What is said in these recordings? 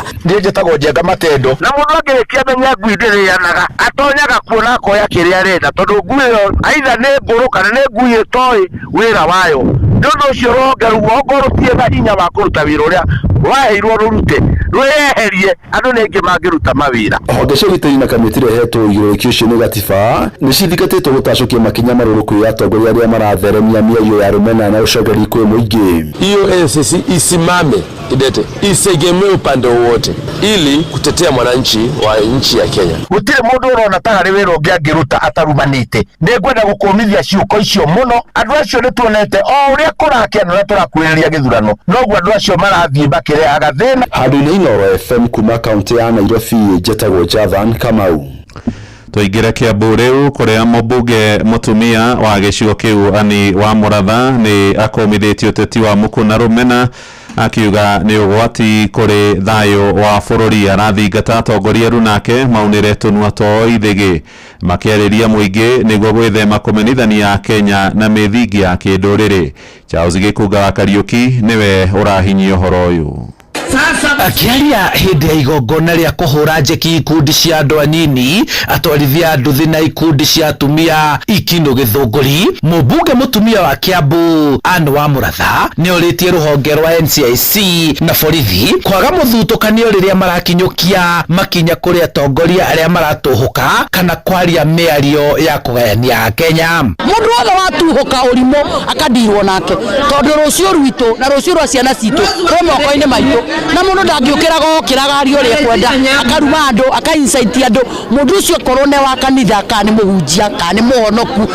Kenya. Ndiye njĩtagwo Njenga Matendo. Na mũndũ angĩrĩkia menya ngui ndĩrĩanaga atonyaga kuona koya kĩrĩa arenda tondũ ngui ĩyo aitha nĩ ngũrũ kana nĩ ngui ĩtoĩ wĩra wayo. Nĩũndũ ũcio rũhonge rũu okorwo rũtirĩ na hinya wa kũruta wĩra ũrĩa waheirwo rũrute rwĩyeherie andũ nĩ aingĩ mangĩruta mawĩra. Honge cia ũgitĩri na kamĩtĩ ĩrehetwo ũigĩrĩrĩki ũcio nĩ gatiba nĩcithikatĩtwo gũtacũkia makinya marũrũ kwĩ atongoria arĩa maratheremia mĩario ya rũmena na ũcogeri kwĩ mũingĩ. Hiyo NCC isimame idete, isegemee upande wote ili kutetea mwananchi wa nchi ya Kenya. Gũtirĩ mũndũ ũrona ta harĩ wĩra ũngĩ angĩruta atarumanĩte. Nĩngwenda gũkũmithia ciuko icio mũno. Andũ acio nĩtuonete o ũrĩa kũrakena na tũrakuhĩrĩria gĩthurano noguo andũ acio marathiĩ makĩrehaga thĩna. Handũ-inĩ Inooro FM kuma kaunti ya Nairobi, njĩtagwo Jathan Kamau. Tũingĩre Kiambu rĩu kũrĩa mũmbunge mũtumia wa gĩcigo kĩu Ani wa Mũratha nĩ akomithĩtie ũteti wa Mũkuna Rũmena akiuga nĩ ũgwati kũrĩ thayũ wa bũrũri. Arathingata atongoria rĩu nake maunĩre tũnua twao ithĩgĩ makĩarĩria mũingĩ nĩguo gwĩthema kũmenithania Kenya na mĩthingi ya kĩndũrĩrĩ. Charles Gĩkunga wa Kariuki nĩwe ũrahinyia ũhoro ũyũ. Akiaria hindi ya igongona rĩa kũhũra njeki ikundi cia andũ anini, atwarithia nduthi na ikundi cia atumia Ikino Gĩthũngũri, mũmbunge mũtumia wa Kiambu Anne wa Mũratha nĩorĩtie rũhonge rwa NCIC na borithi kwaga mũthutũkanio rĩrĩa marakinyũkia makinya kũrĩ atongoria arĩa maratũhũka kana kwaria mĩario ya kũgayania Kenya. Mũndũ wothe watuhũka ũrimũ akadirwo nake tondũ rũciũ rwitũ na rũciũ rwa ciana citũ rwĩ moko-inĩ maitũ, na mũndũ ndangĩũkĩraga okĩragari ũrĩa kwenda akaruma andũ akainsaiti andũ. Mũndũ ũcio korwo nĩ wa kanitha kana nĩ mũhunjia kana nĩ mũhonoku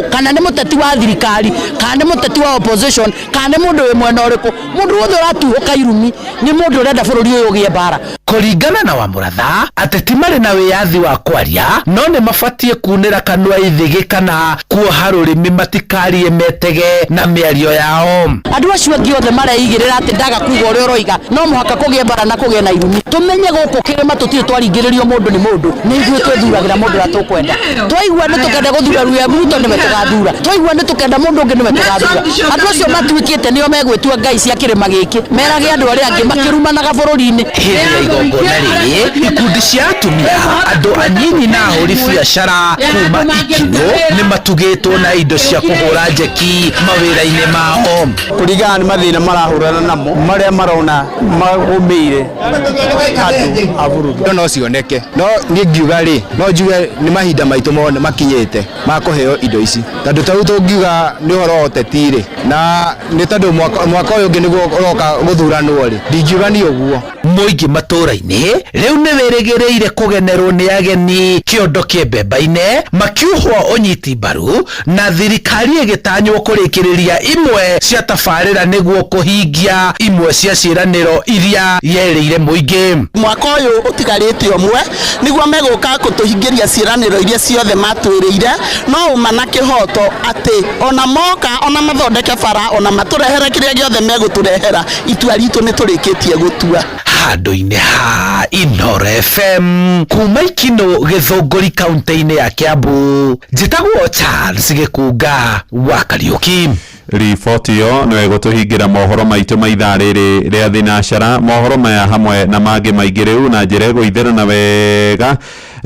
kana nĩ mũteti wa thirikari kana nĩ mũteti wa opposition kana nĩ mũndũ wĩ mwena ũrĩkũ, mũndũ wothe ũratuhũka irumi nĩ mũndũ ũrenda bũrũri ũyũ ũgĩe mbara. Kũringana na wa Mũratha, ateti marĩ na wĩyathi wa kwaria no nĩ mabatie kunĩra kanua ithĩgĩ kana kuoha rũrĩmĩ matikarie metege na mĩario yao. Andũ acio angĩ othe mareigĩrĩra atĩ ndaga kuga ũrĩa ũroiga no mũhaka kũgĩe mbara na kũgĩe na irumi. Tũmenye gũkũ kĩrĩma tũtirĩ twaringĩrĩrio mũndũ nĩ mũndũ, nĩ ithuĩ twĩthuragĩra mũndũ ũrĩa tũkwenda. Twaigua nĩ tũkenda gũthura William Ruto nĩwe tũgathura, twaigua nĩ tũkenda mũndũ ũngĩ nĩwe tũgathura. Andũ acio matuĩkĩte nĩo megwĩtua ngai cia kĩrĩma gĩkĩ, merage andũ arĩa angĩ makĩrumanaga bũrũri-inĩ. Hĩndĩ ya igongona rĩrĩ ikundi cia atumia, andũ anini na ahũri biacara kuma Ikino nĩ matugĩtwo na indo cia kũhũra njeki mawĩra-inĩ mao. Kũringana nĩ mathĩna marahũrana namo marĩa marona magũmĩire andũ a bũrũri. No cioneke, no niĩ ngiuga rĩ, no njuge nĩ mahinda maitũ mone makinyĩte ma kũheo indo ici, tondũ tau tũngiuga nĩ ũhoro wa ũteti rĩ na nĩ tondũ mwaka ũyũ ũngĩ nĩguo ũroka gũthuranwo rĩ, ndingiuga nĩ ũguo. Mũingĩ matũra-inĩ rĩu nĩ wĩrĩgĩrĩire kũgenerwo nĩ ageni kĩondo kĩmbemba-inĩ makiuhwo ũnyiti mbaru na thirikari ĩgĩtanywo kũrĩkĩrĩria imwe cia tabarĩra nĩguo kũhingia imwe cia ciĩranĩro iria yerĩire mũingĩ. Mwaka ũyũ ũtigarĩte ũmwe nĩguo megũka kũtũhingĩria ciĩranĩro iria ciothe matwĩrĩire, no uma na kĩhoto atĩ ona moka ona mathondeke bara ona matũrehere kĩrĩa gĩothe megũtũrehera, itua ritũ nĩ tũrĩkĩtie gũtua. Handũ-inĩ ha Inooro FM kuma Ikino Gĩthũngũri kaunti-inĩ ya Kiambu, njĩtagwo Charles Gĩkunga wa Kariuki. Riboti ĩyo nĩwe gũtũhingĩra mohoro maitũ ma ithaa rĩrĩ rĩa thinacara. Mohoro maya hamwe na mangĩ maingĩ rĩu na njĩra ĩgũitherana wega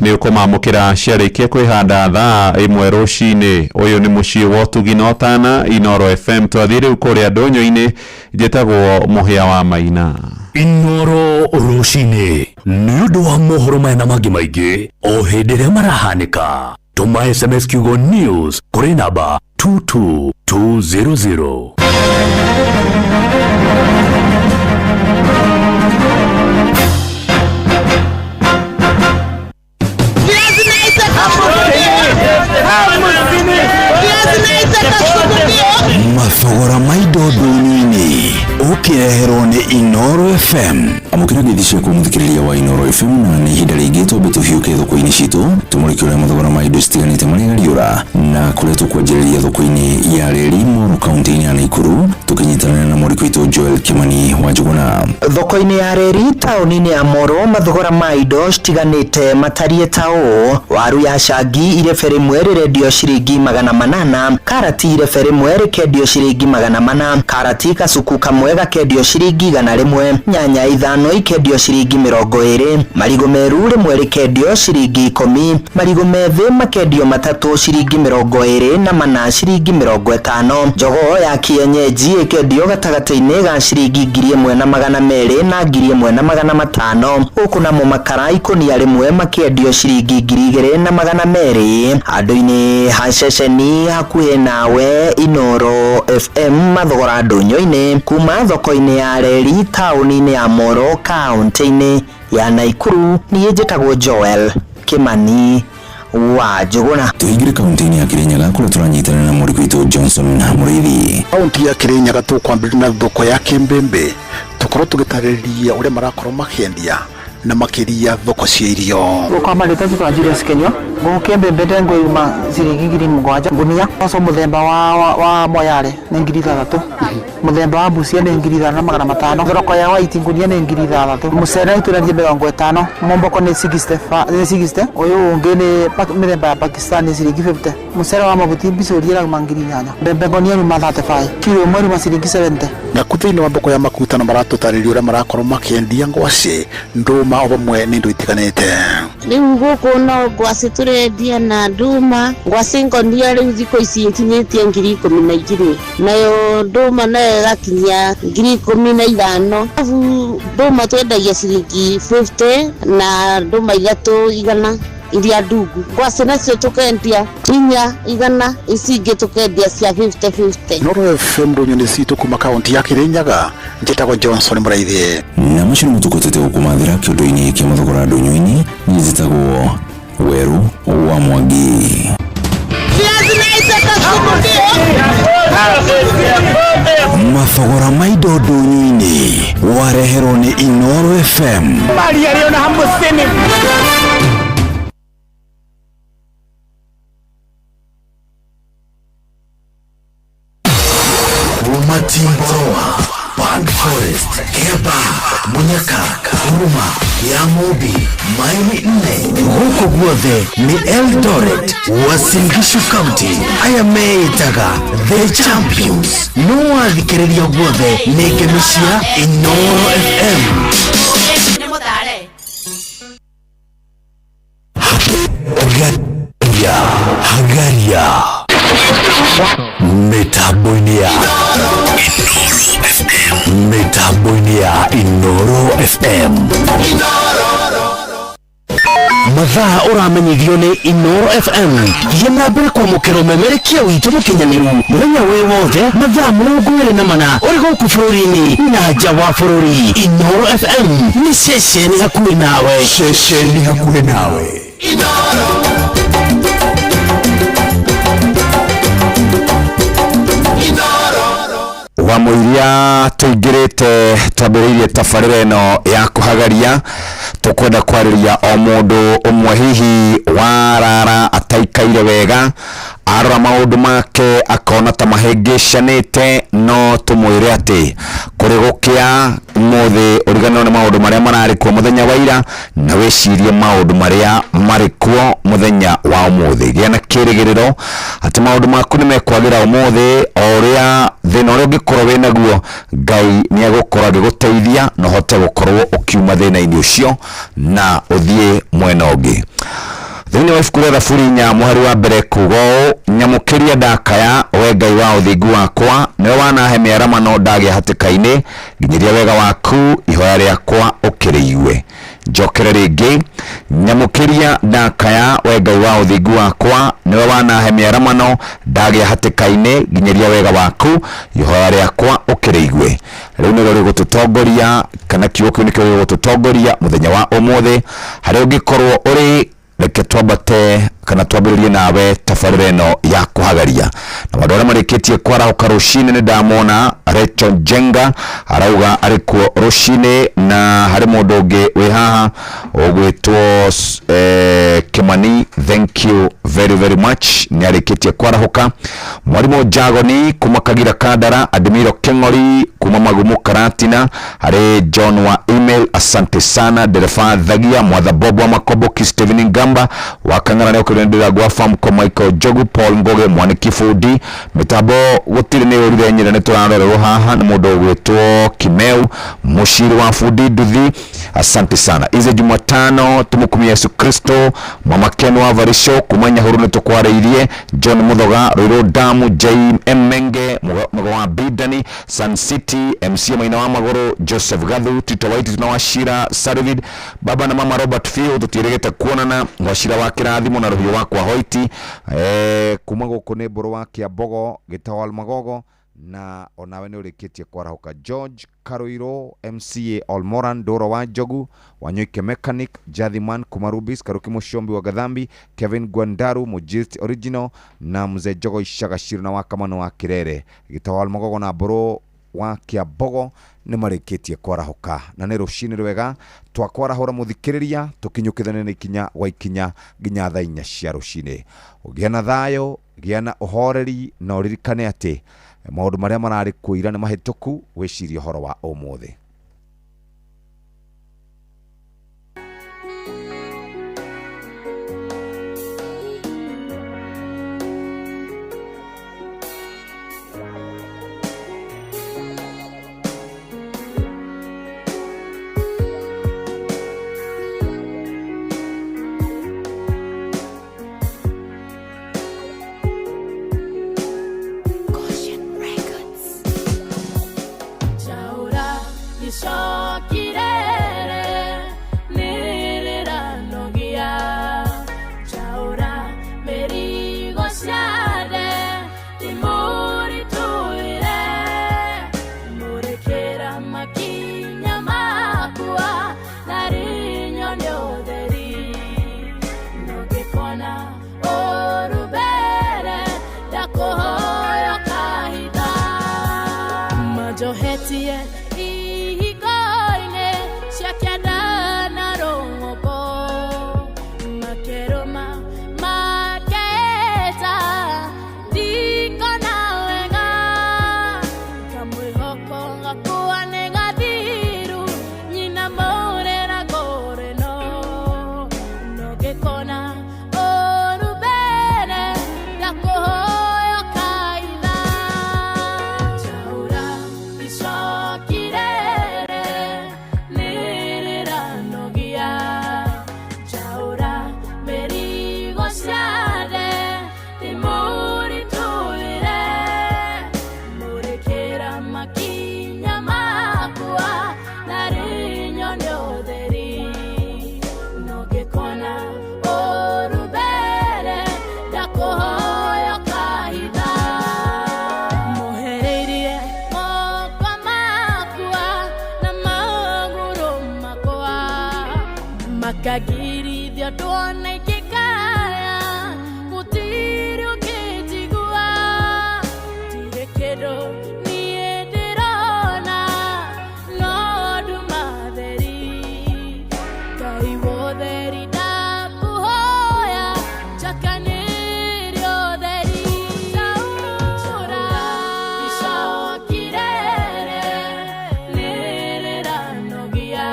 nĩ ũkũmamũkĩra ciarĩkia kwĩhanda thaa 1 rũcinĩ. Ũyũ nĩ mũciĩ wa ũtugi na ũtana Inooro FM. Twathiĩ rĩu kũrĩa ndũnyũ-inĩ, njĩtagwo Mũhĩa wa Maina. Inooro rũcinĩ nĩ ũndũ wa mohoro maya na mangĩ maingĩ o hĩndĩ ĩrĩa marahanĩka. Tũma SMS kiugo news kũrĩ namba 22200. Mathogora maindo ndũnyũ-inĩ ũkĩreherwo nĩ Inooro FM. Amũkĩra ngeithi ciaku mũthikĩrĩria wa Inooro FM, na nĩ ihinda rĩngĩ twambe tũhiũke thoko-inĩ citũ tũmũrĩke ũrĩa mathogora ma indo citiganĩte marĩa gariũra na kũrĩa tũkwanjĩrĩria thoko-inĩ ya reri Muru kaunti-inĩ ya Nakuru tũkĩnyitanĩra na mũrĩki witũ Joel Kimani wa Njuguna. Thoko-inĩ ya reri taũni-inĩ ya Moro mathogora ma indo citiganĩte matariĩ ta ũũ: waru ya cangi irebe rĩmwe rĩrendio ciringi 800, karati irebe rĩmwe rĩkendio ciringi 400, karati kacuku kamwe gakendio ciringi 100, nyanya ithano rimwe ikendio ciringi 20, marigo meru rimwe rikendio ciringi 10, marigo methi makendio matatu ciringi 20 na mana ciringi 50. Njogoo ya kienyeji ikendio gatagati-ini ga ciringi 1,200 na 1,500. Uku namo makara ikonia rimwe makendio ciringi 2,200. Andu-ini ha ceceni hakuhi nawe Inoro FM mathogora ndunyo-ini kuma thoko-ini ya reri tauni-ini ya Moro kaunti-ini ya Naikuru. Niĩ njĩtagwo Joel Kimani wa Njuguna. Tuingire kaunti-ini ya Kirinyaga kũrĩa tũranyitana na mũriku witũ Johnson Mũrĩithi. Kaunti ya Kirinyaga tũkwambĩrĩria na thoko ya Kĩmbĩmbĩ tũkorwo tũgĩtarĩria ũrĩa marakorwo makĩendia na makiria thoko cia irio. Ukamarita tukanjire sikenyo Kĩmbĩmbĩ ndengo yuma ciringi 7,000 ngunia. Oso muthemba wa moyale ni 3,000. Muthemba wa busia ni 5,500. Thoroko ya white ngunia ni 3,000. Musere tunaje 50. Momboko ni 60. Oyo ungi ni mithemba ya Pakistan ni ciringi 50. Musere wa mabuti mbicuri ra 8,000. Mbembe ngonia ni 35. Kilo mweru ma ciringi 70. Na kuthini wa thoko ya makuta na maratũtarĩria ũrĩa marakorwo makĩendia ngwacĩ ndũma o vamwe nĩ indo itiganĩte. Rĩu gũkũ no ngwacĩ tũrendia na ndũma. Ngwacĩ ngonia rĩu thikũ ici ikinyĩtie 12,000. Nayo ndũma nayo ĩgakinyia 15,000. Ndũma twendagia ciringi 50 na ndũma 300 iria ndungu. Ngwacĩ nacio tukendia 400, ici ingĩ tukendia cia 50-50. Inoro FM ndũnyũ-inĩ citũ kuma kaunti ya Kirinyaga, njĩtagwo Johnson Mũrĩithi. Na macio nĩ mũtukotete gũkũmathĩra kĩũndũ-inĩ kĩa mathogora ndũnyũ-inĩ. Niĩ njĩtagwo Weru wa Mwangi. Mathogora ma indo ndũnyũ-inĩ wareherwo nĩ Inoro FM. Matimboroa, Band Forest, Keba, Munyaka, Huruma, Yamobi, Maili Nne. Huko guothe ni Eldoret, Uasin Gishu County. Aya meitaga The Champions. No athikĩrĩria guothe ni ngemishia Inoro FM. Hagaria Metaboini ya Inoro FM. Mathaa uramenyithio ni Inoro FM. Yena mbere kwamũkĩra ũmemerekia witũ mũkinyanĩru mũthenya wĩ wothe mathaa 24 ũrĩ gũkũ bũrũri-inĩ na nja wa bũrũri. Inoro FM nĩ ceceni hakuhĩ nawe. Ceceni hakuhĩ nawe. Wamuiria tuingirite twambĩrĩirie tabarĩra ĩno ya kũhagaria tukwenda kwarĩria o mũndũ ũmwe hihi warara ataikaire wega arora maũndũ make akona ta mahĩngĩcanĩte no tũmwĩre atĩ kũrĩ gũkĩa mũthĩ ũriganĩrwo nĩ maũndũ marĩa mararĩ kuo mũthenya wa ira na wĩcirie maũndũ marĩa marĩ kuo mũthenya wa ũmũthĩ. Gĩa na kĩrĩgĩrĩro atĩ maũndũ maku nĩ mekwagĩra ũmũthĩ o ũrĩa thĩna ũrĩa ũngĩkorwo wĩ naguo Ngai nĩ egũkorwo agĩgũteithia na ũhote gũkorwo ũkiuma thĩna-inĩ ũcio na ũthiĩ mwena ũngĩ. Thĩinĩ wa ibuku rĩa Thaburi nya mũhari wa mbere kuga ũũ, nyamũkĩria ndakaya we Ngai wa ũthingu wakwa, nĩwe wanahe mĩaramano ndagĩa hatĩka-inĩ, nginyĩria wega waku ihoya rĩakwa ũkĩrĩigue. Njokere rĩngĩ, nyamũkĩria ndakaya we Ngai wa ũthingu wakwa, nĩwe wanahe mĩaramano ndagĩa hatĩka-inĩ, nginyĩria wega waku ihoya rĩakwa ũkĩrĩigue. Rĩu nĩrĩo rĩgũtũtongoria kana kiugo kĩu nĩkĩo gĩgũtũtongoria mũthenya wa ũmũthĩ harĩa ũngĩkorwo ũrĩ. Reke twambate kana twambĩrĩrie nawe tabarĩra ĩno ya kũhagaria na maũndũ arĩa marĩkĩtie kwarahũka rũcinĩ nĩ ndamona Rachel Jenga arauga arĩ kuo rũcinĩ na harĩ mũndũ ũngĩ wĩ haha ũgwĩtwo Kimani. Thank you very much. Nĩ arĩkĩtie kwarahũka. Mwarimũ Jagoni kuma Kagira Kandara, Admiro Keng'ori kuma Magumu Karatina, harĩ John wa email asante sana, dereva Thagia Mwatha Bobo wa Makoboki, Steven Ngamba wa Kang'ara kurendera gwa farm ko Michael Jogu Paul Ngoge Mwaniki Fudi mitabo gutire ne urire nyira ne twararero haha na mundu gwetwo Kimeu mushiri wa Fudi Duthi. Asante sana. Ize Jumatano tumukumia Yesu Kristo mama Ken wa Varisho kumanya hurune tukwareirie John Muthoga Rwiro Damu JM Menge Mugo wa Bidani Sun City MC Maina wa Magoro Joseph Gathu Tito White tunawashira Sarvid baba na mama Robert Field tutiregeta kuonana ngwashira wa kirathimo na rohio wakwa Hoiti kumago kone boro wa Kiambogo Gitawal Magogo na onawe ni ulikitie kwarahuka George Karuiro MCA Olmoran Doro wa Jogu Wanyoike Mechanic Jadhiman Kumarubis Karuki Mushombi wa Gadhambi Kevin Gwandaru Mujist Original na mzee Jogo Ishagashiro na wakamano wa Kirere Gitawal Magogo na boro wa Kiambogo ni marikitie kwarahuka na ni rushini rwega twakwarahura muthikiriria tukinyukithane ni kinya wa ikinya ginya thaa 4 cia rushini ugiana thayo giana uhoreri na uririkane ati maundu maria marari kuira ni mahituku wicirie horo wa umuthi. Makagirithia ndona ikikaya gutiri ukitigua tire kindu nie ndirona no ndumatheri Ngai wotheri ndakuhoya njakanirio theri Saura icokirere niranogia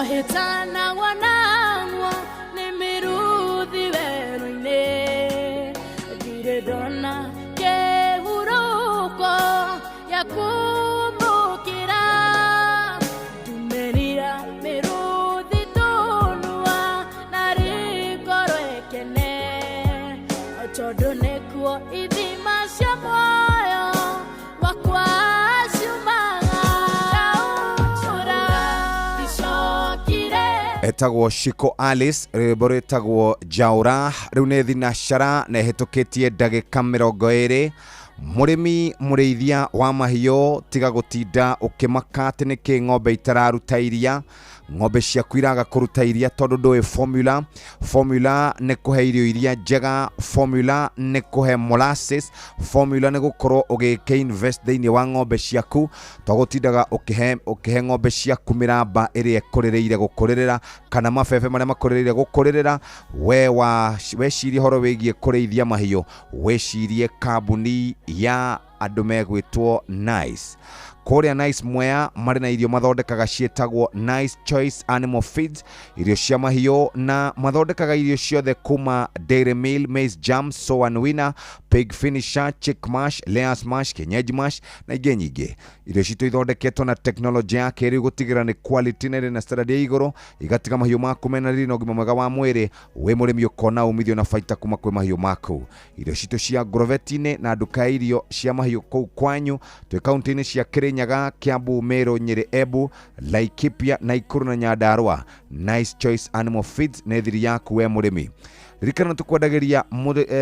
Hitana wanangwa nimiruthi wero-ini Dire dona ke huruko ya kumbukira Tumeria miruthi tunua na rikoro ekene Otodo nekuo ithima cia moyo wakwa ciumaga etagwo Shiko Alice rwimbo rwitagwo Jaura riu ni thinashara na ihitukitie ndagika 20 murimi murithia wa mahiũ tiga gutinda ukimaka ati niki ng'ombe itararuta iria ng'ombe ciaku iraga kuruta iria tondu ndui formula ni kuhe irio iria njega formula ni kuhe molasses formula ni gukorwo ugike invest thini wa ng'ombe ciaku to gutindaga ukihe ng'ombe ciaku miramba iria ikurereire gukurerera kana mabebe maria makurereire gukurerera wecirie horo wigie kureithia mahiũ wecirie kambuni ya andu megwitwo Nice Korea Nice Mwea mari na irio mathondekaga cietagwo Nice Choice Animal Feeds irio cia mahiũ na mathondekaga irio ciothe kuma Dairy Meal, Maize Jam, Sour and Winner, Pig Finisher, Chick Mash, Layers Mash, Kienyeji Mash na ingĩ nyingĩ. Irio citu ithondeketwo na teknolojia ya kĩrĩu gũtigĩrĩra nĩ quality na na standard ya igũrũ igatiga mahiũ maku mena riri na ũgima mwega wa mwĩrĩ we mũrĩmi ũkona umithio na baita kuma kwĩ mahiũ maku. Irio citu cia Agrovet-inĩ na nduka ya irio cia mahiũ kũu kwanyu twĩ kaunti-inĩ cia Kirinyaga, Kiambu, Meru, Nyeri, Embu, Laikipia, Nakuru na Nyandarua. Nice Choice Animal Feeds nĩ thiri yaku we mũrĩmi. Rikana tukwendageria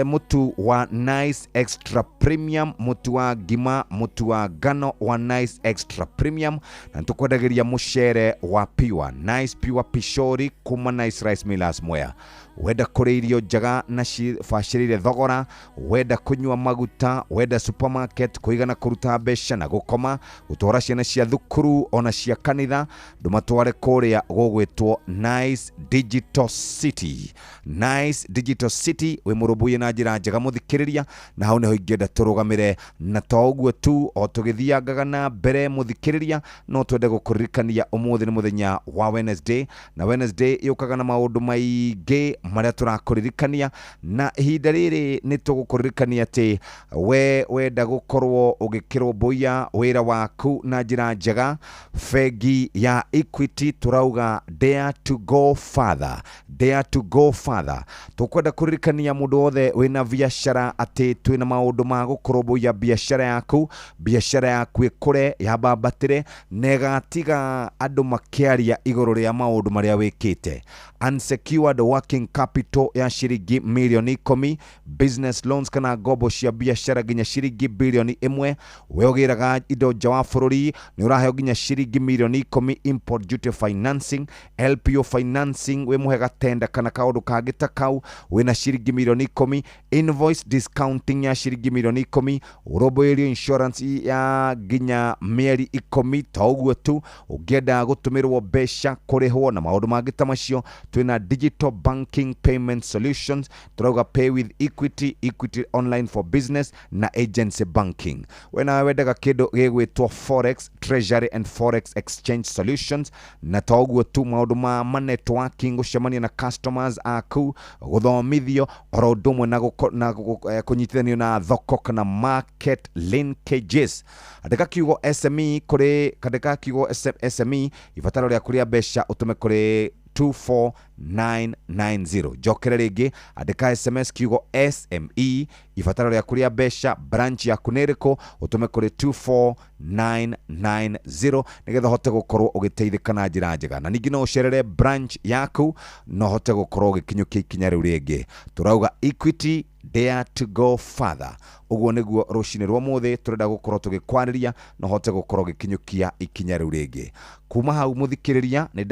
mutu wa Nice Extra Premium, mutu wa ngima, mutu wa ngano wa Nice Extra Premium na tukwendageria mucere wa Pure Nice Pure Pishori kuma Nice Rice Millers Mwea. Wenda kũrĩa irio njega na bacĩrĩire thogora, wenda kunyua maguta, wenda supermarket kuigana kuruta mbeca na gukoma, gutwara ciana cia thukuru ona cia kanitha, ndumatware kũrĩa gũgwĩtwo Nice Digital City. Nice Digital City we mũrũmbũiye na njĩra njega mũthikĩrĩria na hau nĩho ingĩenda tũrũgamĩre na to ũguo tu o tũgĩthiangaga na mbere mũthikĩrĩria no twende gũkũririkania ũmũthĩ nĩ mũthenya wa Wednesday na Wednesday yũkaga na maũndũ maingĩ maria tũrakũririkania na ihinda rĩrĩ nĩ tũgũkũririkania atĩ we wenda gũkorwo ũgĩkĩrũmbũiya wĩra waku na njĩra njega bengi ya Equity turauga dare to go further tukwenda kũririkania mũndũ wothe wĩna biacara atĩ twĩna maũndũ ma gũkũrũmbũiya biacara yaku ĩkũre yambambatĩre na ĩgatiga andũ makĩaria igũrũ rĩa maũndũ marĩa wĩkĩte. Unsecured working capital ya shiringi milioni 10, business loans kana ngombo cia biacara nginya shiringi bilioni 1, we ũgĩraga indo nja wa bũrũri nĩ ũraheo nginya shiringi milioni 10, import duty financing, LPO financing we mũhega tenda kana kaũndũ kangĩ ta kau wĩna shiringi milioni 10, invoice discounting ya shiringi milioni 10, ũrũmbũiyo insurance ya nginya mĩeri 10. To ũguo tu ũngĩenda gũtũmĩrwo mbeca kũrĩhwo na maũndũ mangĩ ta macio twĩna digital banking payment solutions turauga pay with Equity, Equity online for business na agency banking. Wena wendaga kĩndũ gĩgwĩtwo forex, treasury and forex exchange solutions na to ũguo tu maũndũ ma networking gũcemania na customers aku gũthomithio oro ũndũ ũmwe na kũnyitithanio na thoko kana market linkages. Andĩka kiugo SME kũrĩ kandĩka kiugo SME ibataro rĩa kũrĩa mbeca ũtũme kũrĩ 24990. Jokera rĩngĩ andĩka SMS kiugo SME ibataro rĩa kũrĩa mbeca branch ya kunĩrĩkũ ũtũme kũrĩ 24990 nĩgetha hote gũkorwo ũgĩteithĩka na njĩra njega na ningĩ no ũcerere branch yaku no hote gũkorwo ũgĩkinyũkia ikinya rĩu rĩngĩ. Turauga Equity dare to go further. Uguo nĩguo rũcinĩ rwa mũthĩ tũrenda gũkorwo tũgĩkwarĩria no hote gũkorwo gĩkinyũkia ikinya rĩu rĩngĩ. Kuma hau mũthikĩrĩria nĩ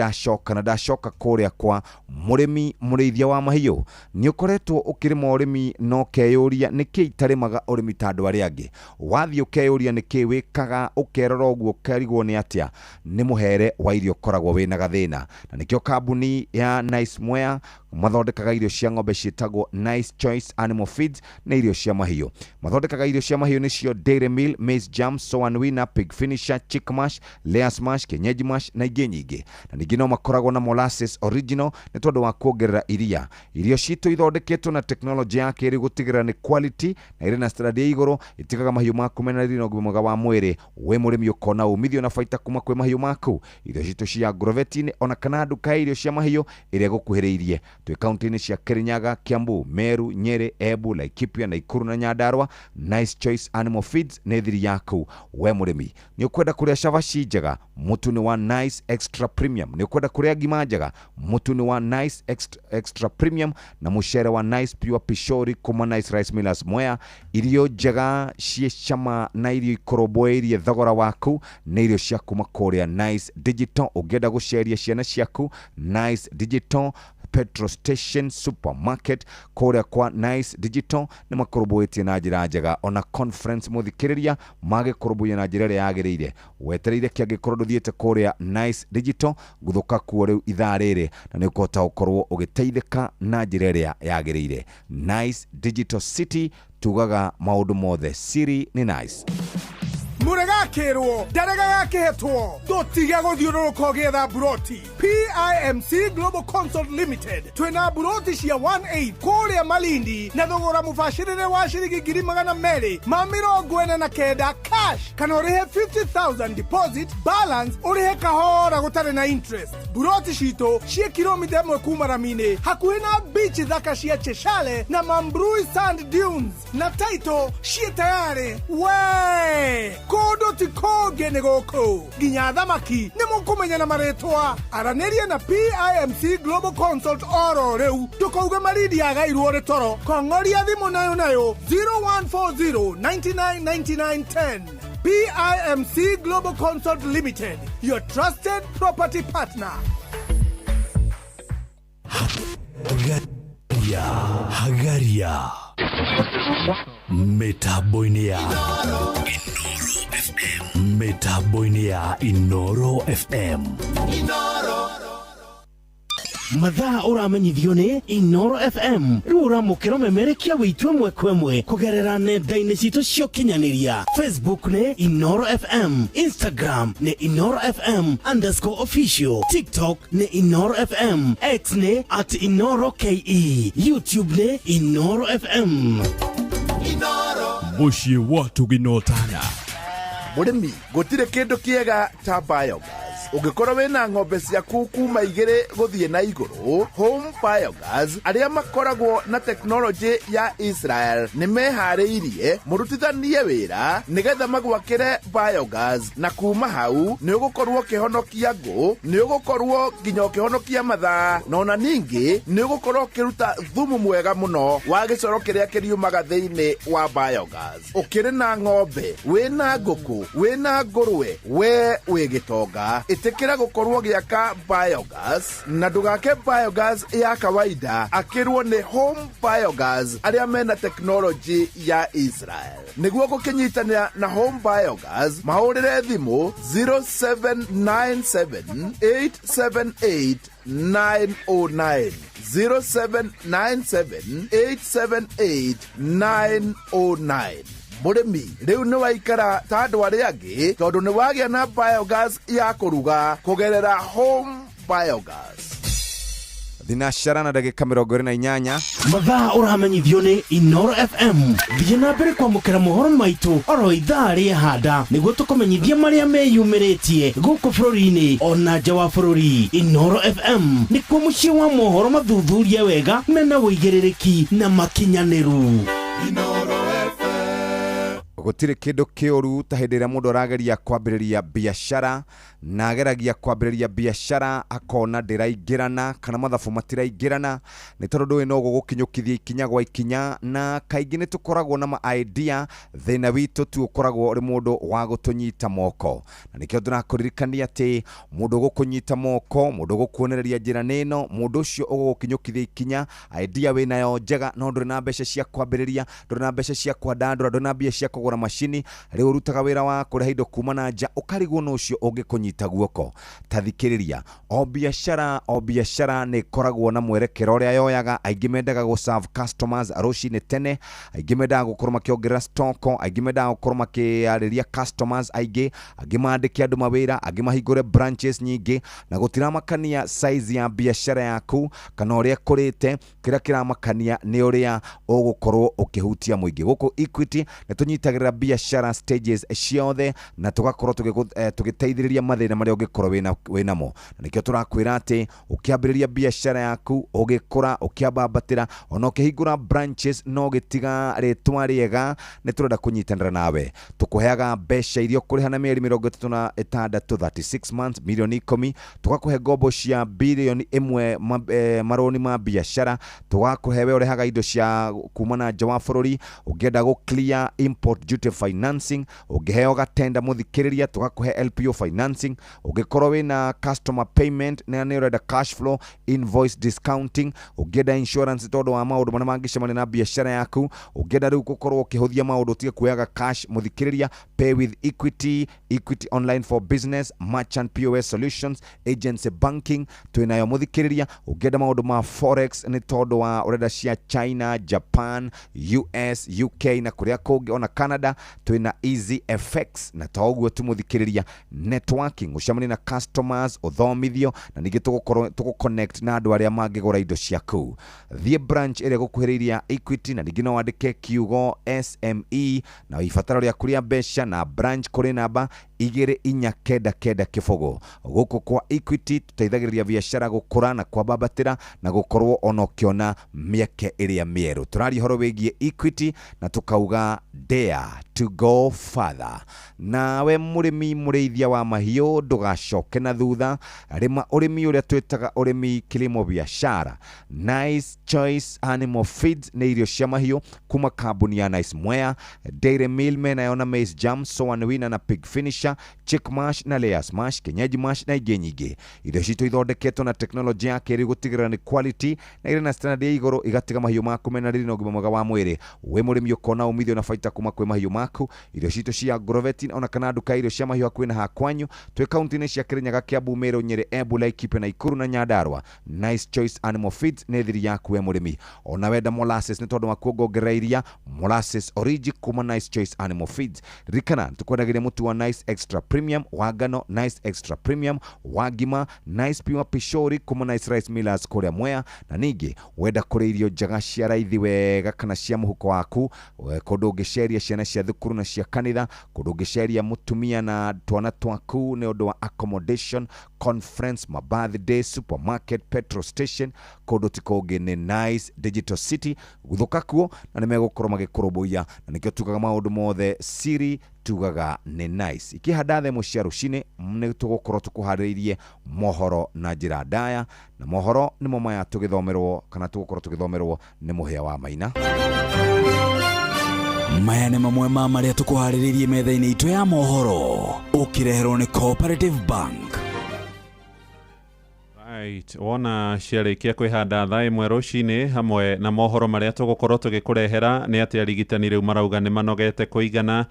ndacoka kũrĩa kwa mũrĩmi mũrĩithia wa mahiũ. Nĩ ũkoretwo ũkĩrĩma ũrĩmi no keyũria nĩkĩ itarĩmaga ũrĩmi ta andũ arĩa angĩ. Wathiĩ ũkeyũria nĩkĩ wĩkaga ũkerora ũguo ũkerigwo nĩ atĩa nĩ mũhere wa irio koragwo wĩna gathĩna. Na nĩkĩo kambuni ya Nice Mwea mathondekaga irio cia ng'ombe ciĩtagwo Nice Choice Animal Feeds na irio cia mahiũ. Mathondekaga irio cia mahiũ nĩcio Dairy Meal, Maize Jam, Sour and Winner, Pig Finisher, Chick Mash, Layers Mash, Kienyeji Mash na ingĩ nyingĩ. Na ningĩ no makoragwo na molasses original nĩ tondũ wa kuongerera iria. Irio citũ ithondeketwo na teknolojĩ ya kĩrĩu gũtigĩrĩra nĩ quality na irĩ na standard ya igũrũ itigaga mahiũ maku mena riri na ũgima mwega wa mwĩrĩ we mũrĩmi ũkona umithio na baita kuma kwĩ mahiũ maku. Irio citũ cia Agrovet-inĩ ona kana nduka irio cia mahiũ ĩrĩa gũkuhĩrĩirie twĩ kaunti-inĩ cia Kirinyaga, Kiambu, Meru, Nyeri, Embu, Laikipia, Nakuru na Nyandarua. Nice Choice Animal Feeds nĩ thiri yaku we mũrĩmi. Nĩ ũkwenda kũrĩa cabaci njega, mũtu nĩ wa Nice Extra Premium. Nĩ ũkwenda kũrĩa ngima njega, mũtu nĩ wa Nice Extra Premium na mũcere wa Nice Pure Pishori kuma Nice Rice Millers Mwea. Irio njega cie cama na irio ikorobwoirie thogora waku nĩ irio cia kuma kũrĩa Nice Digital. Ũngĩenda gũceria ciana ciaku, Nice Digital Petrol Station Supermarket kũrĩa kwa Nice Digital nĩ makorobwoitie na njĩra njega. Ona conference mũthikĩrĩria magĩkorobwoia na njĩra ĩrĩa yagĩrĩire. Wetereire kĩangĩkorwo ndũthiĩte kũrĩa Nice Digital, gũthũka kuo rĩu ithaa rĩrĩ na nĩ ũkũhota gũkorwo ũgĩteithĩka na njĩra ĩrĩa yagĩrĩire. Nice Digital City, tugaga maũndũ mothe, Siri nĩ Nice. Muregakirwo ndaregagakĩhetwo tũtige gũthiũrũrũka ũgĩetha buroti. PIMC Global Consult Limited twĩna buroti cia 1/8 kũrĩa Malindi na thogora mũbacĩrĩre wa ciringi 249,000 cash, kana ũrĩhe 50,000 deposit, balance ũrĩhe kahora gũtarĩ na interest. Buroti citũ ciĩ kilomita 1 kuma Ramini hakuhĩ na beach thaka cia Cheshire na Mambrui Sand Dunes, na title ciĩ tayari we kodo ti koge nĩ gũkũ nginya thamaki nĩ mũkũmenya na marĩtwa. Aranĩria na PIMC Global Consult oro rĩu tũkauge Malindi yagairwo nĩ toro. Kong'oria thimũ nayo 0140 99 99 10. PIMC Global Consult Limited, your trusted property partner. Hagaria Metaboini ya Inoro FM. Mathaa ũramenyithio nĩ Inoro FM. Rĩu ũramũkĩra ũmemerekia wĩtũ ĩmwe kwa ĩmwe kũgerera nenda-inĩ citũ cia ũkinyanĩria. Facebook nĩ Inoro FM, Instagram nĩ Inoro FM_official, TikTok nĩ Inoro FM, X nĩ @InoroKE, YouTube nĩ Inoro FM. Mũciĩ watu ginotana. Mũrĩmi, gũtirĩ kĩndũ kĩega ta biogas. Ũngĩkorwo wĩna ng'ombe ciaku kuma 2 gũthiĩ na igũrũ, Home Biogas arĩa makoragwo na teknolojĩ ya Israel nĩ meharĩirie mũrutithanie wĩra nĩgetha magwakĩre biogas, na kuma hau nĩ ũgũkorwo ũkĩhonokia ngũ, nĩ ũgũkorwo nginya ũkĩhonokia mathaa, na ona ningĩ nĩ ũgũkorwo ũkĩruta thumu mwega mũno wa gĩcoro kĩrĩa kĩriumaga thĩinĩ wa biogas. Ũkĩrĩ na ng'ombe, wĩna ngũkũ, wĩna ngũrwe, we wĩ gĩtonga, ĩtĩkĩra gũkorwo gĩaka biogas na ndũgake biogas ya kawaida, akĩrwo nĩ Home Biogas arĩa mena teknolojĩ ya Israel. Nĩguo gũkĩnyitanĩra na Home Biogas, mahũrĩre thimũ 0797878909, 0797878909. Mũrĩmi, rĩu nĩ waikara ta andũ arĩa angĩ tondũ nĩ wagĩa na biogas ya kũruga kũgerera Home Biogas. Thinashara na ndagĩka 28. Mathaa ũramenyithio nĩ Inoro FM. Thiĩ na mbere kwamũkĩra mohoro maitũ oro ithaa rĩa handa nĩguo tũkũmenyithia marĩa meyumĩrĩtie gũkũ bũrũri-inĩ ona nja wa bũrũri. Inoro FM nĩkuo mũciĩ wa mohoro mathuthurie wega mena wũigĩrĩrĩki na makinyanĩru. Gũtirĩ kĩndũ kĩũru ta hĩndĩ ĩrĩa mũndũ arageria kwambĩrĩria biacara na ageragia kwambĩrĩria biacara akona ndĩraingĩrana kana mathabu matiraingĩrana, nĩ tondũ ndũĩ no gũgũkinyũkithia ikinya gwa ikinya, na kaingĩ nĩ tũkoragwo na ma-idea, thĩna witũ tu ũkoragwo ũrĩ mũndũ wa gũtũnyita moko, na nĩkĩo tũrakũririkania atĩ mũndũ gũkũnyita moko, mũndũ gũkuonereria njĩra nĩno, mũndũ ũcio ũgũgũkinyũkithia ikinya, idea wĩnayo njega no ndũrĩ na mbeca cia kwambĩrĩria, ndũrĩ na mbeca cia kwandandũra, ndũrĩ na mbia cia kũgũra macini, rĩu ũrutaga wĩra wa kũrehe indo kuma na nja, ũkarigwo no ũcio ũngĩkũnyita guoko. Ta thikĩrĩria, o biacara nĩ koragwo na mwerekero ũrĩa yoyaga. Aingĩ mendaga gũ serve customers rũcinĩ tene, aingĩ mendaga gũkorwo makĩongerera stock, aingĩ mendaga gũkorwo makĩarĩria customers aingĩ, angĩ mandĩke andũ mawĩra, angĩ mahingũre branches nyingĩ, na gũtiramakania size ya biacara yaku kana ũrĩa kũrĩte. Kĩrĩa kĩramakania nĩ ũrĩa ũgũkorwo ũkĩhutia mũingĩ. Gũkũ Equity nĩ tũnyitagĩrĩra tukigerera biashara stages ciothe na tugakorwo tugiteithiriria mathina maria ungikorwo winamo. Na nikio turakwira ati ukiambiriria biashara yaku ugikura ukiambambatira ona ukihingura branches no gitiga ritwa riega ni turenda kunyitanira nawe tukuheaga mbeca irio kuriha na mieri 36 36 months milioni 10 tugakuhe ngombo cia bilioni 1 maroni ma biashara tugakuhewe urehaga indo cia kumana nja wa bururi ugienda go clear import duty financing ugiheo gatenda muthikiriria tugakuhe LPO financing ugikorwo wina customer payment na ni urenda cash flow invoice discounting ugienda insurance todo wa maundu mana mangicemania na biashara yaku ugienda riu gukorwo ukihuthia maundu tige kuyaga cash muthikiriria pay with Equity online for business merchant POS solutions agency banking twinayo muthikiriria ugienda maundu ma forex ni todo wa urenda cia China Japan US UK na kuria kungi ona Canada twina easy FX na toguo tumuthikiriria networking ucamani na customers uthomithio na ningi tugu connect na andu aria mangigura indo ciaku the branch ire gukuhiriria Equity na ningi no wandike kiugo SME na ifataro ria kuria besha na branch kuri namba 2499 kifogo guku kwa Equity tuteithagiriria biashara gukura na kwambatira na gukorwo ono kiona mieke iria mieru turari horo wigie Equity na tukauga dare to go further. Nawe murimi mureithia wa mahiu ndugacoke na thutha rima urimi uria twitaga urimi kilimo biashara Nice Choice Animal Feeds ni irio cia mahiu kuma kambuni ya Nice Mwea Dairy Mill menayona Maize Jam Soan Winner na Pig Finisher Chick Mash na Layers Mash Kenyeji Mash na ingĩ nyingĩ irio citũ ithondeketwo na teknolojia ya kĩrĩu gũtigĩrĩra ni quality na irĩ na standard ya igũrũ igatiga mahiũ maku mena riri na ũgima mwega wa mwĩrĩ we mũrĩmi ũkona umithio na baita kuma kwĩ mahiũ maku irio citũ cia Grovetin ona kana nduka irio cia mahiũ hakuhĩ na hakwanyu twĩ kaunti-inĩ cia Kirinyaga Kiambu Meru Nyeri Embu Laikipia na Ikuru na Nyandarua Nice Choice Animal Feeds nĩ thiri yaku we mũrĩmi ona wenda molasses nĩ tondũ wa kuongerera iria molasses origi kuma Nice Choice Animal Feeds rikana tukwendagĩria mũtu wa Nice Extra Premium wa ngano Nice Extra Premium wa ngima Nice Pure Pishori kuma Nice Rice Millers kũrĩa Mwea na ningĩ wenda kũrĩa irio njega cia raithi wega kana cia mũhuko waku kũndũ ũngĩceria ciana cia thukuru na cia kanitha kũndũ ũngĩceria mũtumia na twana twaku nĩ ũndũ wa accommodation conference ma birthday supermarket petrol station kũndũ tikũngĩ nĩ Nice Digital City gũthuka kuo na nĩmegũkorwo magĩkũrũmbũiya na nĩkĩo tugaga maũndũ mothe siri tugaga nĩ Nice ikihanda themo cia rucini nĩ tũgũkorwo tũkũharĩirie mohoro na njĩra ndaya na mohoro nĩmo maya tũgĩthomerwo kana tũgũkorwo tũgĩthomerwo nĩ Mũhĩa wa Maina. Maya nĩ mamwe ma marĩa tũkũharĩrĩirie metha-inĩ itũ ya mohoro ũkĩreherwo nĩ Cooperative Bank. Right, wona ciarĩkia kwĩhanda thaa ĩmwe rũcinĩ hamwe na mohoro marĩa tũgũkorwo tũgĩkũrehera nĩ atĩ arigitani rĩu marauga nĩ manogete kũigana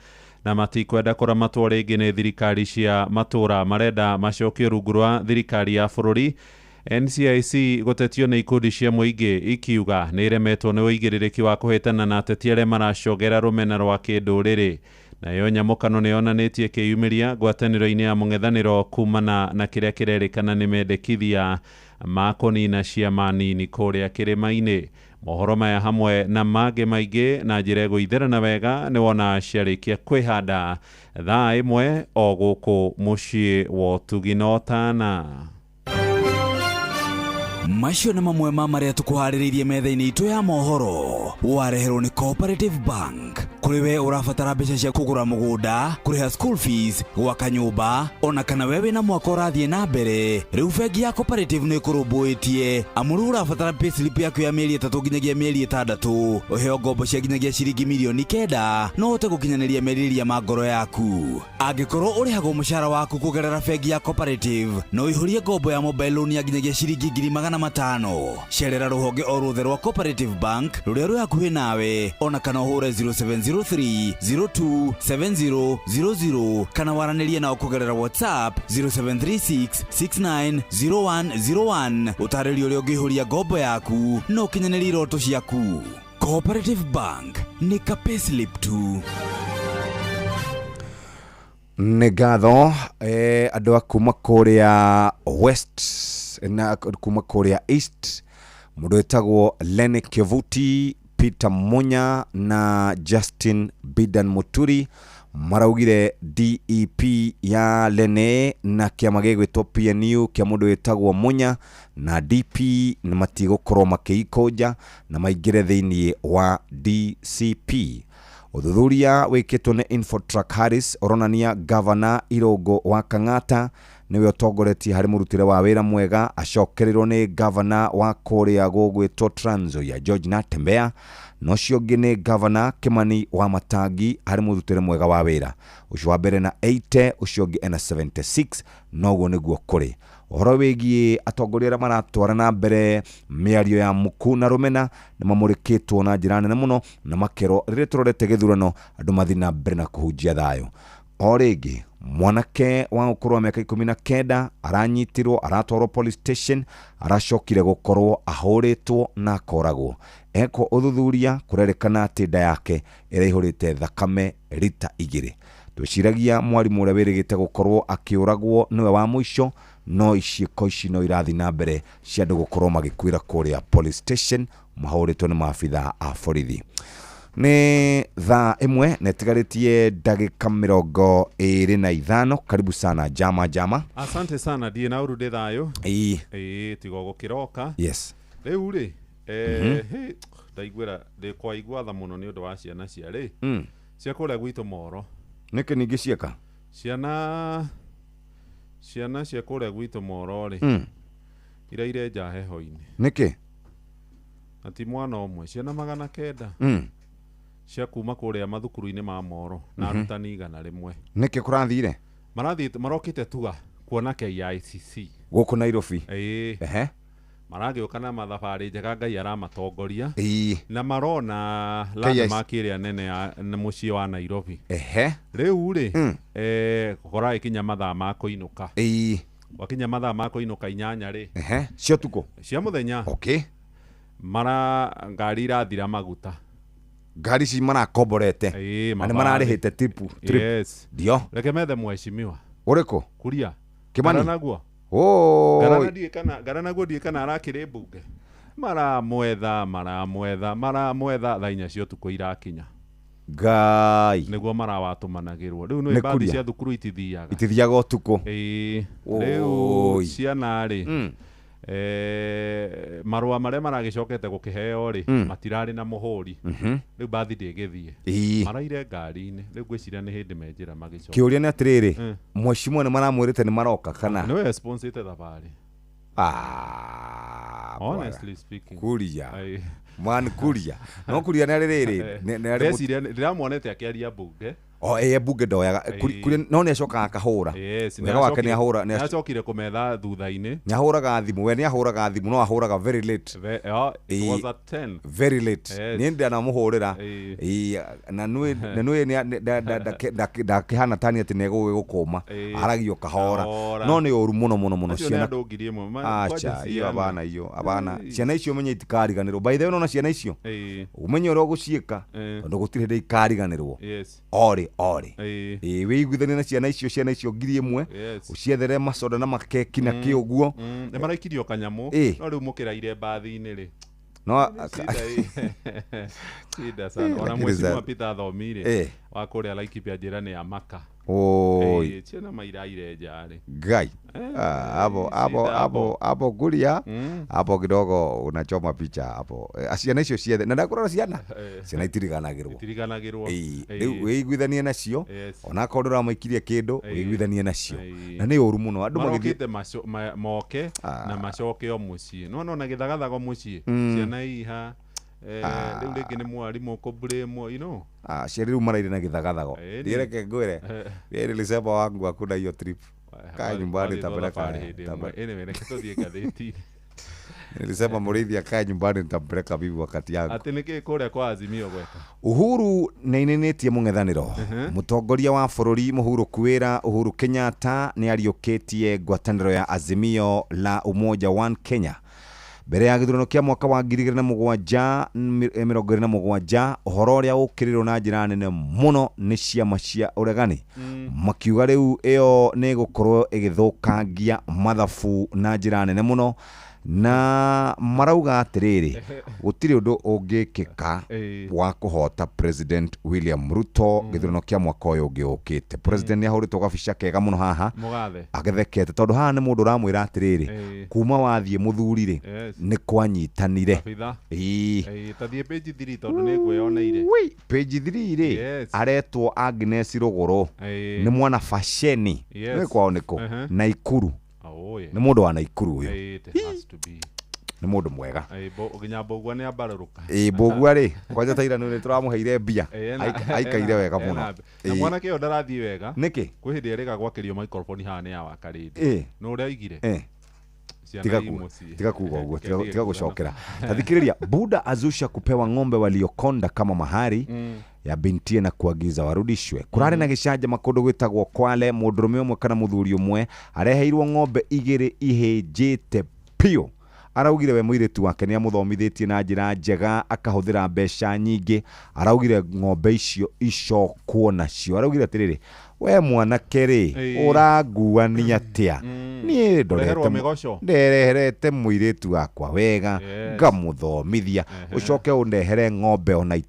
na matikwenda kũramatwo rĩngĩ nĩ thirikari cia matũra marenda macokio rungu rwa thirikari ya bũrũri. NCIC gũtetio nĩ ikundi cia mũingĩ ikiuga nĩ iremetwo nĩ ũigĩrĩrĩki wa kũhĩtana na ateti arĩa maracogera rũmena rwa kĩndũrĩrĩ. Nayo nyamũkano nĩ yonanĩtie kĩyumĩria ngwatanĩro-inĩ ya mũng'ethanĩro kumana na kĩrĩa kĩrerĩkana nĩ mendekithia ma kũnina ciama nini kũrĩa kĩrĩma-inĩ. Mohoro maya hamwe na mangĩ maingĩ na njĩra ĩgũitherana wega nĩ wona ciarĩkia kwĩhanda thaa ĩmwe o gũkũ mũciĩ wa Ũtugi na Otana. Macio nĩ mamwe ma marĩa tũkũharĩrĩirie metha-inĩ itũ ya mohoro wareherwo nĩ Cooperative Bank. Kũrĩ we ũrabatara mbeca cia kũgũra mũgũnda, kũrĩha school fees, gwaka nyũmba, ona kana we wĩna mwaka ũrathiĩ na mbere, rĩu bengi ya Cooperative nĩ ĩkũrũmbũĩtie amu rĩu ũrabatara payslip yaku ya mĩeri 3 nginyagia mĩeri 6 ũheo ngombo cia nginyagia ciringi milioni 9 no ũhote gũkinyanĩria merirĩria ma ngoro yaku. Angĩkorwo ũrĩhagwo mũcara waku kũgerera bengi ya Cooperative no ihũrie ngombo ya mobile loan ya nginyagia ciringi 500,000. Cerera rũhonge o ruothe rwa Cooperative Bank rũrĩa rwĩ hakuhĩ nawe ona kana ũhũre 0703027000 kana waranĩrie nao kũgerera WhatsApp 0736690101 ũtarĩrio ũrĩa ũngĩihũria ngombo yaku no ũkinyanĩrie iroto ciaku. Cooperative Bank nĩ ka payslip tu. Nĩ ngatho andũ a kuma kũrĩa West na kuma kũrĩa East mũndũ wĩtagwo Lenny Kevuti Peter Munya na Justin Bidan Muturi maraugire DEP ya Lene na kiama gĩgwĩtwo PNU kia mũndũ wĩtagwo Munya na DP nĩ matigũkorwo makĩikoja na maingĩre thĩinĩ wa DCP. Uthuthuria wĩkĩtwo nĩ Infotrack Harris oronania Governor Irungu wa Kang'ata niwe ũtongoretie harĩ mũrutĩre wa wĩra mwega acokerirwo nĩ Governor wa kũrĩa gũgwĩtwo Trans Nzoia George Natembeya no cio ũngĩ nĩ Governor Kimani wa Matangi harĩ mũrutĩre mwega wa wĩra. Ũcio wa mbere na 80 ũcio ũngĩ ena 76 noguo nĩguo kũrĩ. Ũhoro wĩgiĩ atongoria arĩa maratwara na mbere mĩario ya Muku na Rũmena nĩ mamũrĩkĩtwo na njĩra nene mũno na makero rĩrĩa tũrorete gĩthurano andũ mathiĩ na mbere na kũhunjia thayũ. O rĩngĩ mwanake wa ũkũrũ wa mĩaka 19 aranyitirwo aratwarwo police station aracokire gũkorwo ahũrĩtwo na akoragwo. Eko ũthuthuria kũrerĩkana atĩ nda yake ĩraihũrĩte thakame rita 2. Twĩciragia mwarimũ ũrĩa wĩrĩgĩte gũkorwo akĩũragwo nĩwe wa mũico no iciĩko ici no irathiĩ na mbere cia andũ gũkorwo magĩkuĩra kũrĩa police station mahũrĩtwo nĩ maabitha a borithi. Ni thaa 1 na itigarĩtie ndagĩka 25. Karibu sana Jama. Asante sana die na urude thayo. Tigogo kiroka. Yes. Rĩu rĩ ndaigwĩra ndĩkwaigua tha mũno nĩ ũndũ wa ciana cia rĩ cia kũrĩa gwitũ Moro. Nĩkĩ ningĩ cieka ciana cia kũrĩa gwitũ Moro rĩ ira irenja heho-inĩ. Nĩkĩ ati mwana ũmwe ciana 900 cia kuma kũrĩa mathukuru-inĩ ma Moro na arutani 100. Nĩkĩ kũrathire marokĩte tuga kuona KICC gũkũ Nairobi. Maragĩũka na mathabarĩ njega Ngai aramatongoria na marona landmark ĩrĩa nene ya mũciĩ wa Nairobi. Rĩu rĩ gũkora ikinya mathaa ma kũinũka. Wakinya mathaa ma kũinũka 8 rĩ cia tuko cia mũthenya. Ngari irathira maguta. Ngari ci marakomborete na nĩ mararĩhĩte tipu. Dio reke methe mheshimiwa ũrĩkũ Kuria Kimani naguo Garana ndiĩ kana arakĩrĩ mbunge maramwetha thaa 4 cia ũtukũ irakinya Ngai nĩguo marawatũmanagĩrwo. Rĩu nĩ mbathi cia thukuru itithiaga ũtukũ. Rĩu ciana rĩ marũa marĩa maragĩcokete gũkĩheo rĩ matirarĩ na mũhũri. Rĩu mbathi ndĩgĩthiĩ maraire ngari-inĩ. Rĩu ngwĩciria nĩ hĩndĩ menjĩra magĩcoka. Kĩũria nĩ atĩrĩrĩ mheshimiwa nĩ maramwĩrĩte nĩ maroka kana nĩwe sponsite thabarĩ. Honestly speaking Kuria Kuria no Kuria nĩ rĩrĩ ndĩramuonete akĩaria mbunge mbunge ndoyaga Kuria no nĩ acokaga akahũra. Wega wake nĩ ahũra nĩ acokire kũmetha thutha-inĩ. Nĩ ahũraga thimũ we nĩ ahũraga thimũ no ahũraga very late. It was at 10 very late. Niĩ ndanamũhũrĩra na nĩ ndakĩhana tani atĩ nĩ gũkũma aragio kahora no nĩ ũru mũno ciana. Acha iyo abana ciana icio menye itikariganĩrwo. By the way no ciana icio umenye ũrĩa ũgũciĩka tondũ gũtirĩ hĩndĩ ikariganĩrwo. Ore wĩiguithanie na ciana icio 1,000 ũciethere macoda na makeki na kĩũguo. Nĩ maraikirio kanyamũ no rĩu mũkĩraire mbathi-inĩ rĩ no shida sana. Ona mheshimiwa Peter athomire wa kũrĩa Laikipia njĩra nĩ ya Maka. Ciana mairaire njarĩ Ngai hapo Kuria hapo kidogo unachoma picha hapo. Ciana icio ciethe na ndakorora ciana itiriganagĩrwo. Rĩu wĩiguithanie nacio ona akorwo ũramaikirie kĩndũ wĩiguithanie nacio na nĩ ũru mũno andũ magĩthiĩ moke na macoke o mũciĩ. No na gĩthagathago mũciĩ ciana iha rĩu rĩngĩ nĩ mwarimũ kũblame ciana rĩu maraire na gĩthagathago. Ndireke ngwĩre nilisema wangu hakuna hiyo trip. Kaa nyumbani nitapeleka. Nilisema Muriithi akae nyumbani nitampeleka bibi wakati yangu. Ati niki kũrĩa kwa Azimio gweka. Uhuru nĩinĩtie mũng'ethanĩro. Mũtongoria wa bũrũri Mũhuru Kwĩra Uhuru Kenyatta nĩ ariũkĩtie ngwatanĩro ya Azimio la Umoja One Kenya. Mbere ya gĩthurano kĩa mwaka wa 2027 ũhoro ũrĩa ũkĩrĩrwo na njĩra nene mũno nĩ ciama cia ũregani. Makiuga rĩu ĩyo nĩ gũkorwo ĩgĩthũkangia mathabu na njĩra nene mũno na marauga atiriri gutire undu ungikika wa kuhota President William Ruto githurano kia mwaka uyu ungiukite. President niahuritwo gabica kega muno haha agethekete tondu haha ni mundu uramwira atiriri kuma wathie muthurire ni kwanyitanire tathie page 3 tondu ni ngweyoneire page 3 ri aretwo Agnes Ruguru ni mwana fasheni ni kwao niko Naikuru ni mundu wa Naikuru uyu ni mundu mwega nginya Mbogua ni ambararuka Mbogua ri kwanja taira ni turamuheire mbia aikaire wega muno na mwana kio ndarathie wega niki kwi hindi erika gwakirio microphone hane ya wakarindi no uria igire tiga kuga uguo tiga gucokera tathikiriria Buda azusha kupewa ng'ombe waliokonda kama mahari ya bintie na kuagiza warudishwe. Kurare na gicanja makundu gwitagwo Kwale, mundurume umwe kana muthuri umwe areheirwo ng'ombe igiri ihejete pio. Araugire we muiritu wake ni amuthomithitie na njira njega akahuthira mbeca nyingi. Araugire ng'ombe icio icokwo nacio. Araugire atiriri we mwanake ri uraguania atia ni ndereherete muiritu wakwa wega ngamuthomithia ucoke undehere ng'ombe ona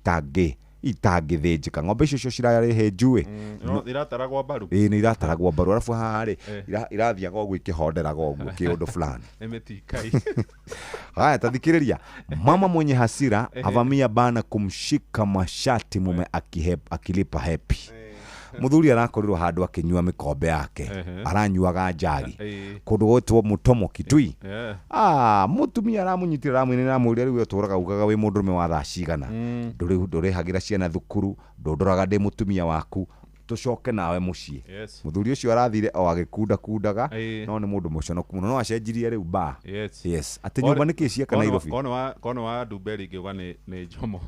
itangithinjika. Ng'ombe icio cirarĩ njui irataragwo mbaru ni irataragwo mbaru arafu haha irathiaga ũguo ikihonderaga ũguo kiundu fulani emetikai. Haya tathikiriria mama mwenye hasira avamia bana kumshika mashati mume akilipa happy. Muthuri arakorirwo handu akinyua mikombe yake aranyuaga njagi kundu gwitwo Mutomo Kitui. Mutumia aramunyitira aramwinira amwirira riu uturaga ugaga wi mundurume wa thaa cigana ndurihagira ciana thukuru ndundoraga ndi mutumia waku tucoke nawe mucii. Muthuri ucio arathire o agikundaga no ni mundu muconoku muno no acenjirie riu ba ati nyumba niki cieka Nairobi kono wa Dumberi ngiuga ni njomo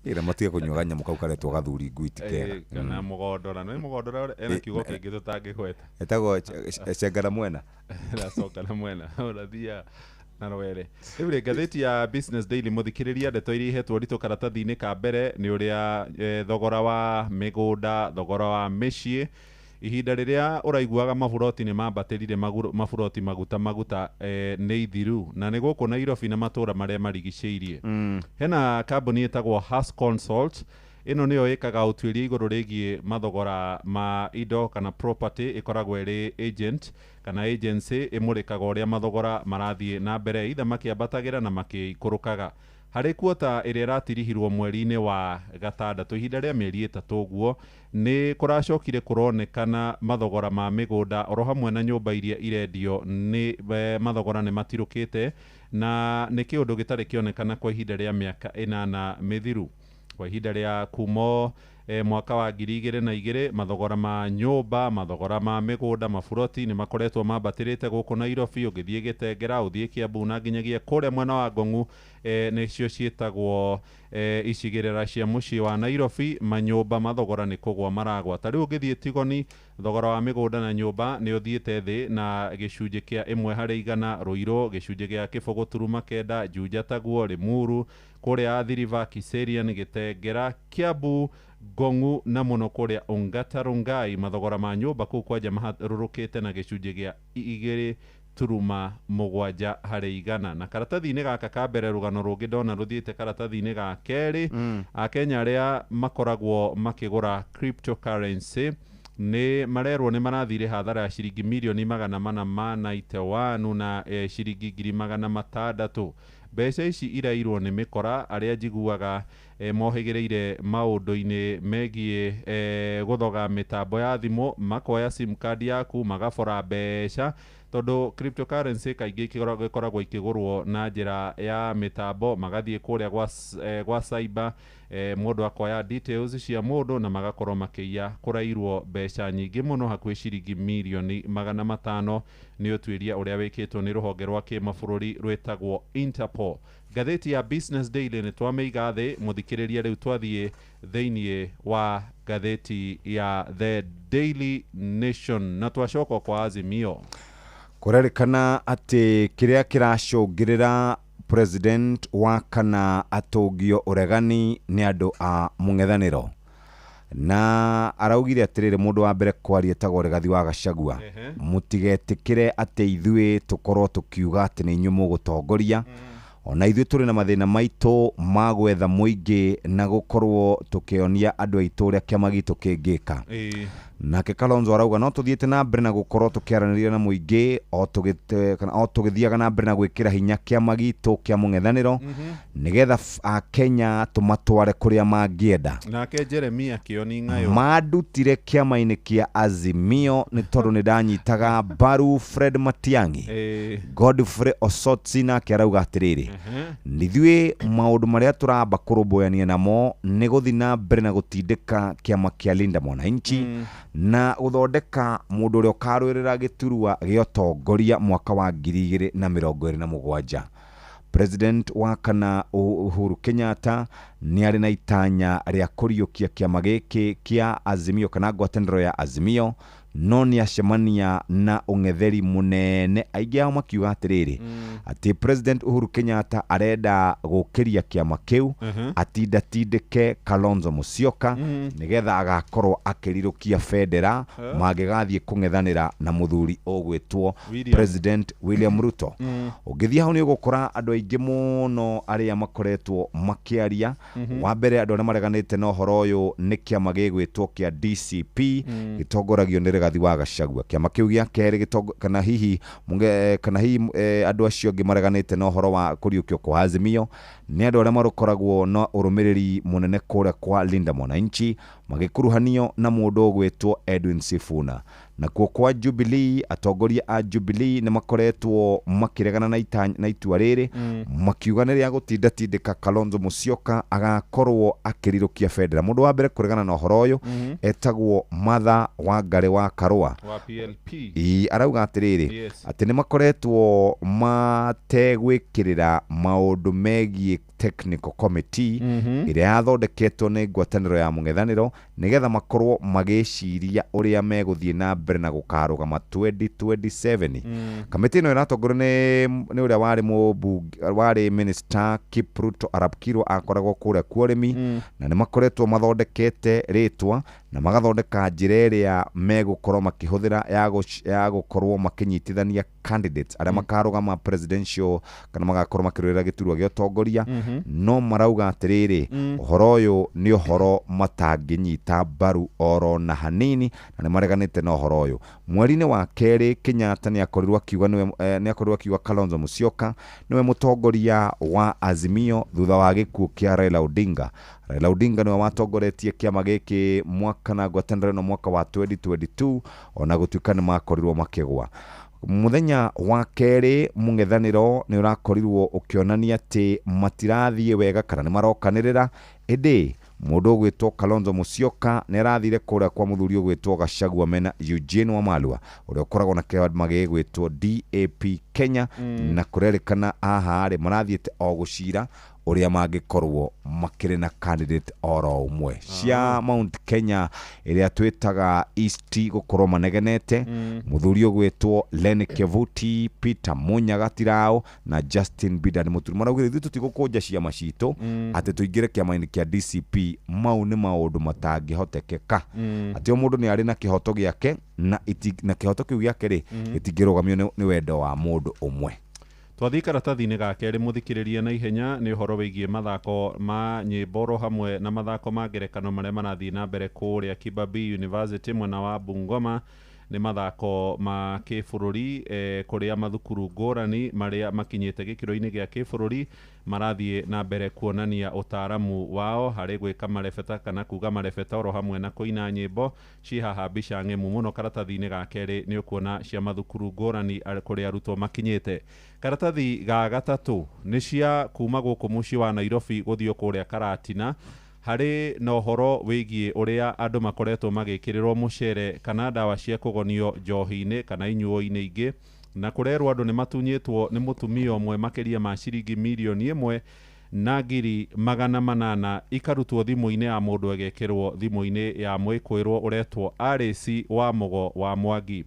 ira matiga kunyuaga nyamu kau karetwo gathuri ngwiti kega kana mugondora no mugondora ena kiugo kingi tutangihweta etagwo cengara mwena la soka na mwena urathia na rwere. Riu ngatheti ya Business Daily muthikiriria ndeto iria ihetwo rito karatathi-ini ka mbere ni uria thogora wa migunda thogora wa micii ihinda riria uraiguaga maburoti ni mambatirire maburoti maguta ni ithiru na ni guku Nairobi na matura maria marigiceirie. Hena kambuni etagwo Has Consult ino niyo ikaga utwiria iguru rigie mathogora ma indo kana property ikoragwo iri agent kana agency imurikaga uria mathogora marathie na mbere itha makiambatagira na makikurukaga. Hari kuota iria ratirihirwo mweri-ini wa gatandatu ihinda ria mieri 3 guo ni kuracokire kuronekana mathogora ma migunda oro hamwe na nyumba iria irendio ni mathogora ni matirukite na ni kiundu gitari kionekana kwa ihinda ria miaka 8 mithiru. Kwa ihinda ria kumo mwaka wa 2002 mathogora ma nyumba mathogora ma migunda maburoti ni makoretwo mambatirite guku Nairobi ugithie Gitengera uthie Kiambu na nginyagia kuria mwena wa Ngong'u nicio cietagwo icigirira cia mucii wa Nairobi manyumba mathogora ni kugwa maragwa. Tariu ugithie Tigoni thogora wa migunda na nyumba ni uthiete thi na gicunji kia 1/100 Ruiru gicunji gia Kibogo turuma 9 Juja taguo Limuru kuria Athi Kiserian Gitengera Kiambu Ngong'u na muno kuria Ongata Rongai mathogora ma nyumba kuu kwa jamaa rurukite na gicunji gia 2.7 na karatathi-ini gaka ka mbere rugano rungi ndona ruthiite karatathi-ini ga keri Akenya aria makoragwo makigura cryptocurrency ni marerwo ni marathire hathara ya ciringi milioni 491 na ciringi 600,000. Mbeca ici irairwo ni mikora aria njiguaga mohigireire maundu-ini megie guthoga mitambo ya thimu makoya sim card yaku magabora mbeca tondu cryptocurrency kaingi ikoragwo ikigurwo na njira ya mitambo magathie kuria gwa cyber mundu akoya details cia mundu na magakorwo makiya kurairwo mbeca nyingi muno hakuhi ciringi milioni 500 ni utwiria uria wikitwo ni ruhonge rwa kimabũrũri rwetagwo Interpol. Ngatheti ya Business Daily ni twameiga thi muthikiriria riu twathie theinie wa ngatheti ya The Daily Nation na twacoka kwa Azimio. Kurerikana ati kiria kiracungirira president wa kana atugio uregani ni andu a mung'ethaniro na araugire atiriri mundu wa mbere kwaria tagore gathi wa Gachagua mutigetikire ate ithuĩ tukorwo tukiuga ati ni nyumu gutongoria ona ithuĩ turi na mathina maitũ ma gwetha mũingĩ na gukorwo tukionia andu aitũ ũrĩa kĩama gitũ kĩngĩka. Nake Kalonzo arauga no tuthiĩte na mbere na gukorwo tukiaranĩria na mũingĩ o tugĩthiaga na mbere na gwĩkĩra hinya kĩama gitũ kĩa mũng'ethanĩro nigetha Kenya tumatware kũrĩa mangĩenda. Nake Jeremia Kioni Ng'ayo mandutire kĩama-inĩ kĩa Azimio nĩ tondũ nĩ ndanyitaga mbaru Fred Matiang'i. Godfrey Osotsi nake arauga atĩrĩrĩ nithuĩ maũndũ marĩa tũramba kũrũmbũyania namo nĩ gũthiĩ na mbere na gũtindĩka kĩama kĩa Linda Mwananchi na uthondeka mundu uria ukarwirira giturua gĩa ũtongoria mwaka wa 2027. President wa kana Uhuru Kenyatta ni ari na itanya ria kuriukia kiama giki kia Azimio kana ngwatanĩro ya Azimio no ni acemania na ung'etheri munene. Aingĩ ao makiuga atĩrĩrĩ ati President Uhuru Kenyatta arenda gũkĩria kiama kiu atindatindĩke Kalonzo Musyoka nigetha agakorwo akĩrirũkia federa mangĩgathiĩ kũng'ethanĩra na mũthuri ũgwĩtwo President William Ruto. Ũngĩthiĩ hau nĩ ũgũkora andũ aingĩ mũno arĩa makoretwo makĩaria. Wa mbere andũ arĩa mareganĩte na ũhoro ũyũ nĩ kĩama gĩgwĩtwo kĩa DCP gĩtongoragio nĩ Rigathi wa Gachagua. Kĩama kĩu gĩa kerĩ kana hihi andũ acio angĩ mareganĩte na ũhoro wa kũriũkio kwa Azimio nĩ andũ arĩa makoragwo na ũrũmĩrĩri mũnene kũrĩa kwa Linda Mwananchi magĩkuruhanio na mũndũ ũgwĩtwo Edwin Sifuna. Na kwa Jubilee, atongoria a Jubilee nĩ makoretwo makĩregana na itua rĩrĩ makiuga nĩ rĩa gũtindatindĩka Kalonzo Musyoka agakorwo akĩrirũkia federa. Mũndũ wa mbere kũregana na ũhoro ũyũ etagwo Martha Wangari wa Karũa wa PLP. Arauga atĩrĩrĩ atĩ nĩ makoretwo mategwĩkĩrĩra maũndũ megiĩ technical committee ĩrĩa yathondeketwo nĩ ngwatanĩro ya mũng'ethanĩro nigetha makorwo magĩciria ũrĩa megũthiĩ na mbere na gũkarũgama 2027. Kamĩtĩ ĩno ĩratongorio nĩ ũrĩa warĩ minister Kipruto Arap Kirwa akoragwo kũrĩa kwa ũrĩmi na nĩ makoretwo mathondekete rĩtwa na magathondeka njĩra ĩrĩa megũkorwo makĩhũthĩra ya gũkorwo makĩnyitithania candidates arĩa makarũgama presidential kana magakorwo makĩrũĩra gĩturwa gĩa ũtongoria. No marauga atĩrĩrĩ ũhoro ũyũ nĩ ũhoro matangĩnyita mbaru oro na hanini na nĩ mareganĩte na ũhoro ũyũ. Mweri-inĩ wa kerĩ Kenyatta nĩ akorirwo akiuga Kalonzo Musyoka niwe mũtongoria wa Azimio thutha wa gĩkuũ kĩa Raila Odinga. Raila Odinga niwe watongoretie kĩama gĩkĩ mwaka na ngwatanĩro ĩno mwaka wa 2022 ona gũtuĩka nĩ makorirwo makĩgwa. Muthenya wa kerĩ mũng'ethanĩro nĩ ũrakorirwo ũkĩonania atĩ matirathiĩ wega kana nĩ marokanĩrĩra. Ĩndĩ mũndũ ũgwĩtwo Kalonzo Musyoka nĩ arathire kũrĩa kwa mũthuri ũgwĩtwo Gachagua mena Eugene Wamalwa ũrĩa ũkoragwo na kĩama gĩgwĩtwo DAP Kenya na kũrerĩkana aha arĩ marathiĩte o gũcira ũrĩa mangĩkorwo makĩrĩ na candidate oro ũmwe cia Mount Kenya ĩrĩa twĩtaga East gũkorwo manegenete. Mũthuri ũgwĩtwo Lenny Kevuti, Peter Munya Gatirao na Justin Bida nĩ mũturi maraugire ithuĩ tũtigũkũnja ciama citũ atĩ tũingĩre kĩama-inĩ kĩa DCP. Mau nĩ maũndũ matangĩhotekeka atĩ o mũndũ nĩ arĩ na kĩhoto gĩake na kĩhoto kĩu gĩake rĩ gĩtingĩrũgamio nĩ wendo wa mũndũ ũmwe. Twathi karatathi-inĩ ga kerĩ mũthikĩrĩria na ihenya nĩ ũhoro wĩgiĩ mathako ma nyĩmbo hamwe na mathako ma ngerekano marĩa marathiĩ na mbere kũrĩa Kibabii University mwena wa Bungoma. Nĩ mathako ma kĩbũrũri kũrĩa mathukuru ngũrani marĩa makinyĩte gĩkĩro-inĩ gĩa kĩbũrũri marathiĩ na mbere kuonania ũtaaramu wao harĩ gwĩka marebeta kana kuga marebeta oro hamwe na kũina nyĩmbo ciĩ haha mbica ng'emu mũno. Karatathi-inĩ ga kerĩ nĩ ũkuona cia mathukuru ngũrani kũrĩa arutwo makinyĩte. Karatathi ga gatatũ nĩ cia kuma gũkũ mũciĩ wa Nairobi gũthiĩ kũrĩa Karatina harĩ na ũhoro wĩgiĩ ũrĩa andũ makoretwo magĩkĩrĩrwo mũcere kana ndawa cia kũgonio njohi-inĩ kana inyuo-inĩ ingĩ na kũrerwo andũ nĩ matunyĩtwo nĩ mũtumia ũmwe makĩria ma ciringi mirioni 1 na ngiri 800 ikarutwo thimũ-inĩ ya mũndũ agekĩrwo thimũ-inĩ ya mwĩkũĩrwo ũretwo Arĩsi wa Mogo wa Mwangi.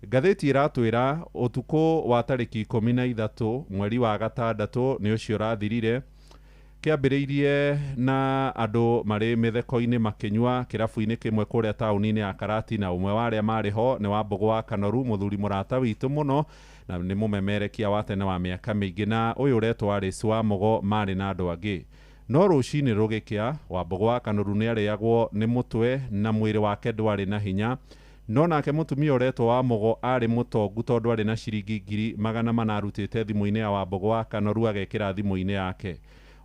Ngathĩti ĩratwĩra ũtukũ wa tarĩki 13 mweri wa gatandatũ nĩ ũcio ũrathirire kĩambĩrĩirie na andũ marĩ mĩtheko-inĩ makĩnyua kĩrabu-inĩ kĩmwe kũrĩa taũni-inĩ ya Karati, na ũmwe wa arĩa marĩ ho nĩ Wambũgũ wa Kanoru, mũthuri mũrata witũ mũno na nĩ mũmemerekia wa tene wa mĩaka mĩingĩ, na ũyũ ũretwo Alice Wamugo marĩ na andũ angĩ. No rũcinĩ rũgĩkĩa, Wambũgũ wa Kanoru nĩ arĩagwo nĩ mũtwe na mwĩrĩ wake ndwarĩ na hinya, no nake mũtumia ũretwo Wamugo arĩ mũtongu tondũ arĩ na ciringi 100,000 arutĩte thimũ-inĩ ya Wambũgũ wa Kanoru agekĩra thimũ-inĩ yake.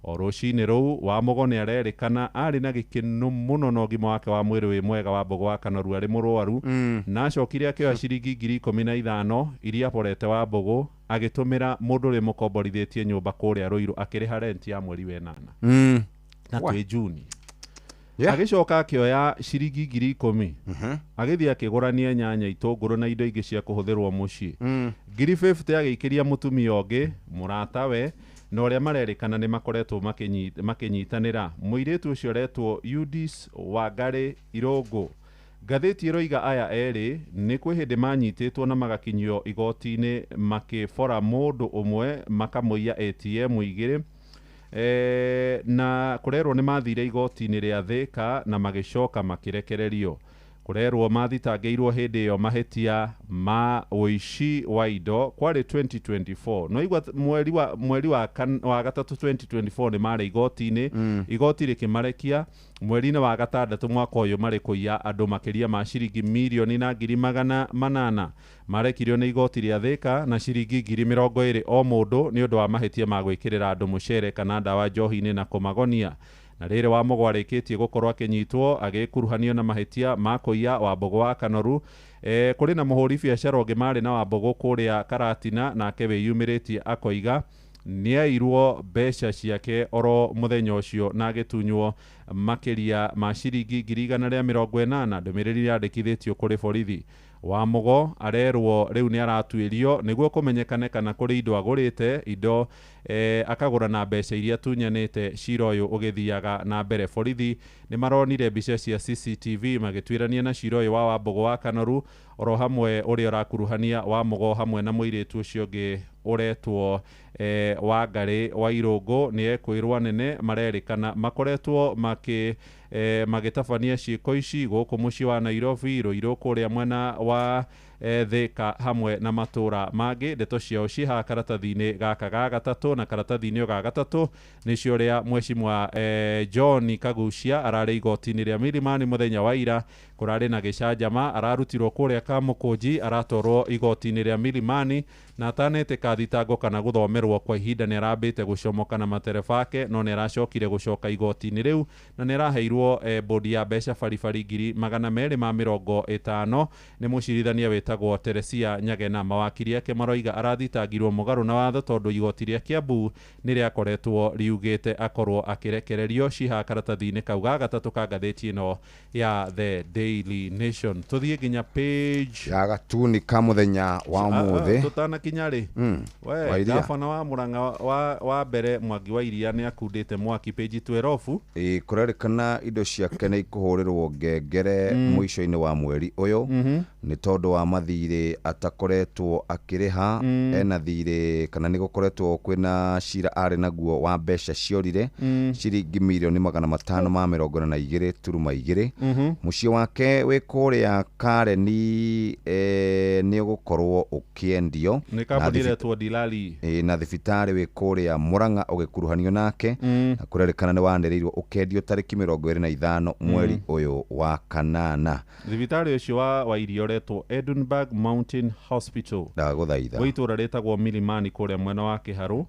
O rũcinĩ rũu Wamugo nĩ arerĩkana arĩ na gĩkeno mũno na ũgima wake wa mwĩrĩ wĩ mwega. Wambũgũ wa Kanoru arĩ mũrwaru na acokire akĩoya ciringi 15,000 iria aporete Wambũgũ agĩtũmĩra mũndũ ũrĩa mũkomborithĩtie nyũmba kũrĩa Rũirũ akĩrĩha renti ya mweri wa 8 na twĩ Juni. Agĩcoka akĩoya ciringi 10,000 agĩthiĩ akĩgũrania nyanya, itũngũrũ na indo ingĩ cia kũhũthĩrwo mũciĩ. 50 agĩikĩria mũtumia ũngĩ mũratawe na ũrĩa marerĩkana nĩ makoretwo makĩnyitanĩra. Mũirĩtu ũcio aretwo Eunice Wangari Irũngũ. Ngathĩti ĩroiga aya erĩ nĩ kwĩ hĩndĩ manyitĩtwo na magakinyio igoti-inĩ makĩbora mũndũ ũmwe makamũiya ATM 2 na kũrerwo nĩ mathire igoti-inĩ rĩa Thĩka na magĩcoka makĩrekererio. Kũrerwo mathitangĩirwo hĩndĩ ĩyo mahĩtia ma ũici wa indo kwarĩ 2024. No igwa mweri wa gatatũ 2024 nĩ marĩ igoti-inĩ, igoti rĩkĩmarekia. Mweri-inĩ wa gatandatũ mwaka ũyũ marĩ kũiya andũ makĩria ma ciringi 1,800,000 marekirio nĩ igoti rĩa Thĩka na ciringi 20,000 o mũndũ nĩ ũndũ wa mahĩtia ma gwĩkĩrĩra andũ mũcere kana ndawa njohi-inĩ na kũmagonia. Na rĩrĩ Wamugo arĩkĩtie gũkorwo akĩnyitwo agĩkuruhanio na mahĩtia ma kũiya Wambũgũ wa Kanoru. Kũrĩ na mũhũri biacara ũngĩ marĩ na Wambũgũ kũrĩa Karatina nake wĩyumĩrĩtie akoiga nĩ airwo mbeca ciake oro mũthenya ũcio na agĩtunywo makĩria ma ciringi 180,000. Ndũmĩrĩri yandĩkithĩtio kũrĩ borithi. Wamugo arerwo rĩu nĩ aratuĩrio nĩguo kũmenyekane kana kũrĩ indo agũrĩte indo akagũra na mbeca iria tunyanĩte. Cira ũyũ ũgĩthiaga na mbere. Borithi nĩ maronire mbica cia CCTV magĩtuĩrania na cira ũyũ wa Wambũgũ wa Kanoru oro hamwe ũrĩa ũrakuruhania Wamugo hamwe na mũirĩtu ũcio ũngĩ ũretwo Wangari wa Irũngũ. Nĩ ekwĩrwo anene marerĩkana makoretwo magĩtabania ciĩko ici gũkũ mũciĩ wa Nairobi, Rũirũ kũrĩa mwena wa Thĩka hamwe na matũra mangĩ. Ndeto ciao ciha karatathi-inĩ gaka ga gatatũ, na karatathi-inĩ ga gatatũ nĩcio ũrĩa Mheshimiwa John Kagucia ararĩ igoti-inĩ rĩa Milimani mũthenya wa ira. Kũrarĩ na gĩcanjama, ararutirwo kũrĩa Kamũkũnji aratwarwo igoti-inĩ rĩa Milimani na atanetĩka thitango kana gũthomerwo kwa ihinda nĩ arambĩte gũcomoka na matereba ake, no nĩ aracokire gũcoka igoti-inĩ rĩu na nĩ araheirwo bodi ya mbeca baribari 250,000 nĩ mũcirithania wĩtagwo Teresia Nyagena. Mawakiri ake maroiga arathitangirwo mũgarũ na watho tondũ igoti rĩa Kiambu nĩ rĩakoretwo riugĩte akorwo akĩrekererio. Ciha karatathi-inĩ kau ga gatatũ ka ngathĩti ĩno ya The Daily Nation. Tũthiĩ nginya page ya gatuni ka mũthenya wa mũthĩ tũtanakinya rĩ gabana wa Mũrang'a wa mbere Mwangi wa Iria nĩ akundĩte mwaki. Page 12 kũrerĩkana indo ciake nĩ ikũhũrĩrwo ngengere mũico-inĩ wa mweri ũyũ nĩ tondũ wa mathirĩ atakoretwo akĩrĩha. Ena thirĩ kana nĩ gũkoretwo kwĩna cira arĩ naguo wa mbeca ciorire ciringi 542.2. Mũciĩ wake wĩ kũrĩa Kareni nĩ ũgũkorwo ũkĩendio nĩ kambuni ĩretwo Dilali na thibitarĩ wĩ kũrĩa Mũrang'a ũgĩkuruhanio nake na kũrerĩkana nĩ wanĩrĩirwo ũkendio tarĩki 25 mweri ũyũ wa kanana. Thibitarĩ ũcio wa Iria ũretwo Edinburgh Mountain Hospital ndagũthaitha wĩ itũra rĩtagwo Milimani kũrĩa mwena wa Kĩharũ.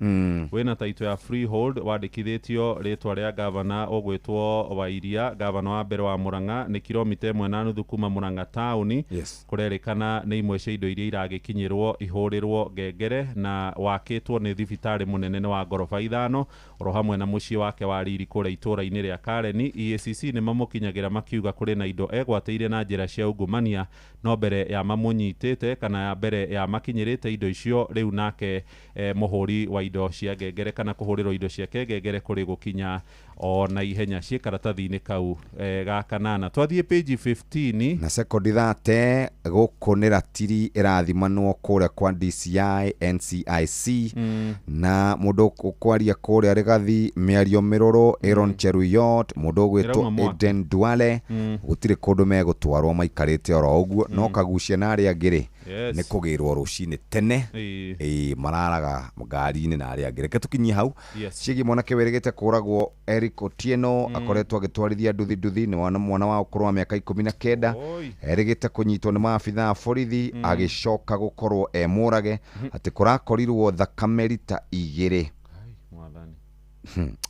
Wĩna taito ya freehold, wandĩkithĩtio rĩtwa rĩa gavana ũgwĩtwo wa Iria. Gavana wa mbere wa Mũrang'a nĩ kilomita 1.5 kuma Mũrang'a taũni. Kũrerĩkana nĩ imwe cia indo iria iragĩkinyĩrwo ihũrĩrwo ngengere na wakĩtwo nĩ thibitarĩ mũnene wa ngoroba 5 oro hamwe na mũciĩ wake wa riri kũrĩa itũra-inĩ rĩa Kareni. EACC nĩ mamũkinyagĩra makiuga kũrĩ na indo egwatĩire na njĩra cia ungumania, no mbere ya mamũnyitĩte kana mbere ya makinyĩrĩte indo icio rĩu nake mũhũri wa indo cia ngengere kana kũhũrĩrwo indo ciake ngengere kũrĩ gũkinya ona ihenya cie karatathi-inĩ kau ga kanana. Twathie page 15 na sekondi 30 gũkũ nĩ ratiri ĩrathimanwo kũrĩa kwa DCI NCIC na mũndũ ũkwaria kũrĩa Rigathi mĩario mĩrũrũ Aaron Cheruyot mũndũ ũgwĩtwo Eden Duale gũtirĩ kũndũ megũtwarwo maikarĩte oro ũguo no kagucia na arĩa angĩ nĩ kũgĩrwo rũcinĩ tene mararaga ngari-inĩ na arĩa angĩ reke tũkinyie hau ciĩgiĩ mwanake wĩrĩgĩte kũragwo Eric Otieno akoretwo agĩtwarithia nduthi nĩ mwana wa ũkũrũ wa mĩaka 19 erĩgĩte kũnyitwo nĩ maabitha a borithi agĩcoka gũkorwo mũrage atĩ kũrakorirwo thakame rita 2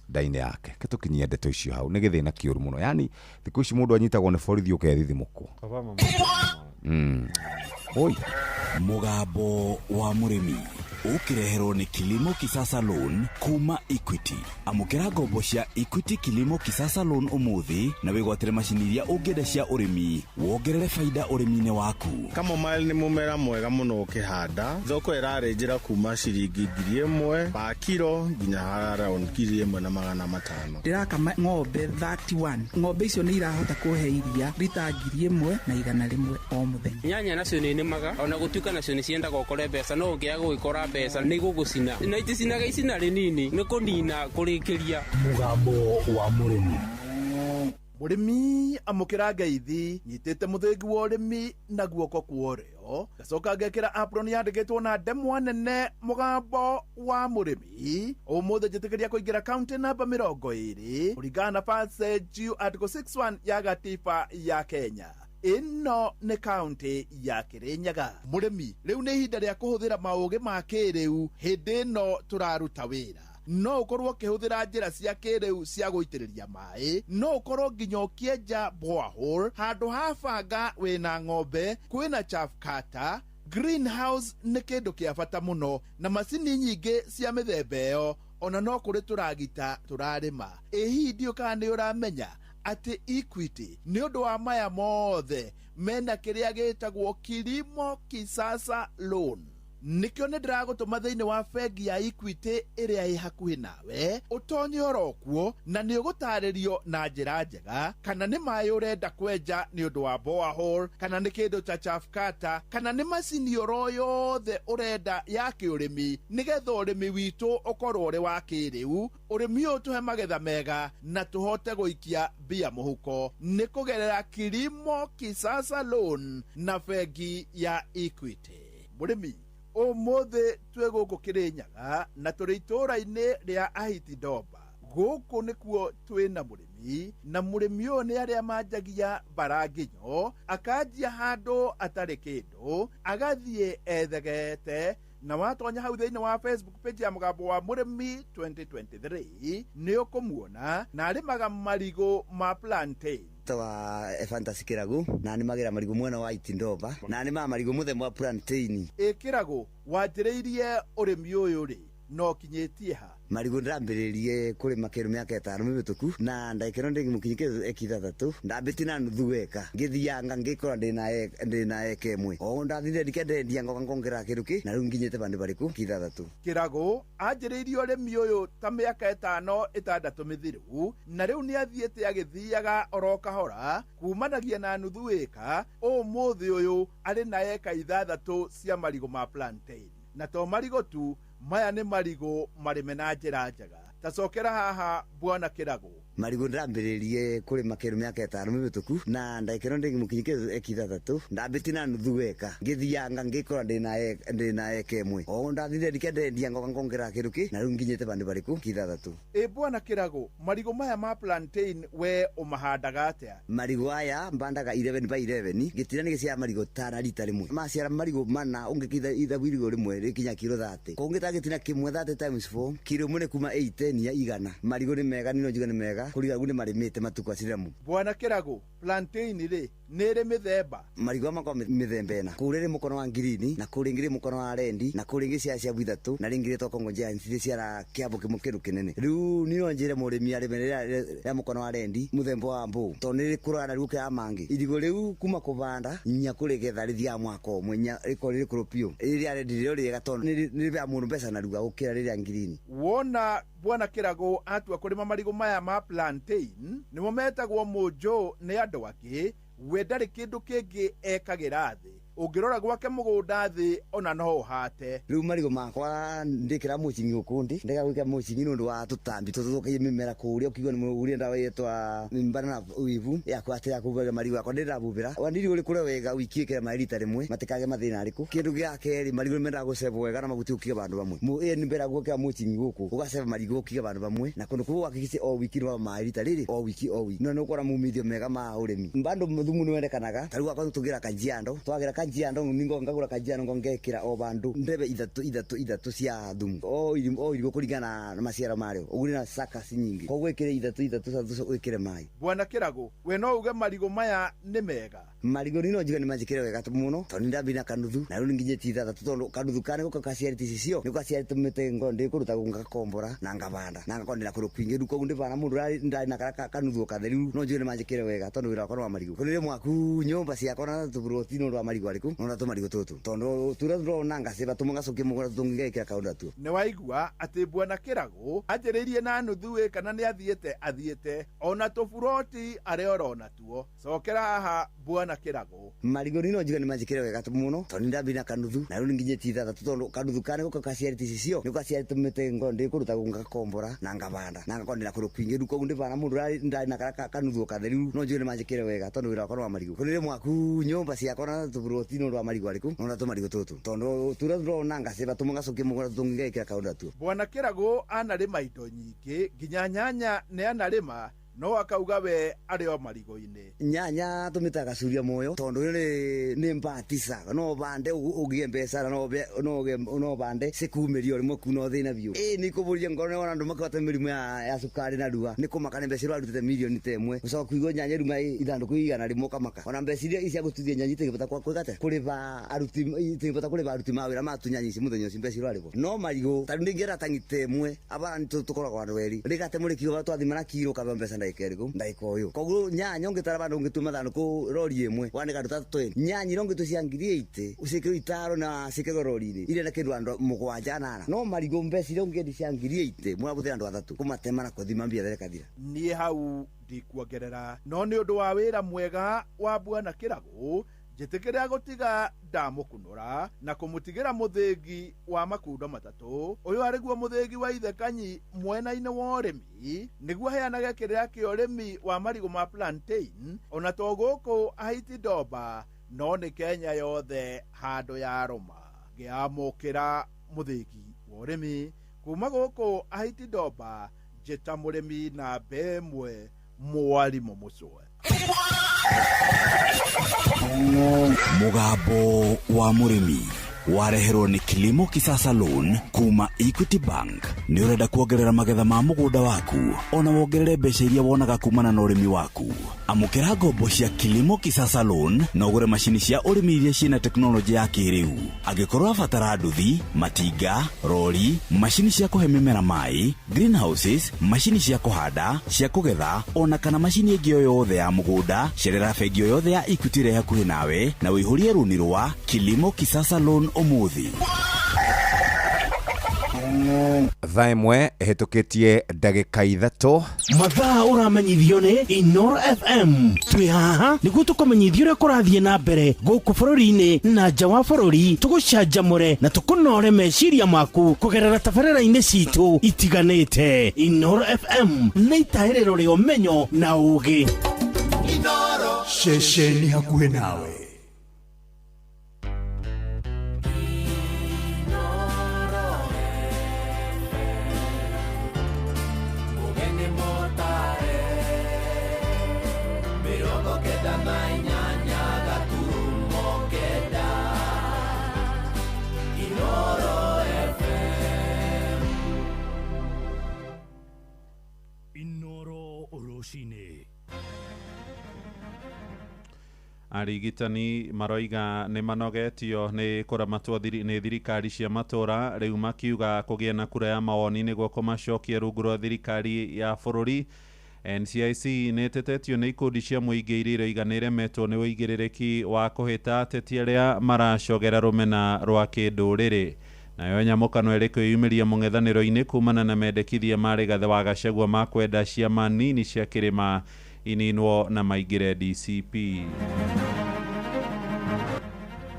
ndainĩ yake ketũkinyie ndeto icio hau nĩ gĩthĩna kĩũru mũno yani thikũ ici mũndũ anyitagwo nĩ borithi ũkethithimũkwo oi mugambo wa mũrĩmi ukireherwo ni Kilimo Kisasa Loan kuma Equity. Amukira ngombo cia Equity Kilimo Kisasa Loan umuthi na wigwatire macini iria ungenda cia urimi wongerere faida urimi-ini waku. Kama mali ni mumera mwega muno ukihanda thoko irarenjera kuma ciringi 1,000 pa kilo nginya around 1,500. Ndirakama ng'ombe 31 ng'ombe icio ni irahota kuhe iria lita 1,100 o muthenya. Nyanya nacio ni nemaga ona gutuika nacio ni cienda gukore mbeca no ungiaga gwikora mbeca ni gugucina na iticinaga icina rinini ni kunina kurikiria. Mugambo wa mũrĩmi Mũrĩmi amũkĩra ngeithi nyitĩte mũthĩgi wa ũrĩmi na guoko kuoreo gacoka ngekĩra apron yandĩkĩtwo na ndemwa nene mũgambo wa mũrĩmi ũmũthĩ njĩtĩkĩria kũingĩra kaunti namba 20 kũringana na passage article 61 ya gatiba ya Kenya. Ino nĩ kaunti ya Kirinyaga. Mũrĩmi rĩu nĩ ihinda rĩa kũhũthĩra maũgĩ ma kĩrĩu hĩndĩ ĩno tũraruta wĩra. No ũkorwo ũkĩhũthĩra njĩra cia kĩrĩu cia gũitĩrĩria maĩ, no ũkorwo nginya ũkĩenja borehole handũ ha banga wĩna ng'ombe, kwĩna chaff cutter. Greenhouse nĩ kĩndũ kĩa bata mũno na macini nyingĩ cia mĩthemba ĩyo ona no kũrĩ tũragita tũrarĩma. Hihi ndiũka nĩ ũramenya ati Equity ni ũndũ wa maya mothe mena kĩrĩa gĩtagwo Kilimo Kisasa Loan. Nikio nĩ ndĩragũtũma thĩinĩ wa bengi ya Equity ĩrĩa ĩ hakuhĩ nawe ũtonye oro kuo na nĩ ũgũtarĩrio na njĩra njega kana nĩ maĩ ũrenda kwenja nĩ ũndũ wa borehole kana nĩ kĩndũ ta chaff cutter kana nĩ macini oro yothe ũrenda ya kĩũrĩmi nĩgetha ũrĩmi witũ ũkorwo ũrĩ wa kĩrĩu ũrĩmi ũyũ tũhe magetha mega na tũhote gũikia mbia mũhuko nĩ kũgerera Kilimo Kisasa Loan na bengi ya Equity. Mũrĩmi ũmũthĩ twĩ gũkũ Kirinyaga na tũrĩ itũũra-inĩ rĩa Ahiti Ndomba. Gũkũ nĩkuo twĩna mũrĩmi na mũrĩmi ũyũ nĩ arĩa manjagia baranginyo akanjia handũ atarĩ kĩndũ agathiĩ ethegete na watonya hau thĩinĩ wa Facebook page ya Mugambo wa Mũrĩmi 2023 nĩ ũkũmuona na arĩmaga marigũ ma plantain. Tawa Fantasy Kiragu na animagira marigo mwena wa Ahiti Ndomba na anima marigo muthemba wa plantain. Kiragu wanjĩrĩirie ũrĩmi ũyũ rĩ no kinyĩtie ha? Marigo ndambĩrĩrie kũrĩma kĩrũ mĩaka 5 mĩhĩtũku na ndaikĩrwo ndĩmũkinyĩke eki 3 ndambĩti na nuthu eka ngĩthianga ngĩkora ndĩna eka ĩmwe o ndathire ndikendendia ngongera kĩrũ kĩ na rĩu nginyĩte bandũ barĩkũ ki 3. Kiragu anjĩrĩirie ũrĩmi ũyũ ta mĩaka 5-6 mĩthiru na rĩu nĩ athiĩte agĩthiaga oro kahora kumanagia na nuthu eka ũmũthĩ ũyũ arĩ na eka 6 cia marigo ma plantain na to marigo tu maya nĩ marigo marĩme na njĩra njega. Tacokera haha bwana Kiragu. Marigo ndambĩrĩrie kũrĩma kĩrũ mĩaka 5 mĩhĩtũku na ndaikĩrwo ndĩmũkinyĩke eki 3 ndambĩti na nuthu eka ngĩthianga ngĩkora ndĩna eka ĩmwe o ndathire ndikendendia ngongera kĩrũ kĩ na rĩu nginyĩte bandũ barĩkũ ki 3. Bwana Kiragu marigo maya ma plantain we ũmahandaga atĩa? Marigo aya mbandaga 11x11 ngĩtiranĩge cia marigo tana rita rĩmwe maciara marigo mana ũngĩkitha irigo rĩmwe rĩkinya kilo 30 kũngĩtagĩtina kĩmwe 30 times 4 kilo mwe kuma 8 ya igana. Marigo nĩ mega nĩ njuga nĩ mega kuriga gune marimite matuko aciramu. Bwana Kiragu plantain ri nere mithemba marigo makwa mithemba ena kurere mukono wa green na kuringire mukono wa red na kuringire cia bwithatu na ringire to kongo giant cia kiambo kimukiru kinene riu nino njire murimi aremerera ya mukono wa red muthemba wa mbu to niri kurana riu kia mangi irigo riu kuma kubanda nya kurigetha rithia mwaka omwe nya riko riri kurupio iri red riri riga to niri bya mundu pesa na ruga ukira riri green wona Bwana Kirago atua kurima marigo maya ma plantain nimo metagwo mojo ne andu angi we ndari kindu kingi ekagira thi ungirora gwake mugunda thi ona no hate riu marigo makwa ndikira mucingi ukundi ndega gwika mucingi nundu wa tutambi tuthukaie mimera kuria ukigwa ni muguria ndawa yetwa mbana na uivu yakwa atira kuvuga marigo akwa ndirabubira wandiri uri kure wega wikiekera marita rimwe matikage mathina ariku kindu giake ri marigo menda gucebo wega na maguti ukiga bandu bamwe mu ni mbera gwika mucingi guku ugaceba marigo ukiga bandu bamwe na kundu kuwa kikice o wiki no marita riri o wiki no nukora mumithio mega ma urimi bandu thumu ni wendekanaga taru akwa tugira kajiando twagira kajiando ningo ngagura kajiando ngongekira o bandu ndebe ithatu cia thumu o irigo kuringana na maciaro mario uguri na saka nyingi ko gwekire ithatu sa gwekire mai Bwana Kirago we no uge marigo maya ni mega marigo nino jiga ni majikire wega muno to ninda bina kanuthu na ru nginye ti ithatu to kanuthu kane ko kaciariti cicio niko aciariti mitengo ndi kuruta ngakombora na ngabanda na ngakondera kuru kwingi ruko gundi bana mundu ndari na kanuthu katheriu no jiga ni majikire wega to wira kwa marigo kunire mwaku nyumba cia kona tuburoti no rwa marigo ariku no to marigo tutu tondo tura nanga seba tumungacokie mugura tungigekira kaunda tu ne waigua ati Bwana Kirago ajiririe na nuthu kana ni athiete ona tuburoti are orona tuo cokera haha Bwana Kirago marigo nino jiga ni majikire wega muno to ninda bina kanuthu na ru nginye ti ithatu tondo kanuthu kane ko kaciariti cicio niko aciariti mitengo ndi kuruta ngakombora na ngabanda na ngakondera kuru kwingi ruko gundi bana mundu ndari na kanuthu katheriu no jiga ni majikire wega tondo wira kwa marigo kunire mwaku nyumba cia kona tuburoti no rwa marigo ariku no to marigo tutu tondo tura nanga seba tumungacokie mugura tungigekira kaunda tu Bwana Kirago anarima indo nyingi nginya nyanya ne anarima no akauga we ario marigo-ini nyanya tumitaga curia moyo tondu ni mbatisa no bande ugie mbeca no bande sikumirio rimwe kuno thina biu ni kuburia ngone wana ndu makota mirimu ya sukari na ruwa ni kumakana mbeca rwarutite milioni temwe ucoka kuigwa nyanya ruma ithanduku igana rimwe kamaka ona mbeca iria cia gututhia nyanya itigibota kwigate kuriba aruti itigibota kuriba aruti mawira matunyanya ici muthenya ucio mbeca rwaribo no marigo taru ningira tangite emwe abana tukoragwa andu eri rigate muri kiuga twathimana kiro kaba mbeca ndaikeriko ndaikoyo koguo nyanya ngitara bandu ngituma thano ku rori emwe wanika ndutatu 20 nyanya rongitu cia ngiri 80 ucikiro itaro na cikiro rori-ini ile na kindu andu mugwanja nana no marigo mbeca ile ngendi cia ngiri 80 mwabuthira andu athatu kumatema na kuthima mbia there kathira nie hau ndikuongerera no ni undu wa wira mwega wa Bwana Kirago njitikiria gutiga ndamukunura na kumutigira muthingi wa makundo matatu uyu ariguo muthingi wa ithe Kanyi mwena-ini wa urimi niguo heanage kiria kia urimi wa marigo ma plantain ona to guku Haiti Ndomba no ni Kenya yothe handu ya roma ngiamukira muthingi wa urimi kuma guku Haiti Ndomba njita murimi na bemwe mwarimu mucwe Mugambo wa murimi wareherwo ni Kilimo Kisasa Loan kuma Equity Bank. Ni urenda kuongerera magetha ma mugunda waku ona wongerere mbeca iria wonaga kumana na urimi waku. Amukira ngombo cia Kilimo Kisasa Loan na ugure macini cia urimi iria ciina teknoloji ya kiriu. Angikorwo abatara nduthi, matinga, rori, macini cia kuhe mimera mai, greenhouses, macini cia kuhanda, cia kugetha ona kana macini ingi yothe ya mugunda, cerera bengi yothe ya Equity ria hakuhi nawe na wihurie runi rwa Kilimo Kisasa Loan umuthi. Thaa imwe hitukitie ndagika ithatu mathaa uramenyithio ni Inoro FM twi haha niguo tukumenyithia uria kurathie na mbere guku bururi-ini na nja wa bururi tugucanjamure na tukunore meciria maku kugerera tabarĩra-inĩ citu itiganĩte. Inoro FM nĩ itaĩrĩro rĩa ũmenyo na ũũgĩ. Inoro ceceni hakuhĩ nawe. arigitani maroiga nĩ manogetio nĩ kũramatwo nĩ thirikari cia matũra, rĩu makiuga kũgĩa na kura ya mawoni nĩguo kũmacokia rungu rwa thirikari ya bũrũri. NCIC nĩ ĩtetetio nĩ ikundi cia mũingĩ iria iroiga nĩ iremetwo nĩ ũigĩrĩrĩki wa kũhĩta ateti arĩa maracogera rũmena rwa kĩndũrĩrĩ. Nayo nyamũkano ĩrĩ kwĩyumĩria mũng'ethanĩro-inĩ kumana na mendekithia ma Rigathĩ wa Gachagua ma kwenda ciama nini cia kĩrĩma ininwo na maingĩre DCP.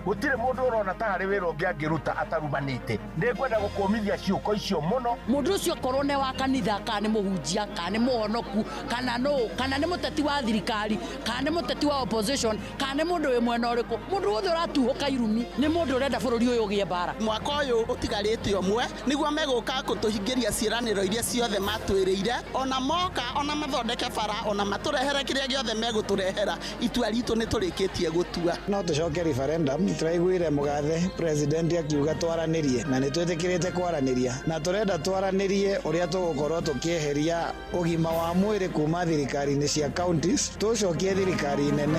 Gutire mundu urona ta hari wira ungi angiruta atarumanite. Nĩngwenda gũkũmithia ciuko icio mũno. Mundu ucio korwo ne wa kanitha kana nĩ mũhunjia kana nĩ mũhonoku kana nĩ mũteti wa thirikari kana nĩ mũteti wa opposition kana nĩ mundu wĩ mwena ũrĩkũ, mundu wothe ũratuhũka irumi nĩ mundu ũrenda bũrũri ũyũ ũgĩe mbara. Mwaka ũyũ ũtigarĩte ũmwe nĩguo megũka kũtũhingĩria ciĩranĩro iria ciothe matwĩrĩire, ona moka ona mathondeke bara ona matũrehere kĩrĩa gĩothe megũtũrehera, itua ritũ nĩ tũrĩkĩtie gũtua. No tũcoke referendum, tũraiguire mũgathe president akiuga twaranĩrie na nĩ twĩtĩkĩrĩte kwaranĩria na tũrenda twaranĩrie ũrĩa tũgũkorwo tũkĩeheria ũgima wa mwĩrĩ kuma thirikari-inĩ cia counties tũcokie thirikari nene.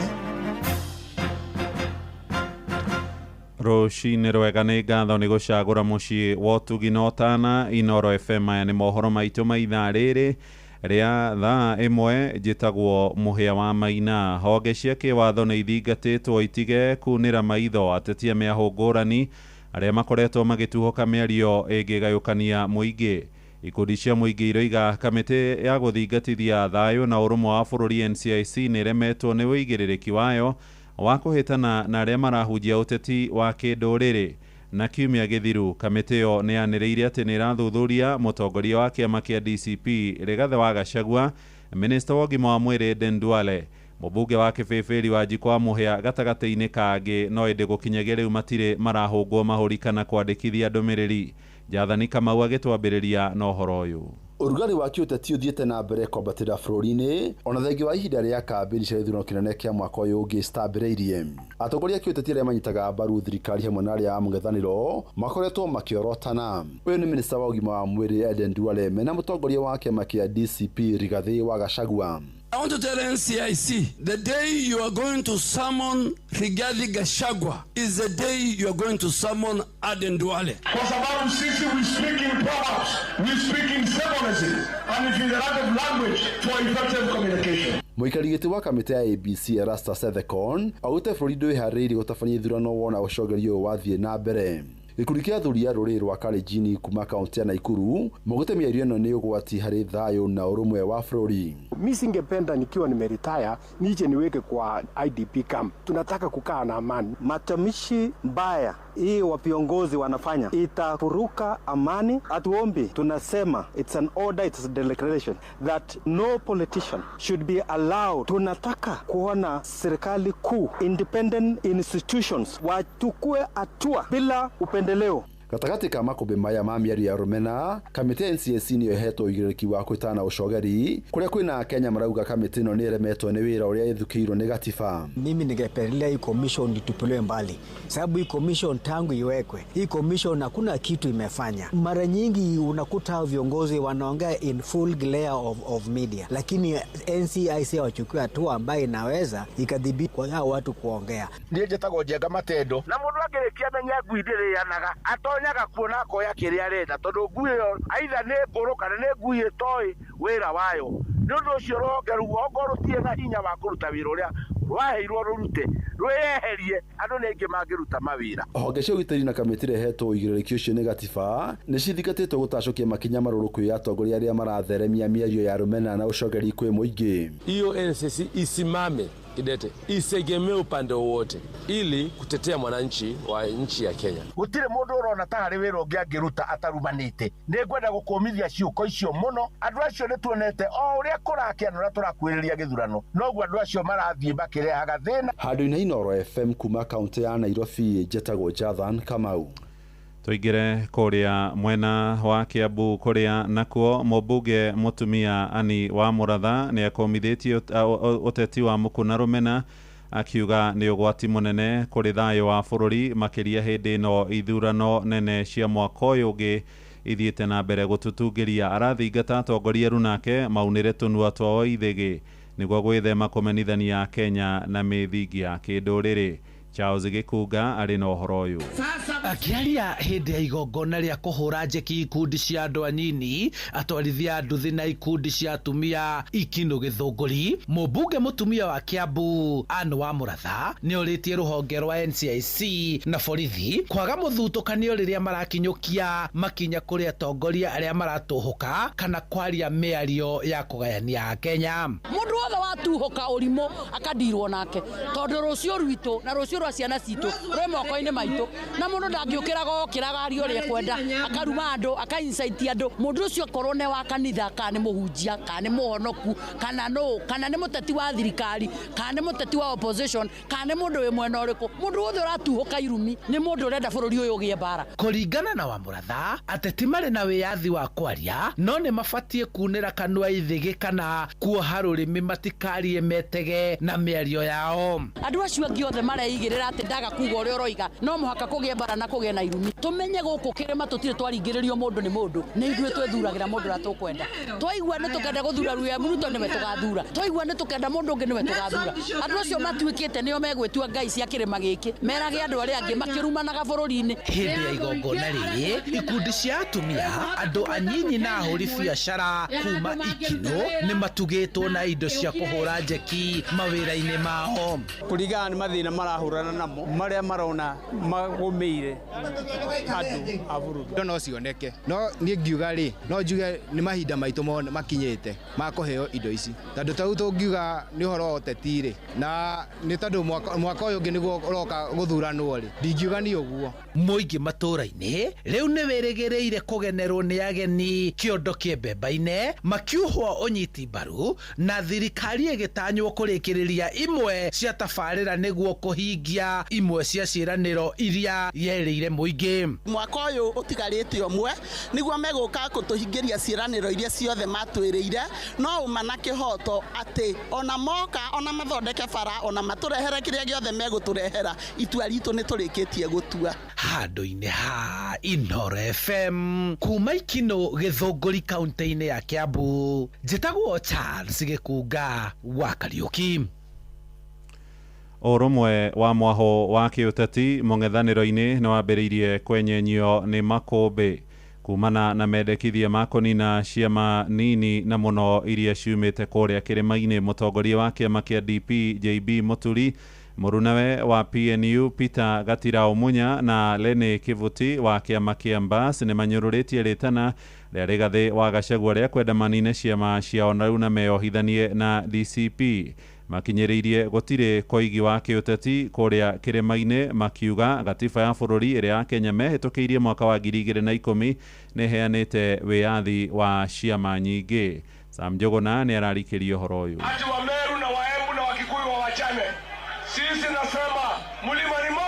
Rũcinĩ rwega, nĩ ngatho nĩ gũcagũra mũciĩ wa ũtugi na ũtana. Inooro FM, aya nĩ mohoro maitũ ma ithaa rĩrĩ rĩa thaa ĩmwe. Njĩtagwo Mũhĩa wa Maina. Honge cia kĩwatho nĩ ithingatĩtwo itige kunĩra maitho ateti a mĩahũ ngũrani arĩa makoretwo magĩtuhoka mĩario ĩngĩgayũkania mũingĩ. Ikundi cia mũingĩ iroiga kamĩtĩ ya gũthingatithia thayũ na ũrũmwe wa bũrũri NCIC nĩ ĩremetwo nĩ wĩigĩrĩrĩki wayo wa kũhĩtana na arĩa marahunjia ũteti wa kĩndũrĩrĩ. Na kiumia gĩthiru, kamĩtĩ ĩyo nĩ yanĩrĩire atĩ nĩ ĩrathuthuria mũtongoria wa kĩama kĩa DCP Rigathĩ wa Gachagua, minista wa ũgima wa mwĩrĩ Aden Duale, mũmbunge wa Kĩbĩbĩri Wanjikũ wa Mũhĩa, gatagatĩ-inĩ kangĩ. No ĩndĩ gũkinyagia rĩu matirĩ marahũngwo mahũri kana kwandĩkithia ndũmĩrĩri. Jathani Kamau agĩtwambĩrĩria na ũhoro ũyũ. Ũrugarĩ wa kĩũteti ũthiĩte na mbere kwambatĩra bũrũri-inĩ ona thengia wa ihinda rĩa kambĩini cia gĩthurano kĩnene kĩa mwaka ũyũ ũngĩ citambĩrĩirie. Atongoria a kĩũteti arĩa manyitaga mbaru thirikari hamwe na arĩa a mũng'ethanĩro makoretwo makĩorotana. Ũyũ nĩ minista wa ũgima wa mwĩrĩ Aden Duale mena mũtongoria wa kĩama kĩa DCP Rigathĩ wa Gachagua. I want to tell NCIC, the day you are going to summon Rigathĩ Gachagua is the day you are going to summon Aden Duale. Kwa sababu sisi we speak in proverbs, we speak in symbolism, and it's in the right of language for effective communication. Mũikarĩri gĩtĩ wa kamĩtĩ ya ABC Erastus Ethekon augĩte bũrũri ndwĩharĩirie gũtabania ithurano wona ũcogeria ũyũ wathiĩ na mbere. Gĩkundi kĩa athuri a rũrĩrĩ rwa Kalenjin kuma kaunti ya Nakuru maugĩte mĩario ĩno nĩ ũgwati harĩ thayũ na ũrũmwe wa bũrũri. Mimi singependa nikiwa nimeretire nije niweke kwa IDP camp. Tunataka kukaa na amani. Matamishi mbaya hii wa viongozi wanafanya itafuruka amani. Atuombi tunasema it's an order, it's a declaration that no politician should be allowed. Tunataka kuona serikali kuu, independent institutions wachukue hatua bila upendeleo. Gatagatĩ ka makũmbĩ maya ma mĩario ya rũmena, kamĩtĩ ya NCIC nĩyo ĩhetwo ũigĩrĩrĩki wa kwĩtana ũcogeri, kũrĩa kwĩna Kenya marauga kamĩtĩ ĩno nĩ ĩremetwo nĩ wĩra ũrĩa ĩthukĩirwo nĩ gatiba. Mimi ningependelea hii commission itupiliwe mbali, sababu hii commission tangu iwekwe, hii commission hakuna kitu imefanya. Mara nyingi unakuta viongozi wanaongea in full glare of media, lakini NCIC wachukua hatua ambayo inaweza ikadhibiti kwa hao watu kuongea. Ndiye njĩtagwo Njenga Matendo, na mũndũ angĩrĩkia menya ngui ndĩrĩanaga atonyaga kuona akoya kĩrĩa arenda, tondũ ngui ĩyo aitha nĩ ngũrũ kana nĩ ngui ĩtoĩ wĩra wayo. Nĩ ũndũ ũcio rũhonge rũu okorwo rũtirĩ na hinya wa kũruta wĩra ũrĩa rwaheirwo rũrute, rwĩyeherie, andũ nĩ aingĩ mangĩruta mawĩra. Honge cia ũgitĩri na kamĩtĩ ĩrehetwo ũigĩrĩrĩki ũcio nĩ gatiba nĩ cithingatĩtwo gũtacũkia makinya marũrũ kwĩ atongoria arĩa maratheremia mĩario ya rũmena na ũcogeri kwĩ mũingĩ. Hiyo NCC isimame kidete, isegemee upande wowote ili kutetea mwananchi wa nchi ya Kenya. Gutire mundu urona ta hari wira ungi angiruta atarumanite. Nĩngwenda gũkũmithia ciuko icio mũno. Andũ acio nĩ tuonete o ũrĩa kũrakĩana ũrĩa tũrakuĩrĩria gĩthurano, noguo andũ acio marathiĩ makĩrehaga thĩna. Handũ-inĩ Inooro FM kuma kaunti ya Nairobi, njĩtagwo Jathani Kamau. Tuingire kũrĩa mwena wa Kiambu kũrĩa nakuo mũmbunge mũtumia Ani wa Mũratha nĩ akomithĩtie ũteti wa Mũkuna Rũmena, akiuga nĩ ũgwati mũnene kũrĩ thayũ wa bũrũri makĩria hĩndĩ ĩno ithurano nene cia mwaka ũyũ ũngĩ ithiĩte na mbere gũtutungĩria. Arathingata atongoria rĩu nake maunĩre tũnua twao ithĩgĩ niguo gwithema kumenithania Kenya na mithingi ya kinduriri. Charles Gikunga ari na uhoro uyu. Akiaria hindi ya igongona ria kuhura njeki ikundi cia andu anini, atwarithia nduthi na ikundi cia atumia Ikino Githunguri, mubunge mutumia wa Kiambu Anne wa Muratha ni oritie ruhonge rwa NCIC na borithi kwaga muthutukanio riria marakinyukia makinya kuri atongoria aria maratuhuka kana kwaria miario ya kugayania Kenya. Mundu wothe watuhuka urimo akadirwo nake tondu rucio rwito na rucio rwa ciana citu rwe moko-ini maitu na mundu ndangiukira gokiraga ario ria kwenda akaruma andu akainsaiti andu mundu ucio korwo ne wa kanitha kana ni muhunjia kana ni muhonoku kana ni muteti wa thirikari kana ni muteti wa opposition kana ni mundu we mwena uriku mundu wothe uratuhuka irumi ni mundu urenda bururi uyu ugie bara. Kuringana na wa Muratha ateti mari na wiyathi wa kwaria no ni mabatie kunira kanua ithigi kana kuoha rurimi matikarie metege na miario yao. Andu acio angi othe mareigirira ati ndaga kuga uria uroiga no muhaka kugie bara na kugie na irumi. Tumenye guku kirima tutire twaringiririo mundu ni mundu ni ithuĩ twethuragira mundu ra tukwenda twaigua ni tukenda guthura William Ruto ni tugathura twaigua ni tukenda mundu ungi ni tugathura. Andu acio matuikite nio megwetua ngai cia kirima giki merage andu aria angi makirumanaga bururi-ini. Hindi ya igongona riri ikundi cia atumia andu anyinyi na ahuri biacara kuma Ikino ni matugitwo na indo cia kuhura njeki mawira-ini mao kuringana ni mathina marahurana namo maria marona magumeire andu aburu no cioneke no ni ngiuga ri no njuge ni mahinda maitu makinyite makuheo indo ici tondu tau tungiuga ni horo otetire na ni tondu mwaka uyu ngi niguo uroka guthuranwo ri ndingiuga ni uguo. Muingi matura-ini riu ni wirigireire kugenerwo ni ageni kiondo kiembemba-ine makiuhwo unyiti mbaru na thirikari igitanywo kurikiriria imwe cia tabarira niguo kuhingia imwe cia ciraniro iria yerire muingi. Mwaka uyu utigarite omwe niguo meguka kutuhingiria ciraniro iria ciothe matwiriire no uma na kihoto ati ona moka ona mathondeke bara ona maturehere kiria giothe meguturehera itua ritu ni turikitie gutua. Handu-ini ha Inooro FM kuma Ikino Githunguri kaunti-ini ya Kiambu njitagwo Charles Gikunga wa Kariuki. Urumwe wa mwaho wa kiuteti mung'ethaniro-ini ni wambiriirie kwenyenyio ni makũmbĩ kumana na mendekithia makonina ciama nini na muno iria ciumite kuria kirima-ini. Mutongoria wa kiama kia DP JB Muturi, murunawe wa PNU Peter Gatira Omunya na Lene Kivuti wa kiama kia Mbas ni manyururitie ritana ria rigathi wa Gachagua ria kwenda manine ciama ciao na riu na meohithanie na DCP. Makinyiriirie gutire koigi wa kiuteti kuria kirima-ini makiuga gatiba ya bururi iria ya Kenya mehitukiirie mwaka wa 2010 ni heanite wiyathi wa ciama nyingi. Sam Njuguna ni ararikirio horo uyu. Ati wa Meru na Waembu na Wakikuyu wa wachane. Sisi nasema mulima ni mo,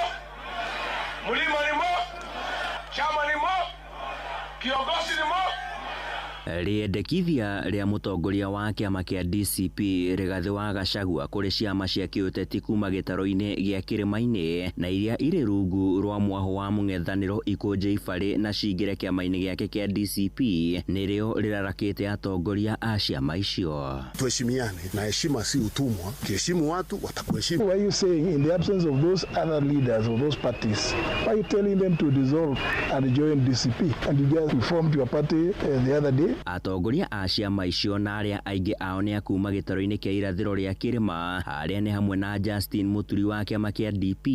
chama ni mo, kiongozi ni mo. Riendekithia ria mutongoria wa kiama kia DCP Rigathi wa Gachagua kuri ciama cia kiuteti kuma gitaro-ini gia kirima-ini na iria iri rungu rwa mwaho wa mung'ethaniro ikunje ibari na cingire kiama-ini giake kia DCP nirio rirarakite atongoria a ciama icio. Tuheshimiane na heshima si utumwa, kiheshimu watu watakuheshimu. Why are you saying in the absence of those other leaders of those parties, why are you telling them to dissolve and join DCP and you guys formed your party the other day? Atongoria a ciama icio na aria aingi ao ni akuma gitaro-ini kia irathiro ria kirima aria ni hamwe na Justin Muturi wa kiama kia DP,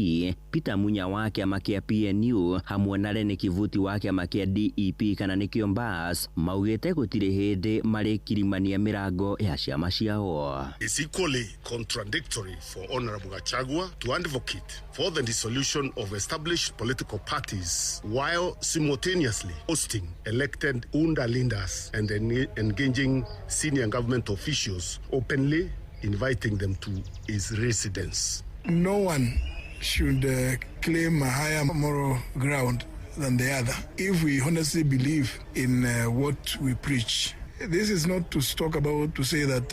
Peter Munya wa kiama kia PNU hamwe na Lene Kivuti wa kiama kia DEP kana nikio Mbas maugite gutire hindi mari kirimania mirango ya ciama ciao. It's equally contradictory for Honorable Gachagua to advocate for the dissolution of established political parties while simultaneously hosting elected underlinders and engaging senior government officials, openly inviting them to his residence. No one should claim a higher moral ground than the other if we honestly believe in what we preach. This is not to talk about to say that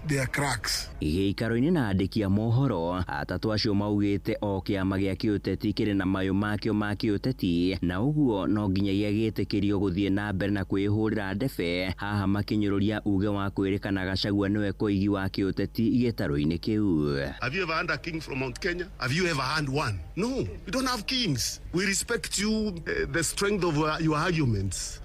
there are cracks. Gĩikaro-inĩ na andĩki a mohoro atatũ acio maugĩte o kĩama gĩa kĩũteti kĩrĩ na mayũ makĩo ma kĩũteti na ũguo no nginyagia gĩtĩkĩrio gũthiĩ na mbere na kwĩhũrĩra ndebe haha makinyũrũria uge wa kwĩrĩkana Gachagua nĩwe koigi wa kĩũteti gĩtaro-inĩ kĩu. Have you ever had a king from Mount Kenya? Have you ever had one? No, we don't have kings. We respect you, the strength of your arguments.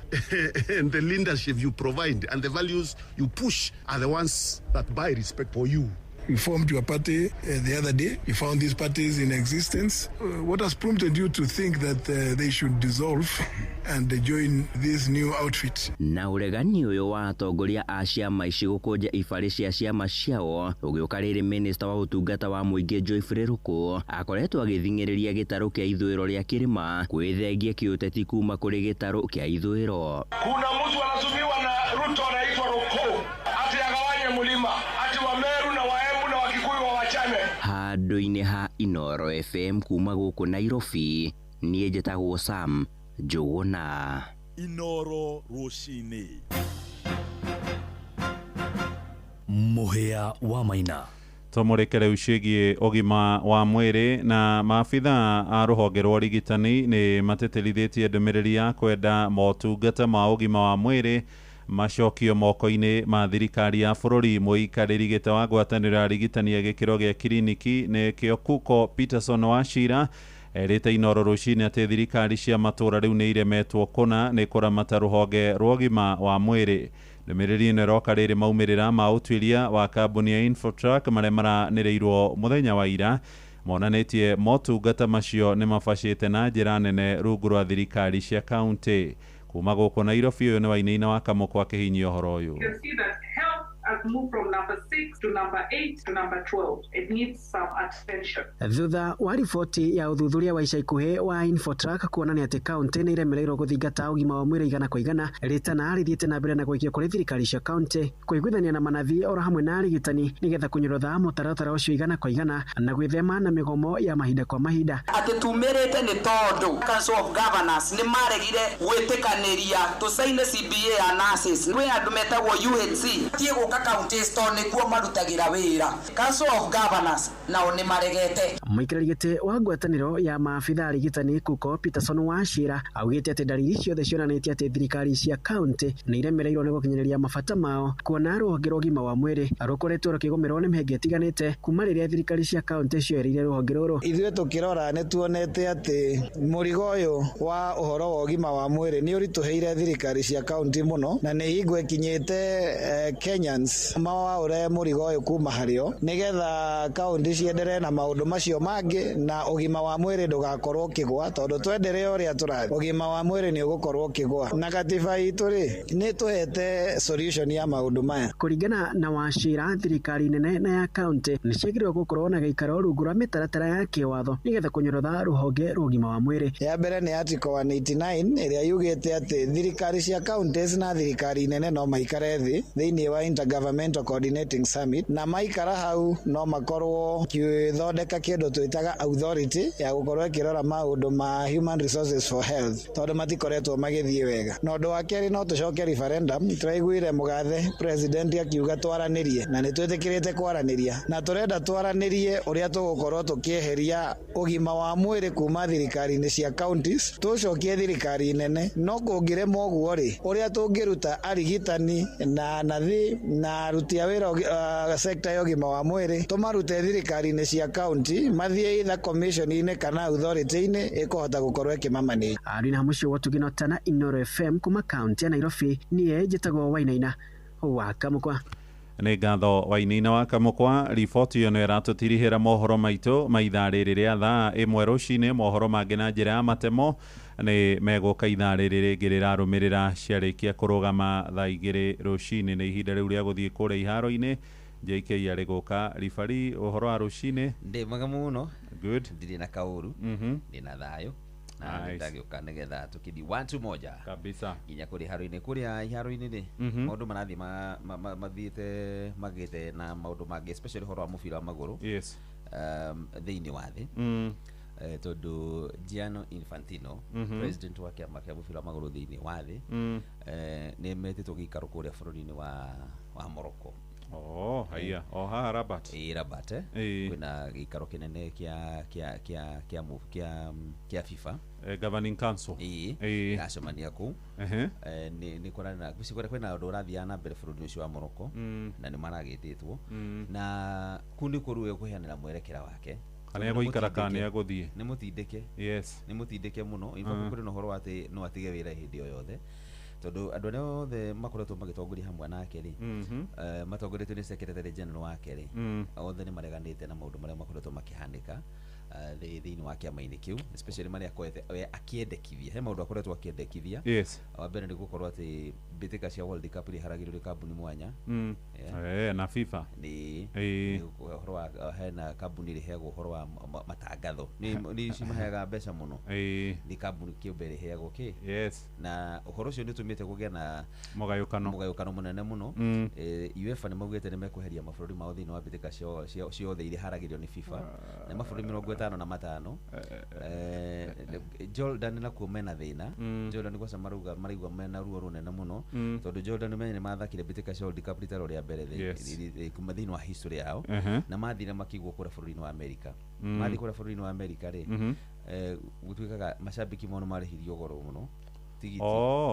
And the leadership you provide and the values you push are the ones that buy respect for you. You formed your party the other day. You found these parties in existence. What has prompted you to think that they should dissolve and join this new outfit? Na uregani uyo wa atongoria a ciama ici gũkũnja ibarĩ cia ciama ciao ũgĩũka rĩrĩ minista wa ũtungata wa mũingĩ Joyfrey Ruku akoretwo agĩthing'ĩrĩria gĩtarũ kĩa ithũĩro rĩa kĩrĩma kwĩthengia kĩũteti kuma kũrĩ gĩtarũ kĩa ithũĩro. Kuna mtu anatumiwa na Ruto anaitwa Ruku ati agawanye mlima ati wa Meru na Waembu na Wakikuyu wa wachane. Handũ-inĩ ha Inoro FM kuma gũkũ Nairobi niĩ njĩtagwo Sam Njũgũna. Inoro rũcinĩ. Mũhĩa wa Maina. Tũmũrĩkĩre ciĩgiĩ ũgima wa mwĩrĩ na maabitha a rũhonge rwa ũrigitani nĩ mateterithĩtie ndũmĩrĩri ya kwenda motungata ma ũgima wa mwĩrĩ macokio moko-inĩ ma thirikari ya bũrũri. Mũikarĩri gĩtĩ wa ngwatanĩro ya arigitani ya gĩkĩro gĩa kiriniki nĩkĩo Kuko Peterson Wachira erĩte Inoro rũcinĩ atĩ thirikari cia matũra rĩu nĩ iremetwo kũna nĩ kũramata rũhonge rwa ũgima wa mwĩrĩ. Ndũmĩrĩri ĩno ĩroka rĩrĩ maumĩrĩra ma ũtuĩria wa kambuni ya Infotrack marĩa maranĩrĩirwo mũthenya wa ira monanĩtie motungata macio nĩ mabacĩte na njĩra nene rungu rwa thirikari cia kaunti. Kuma gũkũ Nairobi ũyũ nĩ Wainaina wa Kamũkũ akĩhinyia ũhoro ũyũ. Has moved from number 6 to number 8 to number 12. It needs some attention. Thutha wa riboti ya uthuthuria wa ica ikuhĩ wa Infotrack kuonania atĩ kaunti nĩ iremereirwo gũthingata ũgima wa mwĩrĩ igana kwa igana, Ritana rĩthiĩte na mbere na gũikio kũrĩ thirikari cia kaunti kũiguithania na manathi oro hamwe na arigitani nĩgetha kũnyũrũtha mũtaratara ũcio igana kwa igana na gwĩthema na mĩgomo ya mahinda kwa mahinda. Atĩ tumĩrĩte nĩ tondũ Council of Governors nĩ maregire gwĩtĩkanĩria tũcaine CBA ya nurses. Kwĩ andũ metagwo UHC tie gũka county store nĩguo marutagĩra wĩra. Council of Governors nao nĩ maregete. Mũikarĩri gĩtĩ wa ngwatanĩro ya maabitha arigitani Kuko Peterson Wachira augĩte atĩ ndariri ciothe cionanĩtie atĩ thirikari cia kaunti nĩ iremereirwo nĩ gũkinyanĩria mabata mao, kuona rũhonge rwa ũgima wa mwĩrĩ rũkoretwo rũkĩgũmĩrwo nĩ mĩhĩnga ĩtiganĩte kuma rĩrĩa thirikari cia kaunti cioereire rũhonge rũrũ. Ithuĩ tũkĩrora nĩ tuonete atĩ mũrigo ũyũ wa ũhoro wa ũgima wa mwĩrĩ nĩ ũritũhĩire thirikari cia kaunti mũno na nĩ hingo ĩkinyĩte Kenyans mawaũre mũrigo ũyũ kuma harĩo nĩgetha kaunti cienderee na maũndũ macio mangĩ na ũgima wa mwĩrĩ ndũgakorwo ũkĩgwa, tondũ twenderee ũrĩa tũrathiĩ ũgima wa mwĩrĩ nĩ ũgũkorwo ũkĩgwa, na katiba itũ rĩ nĩ tũhete solution ya maũndũ maya. Kũringana na Wachira, thirikari nene na ya kaunti nĩ ciagĩrĩirwo gũkorwo na gĩikaro rungu rwa mĩtaratara ya kĩwatho nĩgetha kũnyũrũtha rũhonge rwa ũgima wa mwĩrĩ. Ya mbere nĩ Article 189 ĩrĩa yugĩte atĩ thirikari cia counties na thirikari nene no maikare thĩ thĩinĩ wa Intergovernmental Coordinating Summit na maikara hau no makorwo kĩthondeka kĩndũ twĩtaga authority ya gũkorwo ĩkĩrora maũndũ ma human resources for health, tondũ matikoretwo magĩthiĩ wega. Na ũndũ wa kerĩ no tũcoke referendum. Tũraiguire mũgathe president akiuga twaranĩrie na nĩ twĩtĩkĩrĩte kwaranĩria na tũrenda twaranĩrie ũrĩa tũgũkorwo tũkĩeheria ũgima wa mwĩrĩ kuma thirikari-inĩ cia counties tũcokie thirikari nene. No kũngĩrema ũguo rĩ ũrĩa tũngĩruta arigitani na nathi na aruti a wĩra sector ya ũgima wa mwĩrĩ tũmarute thirikari-inĩ cia county mathiĩ either commission-inĩ kana authority-inĩ ĩkũhota gũkorwo ĩkĩmamanage. Arina mũcio wa Tuginotana Inoro FM kuma kaunti ya Nairobi niĩ njĩtagwo Wainaina wa Kamũkwa. Nĩ ngatho Wainaina wa Kamũkwa. Riboti ĩyo nĩ ĩratũtirihĩra mohoro maitũ ma ithaa rĩrĩ rĩa thaa ĩmwe rũcinĩ. Mohoro mangĩ na njĩra ya matemo nĩ megũka ithaa rĩrĩ rĩngĩ rĩrarũmĩrĩra ciarĩkia kũrũgama thaa igĩrĩ rũcinĩ. Nĩ ihinda rĩu rĩa gũthiĩ kũrĩa iharo-inĩ. JK arĩ gũka. Ribari, ũhoro wa rũcinĩ? Ndĩ mwega mũno. Good. Ndirĩ na kaũru. Ndĩna thayũ. Na ndagĩũka nĩgetha tũkĩthi 1-2 kabisa nginya kũrĩ iharo-inĩ. Kũrĩa iharo-inĩ rĩ maũndũ marathiĩ mathiĩte magĩte na maũndũ mangĩ especially ũhoro wa mũbira wa magũrũ thĩinĩ wa thĩ. Tondũ Gianni Infantino president wa kĩama kĩa mũbira wa magũrũ thĩinĩ wa thĩ nĩ metĩtwo gĩikaro kũrĩa bũrũri-inĩ wa Morocco. haya haha Rabat Rabat kwina gikaro kinene kia FIFA governing council acemania kuu ni korana kwina undu urathiana mbere bururi ucio wa Morocco na ni maragititwo na kundi kuruwe kuheanira mwerekera wake kana guikara kana aguthie ni mutindike ni mutindike muno ifa kuri no horo ati no atige wira hindi yothe tondu andu ne othe makoretwo magitongoria hamwe nake ri matongoretwo ni secretary general wake ri othe ni mareganite na maundu maria makoretwo makihandika thiini wa kiama-ini kiu especially maria akoretwo akiendekithia he maundu akoretwo akiendekithia wa mbere ni gukorwo ati mbitika cia World Cup ri haragirwo kambuni mwanya na FIFA ni horo wa hena kambuni ri heagwo horo wa matangatho ni cimaheaga mbeca muno ni kambuni kiumbe ri heagwo na horo cio ni tumite kugia na mugayukano munene muno UEFA ni maugite ni mekuheria mabũrũri mao thiini wa mbitika ciothe iri haragirio ni FIFA na mabũrũri 55 Jordan na kuomena thina Jordan kwa samaruga marigwa mena ruo runene muno tondu Jordan mene mathakire mbitika cia World Cup ritaro ria mbere kuma thiini wa history yao na mathire makigwo kura bũrũri-inĩ wa America mathi kura bũrũri-inĩ wa America ri gutwikaga mashabiki mono marihirio goro muno tigiti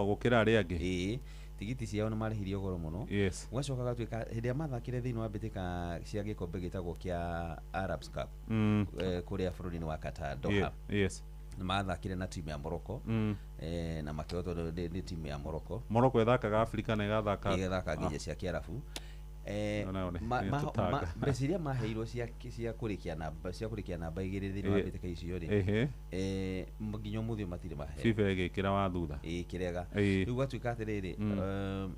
gukira ari angi tigiti ciao ni marihirio goro muno gwacoka gatwika hindi mathakire thiini wa mbitika cia gikombe gitagwo kia Arabs Cup kuria bũrũri-inĩ wa Qatar Doha mathakire na timu ya Morocco na makĩhotwo nĩ timu ya Morocco ĩthakaga Africa na ĩgathaka nginya cia Kiarabu meciria maheirwo cia kurikia namba igiri thiini wa mbitika icio ri nginya umuthi matire mahe FIFA igikira wa thutha kirega riu gwatuika atiriri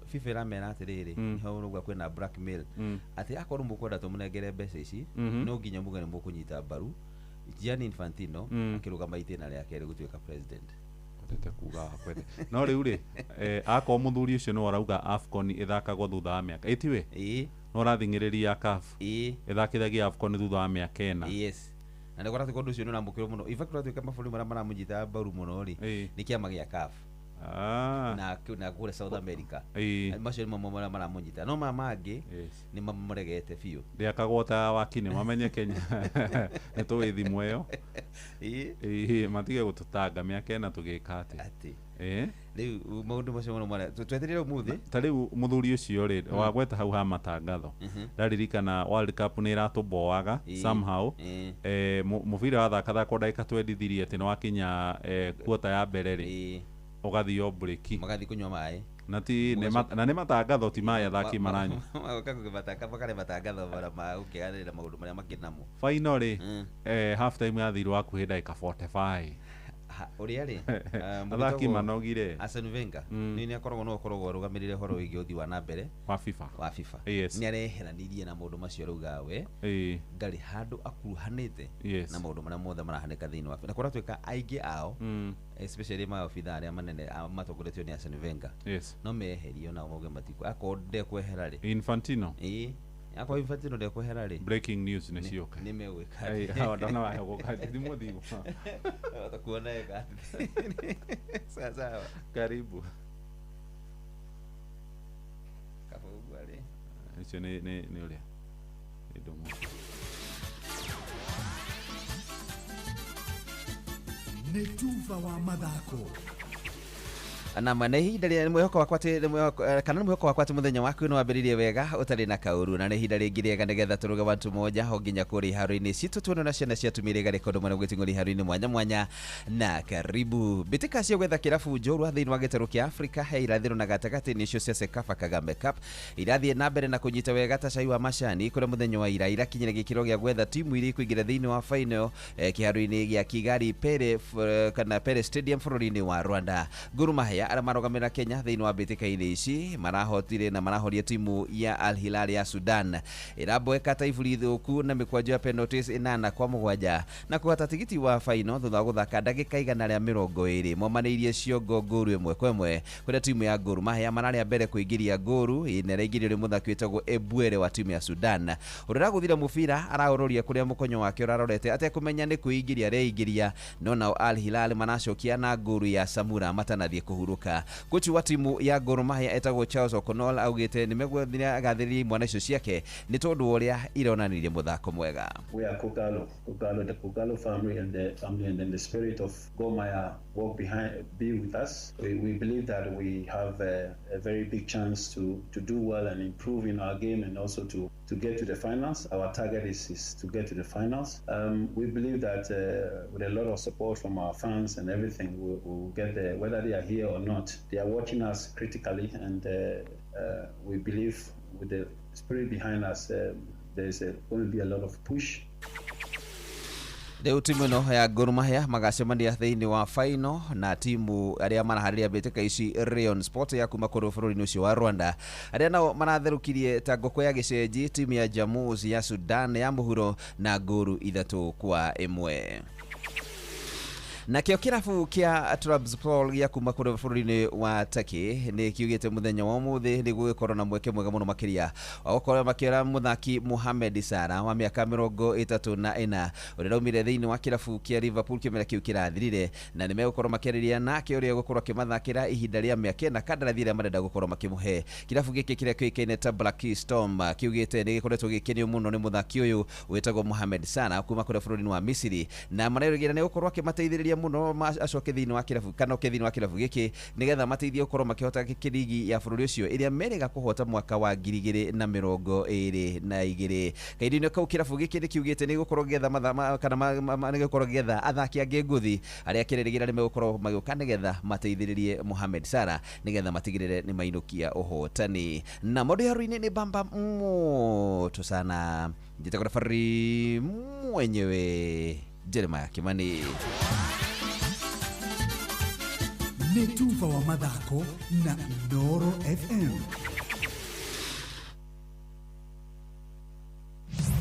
FIFA iramera atiriri niho nugwa kwina blackmail ati akorwo mukwenda tumunengere mbeca ici no nginya muge ni mukunyita mbaru Gianni Infantino akirugama itena riake gutuika president kuga kwete no riu ri ako muthuri ucio no arauga AFCON ithakagwo thutha wa miaka itiwe no rathingiriria CAF ithakithagia AFCON thutha wa miaka ena na ndikora tikondu ucio na mukiro muno ifa kura tuika mabũrũri maria maramunyita mbaru muno ri ni kiama gia CAF na kule South America macio ni mamwe maria maramunyita no mamangi ni mamuregete biũ ndiakagwota wakine mamenye Kenya ni tuwi thimu iyo matige gututanga miaka ena tugika ati riu maundu macio muno maria tweterere umuthi ta riu muthuri ucio ri wagweta hau ha matangatho ndaririkana World Cup ni iratuboaga somehow mubira wa thaka ndagika 23 ati no wakinya quarter ya mbere ri ugathio break magathi kunywa mai na ni matangatho ti maya thaki maranyu bakare matangatho bara ma ukiganira maundu maria makinamo final half time yathirwo hakuhi ndagika 45 uria ri athaki manogire Arsene Wenger ni akoragwo rugamirire horo wigi uthi wa na mbere wa FIFA ni areheranirie na maundu macio ruga we ngari handu akuruhanite na maundu maria mothe marahaneka thiini wa na kora twika aingi ao especially ma ofitha aria manene matongoretio ni Arsene Wenger no meherio na mauge matiku akonde kwehera ri Infantino akwa Infantino ndio kwehera ri breaking news ni cioka ni megwika hawa ndona wa gukati thimu thimu utakuona ega sasa karibu kapo gwale icio ni uria idomo ni tuva wa mathako na mane ihinda rĩa mwĩhoko wakwa kana mwĩhoko wakwa muthenya waku no wambĩrĩrie wega ũtarĩ na kaũru na nĩ ihinda rĩngĩ rĩega nĩgetha tũruge watu moja ho nginya kũrĩ iharo-inĩ citũ tuone na ciana cia tumĩrĩga rekondo mwana gwĩting'ũri iharo-inĩ mwanya mwanya na karibu mbĩtĩka cia gwetha kĩrabu njorua thĩinĩ wa gĩtarũ kĩa Afrika he irathĩro na gatagatĩ nĩcio cia Sekafa Kagame Cup irathiĩ na mbere na kũnyita wega ta cai wa macani kũrĩa mũthenya wa ira irakinyĩra gĩkĩro gĩa gwetha timu iria ikũingĩra thĩinĩ wa final kĩharo-inĩ gĩa Kigali Pele Stadium bũrũri-inĩ wa Rwanda. Gor Mahia arĩa marogamĩrĩra Kenya thĩinĩ wa mbĩtĩka-inĩ ici marahotire na marahoria timu ya Al Hilal ya Sudan ĩramboeka ta iburi thũku na mĩkwanjo ya penalties 8-7 na kũhota tigiti wa final thutha wa gũthaka ndagĩka 120 momanĩirie ciongo ngoru 1-1 kũrĩa timu ya Gor Mahia mararĩa mbere kũingĩria ngoru ĩraingĩrio nĩ mũthaki wĩtagwo Ebuere wa timu ya Sudan ũrĩa gũthira mũbira araũrũria kũrĩa mũkonyo wake ũrarorete atekũmenya nĩ kũingĩria reingĩria no nao Al Hilal manacokia na ngoru ya Samura matanathiĩ kũhurũka kũhingũka. Kochi wa timu ya Gor Mahia etagwo Charles O'Connell augĩte nĩmegũthiĩ agathĩrĩria imwana icio ciake nĩ tondũ ũrĩa ironanirie mũthako mwega. We are the Kogalo family and then the spirit of Gor Mahia be with us. We believe that we have a very big chance to do well and improve in our game and also to get to the finals. Our target is to get to the finals. We believe that with a lot of support from our fans and everything, we'll get there, whether they are here or not. They are watching us critically, and we believe with the spirit behind us, there's going to be a lot of push. Leo timu ino ya Gor Mahia magacemania thĩinĩ wa final na timu arĩa maraharĩria mbĩtĩka ici Rayon Sport ya kuma kũrĩ bũrũri-inĩ ũcio wa Rwanda. Arĩa nao maratherũkirie ta ngũkũ ya gĩcenji timu ya Jamus ya Sudan ya mũhuro na ngũru 3-1. Na kĩo kĩrabu kĩa Trabzonspor gĩa kuma kũrĩ bũrũri-inĩ wa Turkey nĩ kiugĩte mũthenya wa ũmũthĩ nĩ gũgĩkorwo na mweke mwega mũno makĩria wa gũkorwo makĩoya mũthaki Mohamed Salah wa mĩaka 34 ũrĩa raumire thĩinĩ wa kĩrabu kĩa Liverpool kĩmera kĩu kĩrathirire, na nĩ megũkorwo makĩarĩria nake ũrĩa gũkorwo akĩmathakĩra ihinda rĩa mĩaka na kandarathi ĩrĩa marenda gũkorwo makĩmũhe. Kĩrabu gĩkĩ kĩrĩa kĩoĩkaine ta Black Storm kiugĩte nĩ gĩkoretwo gĩkenio mũno nĩ mũthaki ũyũ wĩtagwo Mohamed Salah kuma kũrĩ bũrũri-inĩ wa Misiri, na marerĩgĩrĩra nĩ gũkorwo akĩmateithĩrĩria muno acoke thĩinĩ wa kĩrabu kana thĩinĩ wa kĩrabu gĩkĩ nĩgetha mateithie gũkorwo makĩhota kĩrigi ya bũrũri ũcio ĩrĩa merĩga kũhota mwaka wa 2022. Kaĩndĩ-inĩ kau kĩrabu gĩkĩ nĩ kiugĩte nĩ gũkorwo gĩetha kana nĩ gũkorwo gĩetha athaki angĩ ngũthi arĩa kĩrerĩgĩrĩra nĩ megũkorwo magĩũka nĩgetha mateithĩrĩrie Mohamed Salah nĩgetha matigĩrĩre nĩ mainũkia ũhotani. Na maũndũ ya rũinĩ nĩ bamba moto sana. Njĩtagwo thabari mwenyewe Jeremiah Kimani. Netuva wa mathako na Ndoro FM.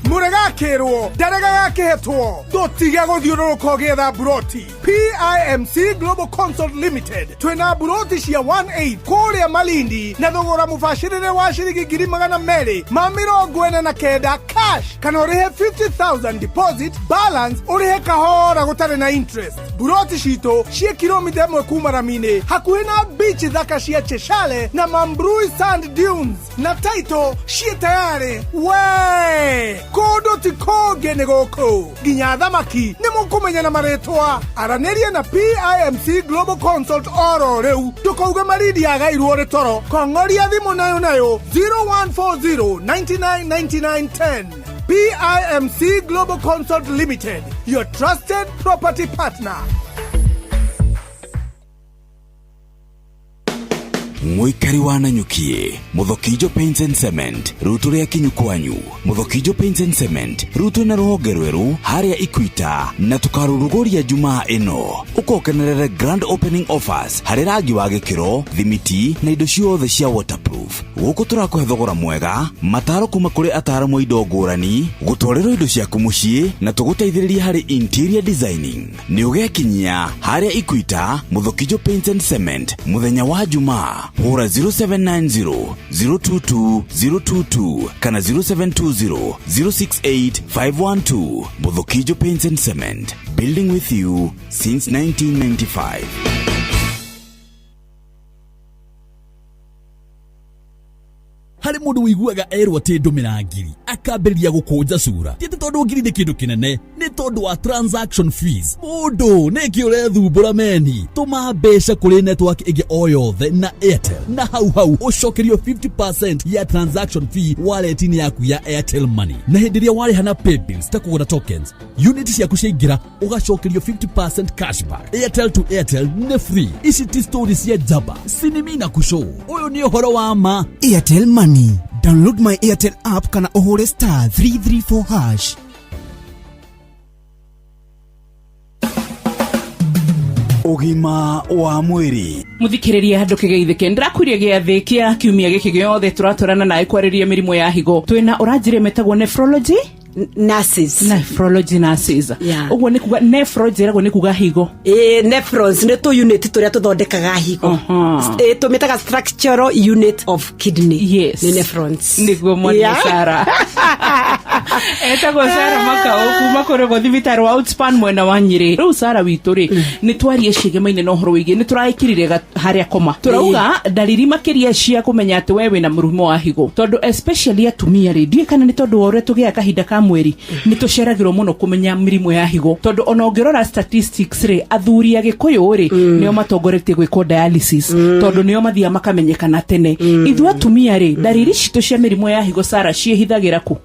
Muragakirwo daragaketwo dotiga guthiururuka ugetha buroti. PIMC Global Consult Limited twina buroti cia 18 kuria Malindi na thogora mubashirire wa shiringi 249 cash kana urihe 50,000 deposit balance urihe kahora gutari na interest. Buroti cito cia kilomita 1 kuma Ramine hakuhi na beach thaka cia Cheshale na Mambrui Sand Dunes na title cia tayari we kodo ti koge nĩ gũkũ nginya thamaki nĩ mũkũmenya na marĩtwa. Aranĩria na PIMC Global Consult oro rĩu ndũkauge Malindi agairwo rĩ toro. Kong'oria thimũ nayo 0140 999910. PIMC Global Consult Limited, your trusted property partner. Mwikari wa Nanyukie, Muthokijo Paints and Cement, rutu ria kinyu kwanyu. Muthokijo Paints and Cement, rutu na rũhonge rweru haria Equita na tukaruruguria Jumaa ino. Ukokenerere grand opening offers harĩ rangi wa gĩkĩro, thimiti na indo ciothe cia waterproof. Gũkũ tũrakũhe thogora mwega, mataro kuma kũrĩ ataaramu indo ngũrani, gũtwarĩrwo indo ciaku mũciĩ na tũgũteithĩrĩria harĩ interior designing. Nĩ ũgekinyia harĩa Equita, Muthokijo Paints and Cement, mũthenya wa Jumaa. Hura 0790 022 022 kana 0720 068 512. Muthokijo Paints and Cement, building with you since 1995. Harĩ mũndũ wĩiguaga erwo atĩ ndũmĩra ngiri akambĩrĩria gũkũnja cura ti tondũ ngiri nĩ kĩndũ kĩnene, nĩ tondũ wa transaction fees. Mũndũ nĩ kĩ ũrethumbũra meni? Tũma mbeca kũrĩ network ĩngĩ o yothe na Airtel, na hau ũcokerio 50% ya transaction fee wallet-inĩ yaku ya Airtel Money. Na hĩndĩ ĩrĩa warĩha na paybills ta kũgũra tokens, unit ciaku ciaingĩra ũgacokerio 50% cashback. Airtel to Airtel nĩ free. Ici ti stories cia jaba, sinimina kushow. Ũyũ nĩ ũhoro wa ma. Airtel Money. Download my Airtel app kana uhure star 334 hash. Ugima wa mwiri. Muthikiriria ndũkĩgeithĩke ndĩrakũria gĩathĩ kĩa kiumia gĩkĩ gĩothe tũratwarana nawe kwarĩria mĩrimũ ya higo. Twĩna ũranjĩre metagwo nephrology, nurses. Nephrology nurses. Uguo ni kuga nephrology erago ni kuga higo. Nephrons ne to unit turia tuthondekaga higo. Tumitaga structural unit of kidney. Yes. Ni nephrons. Niguo mwana Sara. Etago Sara makao kuma korego thibitari wa Outspan mwena wa Nyeri. Riu Sara witu ri ni twarie cigemaine no horo wigi ni turaikirire haria koma. Turauga dalili makiria cia kumenya ati wewe na murumo wa higo. Tondu especially atumia ri ndie kana ni tondu ore tugia kahinda ka mweri ni tuceragirwo muno kumenya mirimo ya higo. Tondu ona ungirora statistics ri athuri agikuyu ri nio matongoretie gwiko dialysis. Tondu nio mathia makamenyekana tene. Ithu atumia ri dalili citu cia mirimo ya higo Sara ciehithagira ku.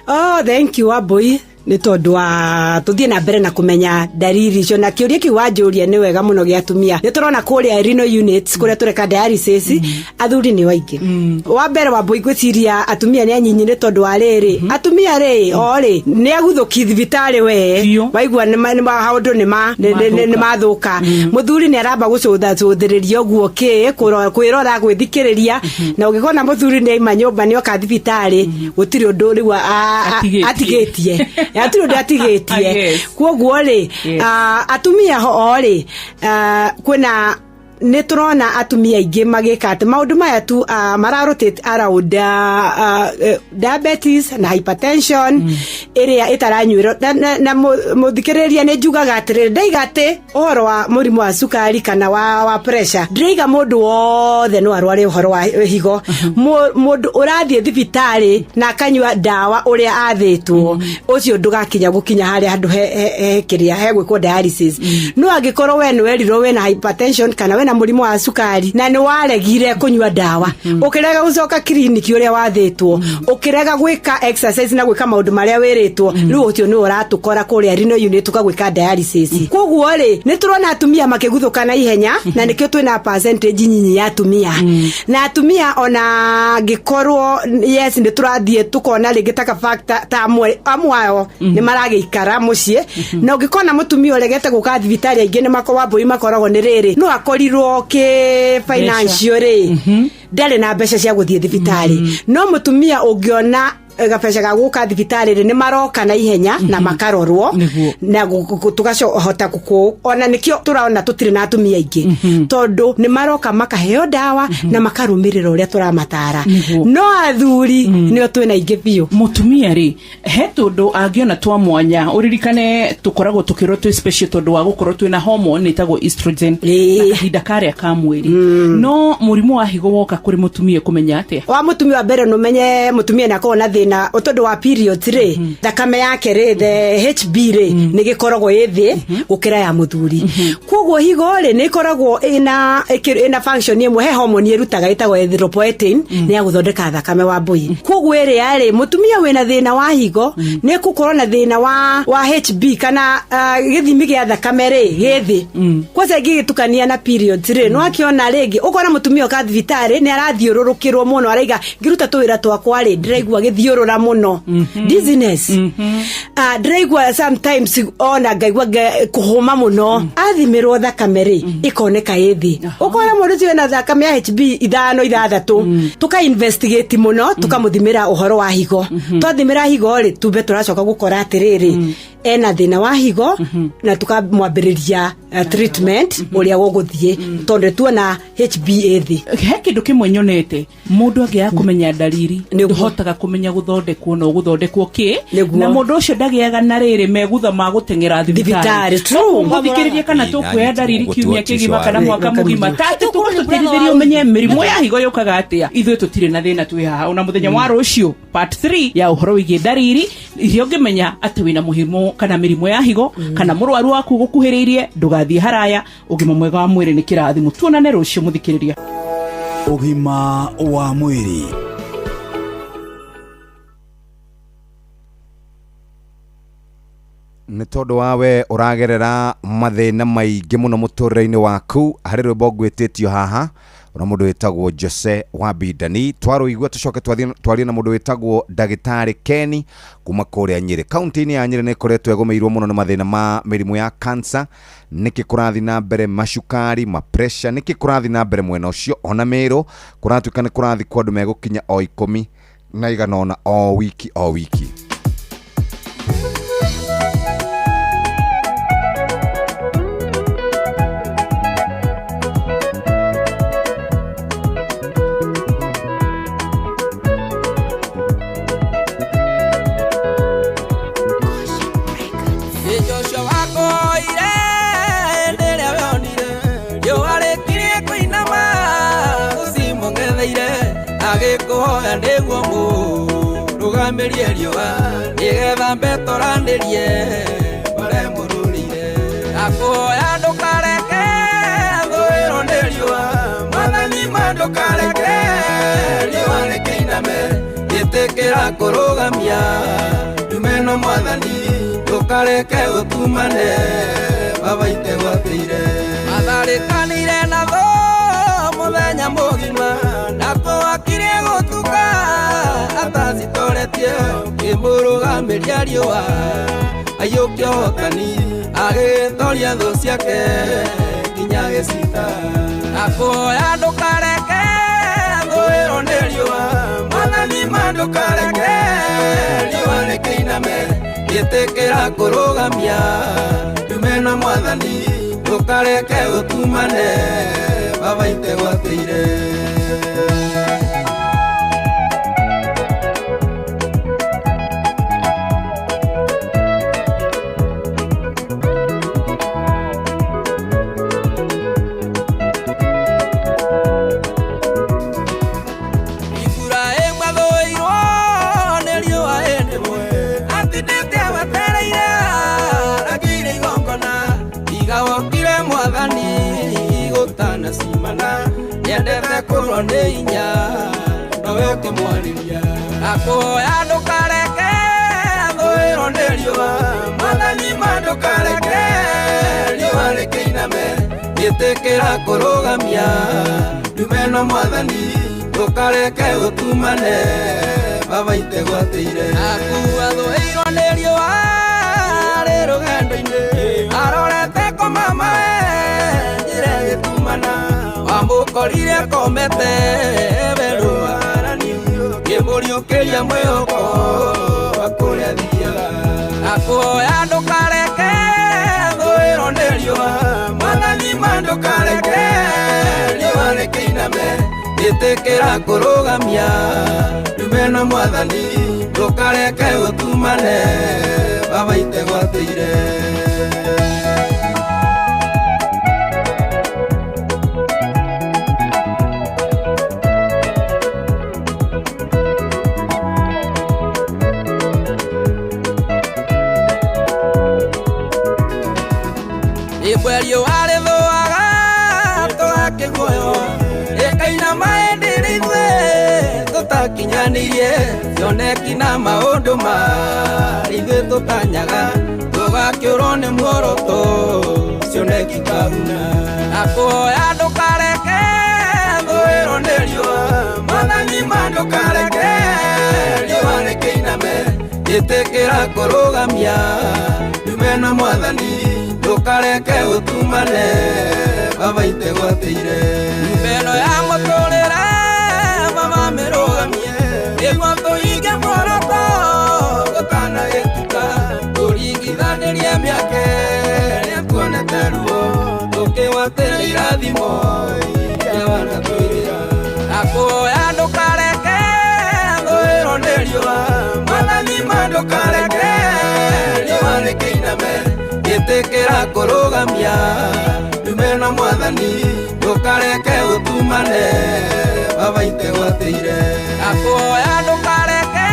Oh, thank you Wambui. Ni tondu wa tuthie na mbere na kumenya dalili icio na kiuria kiwanjuria ni wega muno gia atumia ni turona kuria renal units kuria tureka dialysis athuri ni waingi wa mbere Wambui gwiciria atumia ni anyinyi ni tondu wa riri atumia ri ori ni aguthuki thibitari we waigua ni maundu ni mathuka muthuri ni aramba gucuthiriria guo ki kwirora gwithikiriria na ugikona muthuri ni ima nyumba ni oka thibitari gutiri undu riu atigetie atu ndatigetie kwoguo ri atumia ho ri kwina ni turona atumia ingi magika ati maundu maya tu mararotate around diabetes na hypertension iria itaranyuiro na muthikiriria ni njugaga atiri ndaigate uhoro wa murimu wa sukari kana wa pressure ndreiga mundu wothe no arware uhoro wa higo mundu urathie thibitari na akanywa dawa uria athitwo ucio ndugakinya gukinya haria handu he kiria he gwikwo dialysis no angikorwo we no weriro we na hypertension kana na murimu wa sukari na ni waregire kunywa dawa ukirega gucoka clinic uria wathitwo ukirega gwika exercise na gwika maundu maria wiritwo riu utio ni uratukora kuria renal unit tukagwika dialysis koguo ri ni turona atumia makiguthuka na ihenya na nikio twina percentage nyinyi ya atumia na atumia ona gikorwo yes ni turathie tukona ligitaka factor ta amwayo ni marageikara mucie na ugikona mutumia uregete guka thibitari aingi ni Wambui makoragwo ni riri no akorirwo ke financial ri ndare na mbeca cia guthie thibitari no mutumia ungiona gapesha gaguka thibitari ni maroka na ihenya na makarorwo na tugacohota kuku ona nikio turaona tutire na atumia ingi tondu ni maroka makaheo dawa na makarumirira uria turamatara no athuri nio twina ingi biu mutumia ri he tondu angiona twa mwanya uririkane tukoragwo tukiro twi special tondu wa gukorwo twina hormone itagwo estrogen kahinda karia ka mweri no murimu wa higo woka kuri mutumia kumenya atia wa mutumia mbere no menye mutumia na kona na utondo wa periods ri thakame yake ri the HB ri ni gikoragwo ithi gukira ya muthuri kwoguo higo ri ni koragwo ina function imwe he hormone irutaga itagwo erythropoietin ni ya guthondeka thakame Wambui kwoguo ri ari mutumia wina thina wa higo ni gukorwo na thina wa HB kana githimi gia thakame ri githi kwanza gigitukania na periods ri no akiona ringi ukora mutumia ka thibitari ni arathiururukirwo muno araiga ngiruta tuwira twakwa ri ndiraigua githio rora muno dizziness draigwa sometimes ona ngaigwa kuhuma muno athimirwo thakame ri ikoneka ithi ukora mundu zi na thakame ya HB 5-6 tuka investigate muno tukamuthimira uhoro wa higo twathimira higo ri tumbe turacoka gukora atiriri ena thina wa higo na tukamwambiriria treatment uria guguthie tondu tuona HB ithi he kindu kimwe nyonete mundu angia kumenya dalili nduhotaga kumenya guthondekwo no guthondekwo ki na mundu ucio ndagiaga na riri megutha ma gutengera thibitari muthikiririe kana tukuya dalili kiumia kigima kana mwaka mugima tatu tugututirithiri umenye mirimo ya higo yukaga atia ithuĩ tutire na thina twi haha ona muthenya wa rucio part 3 ya uhoro wigi dalili irio ngimenya ati wina muhimo kana mirimo ya higo kana murwaru waku gukuhiririe ndugathie haraya ugima mwega wa mwiri ni kirathimo tuonane rucio muthikiriria ugima wa mwiri ni tondu wawe uragerera mathina maingi muno muturire-ini waku hari rwimbo ngwititio haha ona mundu witagwo Jose wa Bidani twaruigua tucoke twarie na mundu witagwo Ndagitari Keni kuma kuria Nyeri kaunti-ini ya Nyeri ni koretwo egomeirwo muno na mathina ma mirimu ya cancer niki kurathi na mbere mashukari ma pressure niki kurathi na mbere mwena ucio ona Meru kuratuika ni kurathi kwa andu megukinya o 10 na iganona o wiki Muico wako ire ndere yonire yo arekirie kuinama usimongetheire agikuhoya niguo mu rugamirie riua nigetha mbetorandirie bare mururire akuhoya ndukareke thwiro ni riua mwathani mandukareke riua rikiname gitikira kurugamia ndumeno mwathani ndukareke utumane babaite gwatire atharikanire na tho muthenya mugima nakuakirie gutuka atacitoretie kimurugamiria riua ayukia hotani agitoria thu ciake nginya gicita akuhoya ndukareke thwiro ni riua mwathani mandukareke riua rikiname gitikira kurugamia ndumeno mwathani ndukareke utumane babaite gwatire niendete kurwo ni inya nowe kimwariria akuhoya ndukareke thwiro ni riua mwathani mandukareke riua rikiname gitikira kurugamia ndumeno mwathani ndukareke utumane babaite gwatire akua thwiro ni riua ri rugendo-ini arorete komama njire gitumana wamukorire komete beruarani kimuriukiria mwihoko akuria thiaga akuhoya ndukareke thwiro ni riua mwathani mandukareke riua rikiname gitikira kurugamia ndumeno mwathani ndukareke utumane babaite gwatire ibwerio arithuaga tugakiguoyo ikainama endiritwe tutakinyanirie cioneki na maundu maritwe tutanyaga tugakiurwo ni muoroto cioneki kahuna akuhoya ndukareke thwiro ni riua mwathani mandukareke riua rikiname gitikira kurugamia ndumeno mwathani ndukareke utumane babaite gwatire mbeno ya muturire baba mirugamie niguo tuhinge muoroto gutana gituka turingithanirie miake ria tuonete ruo tukiwatira irathimo iria wanatwirira akuhoya ndukareke thwiro ni riua mwathani mandukareke riua rikiname gitikira kurugamia ndumeno mwathani ndukareke utumane babaite gwatire akuhoya ndukareke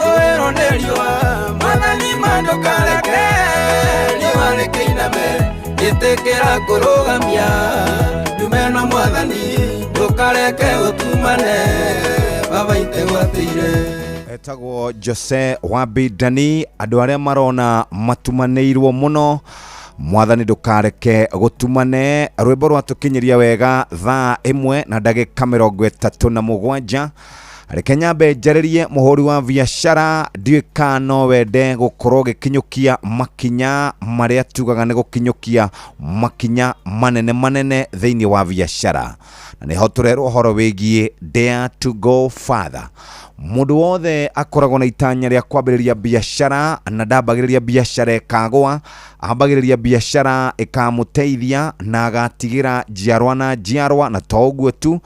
thwiro ni riua mwathani mandukareke riua rikiname gitikira kurugamia ndumeno mwathani ndukareke utumane babaite gwatire etagwo Jose wa Bidani andu aria marona matumaneirwo muno mwathani ndukareke gutumane rwimbo rwatukinyiria wega thaa 1:37 reke nyambe njaririe muhuri wa biashara ndiuka no wende gukorwo gikinyukia makinya maria tugaga ni gukinyukia makinya manene thiini wa biashara na niho turerwo horo wigie dare to go further mundu wothe akoragwo na itanya ria kwambiriria biashara na ndambagiriria biashara ikagwa ambagiriria biashara ikamuteithia na agatigira njiarwa na to uguo tu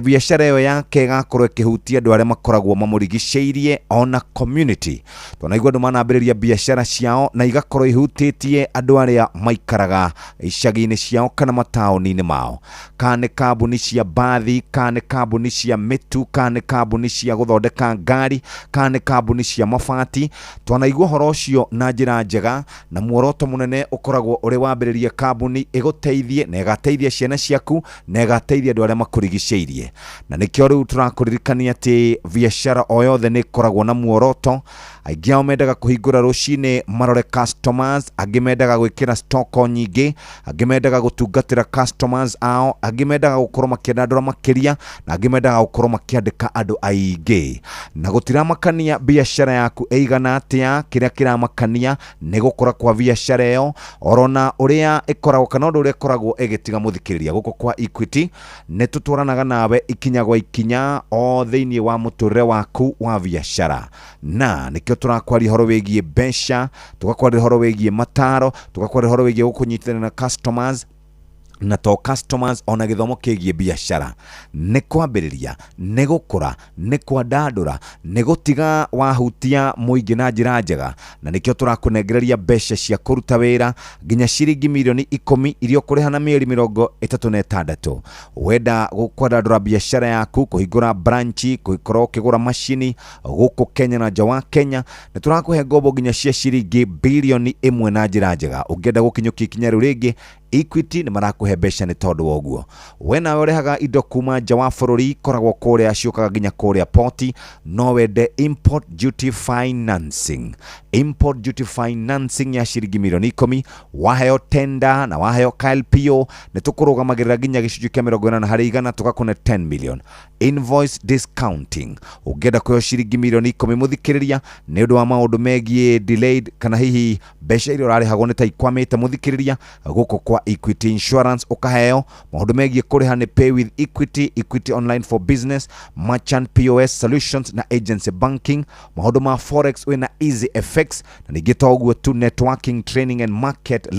biashara ĩyo yake ĩgakorwo ĩkĩhutia andũ arĩa makoragwo mamũrigicĩirie ona community. Tũnaigua andũ manambĩrĩria biashara ciao na igakorwo ihutĩtie andũ arĩa maikaraga icagi-inĩ ciao kana mataũni-inĩ mao. Kana nĩ kambuni cia bathi, kana nĩ kambuni cia mĩtu, kana nĩ kambuni cia gũthondeka ngari, kana nĩ kambuni cia mabati. Twanaigua horo ũcio na njĩra njega, na muoroto mũnene ũkoragwo ũrĩ wambĩrĩria kambuni ĩgũteithie na ĩgateithia ciana ciaku na ĩgateithia andũ arĩa makũrigicĩirie. Na nĩkĩo rĩu tũrakũririkania atĩ biashara o yothe nĩ ĩkoragwo na muoroto. Aingĩ ao mendaga kũhingũra rũcinĩ marore customers, angĩ mendaga gwĩkĩra stock nyingĩ, angĩ mendaga gũtungatĩra customers ao, angĩ mendaga gũkorwo makĩandandũra makĩria, na angĩ mendaga gũkorwo makĩandĩka andũ aingĩ. Na gũtiramakania biashara yaku ĩigana atĩa, kĩrĩa kĩramakania nĩ gũkũra kwa biashara ĩyo, orona ũrĩa ĩkoragwo kana ũndũ ũrĩa ĩkoragwo ĩgĩtiga mũthikĩrĩria. Gũkũ kwa Equity nĩ tũtwaranaga nawe ikinya gwa ikinya o thĩinĩ wa mũtũrĩre waku wa biashara. Na nĩkĩo tũrakwaria horo wĩgiĩ mbeca, tũgakwaria horo wĩgiĩ mataro, tũgakwaria horo wĩgiĩ gũkũnyitithania na customers, na to customers ona gĩthomo kĩgiĩ biashara. Nĩ kwambĩrĩria, nĩ gũkũra, nĩ kwandandũra, nĩ gũtiga wahutia mũingĩ na njĩra njega. Na nĩkĩo tũrakũnengereria mbeca cia kũruta wĩra nginya ciringi mirioni 10 iria ũkũrĩha na mĩeri 36. Wenda kwandandũra biashara yaku, kũhingũra branch, kũikorwo ũkĩgũra macini gũkũ Kenya na nja wa Kenya, nĩ tũrakũhe ngombo nginya cia ciringi bilioni 1 na njĩra njega. Ũngĩenda gũkinyũkia ikinya rĩu rĩngĩ, Equity nĩ marakũhe mbeca nĩ tondũ wa ũguo. We nawe ũrehaga indo kuma nja wa bũrũri, koragwo kũrĩa ciũkaga nginya kũrĩa poti, no wende import duty financing. Import duty financing ya ciringi milioni 10, waheo tender na waheo KLPO, nĩ tũkũrũgamagĩrĩra nginya gĩcunjĩ kĩa 40% tũgakũne 10 million. Invoice discounting, ũngĩenda kũheo ciringi milioni 10 mũthikĩrĩria nĩ ũndũ wa maũndũ megiĩ delayed kana hihi mbeca iria ũrarĩhagwo nĩ ta ikwamĩte mũthikĩrĩria, gũkũ kwa Equity Insurance ũkaheo maũndũ megiĩ kũrĩha nĩ Pay with Equity, Equity Online for Business, Merchant POS Solutions na Agency Banking, maũndũ ma Forex wĩna Easy FX, na ningĩ to ũguo tu networking, training and market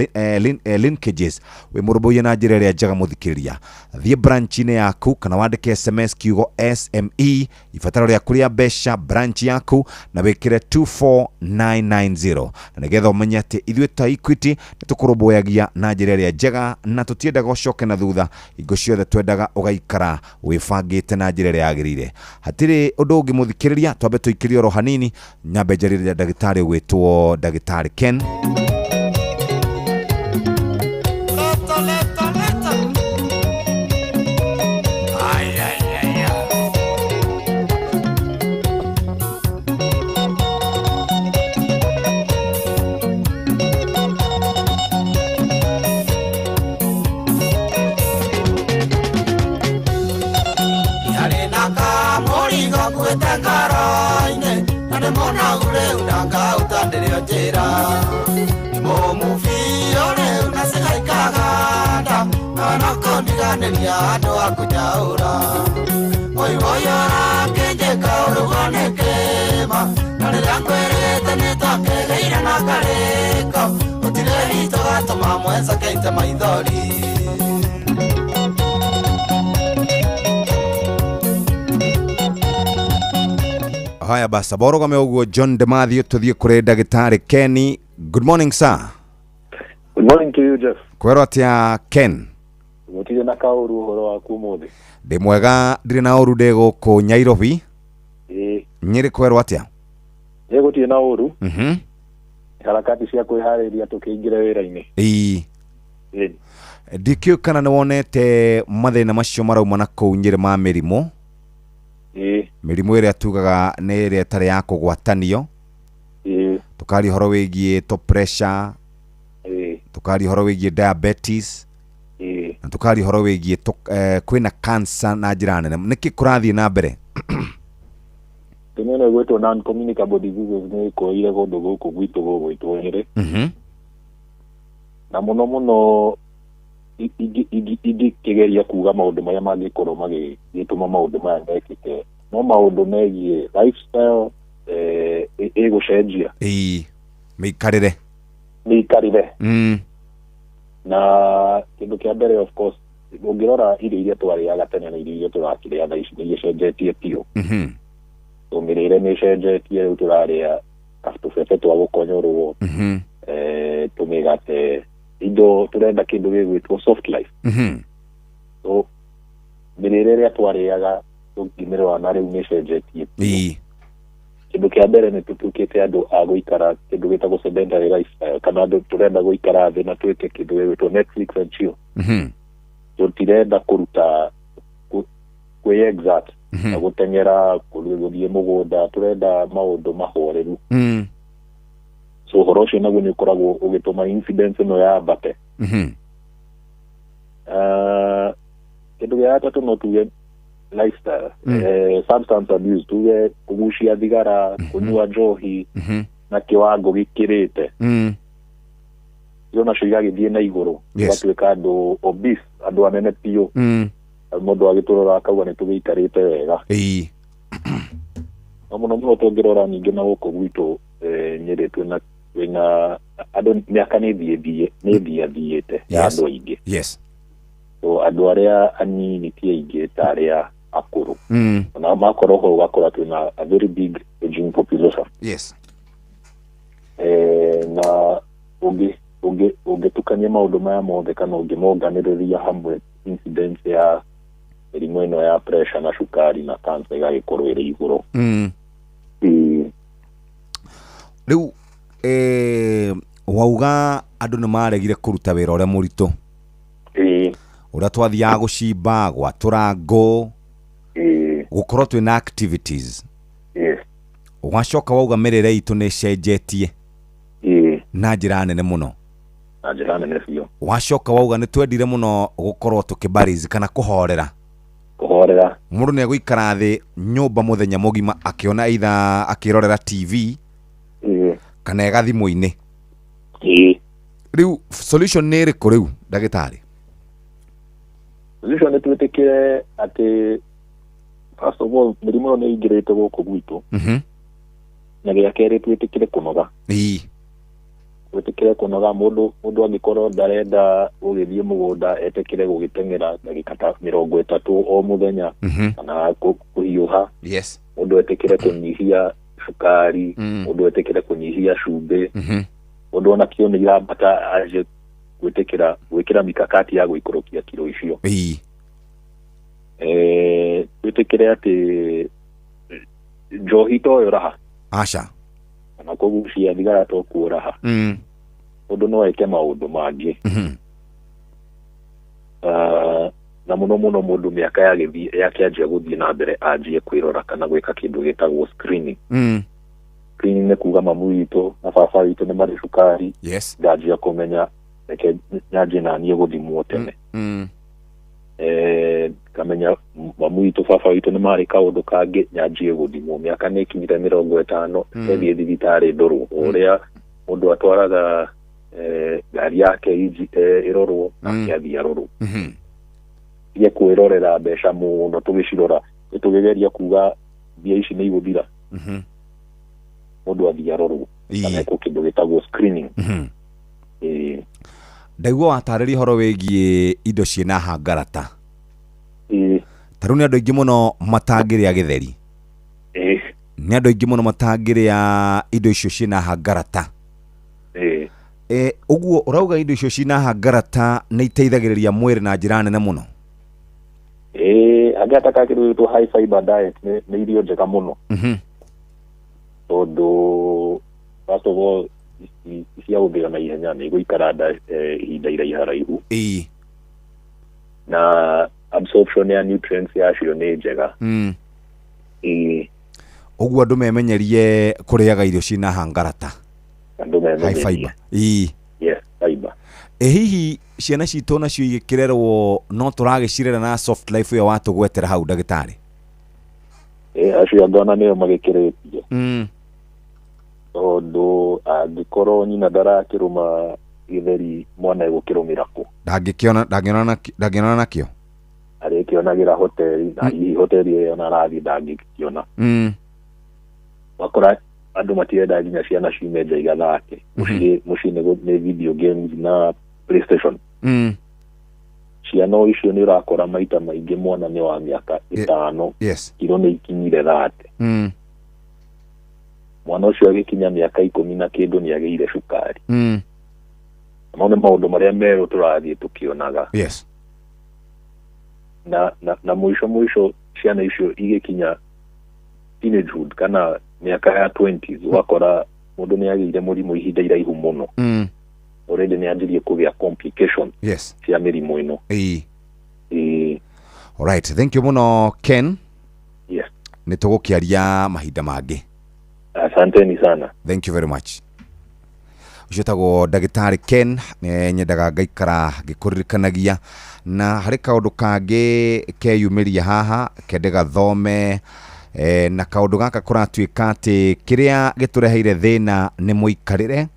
linkages. Wĩ mũrũmbũiye na njĩra ĩrĩa njega mũthikĩrĩria, thiĩ branch-inĩ yaku kana wandĩke SMS kiugo SME ibataro rĩa kũrĩa mbeca branch yaku na wĩkĩre 24990, na nĩgetha ũmenye atĩ ithuĩ ta Equity nĩ tũkũrũmbũyagia na njĩra ĩrĩa njega na tũtiendaga ũcoke na thutha. Ingo ciothe twendaga ũgaikara wĩbangĩte na njĩra ĩrĩa yagĩrĩire. Hatirĩ ũndũ ũngĩ mũthikĩrĩria, twambe tũikĩrie oro hanini, nyambe njarĩrĩria ndagĩtarĩ ũgwĩtwo ndagĩtarĩ Ken. Haya basa, borogame ũguo John Demathio, tũthiĩ kũrĩ ndagĩtarĩ Kenny. Good morning sir. Good morning to you Jeff. Kwero atĩa Ken? Gũtirĩ na kaũru ũhoro waku ũmũthĩ. Ndĩ mwega, ndirĩ na ũru ndĩ gũkũ Nairobi. Nyĩrĩ kwero atĩa? Gũtirĩ na ũru. Harakati cia kwĩharĩria tũkĩingĩra wĩra-inĩ. Ndikĩũĩ kana nĩ wonete mathĩna macio marauma na kũu Nyĩrĩ ma mĩrimũ. Mĩrimũ ĩrĩa tugaga nĩ ĩrĩa ĩtarĩ ya kũgwatanio. Tũkaria horo wĩgiĩ top pressure, tũkaria horo wĩgiĩ diabetes, na tũkaria horo wĩgiĩ kwĩna cancer na njĩra nene. Nĩkĩ kũrathiĩ na mbere? Tũmene gwĩtwo non-communicable diseases nĩ ĩkoire kũndũ gũkũ gwitũ gũgwĩtwo Nyĩrĩ. Na mũno ingĩkĩgeria kuga maũndũ marĩa mangĩkorwo magĩtũma maũndũ maya mekĩke, no maũndũ megiĩ lifestyle ĩgũcenjia mĩikarĩre. Na kĩndũ kĩa mbere of course ungirora irio iria twariaga tene na irio iria turakiria thaa ici nĩ icenjetie piũ. Tũmĩrĩre nĩ icenjetie, rĩu tũrarĩa tũbebe twa gũkonyorwo, tũmĩgate, indo tũrenda kĩndũ gĩgwĩtwo soft life. So mĩrĩre ĩrĩa twarĩaga tũngĩmĩrora na rĩu nĩ icenjetie. Kĩndũ kĩa mbere nĩ tũtuĩkĩte andũ a gũikara kĩndũ gĩtagwo sedentary lifestyle, kana andũ tũrenda gũikara thĩ na twĩke kĩndũ gĩgwĩtwo Netflix and chill. Tũtirenda kũruta kwĩ-exert na gũteng'era, gũthiĩ mũgũnda, tũrenda maũndũ mahoreru. So ũhoro ũcio naguo nĩ ũkoragwo ũgĩtũma incidence ĩno yambate. Kĩndũ gĩa gatatũ no tuge lifestyle, substance abuse, tuge kugucia thigara, kunyua njohi na kiwango gikirite. Yo nacio igagithie na iguru, gatuika andu obese, andu anene piu. Mundu agiturora akauga ni tugiikarite wega. Muno muno tungirora ningi na guku gwitu Nyeri twina andu miaka ni thiete ya andu aingi. So andu aria anini ti aingi ta aria akuru. Na makoro ho gakora twina a very big aging population. Na ungetukania maundu maya mothe kana ungimonganiriria hamwe, incidence ya mĩrimũ ĩno ya pressure na cukari na cancer igagĩkorwo ĩrĩ igũrũ. Rĩu wauga andũ nĩ maregire kũruta wĩra ũrĩa mũritũ, ũrĩa twathiaga gũcimba, gwatũra ngũ, gũkorwo twĩna activities. Ũgacoka wauga mĩrĩre itũ nĩ ĩcenjetie na njĩra nene mũno. Na njĩra nene biũ. Ũgacoka wauga nĩ twendire mũno gũkorwo tũkĩbarizi kana kũhorera. Mũndũ nĩ egũikara thĩ nyũmba mũthenya mũgima akĩona either akĩrorera TV kana ega thimũ-inĩ. Rĩu solution nĩ ĩrĩkũ rĩu ndagĩtarĩ? Solution nĩ twĩtĩkire atĩ first of all mĩrimũ nĩ ingĩrĩte gũkũ gwitũ. Na gĩa kerĩ twĩtĩkire kũnoga. Twĩtĩkire kũnoga, mũndũ angĩkorwo ndarenda gũgĩthiĩ mũgũnda etĩkire gũgĩteng'era ndagĩka ta 30 o mũthenya kana kũhiũha. Mũndũ etĩkire kũnyihia cukari, mũndũ etĩkire kũnyihia cumbĩ, mũndũ ona kĩo nĩ irambata aje gwĩkĩra mikakati ya gũikũrũkia kiro icio. Twĩtĩkire atĩ njohi toyo raha. Kana kũgucia thigara to kuoraha. Mũndũ no eke maũndũ mangĩ. Na mũno mũndũ mĩaka yakĩanjia gũthiĩ na mbere anjie kwĩrora kana gwĩka kĩndũ gĩtagwo screening. Screening nĩ kuga mamu witũ na baba witũ nĩ marĩ cukari, nganjia kũmenya reke nyanjie na niĩ gũthimwo tene. Kamenya mamu witũ baba witũ nĩ marĩ kaũndũ kangĩ, nyanjie gũthimwo. Mĩaka nĩ ikinyire 50 thiĩ thibitarĩ ndorwo, ũrĩa mũndũ atwaraga ngari yake ĩrorwo akĩathiĩ arorwo. Tiga kwĩrorera mbeca mũno tũgĩcirora, tũgĩgeria kuga mbia ici nĩ igũthira. Mũndũ athiĩ arorwo kana ekwo kĩndũ gĩtagwo screening. Ndaigua watarĩria ũhoro wĩgiĩ indo ciĩna hangarata. Ta rĩu nĩ andũ aingĩ mũno matangĩrĩa gĩtheri, nĩ andũ aingĩ mũno matangĩrĩa indo icio ciĩna hangarata. Ũguo ũrauga indo icio ciĩna hangarata nĩ iteithagĩrĩria mwĩrĩ na njĩra nene mũno? Hangarata ka kĩndũ gĩtwo high fiber diet nĩ irio njega mũno. Tondũ first of all cia gũthĩa na ihenya nĩ gũikara ihinda iraihu. Na absorption ya nutrients yacio nĩ njega. Ũguo andũ memenyerie kũrĩaga irio ciĩna hangarata. High fiber. Fiber. Hihi ciana citũ nacio igĩkĩrerwo no tũragĩcirera na soft life ĩyo watũgwetera hau ndagĩtarĩ? Acio ngona nĩo magĩkĩrĩtie. Tondũ angĩkorwo nyina ndarakĩrũma gĩtheri mwana egũkĩrũmĩra kũ? Ndangĩona nakĩo? Arĩkĩonagĩra hoteli, na hihi hoteli ĩyo na arathiĩ ndangĩkĩona. Wakora andũ matienda nginya ciana ciume nja igathake. Mũciĩ nĩ video games na PlayStation. ciana icio ni urakora maita maingi mwana ni wa miaka 5 kiro ni ikinyire 30 mwana ucio agikinya miaka 10 na kindu ni ageire cukari maune maundu maria meru turathie tukionaga na mwisho ciana icio igikinya teenagehood kana miaka ya 20s wakora mundu ni ageire murimu ihinda iraihu muno already ni anjirie kugea complications cia mirimu ino alright, thank you muno Ken. Ni tugukiaria mahinda mangi. Asanteni sana. Thank you very much. Ucetagwo ndagitari Ken nyendaga ngaikara ngikuririkanagia na hari kaundu kangi keyumiria haha kende gathome na kaundu gaka kuratuika ati kiria gitureheire thina ni muikarire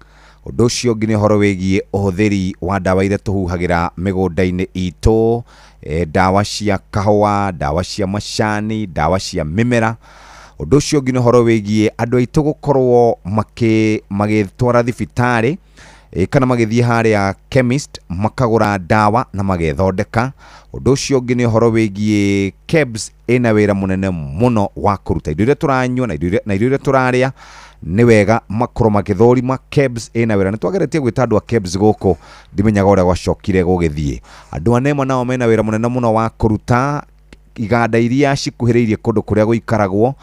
undu ucio ngi ni horo wigie uhuthiri wa dawa iria tuhuhagira migunda-ini itu dawa cia kahua, dawa cia macani, dawa cia mimera. Undu ucio ngi ni horo wigie andu aitu gukorwo magitwara thibitari kana magithie haria chemist makagura dawa na magethondeka. Undu ucio ngi ni horo wigie KEBS ina wira munene muno wa kuruta indo iria turanyua na indo iria turaria ni wega makoro magithorima. KEBS ina wira nitwageretie gwita andu a KEBS guku ndimenyaga uria gwacokire gugithie andu anema nao mena wira munene muno wa kuruta iganda iria cikuhiriirie kundu kuria guikaragwo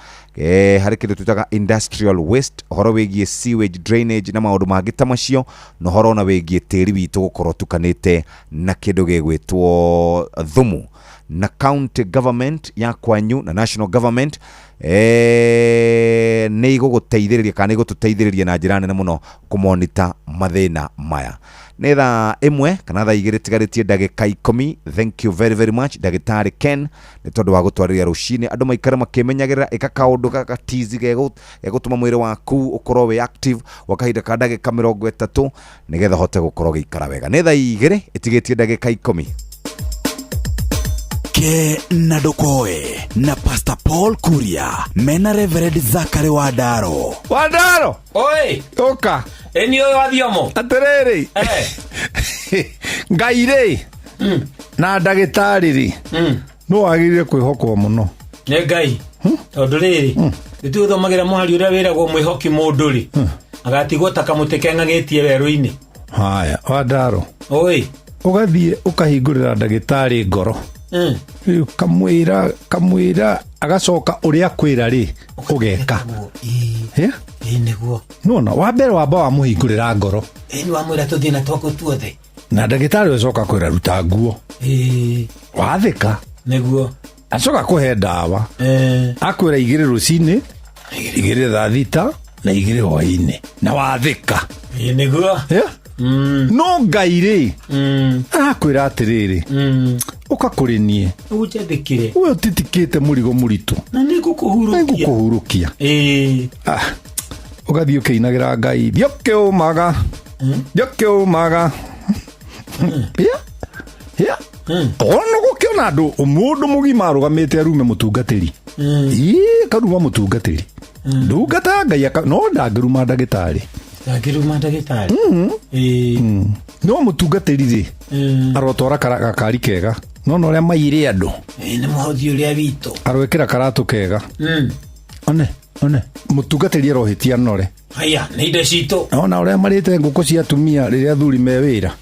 hari kindu tutaga industrial waste horo wigie sewage drainage na maundu mangi ta macio no horo na wigie tiri witu gukorwo tukanite na kindu gigwitwo thumu na county government ya kwanyu na national government ni iguguteithiriria kana igututeithiriria na njira nene muno kumonita mathina maya. Nĩ thaa ĩmwe kana thaa igĩrĩ tigaritie ndagĩka 10. Thank you very very much ndagĩtarĩ Ken nĩ tondũ wa gũtwarĩria rũcinĩ andũ maikare makĩmenyagĩrĩra ĩka kaũndũ gaka tizi gegũtũma mwĩrĩ waku ũkorwo wĩ active gwa kahinda ka ndagĩka 30 nĩgetha hote gũkorwo gĩikara wega. Nĩ thaa igĩrĩ ĩtigĩtie ndagĩka 10. Ke na Ndokoe na Pastor Paul Kuria mena Reverend Zachary Wadaro. Oi toka eni oyo wathiomo aterere ngaire na ndagĩtarĩ ri no wagirire kwĩhokwo muno nĩ Ngai tondu riri nituthomagira muhari uria wiragwo mwihoki mundu ri agatigwo ta kamũtĩ keng'ang'ĩtie werũ-inĩ. Haya Wadaro oi ugathie ukahingurira ndagĩtarĩ ngoro kamwira agacoka uria kwira ri ugeka niguo nona wa mbere wamba wa muhingurira ngoro ni wa mwira tuthina twako tuothe na ndagĩtarĩ ucoka kwira ruta nguo wathika niguo acoka kuhe dawa akwira igire rucini igire thaa thita na igire hwainĩ na wathika niguo no Ngai akwira atiriri ukakurinie ujathikire we utitikite murigo muritu na nigukuhurukia ugathie ukinagira Ngai thioke umaga ono gukiona andu mundu mugima arugamite arume mutungatiri karuma mutungatiri ndungata Ngai no ndangiruma ndagĩtarĩ no mutungatiri ri arotwara gakari kega no uria maire andu ni muhothi uria witu arwekera karatu kega one mutungatiri arohitia nore haya ni indo citu ona uria marite nguku cia tumia riria thuri me wira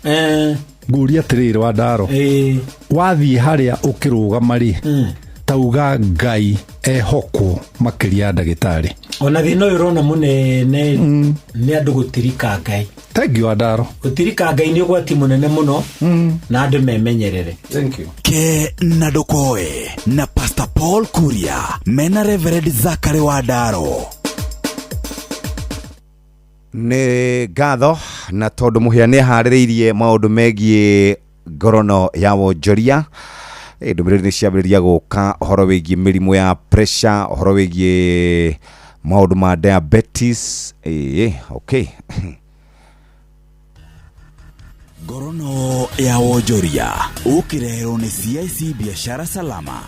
nguria atiriri Wadaro wathie haria ukirugama ri tauga Ngai ehokwo makiria ndagĩtarĩ ona thina uyu rona munene ni andu gutirika Ngai. Thank you Wadaro. Gutirika Ngai ni ugwati munene muno na andu memenyerere. Thank you. Ke na Ndokoe na Pastor Paul Kuria mena Reverend Zachary Wadaro. Nĩ ngatho na tondu muhia nĩ harĩrĩirie maundu megie ngorono ya wonjoria ndumiriri nĩ ciambĩrĩria gũka ũhoro wĩgie mĩrimũ ya pressure ũhoro wĩgie maundu ma diabetes okay ngorono ya wonjoria ukireherwo nĩ CIC biashara salama.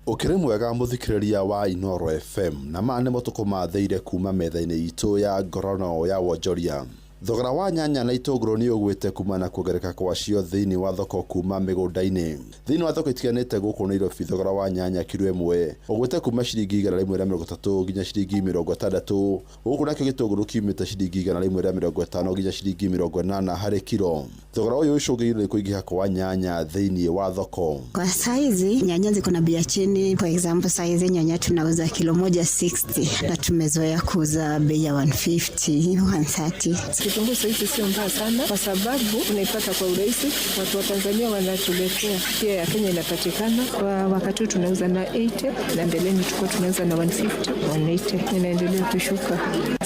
Ukiri mwega muthikiriria wa Inoro FM na mane motuko matheire kuma metha-inĩ itu ya ngorono ya wonjoria. Thogora wa nyanya na itũngũrũ nĩ ũgwĩte kumana kuongereka kwa cio thĩinĩ wa thoko kuma mĩgũnda-inĩ. Thĩinĩ wa thoko itiganĩte gũkũ Nairobi thogora wa nyanya kilo ĩmwe ũgwĩte kuma ciringi 130 nginya ciringi 60. Gũkũ nakĩo gĩtũngũrũ kiumĩte ciringi 150 nginya ciringi 80 harĩ kilo. Thogora ũyũ ũcũngĩrĩirie kũingĩha kwa nyanya thĩinĩ wa thoko. Kwa saizi nyanya ziko na bei chini. For example, saizi nyanya tunauza kilo moja 60 na tumezoea kuuza bei ya 150, 130. Kitunguu saizi sio mbaya sana kwa sababu tunaipata kwa urahisi. Watu wa Tanzania wanatuletea. Pia ya Kenya inapatikana. Kwa wakati huu tunauza na 80 na mbeleni tulikuwa tunauza na 150, 180. Inaendelea kushuka.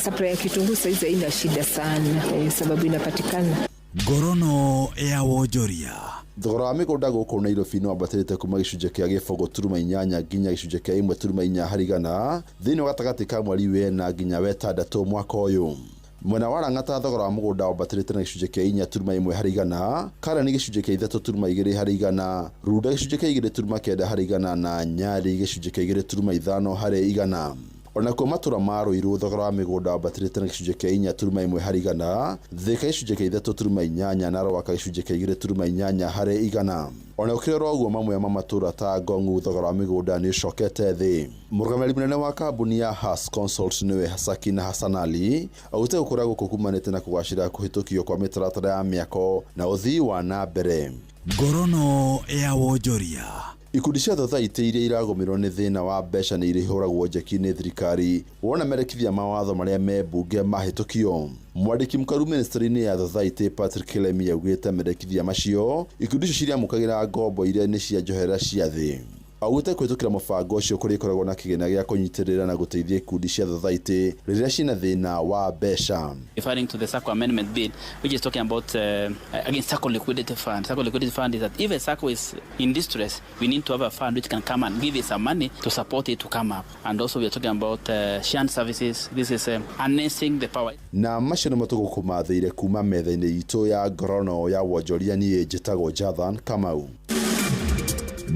Supply ya kitunguu saizi haina shida sana sababu inapatikana. Ngorono ya wonjoria. Thogora wa mĩgũnda gũkũ Nairobi no wambatĩrĩte kuma gĩcunjĩ kĩa gĩbogo turuma 8 nginya gĩcunjĩ kĩa 1.4 harĩ igana thĩinĩ wa gatagatĩ ka mweri wena nginya wetandatũ mwaka ũyũ. Mwena wa Lang'ata thogora wa mũgũnda wambatĩrĩte na gĩcunjĩ kĩa 4.1 harĩ igana, Karani gĩcunjĩ kĩa 3.2 harĩ igana, Runda gĩcunjĩ kĩa 2.9 harĩ igana na Nyali gĩcunjĩ kĩa 2.5 harĩ igana. Ona kwa matura ma Ruiru thogora wa mĩgũnda wambatĩrĩte na gĩcunjĩ kĩa 4.1 harĩ igana, Thika gĩcunjĩ kĩa 3.8 na Rwaka gĩcunjĩ kĩa 2.8 harĩ igana. Ona ukirora uguo mamwe ma matura ta Ngong'u thogora wa mĩgũnda nĩ ũcokete thĩ. Mũrũgamĩrĩri mũnene wa kambuni ya Has Consult nĩwe Sakina Hassan Ali augĩte gũkũra gũkũ kumanĩte na kũgacĩra kũhĩtũkio kwa mĩtaratara ya mĩako na ũthii wa na mbere. Ngorono ya wonjoria. Ikundi cia thothaitĩ iria iragũmĩrwo nĩ thĩna wa mbeca nĩ irĩhũragwo njeki nĩ thirikari wona merĩkithia mawatho marĩa me mbunge mahĩtũkio. Mwandĩki mũkaru ministry-inĩ ya thothaitĩ Patrick Kilemi augĩte merĩkithia macio ikundi icio ciriamũkagĩra ngombo iria nĩ cia njohera cia thĩ. Augĩte kwĩtũkĩra mũbango ũcio kũrĩ koragwo na kĩgĩna gĩa kũnyitĩrĩra na gũteithia ikundi cia thothaitĩ rĩrĩa ciĩna thĩna wa mbeca. Referring to the SACCO amendment bill, which is talking about again SACCO liquidity fund. SACCO liquidity fund is that if a SACCO is in distress, we need to have a fund which can come and give it some money to support it to come up. And also we are talking about shunt services. This is harnessing the power. Na macio nĩmo tũgũkũmathĩire kuma metha-inĩ itũ ya ngorono ya wonjoria niĩ njĩtagwo Jathan Kamau.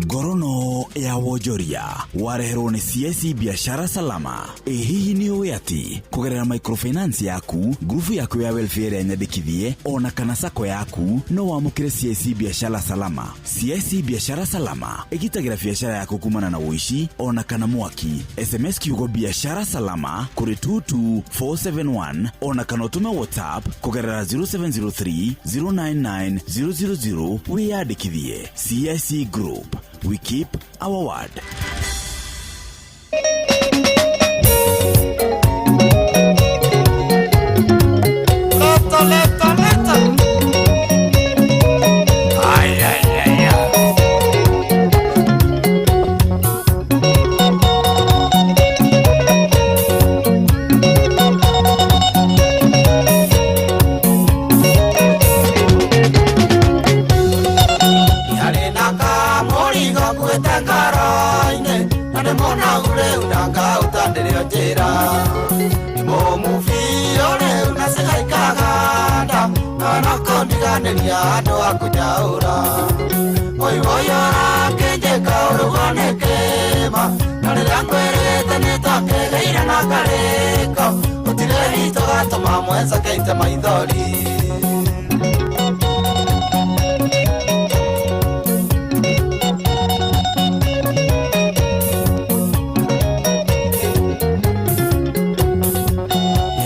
Ngorono ya wonjoria wareherwo nĩ CIC Biashara Salama. Hihi nĩ ũĩ atĩ kũgerera microfinance yaku, grupu yaku ya welfare nyandĩkithie ona kana sako yaku no wamũkĩre CIC Biashara Salama. CIC Biashara Salama ĩgitagĩra biashara yaku kumana na ũici ona kana mwaki. SMS kiugo Biashara Salama kũrĩ 22471 ona kana ũtũme WhatsApp kũgerera 0703 099 000 wĩyandĩkithie. CIC Group. We keep our word. Ando akujaura Oi voyora kenjeka urugonekema Nare langwerete netoke geira nakareka Utire hito gato mamwenza keite maithori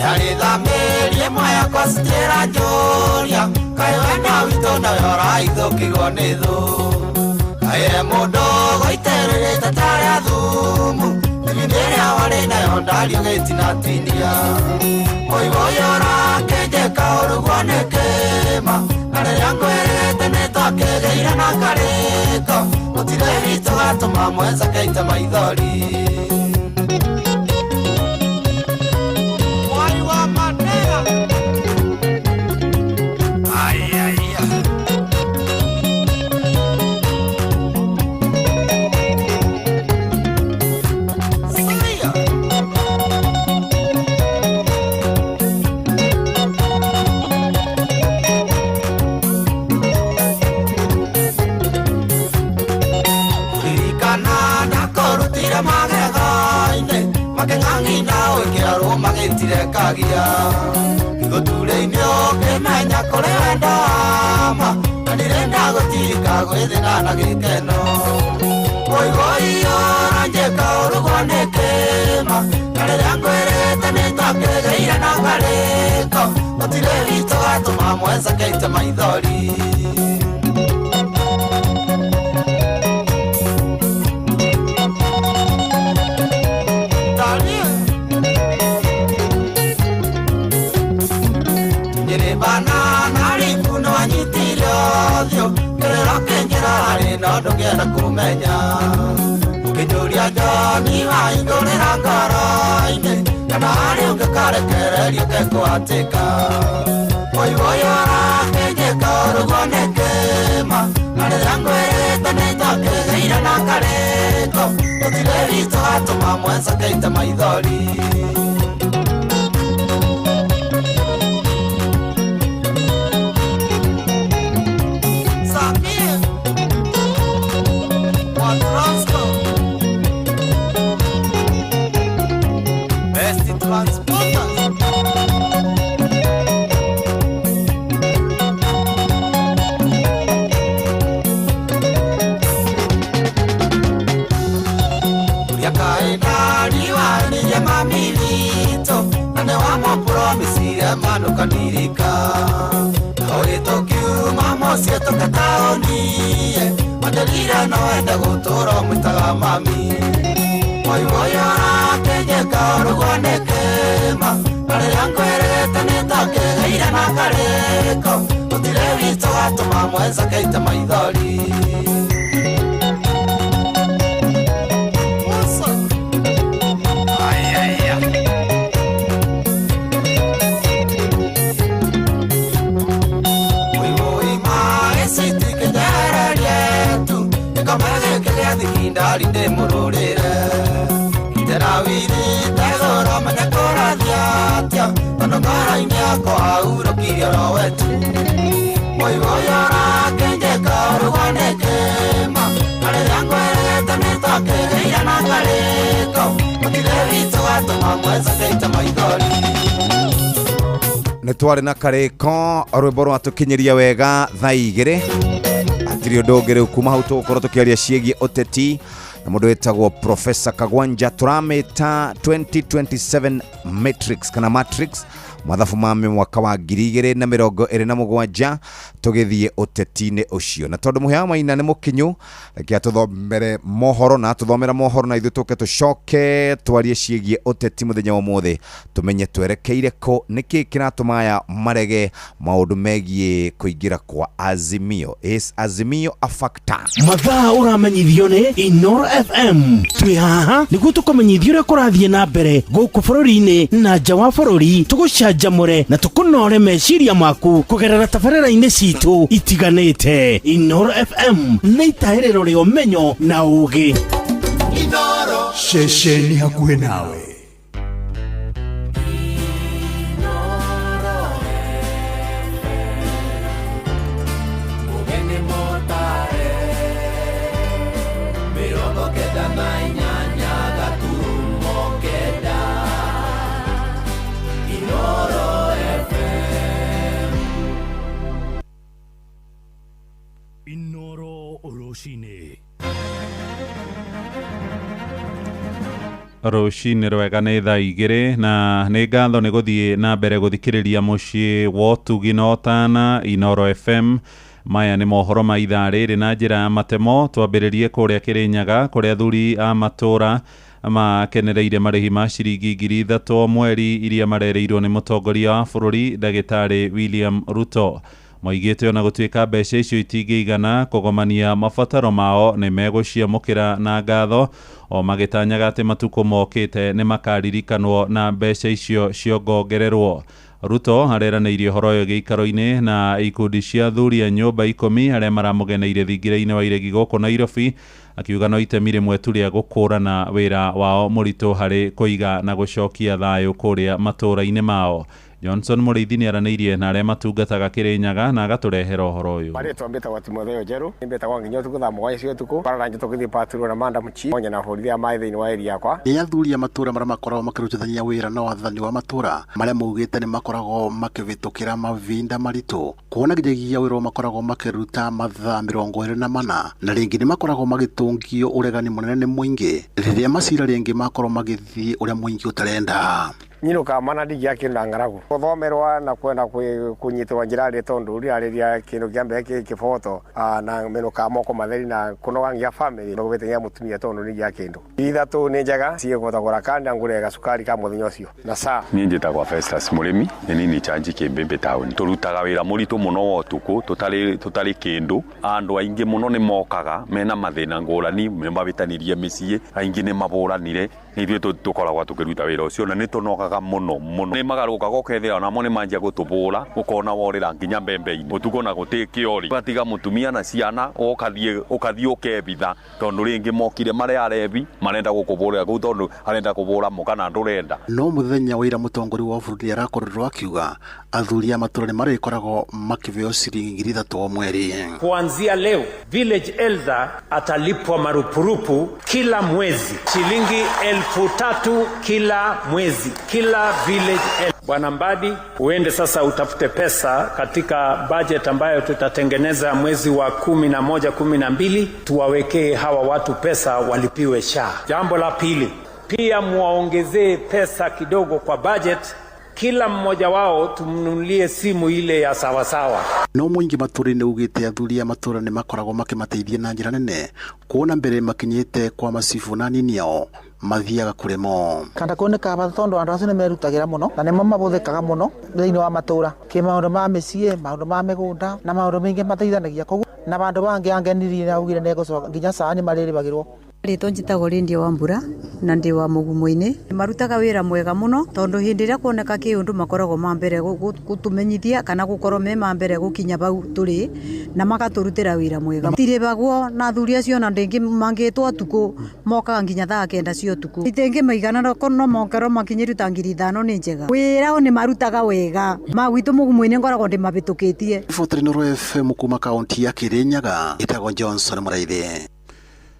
Yari dhamerie mwaya kwa stera joria Kaiwena wito na yora ithũkĩgwo nĩ thũ Kaire mũndũ gũitĩrĩrĩte tarĩa thumu Thĩinĩ ĩrĩa warĩ nayo ndario gĩtinatinia Mũivo yora kĩnjĩka ũrugwo nĩ kĩma Na rĩrĩa ngwĩrĩte nĩtwakĩgĩire na karĩko Gũtirĩ ritũ gatũma mwenza keite maithori Mageng'ang'i na wĩkĩra rũma gĩtirekagia Gĩthũture-inĩ kore wendo ama na ndirenda gutika gwithina na gikeno oigoio ranjeka urugonekema kareria ngwirite nitakegeire na ngariko gutire wito gatuma mwenza keite maithori no ndungenda kumenya ukijuria Joni waingurira ngoro-ini kana hari ungikarekereria kekwatika oigoyora kenyeka urugonekema na riria ngwirite nitakegeire na ngariko gutire wito gatuma mwenza keite maithori manukanirika oitokiuma mosie tokataonie madelira noenda gutoro mwitaga mami moigoyora kenyeka urugonekema kareria ngwirite nitakegeire na ngariko gutire wito gatuma mwenza keite maithori ndari de mururire terawiri tegoro manekora diatia tanongara inyako auro kirioro wetu moigoyora kenjeka urugonekema kareria ngwirite nitakegeire na ngariko gutire wito gatuma mwenza keite maithori nitwari na kariko rwimbo rwatukinyiria wega thaa igiri atiri undu ungi riu kuma hau tugukorwo tukiaria ciegie uteti na mundu wetagwo Professor Kagwanja turamita 2027 Matrix kana Matrix mathabu mame mwaka wa 2027 tugithie uteti-ini ucio na tondu muhea maina ni mukinyu reke atuthomere mohoro na tuthomera mohoro na ithu tuke tucoke twarie ciegie uteti muthenya wa muthi tumenye twerekeire ko niki kiratumaya marege maundu megie kuingira kwa Azimio. Is Azimio a factor? Mathaa uramenyithio ni Inoro FM twi haha niguo tukumenyithio uria kurathie na mbere guku bururi-ini na nja wa bururi tugucanjamure na tukunore meciria maku kugerera tabarĩra-inĩ citũ itiganĩte. Inoro FM nĩ itahĩrĩro rĩa ũmenyo na ũũgĩ. Inoro ceceni hakuhĩ nawe. Rũcinĩ rwega nĩ thaa igĩrĩ na nĩ ngatho nĩ gũthiĩ na mbere gũthikĩrĩria mũciĩ wa ũtugi na ũtana Inoro FM. Maya nĩ mohoro ma ithaa rĩrĩ na njĩra ya matemo. Twambĩrĩrie kũrĩa Kĩrĩnyaga kũrĩa athuri a matũra makenereire marĩhi ma ciringi 3,000 mweri iria marereirwo nĩ mũtongoria wa bũrũri Ndagĩtarĩ William Ruto. Moigĩte ona gũtuĩka mbeca icio itingĩigana kũgomania mabataro mao nĩ megũciamũkĩra na ngatho, o magĩtanyaga atĩ matukũ mokĩte nĩ makaririkanwo na mbeca icio ciongongererwo. Ruto areranĩirie ũhoro ũyũ gĩikaro-inĩ na ikundi cia athuri a nyũmba 10 arĩa maramũgeneire thingira-inĩ wa iregi gũkũ Nairobi, akiuga no itemi rĩmwe tu rĩa gũkũrana wĩra wao mũritũ harĩ kũiga na gũcokia thayũ kũrĩa matũra-inĩ mao. Johnson Mũrĩithi nĩ aranĩirie na arĩa matungataga Kĩrĩnyaga na agaturehera ũhoro ũyũ. Marĩ twambĩta gwa Timotheo Njeru, nĩmbĩta gwa nginya ũtukũ thaa mũgwanja cia ũtukũ, bararanja tũgĩthiĩ patrol na manda mũci, onye na hũrithia maĩ thĩinĩ wa area yakwa. Nĩ athuri a matũra marĩa makoragwo makĩrutithania wĩra na wathani wa matũra marĩa maugĩte nĩ makoragwo makĩvĩtũkĩra mavinda maritũ, kuona nginyagia wĩra makoragwo makĩruta mathaa 24 na rĩngĩ nĩ makoragwo magĩtũngio ũregani mũnene nĩ mũingĩ rĩrĩa macira rĩngĩ makorwo magĩthiĩ ũrĩa mũingĩ ũtarenda. Nyinuka mana ndigi akinda ngaragu guthomerwa na kwenda kunyitwa njira ri tondu ri ariria kindu kiambe kifoto na menuka moko matheri na kunogangia family no gubetenya mutumia tondu ni ya kindu ithatu ni njega cie gutagura kandi ngurega sukari ka muthinyo ucio na saa ni njitagwa Festus Murimi ni chanji Kimbembe town turutaga wira muritu muno wotuku tutari kindu andu aingi muno ni mokaga mena mathina ngurani mabitanirie micie aingi ni maburanire ni thwe tukoragwa tukiruta wira ucio na ni tunoga muno ni magaruka gokethera na mone manjia gutubura ukona worira nginya mbembe-ini utuko na gutikiori batiga mutumia na ciana ukathie ukebitha tondu ringi mokire mari arebi marenda gukubura ku tondu arenda kubura mukana ndurenda. No muthenya wira mutongori wa burudi arakorirwo akiuga athuri a matura ni marikoragwo makiveo ciringi 3 o mweri. Kuanzia leo village elder atalipwa marupurupu kila mwezi shilingi 3,000 kila mwezi kila village elder. Bwana Mbadi, uende sasa utafute pesa katika budget ambayo tutatengeneza mwezi wa 11, 12 tuwawekee hawa watu pesa walipiwe SHA. Jambo la pili, pia muwaongezee pesa kidogo kwa budget, kila mmoja wao tumnunulie simu ile ya sawasawa. No muingi maturi-ini ugite athuri a matura ni makoragwo makimateithia na njira nene kuona mbere makinyite kwa macibu na nini ao mathiaga kuremo kanda kuoneka bathondo andu acio ni merutagira muno na nimo mabuthikaga muno thiini wa matura ki maundu ma micie maundu ma migunda na maundu maingi mateithanagia koguo na bandu bangi angenirie na ugire ne gucoka nginya sani mariribagirwo. Rito njitagwo Lindia Wambura na ndi wa Mugumo-ini marutaga wira mwega muno tondu hindi ria kuoneka kiundu makoragwo mambere gutumenyithia kana gukorwo me mambere gukinya bau turi na magaturutira wira mwega tiribagwo na athuri acio na ndingi mangitwa tuku mokaga nginya thaa 9 cia tuku itengi maigana no mokero makinyiruta 5,000 ni njega wira ni marutaga wega magwitu Mugumo-ini ngoragwo ndi mabitukitie. Fotrino FM kuma kaunti ya Kirinyaga itagwo Johnson Mũrĩithi.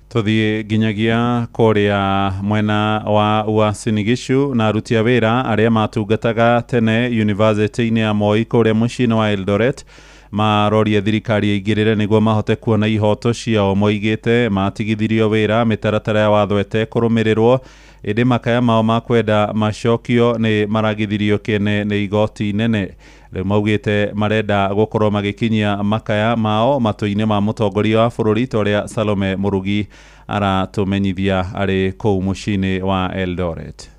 Tuthie ginyagia korea mwena wa Uasin Gishu na aruti a wira aria matungataga tene university-ini ya Moi korea muciĩ-inĩ wa Eldoret maroria thirikari igirire niguo mahote kuona ihoto ciao. Moigite matigithirio wira mitaratara ya watho kurũmĩrĩrwo ĩndĩ makaya mao makwenda macokio ni maragithirio kene ni igoti nene. Rĩu maugite marenda gukorwo magikinyia makaya mao matũ-inĩ ma mũtongoria wa bũrũri toria Salome Murugi aratumenyithia ari kũu mũciĩ-inĩ wa Eldoret.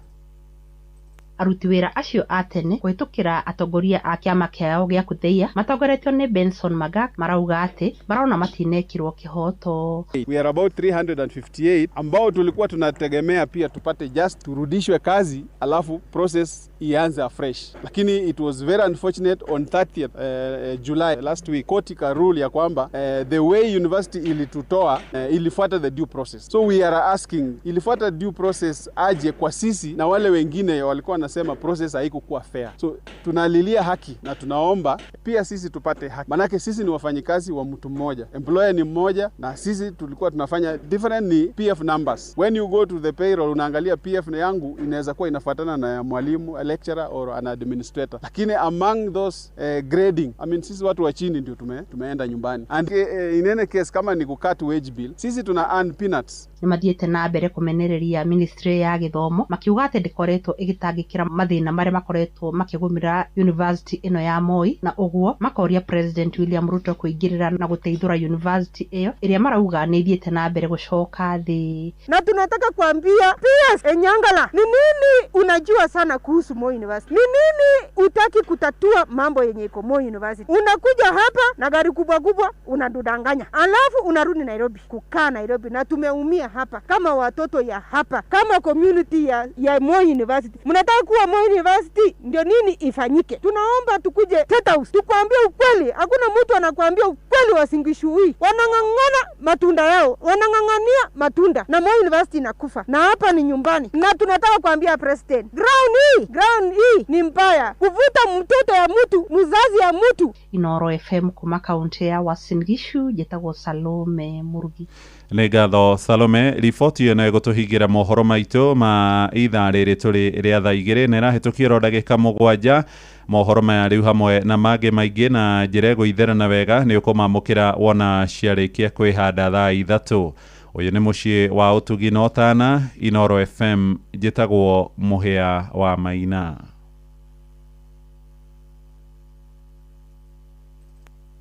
Aruti wira acio a tene kũhĩtũkĩra atongoria a kĩama kĩao gĩa kũtheia matongoretio nĩ Benson Magak marauga atĩ marona matinekirwo kihoto. We are about 358 ambao tulikuwa tunategemea pia tupate just turudishwe kazi alafu process ianze afresh, lakini it was very unfortunate on 30th July last week court ka rule ya kwamba the way university ilitutoa ilifuata the due process. So we are asking ilifuata due process aje kwa sisi na wale wengine walikuwa nasema process haikuwa fair. So tunalilia haki na tunaomba pia sisi tupate haki, manake sisi ni wafanyikazi wa mtu mmoja, employer ni mmoja na sisi tulikuwa tunafanya different ni PF numbers. When you go to the payroll unaangalia PF na yangu inaweza kuwa inafuatana na ya mwalimu, a lecturer or an administrator, lakini among those grading, I mean sisi watu wa chini ndio tumeenda nyumbani. And in any case kama ni kukat wage bill sisi tuna earn peanuts. Nimathiete na mbere kumenereria ministry ya githomo makiuga ati ndikoretwo igitangikira mathina maria makoretwo makigumira university ino ya Moi na uguo makoria President William Ruto kuingirira na guteithura university iyo iria marauga ni thiete na mbere gucoka thi. Na tunataka kuambia PS Enyangala, ni nini unajua sana kuhusu Moi University? Ni nini utaki kutatua mambo yenye iko Moi University? Unakuja hapa na gari kubwa kubwa unadudanganya, alafu unarudi Nairobi kukaa Nairobi, na tumeumia hapa kama watoto ya hapa kama community ya Moi University. Mnataka kuwa Moi University ndio nini ifanyike? Tunaomba tukuje State House tukwambie ukweli. Hakuna mtu anakuambia ukweli. Especially Wasingishui wanang'ang'ana matunda yao, wanang'ang'ania matunda na Moi University inakufa. Na hapa ni nyumbani. Na tunataka kuambia president, ground hii ni mbaya. Kuvuta mtoto ya mtu, mzazi ya mtu. Inoro FM kuma kaunti ya Uasin Gishu, jetagwo Salome Murugi. Nĩ ngatho Salome. Riboti ĩyo no ĩgũtũhingĩra mohoro maitũ ma ithaa rĩrĩ tũrĩ rĩa thaa igĩrĩ na ĩrahĩtũkia ndagĩka 7. Mohoro maya rĩu hamwe na mangĩ maingĩ na njĩra ĩgũitherana wega nĩ ũkũmamũkĩra wona ciarĩkia kwĩhanda thaa 3. Ũyũ nĩ mũciĩ wa ũtugi na ũtana, Inoro FM, njĩtagwo Mũhĩa wa Maina.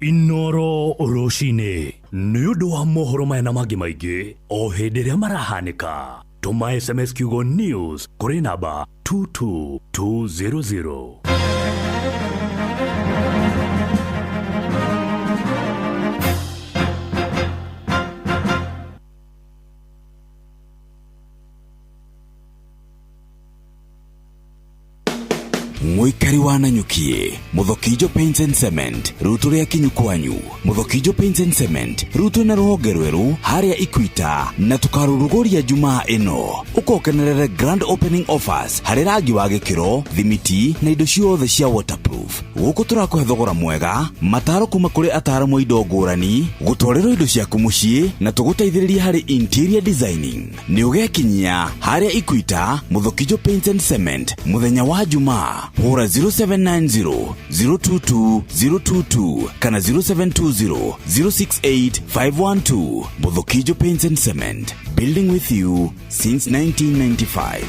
Inoro Oroshine nĩ ũndũ wa mohoro maya na mangĩ maingĩ o hĩndĩ ĩrĩa marahanĩka. Tũma SMS kiugo news kũrĩ namba 22200. Mwikari wa Nanyukie, Muthokijo Paints and Cement, ruto ria kinyu kwanyu. Muthokijo Paints and Cement, ruto na ruhonge rweru haria Equita, na tukarurugoria Jumaa ino. Ukokenerere grand opening offers, hari rangi wa gikiro, thimiti na indo ciothe cia waterproof. Guku turakuhe thogora mwega, mataro kuma kuri ataramu indo ngurani, gutwarĩrwo indo ciaku muciĩ na tuguteithĩrĩria hari interior designing. Ni ugekinyia haria Equita, Muthokijo Paints and Cement, muthenya wa Jumaa. Hora 0790 022 022 kana 0720 068 512. Muthokijo Paints and Cement, building with you since 1995.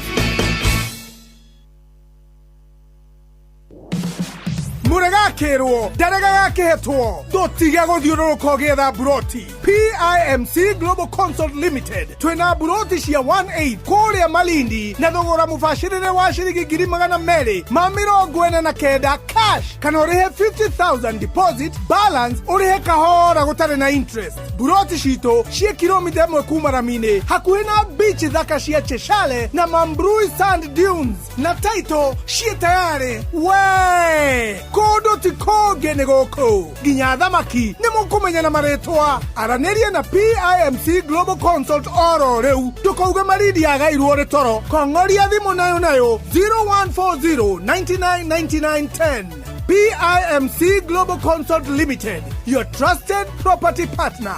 Murega kerwo, darega kehetwo, dotiga gothiũrũrũka ũgĩetha buroti. PIMC Global Consult Limited, twĩna buroti cia 1/8 kũrĩa Malindi na thogora mũbacĩrĩre wa ciringi 249 cash, kana ũrĩhe 50,000 deposit, balance ũrĩhe kahora gũtarĩ na interest. Buroti citũ cia kilomita 1 kuma Ramine, hakuhĩ na beach thaka cia Cheshale na Mambrui Sand Dunes, na title cia tayari. We kodo ti koge nĩ gũkũ nginya thamaki nĩ mũkũmenya na marĩtwa. Aranĩria na PIMC Global Consult oro rĩu, ndũkauge Malindi agairwo nĩ toro. Kong'oria thimũ nayo 0140 99 99 10. PIMC Global Consult Limited, your trusted property partner.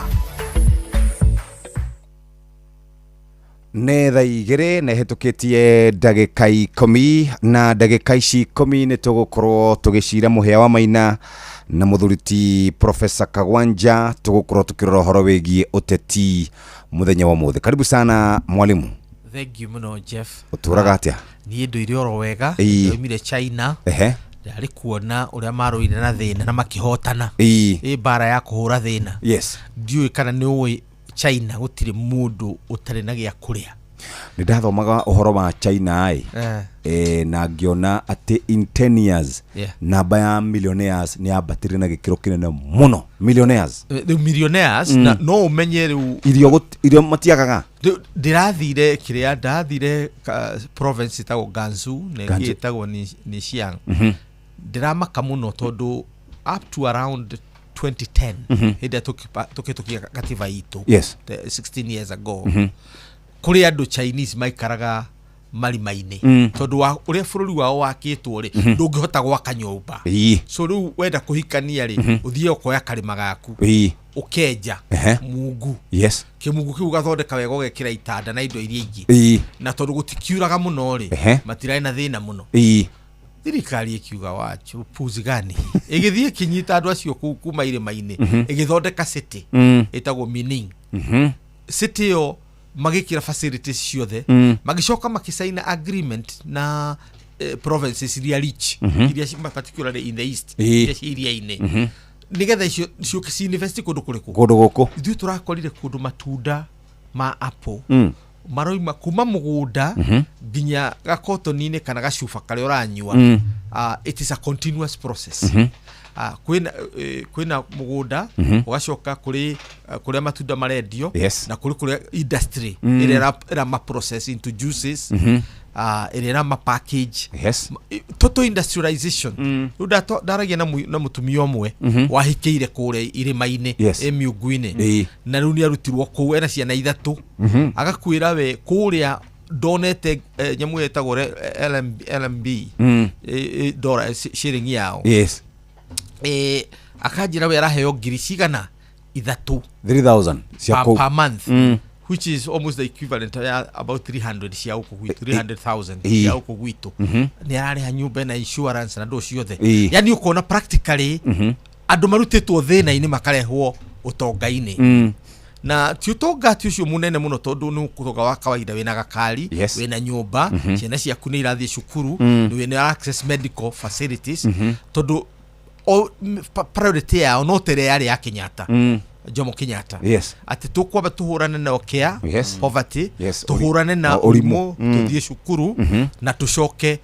Nĩ thaa igĩrĩ na hetũkĩtie ndagĩka 10 na ndagĩka ici 10 nĩ tũgũkorwo tũgĩcira Mũhĩa wa Maina na mũthuriti Professor Kagwanja, tũgũkorwo tũkĩrora ũhoro wĩgiĩ ũteti mũthenya wa mũthĩ. Karibu sana mwalimu. Thank you muno Jeff. Ũtũraga atĩa? Niĩ ndũire oro wega, ndoimire China. Ndarĩ kuona ũrĩa marũire na thĩna na makĩhotana. Bara ya kũhũra thĩna. Yes. Ndiũĩ kana nĩ ũĩ China gũtirĩ mũndũ ũtarĩ na gĩa kũrĩa. Nĩ ndathomaga ũhoro wa China na ngĩona atĩ in 10 years namba ya millionaires nĩ yambatĩre na gĩkĩro kĩnene mũno. Millionaires. The millionaires na no ũmenye rĩu irio matiagaga. Ndĩrathire kĩrĩa ndathire province itagwo Gansu na ĩngĩ ĩtagwo ni Xiang. Ndĩramaka mũno tondũ up to around 2010 hĩndĩ tũkĩtũkia katiba itũ 16 years ago, kũrĩ andũ Chinese maikaraga marima-inĩ tondũ wa ũrĩa bũrũri wao wakĩtwo rĩ, ndũngĩhota gwaka nyũmba. So rĩu wenda kũhikania rĩ, ũthiĩ ũkoya karĩma gaku ũkenja mungu, kĩmungu kĩu gathondeka wega ũgekĩra itanda na indo iria ingĩ, na tondũ gũtikiuraga mũno rĩ, matirarĩ na thĩna mũno. Thirikari ikiuga wacho puzi gani igithie kinyita andu acio kuma irima-inĩ igithondeka city itagwo Mining. City yo magikira facilities ciothe, magicoka makisaina agreement na provinces iria rich iria particularly in the east iria iria-inĩ nigetha icio invest kundu kuriku kundu guku ithuĩ tũrakorire kundu matunda ma apple maroima kuma mugunda nginya gakotoni-inĩ kana gacuba karĩa ũranyua. It is a continuous process. kwina mugunda ugacoka kuri kuria matunda marendio na kuri industry ira ma process into juices ira ma package total industrialization ndaragia na mutumia umwe wahikiire kure irima-ini emiugu-ini na riu ni arutirwo kuu ena ciana ithatu agakwira we kuria donate nyamu yetagwo LMB dollar shilling yao akanjira we araheo ngiri cigana ithatu 3000 per month which is almost the equivalent ya about 300 cia uko gwitu 300,000 cia uko gwitu ni arariha nyumba na insurance na ndo ciothe yani ukona practically andu marutitwo thina-ini makarehwo utonga-ini na ti utonga ti ucio munene muno tondu ni utonga wa kawaida wina gakari wina nyumba ciana ciaku ni irathie cukuru ni wina access medical facilities tondu priority yao no tere yari ya Kenyatta Jomo Kenyatta ati tukwamba tuhurane na okea poverty tuhurane na urimo tuthie cukuru na tucoke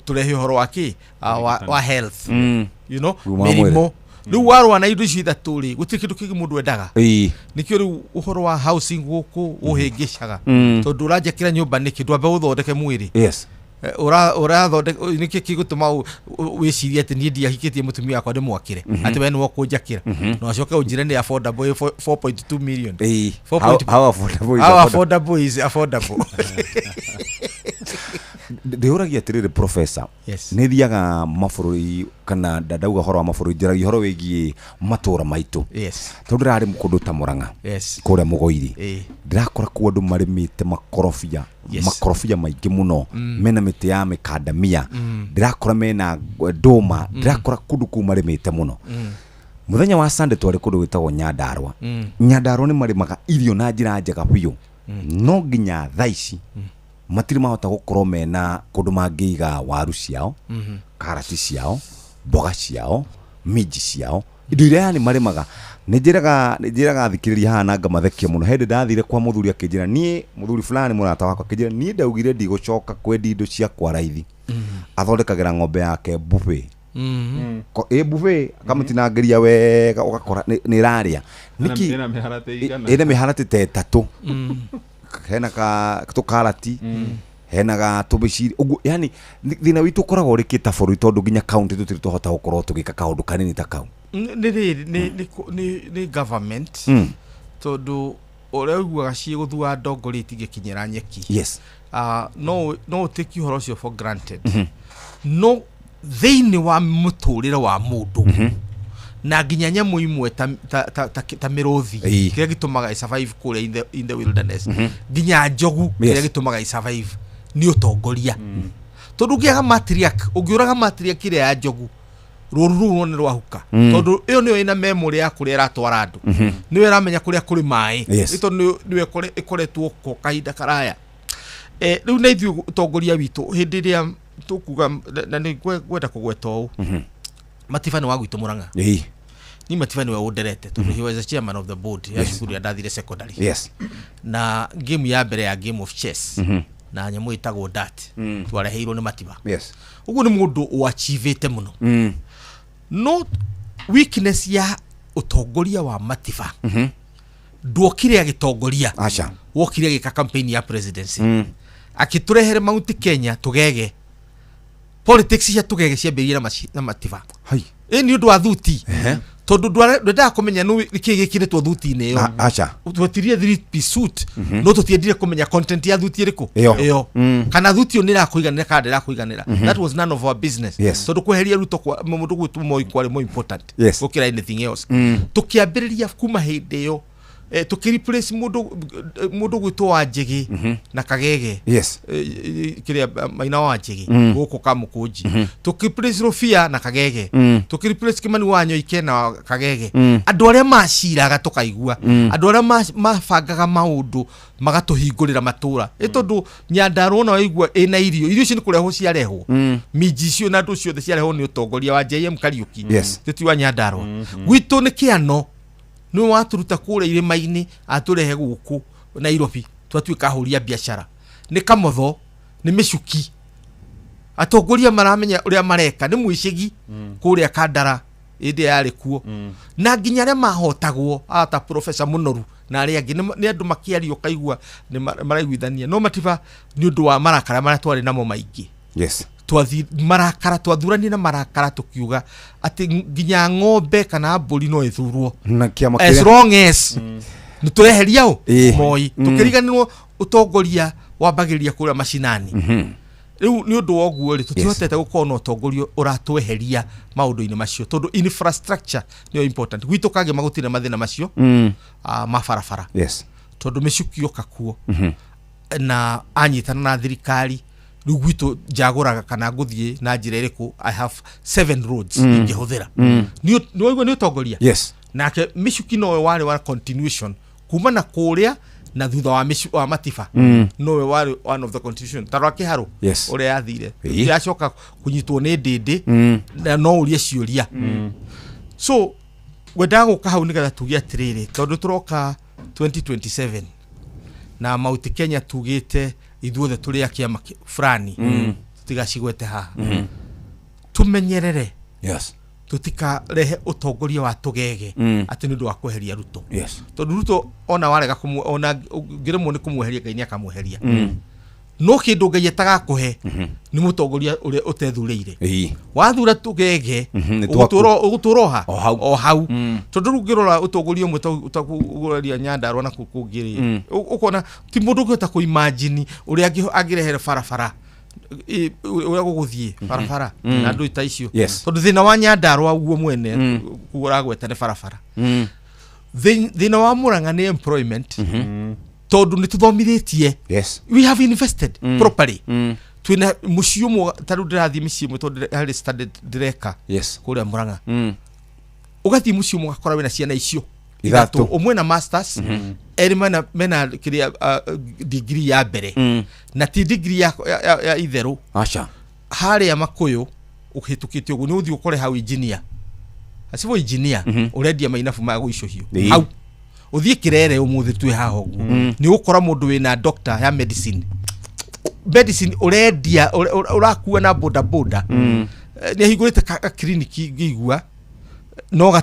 turehe horo waki wa health you know mirimo riu warwa na indo icio ithatu ri gutirĩ kĩndũ kĩngĩ mũndũ endaga nĩkĩo rĩu ũhoro wa housing gũkũ ũhĩngĩcaga tondũ ũranjakĩra nyũmba nĩkĩ ndwambe ũthondeke mwĩrĩ ũrathondeka nĩkĩ kĩgũtũma wĩcirie atĩ niĩ ndiahikĩtie mũtumia wakwa ndĩmwakĩre atĩ we nĩwe ũkũnjakĩra na wacoke ũnjĩre nĩ affordable 4.2 million how affordable is affordable ndiuragia atiriri professor nĩ thiaga mabũrũri kana ndauga horo wa mabũrũri njaragia horo wĩgiĩ matura maitũ tondũ ndĩrarĩ kũndũ ta Mũrang'a kũrĩa Mũgoiri ndirakora kuo andũ marĩmĩte makorobia maingĩ mũno mena mĩtĩ ya mĩkandamia ndirakora mena ndũma ndirakora kũndũ kũu marĩmĩte mũno muthenya wa Sunday twarĩ kũndũ gwĩtagwo Nyandarua Nyandarua nĩ marĩmaga irio na njĩra njega biũ no nginya thaa ici matiri mahota gukorwo mena kundu mangiiga waru ciao karati ciao mboga ciao minji ciao indo iria yani marimaga nijiraga thikiriria haha nanga mathekia muno hindi ndathire kwa muthuri akinjira nie muthuri fulani murata wakwa akinjira nie ndaugire ndigucoka kwendi indo cia kwa raithi athondekagira ng'ombe yake buffet buffet akamutinangiria wega ugakora ni raria niki ina miharati te tatu hena ka tukarati hena ga tubiciri ugu yani thina witu koragwo rikita bũrũri tondu nginya county tutiri tuhota gukorwo tugika kaundu kanini ta kau ni government tondu uria uguaga cie guthua ndongori itigikinyira nyeki no uteki horo cio for granted no thiini wa muturire wa mundu na nginya nyamu imwe ta mirothi kiria gitumaga survive kure in the wilderness nginya njogu kiria gitumaga survive ni utongoria tondu ngiaga matriarch ungiuraga matriarch kiria ya njogu ruru ni rwahuka tondu iyo niyo ina memory ya kuria ratwara andu niwe ramenya kuria kuri mai tondu niwe ikoretwo ko kahinda karaya riu na ithu utongoria witu hindi ria tukuga na ni gwenda kugweta uu Matifani wa gwitu Mũrang'a ni Matifani wa underete tondu he was a chairman of the board ya cukuru ya ndathire secondary na game ya mbere ya game of chess na nyamu itagwo dart twareheirwo ni Matiba uguo ni mundu wachievete muno no weakness ya utongoria wa Matiba nduokire agitongoria wokire gika campaign ya presidency akiturehere Mount Kenya tugege politics cia tugege ciambirie na Matiba ni undu wa thuti tondu ndwenda kumenya no ikigikire thuti-ini yo twetirie 3-piece suit no tutiendire kumenya content ya thuti iriku iyo kana thuti oni rakuiganira kana ndirakuiganira that was none of our business tondu kweheria ruto kwa mundu gwitu moi kwari more important gukira anything else tukiambiriria kuma hindi yo tukireplace mundu gwitu wa Njigi na Kagege kiria Maina wa Njigi guku Kamukunji tukireplace Rufia na Kagege tukireplace Kimani wa Nyoike na Kagege andu aria maciraga tukaigua andu aria mabangaga maundu magatuhingurira matura tondu Nyandarua na waigua ina irio cio ni kureho ciarehwo miji cio na ndu ciothe ciarehwo ni utongoria wa JM Kariuki tutiwa Nyandarua gwitu ni kiano no waturuta kure irima-ini aturehe guku Nairobi twatuika huria biashara ni kamotho ni micuki atongoria maramenya uria mareka ni mwicigi kure Kandara inde yari kuo na nginya aria mahotagwo ata professor Munoru na aria angi ni andu makiario kaigua ni maraiguithania no matiba ni undu wa marakara maria twari namo maingi yes twathi marakara twathurani na marakara tukiuga ati nginya ng'ombe kana mburi no ithurwo na kiama as long as ni tureheria u Moi tukiriganirwo utongoria wambagiria kuria macinani riu ni undu woguo ri tutihotete gukona utongoria uratweheria maundu-ini macio tondu infrastructure ni important gwitu kage magutire mathina macio mabarabara yes tondu micukio kakuo na anyitana na thirikari riu gwitu njaguraga kana nguthie na njira iriku I have 7 roads ingihuthira ni oigwa ni utongoria yes nake micuki no wari wa continuation kuma na kuria na thutha wa matiba nowe wari one of the constitution tarwa kiharu yes uria yathire yacoka kunyitwo ni ndindi na no uria ciuria so wenda guka hau nigetha tugie atiriri tondu turoka 2027 na Mount Kenya tugite ithuothe turi a kiama fulani tutigacigwete haha tumenyerere yes tutikarehe utongoria wa tugege ati nindu wa kweheria Ruto yes tondu Ruto ona warega ona ngiremwo ni kumweheria Ngai ni akamweheria no kindu Ngai atagakuhe ni mutongoria uria utethurire wathura tugege uguturoha o hau tondu rungirora utongoria umwe utakuguria Nyandarua na kukungiri ukona ti mundu ngota ku imagine uria agirehere barabara uria guguthie barabara na ndu ita icio tondu thina wa Nyandarua uguo mwene kuguragweta ni barabara thina wa Murang'a ni employment tondu ni tuthomithitie yes we have invested properly twina mucio mo taru ndirathie micii mwe tondu hari studied direka yes kuria Murang'a ugathie mucio mo gakora wina ciana icio ithatu umwe na masters eri mena kiria degree ya mbere na ti degree ya itheru acha hari ya Makuyu ukihitukitie ugu ni uthi ukore hau engineer asibo engineer urendia mainafu ma guicohio hau uthie kirere umuthi twi haha ugu ni ukora mundu wina doctor ya medicine urendia urakuwa na boda ni higurite clinic gigua no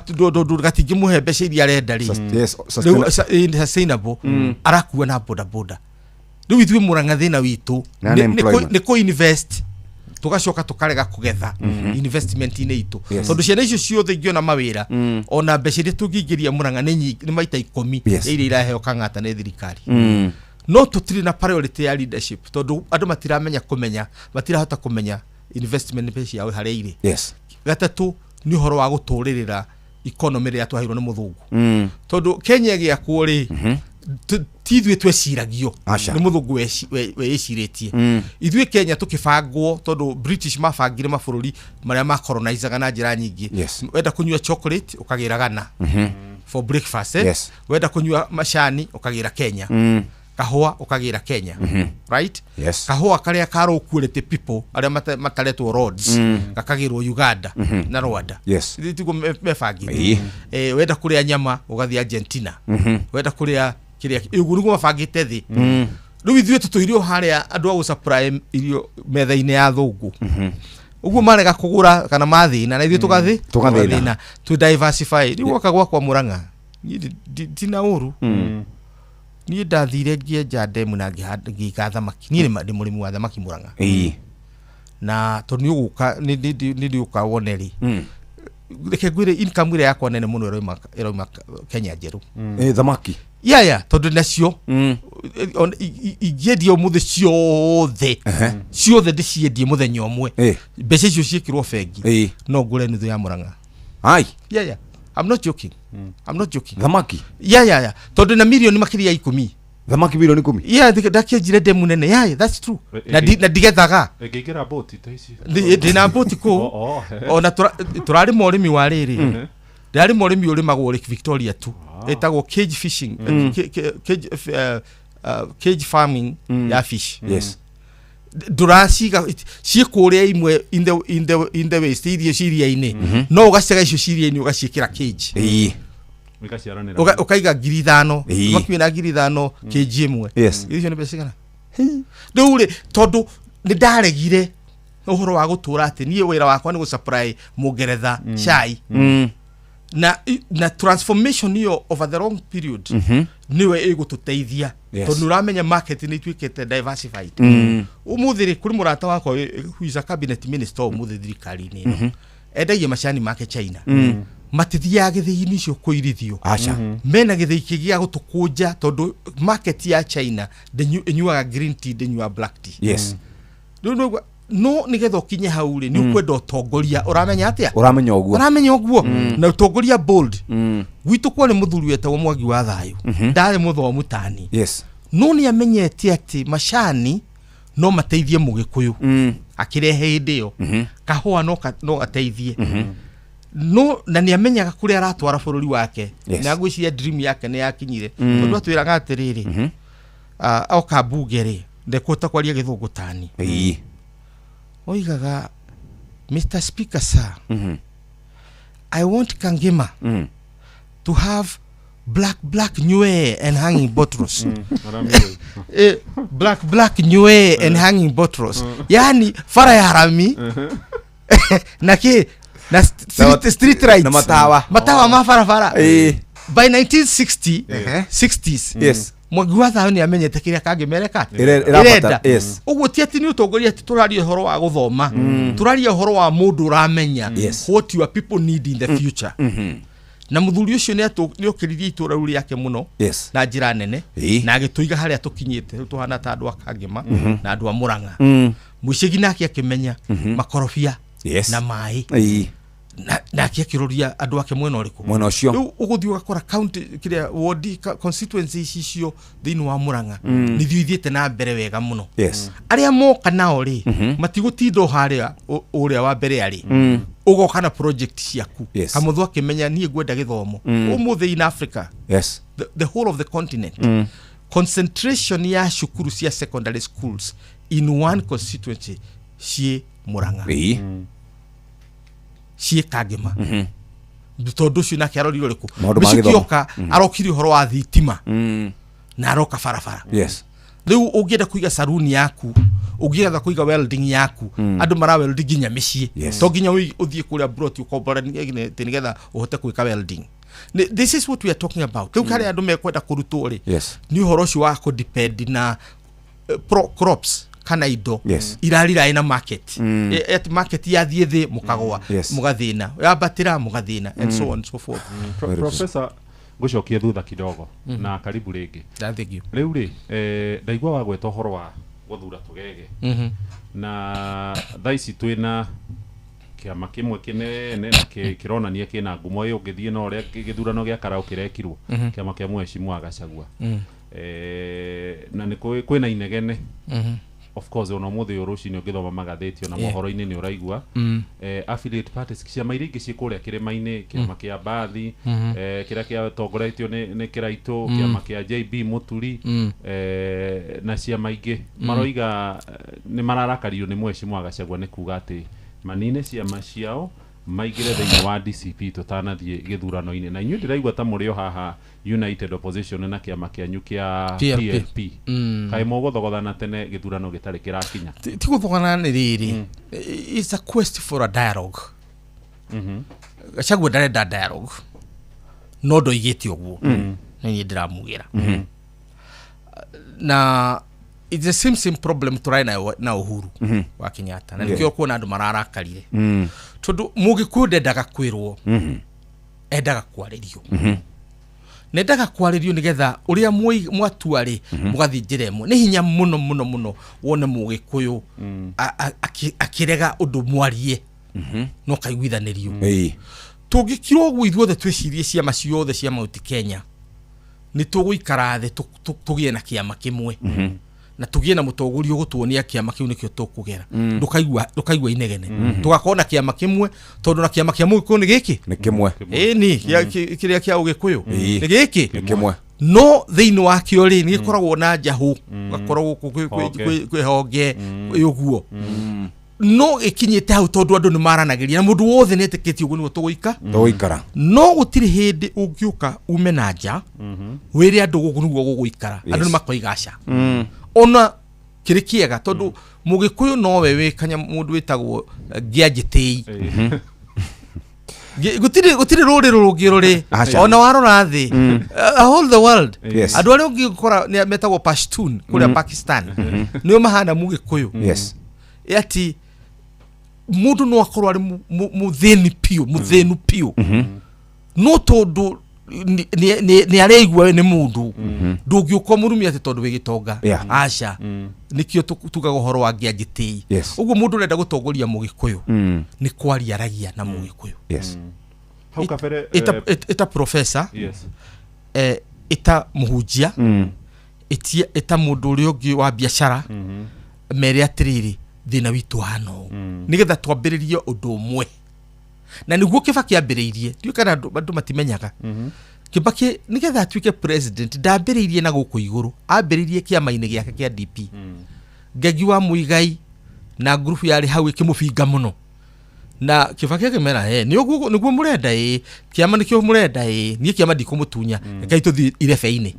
gatingi muhe mbeca iria arenda ri sustainable arakuwa na boda riu ithui Murang'a thina witu ni ku invest tugacoka tukarega kugetha investment ine itu tondu ciana icio ciothe ingiona mawira ona mbeca iria tungiingiria Murang'a ni maita 10 iria iraheo kang'ata ni thirikari no tutiri na priority ya leadership tondu andu matiramenya kumenya matirahota kumenya investment mbeca yao haria iri gatatu ni horo wa guturirira economy ria twahirwo ni muthungu tondu Kenya gia kuori tithwe tweciragio ni muthungu weciritie ithuĩ Kenya tukibangwo tondu British mabangire mabũrũri maria ma colonizaga na njira nyingi wenda kunyua chocolate ukagira Ghana for breakfast wenda kunyua macani ukagira Kenya kahua ukagira Kenya right kahua karia karo quality people aria mataretwo roads kakagirwo Uganda na Rwanda thitigo mebangire wenda kuria nyama ugathi Argentina wenda kuria kiria ugu nigo mabangite thi riu ithuĩ tutuirio haria andu a supply irio metha-ini ya thungu uguo marega kugura kana mathina na ithuĩ tugathina to diversify riu wakagwa kwa Murang'a tina uru ni ndathire ngienja ndemu na ngika thamaki ni ndi murimi wa thamaki Murang'a na tondu ni uguka ni uka woneri reke gwire income ire yakwa nene muno eroima Kenya njeru thamaki tondu nacio ingiedio muthe ciothe ndiciendie muthenya umwe mbeca icio ciekirwo bengi no ngure nuthu ya Murang'a I'm not joking. Thamaki? Tondu na milioni makiria 10. Thamaki milioni 10? Ndakienjire demu nene. That's true. Na ndigethaga. Ngigira boat taisi. Ndina boat ku. Ona turari morimi wa riri. Ndari morimi urimagwo Lake Victoria tu. Etagwo cage fishing. Cage farming ya fish. Yes. Durasiga ciekuria imwe in the west irio ciria-ini no ugacega icio ciria-ini ugaciikira cage ukaiga 5,000 makiuna 5,000 cage imwe icio ni mbeca kana riu ri tondu ni ndaregire uhoro wa gutura ati nie wira wakwa ni gu supply mugeretha chai na transformation hiyo over the long period niwe igututeithia tondu uramenya market ni twikete diversified umuthiri kuri murata wako who is a cabinet minister umuthiri thirikari-ini endagia macani make China matithia githii-ini cio kuirithio mena githii kigia gutukunja tondu market ya China nyuaga green tea nyuaga black tea no nigetha ukinye hau ri ni ukwenda utongoria uramenya atia uramenya oguo na utongoria bold gwitu kwa ni muthuri wetagwo Mwangi wa Thayu ndare muthomu tani no ni amenyete ati macani no mateithie mugikuyu akirehe hindi yo kahua no gateithie no na ni amenyaga kuri aratwara bururi wake na ngwiciria dream yake ni yakinyire tondu atwiraga atiriri oka bugere ndekota kwaria githungu tani oigaga Mr. Speaker sir I want Kangema to have black nyue and hanging bottles black nyue and hanging bottles yani fara ya harami na street rights na matawa mafara by 1960 60s Mwangi wa Thayu ni amenyete kiria kangimereka irenda uguo ti ati ni utongoria ati turaria horo wa guthoma turaria horo wa mundu uramenya what your people need in the future na muthuri ucio ni okiririe itura ruri yake muno na njira nene na agituiga haria tukinyite tuhana ta andu akangima na andu a Murang'a muicigi nake akimenya makorofia na mai na kiakiroria andu ake mwena uriku mwena ucio uguthi ugakora county kiria ward constituency icio thiini wa Murang'a ni thiithiete na mbere wega muno aria moka nao ri matigutinda haria uria wa mbere ari ugoka na project ciaku kamuthu akimenya nie gwenda githomo umuthi in Africa the whole of the continent concentration ya shukuru cia secondary schools in one constituency cie Murang'a cie Kangema tondu cio nake arori uriku micikioka arokiri horo wa thitima na aroka farafara riu ungienda kuiga saruni yaku ungienda kuiga welding yaku andu mara welding nginya micii to nginya uthie kuria broti ukombora nigetha uhote kuika welding this is what we are talking about riu kare andu mekwenda kurutwo ri ni horo cio wa ku depend na crops kana indo irarira ina market at market ya thiethe mukagwa mugathina ya batira mugathina and so on and so forth. Professor gucokia thutha kidogo na karibu ringi riu ri ndaigwa wa gweta horo wa guthura tugege na thaici twina kiama kimwe kinene na kironania kina ngumo yo ngithie no ria githurano gia karau kirekirwo kiama kia Mheshimiwa Gachagua na ni kwina inegene of course ona muthi uruci ni ungithoma magatheti ona mohoro-ini ni uraigua affiliate parties cia mairingi cikuria kirima-ini kiama kia Mbathi kiria kia tongoretio ni Kiraitu kiama kia JB Muturi na cia maingi maroiga ni mararakario ni Mheshimiwa Gachagua ni kuga ati manine ciama ciao maigire thiini wa DCP tutanathie githurano-ini na inyu ndiraigua ta murio haha United Opposition na kiama kia nyukia PLP kai mogothogothana tene githurano gitari kirakinya ti guthogana ni riri it's a quest for a dialogue Gachagua ndarenda dialogue no ndoigite uguo ni ndiramugira na it's the same problem turaina na Uhuru wa Kenyatta na nikio kuona andu mararakarire tondu mugikuyu ndendaga kwirwo endaga kwaririo nendaga kwaririo nigetha uria mwatuari mugathi njira imwe ni hinya muno wone mugikuyu akirega undu mwarie no kaiguithanirio tungikirwo gwo ithuothe twicirie ciama ciothe cia Mount Kenya ni tuguikara the tugie na kiama kimwe na tugie na mutongoria gutuonia kiama kiu nikio tukugera ndukaigua inegene tugakona kiama kimwe tondu na kiama kia Mugikuyu ni giki ni kimwe ni kiria kia Ugikuyu ni giki ni kimwe no thiini wa kio ri ni gikoragwo na njahu gakoragwo kwihonge uguo no ikinyite hau tondu andu ni maranagiria na mundu wothe ni etikiti uguo ni tuguikara no gutiri hindi ungiuka ume na nja wiri andu gugu niguo guguikara andu ni makoigaca ona kiri kiega tondu mugikuyu no wewe kanya mundu witagwo Giajitei gutiri ruri rugiruri ona warora thi all the world andu ari ungikora ni metagwo Pashtun kuria Pakistan nio mahana mugikuyu ati mundu no akorwo ari muthenu piu no tondu ni areigwa ni mundu ndungiuko murumi ati tondu wigitonga aca nikio tugaga horo wa Giajitei uguo mundu renda gutongoria mugikuyu ni kwaria ragia na mugikuyu hau kabere eta professor eta muhunjia eta mundu uri ungi wa biashara mere atiriri thina witu hano nigetha twambiririe undu umwe na niguo Kibaki ambiriirie ndio kana andu matimenyaga Kibaki nigetha atuike president ndambiriirie na guku iguru ambiriirie kiama-ini giake kia DP Ngegi wa Muigai na group yari hau ikimubinga muno na Kibaki akimera niguo murenda kiama nikio murenda nie kiama ndikumutunya kai tuthi irebe-ini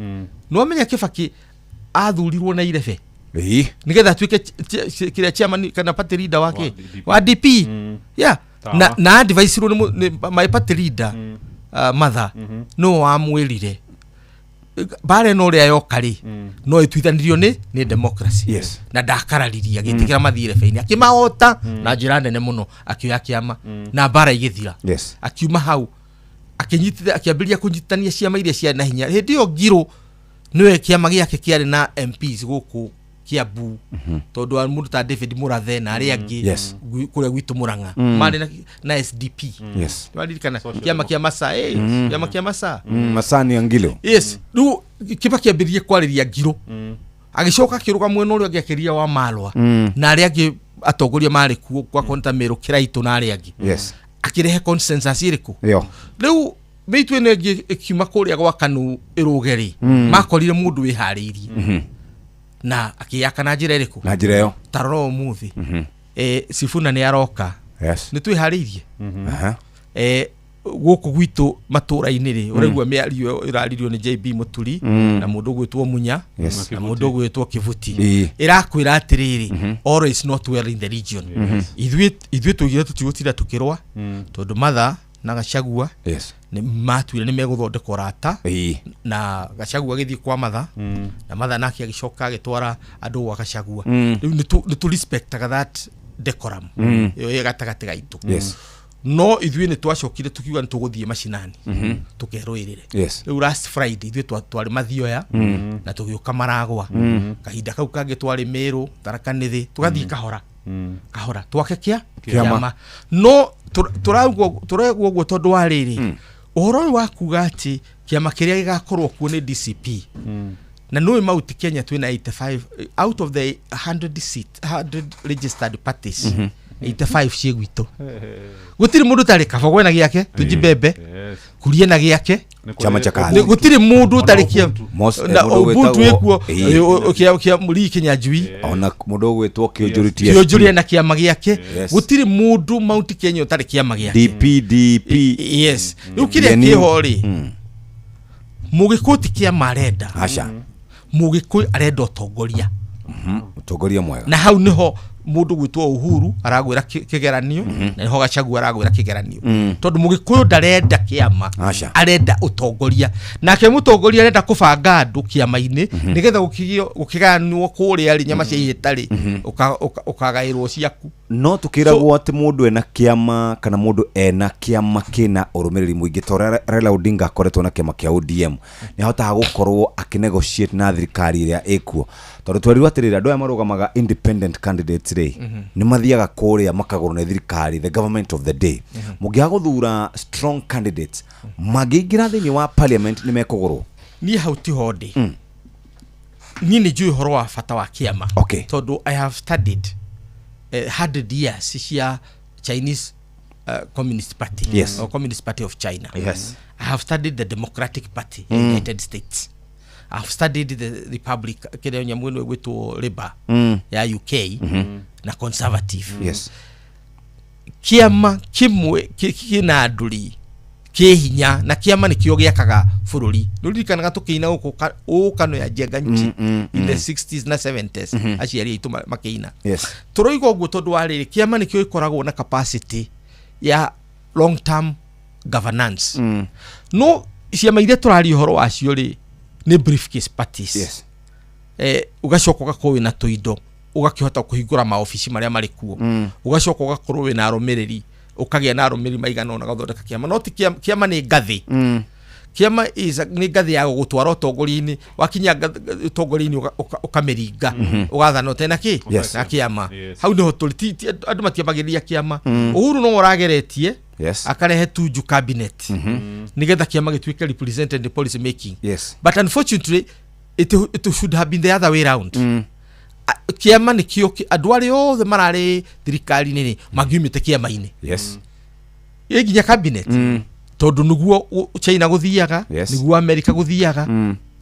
no menya Kibaki athurirwo na irebe nigetha atuike kiria chairman kana party leader wake wa DP na advice ru my party leader mother no amwirire bare no ria yokari no itwithanirio ni democracy na ndakarariria gitikira mathire feini akimahota na njira nene muno akioya kiama na bara igithira akiuma hau akinyitithia akiambiria kunyitania ciama iria cia na hinya hindi yo ngiro niwe kiama giake kiari na MPs guku Kiambu tondu mundu ta David Murathe na ari angi kuria gwitu Muranga mari na SDP wali kana kiama kia Masa kiama kia Masa Masani Angilo ru Kibaki ambirie kwariria ngiro agicoka kiruga mwena uri agiakiria wa Malwa na ari angi atongoria mari ku kwa konta mero kiraitu na ari angi akirehe consensus iriku riu meitu ene kiuma kuria gwa Kanu irugeri makorire mundu wihariirie na akiyaka na njira iriku na njira yo taroro muthi Sifuna ni aroka ni twihariirie guku gwitu matura-ini ri uregua miario iraririo ni JB Muturi na mundu gwitwo Munya na mundu gwitwo Kivuti irakwira atiriri all is not well in the region ithuĩ tugire tutigutira tukirwa tondu matha na Gachagua ni matwire ni meguthondeka rata na Gachagua githii kwa matha na matha naki agicoka agitwara andu gwa Gachagua ni tu respect that decorum yo gatagati gaitu no ithuĩ ni twacokire tukiuga ni tuguthie macinani tukerũirire riu last Friday ithuĩ twari Mathioya na tugiuka Maragwa kahinda kau kangi twari Meru Tharaka-Nithi tugathie kahora twake kiama no turagwo gwo tondu wa riri uhoro wa kuga ati kiama kiria gigakorwo kuo ni DCP na no mauti Kenya twina 85 out of the 100 registered parties 85 ciegwito gutiri mundu tari kabogwe na giake tujibebe kurie na giake chama cha kazi gutiri mundu tari kia na ubuntu ekuo kia muri Kinyanjui ona mundu gwetwo kionjuria na kiama giake gutiri mundu Mount Kenya tari kiama giake DP riu kiria kihori mugikuti kia marenda acha mugikuyu arenda utongoria utongoria mwega na hau niho mundu gwitwo Uhuru aragwira kigeranio na niho Gachagua aragwira kigeranio tondu mugikuyu ndarenda kiama arenda utongoria nake mutongoria arenda kubanga andu kiama-ini nigetha gukiganwo kuria ari nyama cia ihitari ukagairwo ciaku no tukiragwo ati mundu ena kiama kana mundu ena kiama kina urumiriri muingi tora Raila Odinga akoretwo na kiama kia ODM ni ahotaga gukorwo akinegotiate na thirikari iria ekuo tondu twerirwo atirira andu aya marugamaga independent candidates ni mathiaga kuria makagorwo na thirikari the government of the day mugiaga guthura strong candidates magiingira thini wa parliament ni mekugorwo ni hauti hodi ni njui horo wa bata wa kiama tondu I have studied 100 years cia Chinese Communist Party or Communist Party of China. I have studied the Democratic Party in the United States. I have studied the Republic kile nyamwene wetu Labour ya UK na Conservative. Kiama kimwe kina aduri hinya na kiama ni kio giakaga bururi ndirikanaga tukiina ukano ya jenga nchi in the 60s na 70s aciari itu makiina turoiga uguo tondu wariri kiama ni kio ikoragwo na capacity ya long term governance no ciama iria turari uhoro wacio ri ni briefcase parties ugacoka ugakorwo na tuindo ugakihota kuhingura maofici maria mari kuo ugacoka ugakorwo wina arumiriri ukagia na arumiriri maigana na gathondeka kiama no ti kiama ni ngathi kiama ni ngathi ya gutwara utongori-ini wakinya utongori-ini ukameringa ugathana utena ki na kiama hau niho tuli andu matiambagiria kiama Uhuru no urageretie akarehe tuju cabinet nigetha kiama gituike represented the policy making but unfortunately it should have been the other way around kiama ni kio andu ari othe marari thirikari nini magiumite kiama-ini nginya cabinet tondu niguo China guthiaga niguo America guthiaga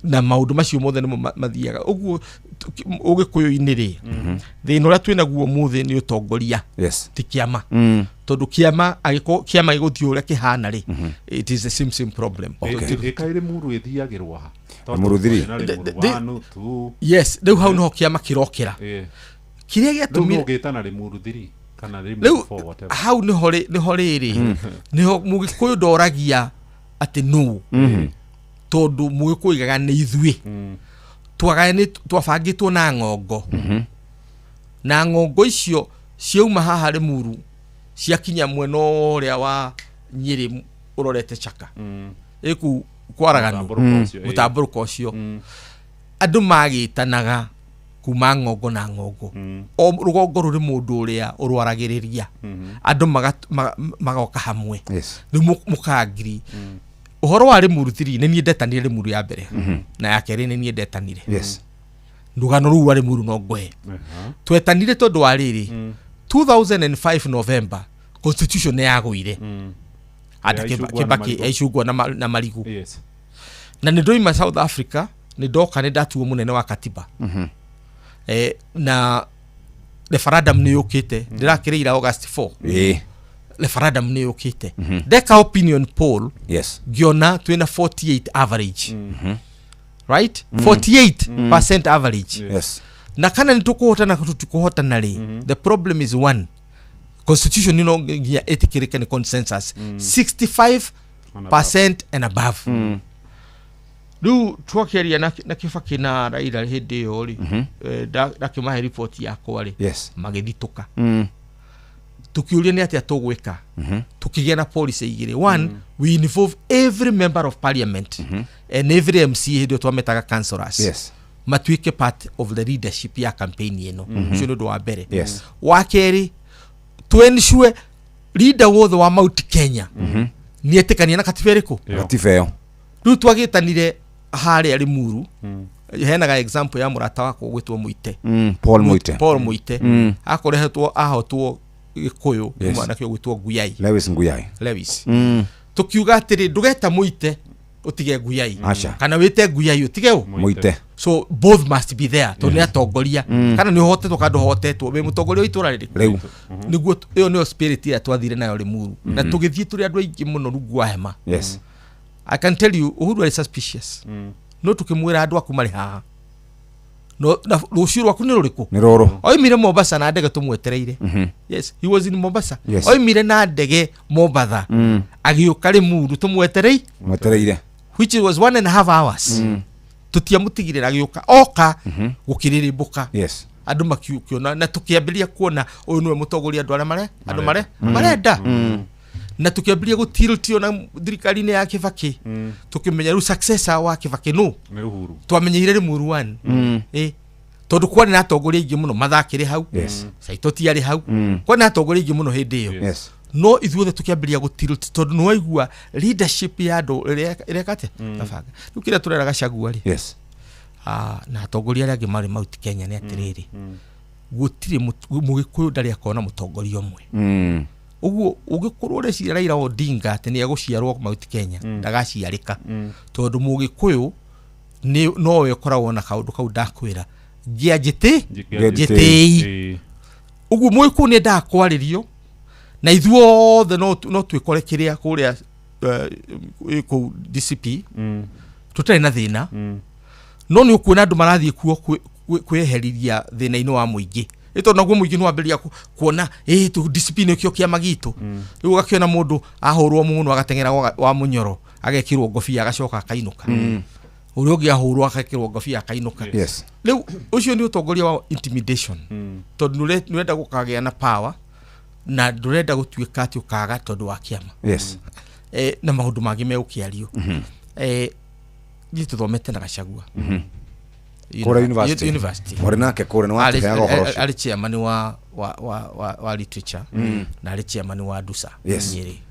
na maundu macio mothe nimo mathiaga uguo ugikuyu-ini ri thina uria twina guo muthe ni utongoria ti kiama tondu kiama agiko kiama giguthio uria kihana ri it is the same problem ikaire muru ethiagirwa muruthiri yes riu hau no kiama kirokera kiria giatumire ugitana ri muruthiri kana ri whatever hau ni hori ri niho mugikuyu ndoragia ati no tondu mugikuigaga ni ithui twagane twabangitwo na ngongo na ngongo icio ciauma haha ri muru ciakinya mweno ria wa Nyeri urorete Chaka iku kwaraganu mutamburuko ucio andu magitanaga kuma ngongo na ngongo o rugongo ruri mundu uria urwaragiriria andu magoka hamwe ni mukagiri uhoro wa Limuru-3 ni nie ndetanire Limuru ya mbere na ya keri ni nie ndetanire ndugano ru wa Limuru no ngwe twetanire tondu wa riri 2005 November constitution ya guire ata Kibaki aicugwa na marigu na ni ndoima South Africa ni ndoka ni ndatuo munene wa katiba na referendum ni yukite ndirakirira August 4 referendum ni yukite deka opinion poll giona twina 48 average right 48% average na kana nitukuhotana tutukuhotana ri the problem is one constitution you know ya etikirika ni consensus 65% and above du twakeria na Kibaki na Raila hindi yori ndakimahe report yakwa ri magithituka tukiuria ni atia tugwika tukigia na policy igire one we involve every member of parliament and every MC hindi twametaga councillors matuike part of the leadership ya campaign yeno cio ndo wa mbere wa keri to ensure leader wothe wa Mount Kenya ni etikania na katiba iriku katiba yo riu twagitanire hari ari Limuru henaga example ya murata wako gwitwo Muite Paul Muite akorehetwo ahotwo Gikuyu mwana kyo gwitwo Nguyai Lewis tukiuga atiri ndugeta Muite utige Nguyai kana wite Nguyai utige Muite so both must be there to ni atongoria kana ni hotetwo kandu hotetwo we mutongoria itura riri riu niguo iyo ni spirit ya twathire nayo Limuru na tugithie turi andu aingi muno rugwa hema I can tell you Uhuru is suspicious no tukimwira andu aku mari haha no rucio rwaku ni ruriku ni roro oimire Mombasa na ndege tumwetereire yes he was in Mombasa oimire na ndege Mombasa agiuka Limuru tumwetereire which was 1.5 hours tutiamutigirira agiuka oka gukiririmbuka andu makiukiona na tukiambiria kuona uyu niwe mutongoria andu marenda na tukiambiria gutiltio na thirikari-ini ya Kibaki tukimenya ru successor wa Kibaki no Uhuru twamenyeire Limuru 1 tondu kwani na atongoria ingi muno mathakire hau saito tiari hau kwani na atongoria ingi muno hindi iyo no ithuothe tukiambiria gutilt tondu no waigua leadership ya andu irekate tabanga tukira turera Gachagua ri na atongoria aria angi mari Mount Kenya ni atiriri gutire mugikuyu ndari akona mutongoria umwe uguo ugikorwo reciria Raila Odinga ati ni aguciarwo Mount Kenya ndagaciarika tondu mugikuyu ni nowe koragwo na kaundu kau ndakwira giajite uguo mugikuyu ni ndakwaririo na ithuothe no twikore kiria kuria ku DCP tutari na thina no ni ukuona andu marathie kuo kweheriria thina-ini wa muingi ito naguo muingi no amberia kuona tu discipline kio kia magitu riu gakiona mundu ahurwo muno agatengera wa munyoro agekirwo ngofia agacoka akainuka urio gi ahurwo agekirwo ngofia akainuka riu ucio ni utongoria wa intimidation tondu nurenda gukagia na power na ndurenda gutuika ati ukaga tondu wa kiama na maundu mangi me ukiario ni tuthomete na Gachagua kura university ore nake kura ni watu heaga horoshi ali chairman wa literature na ali chairman wa Dusa Nyeri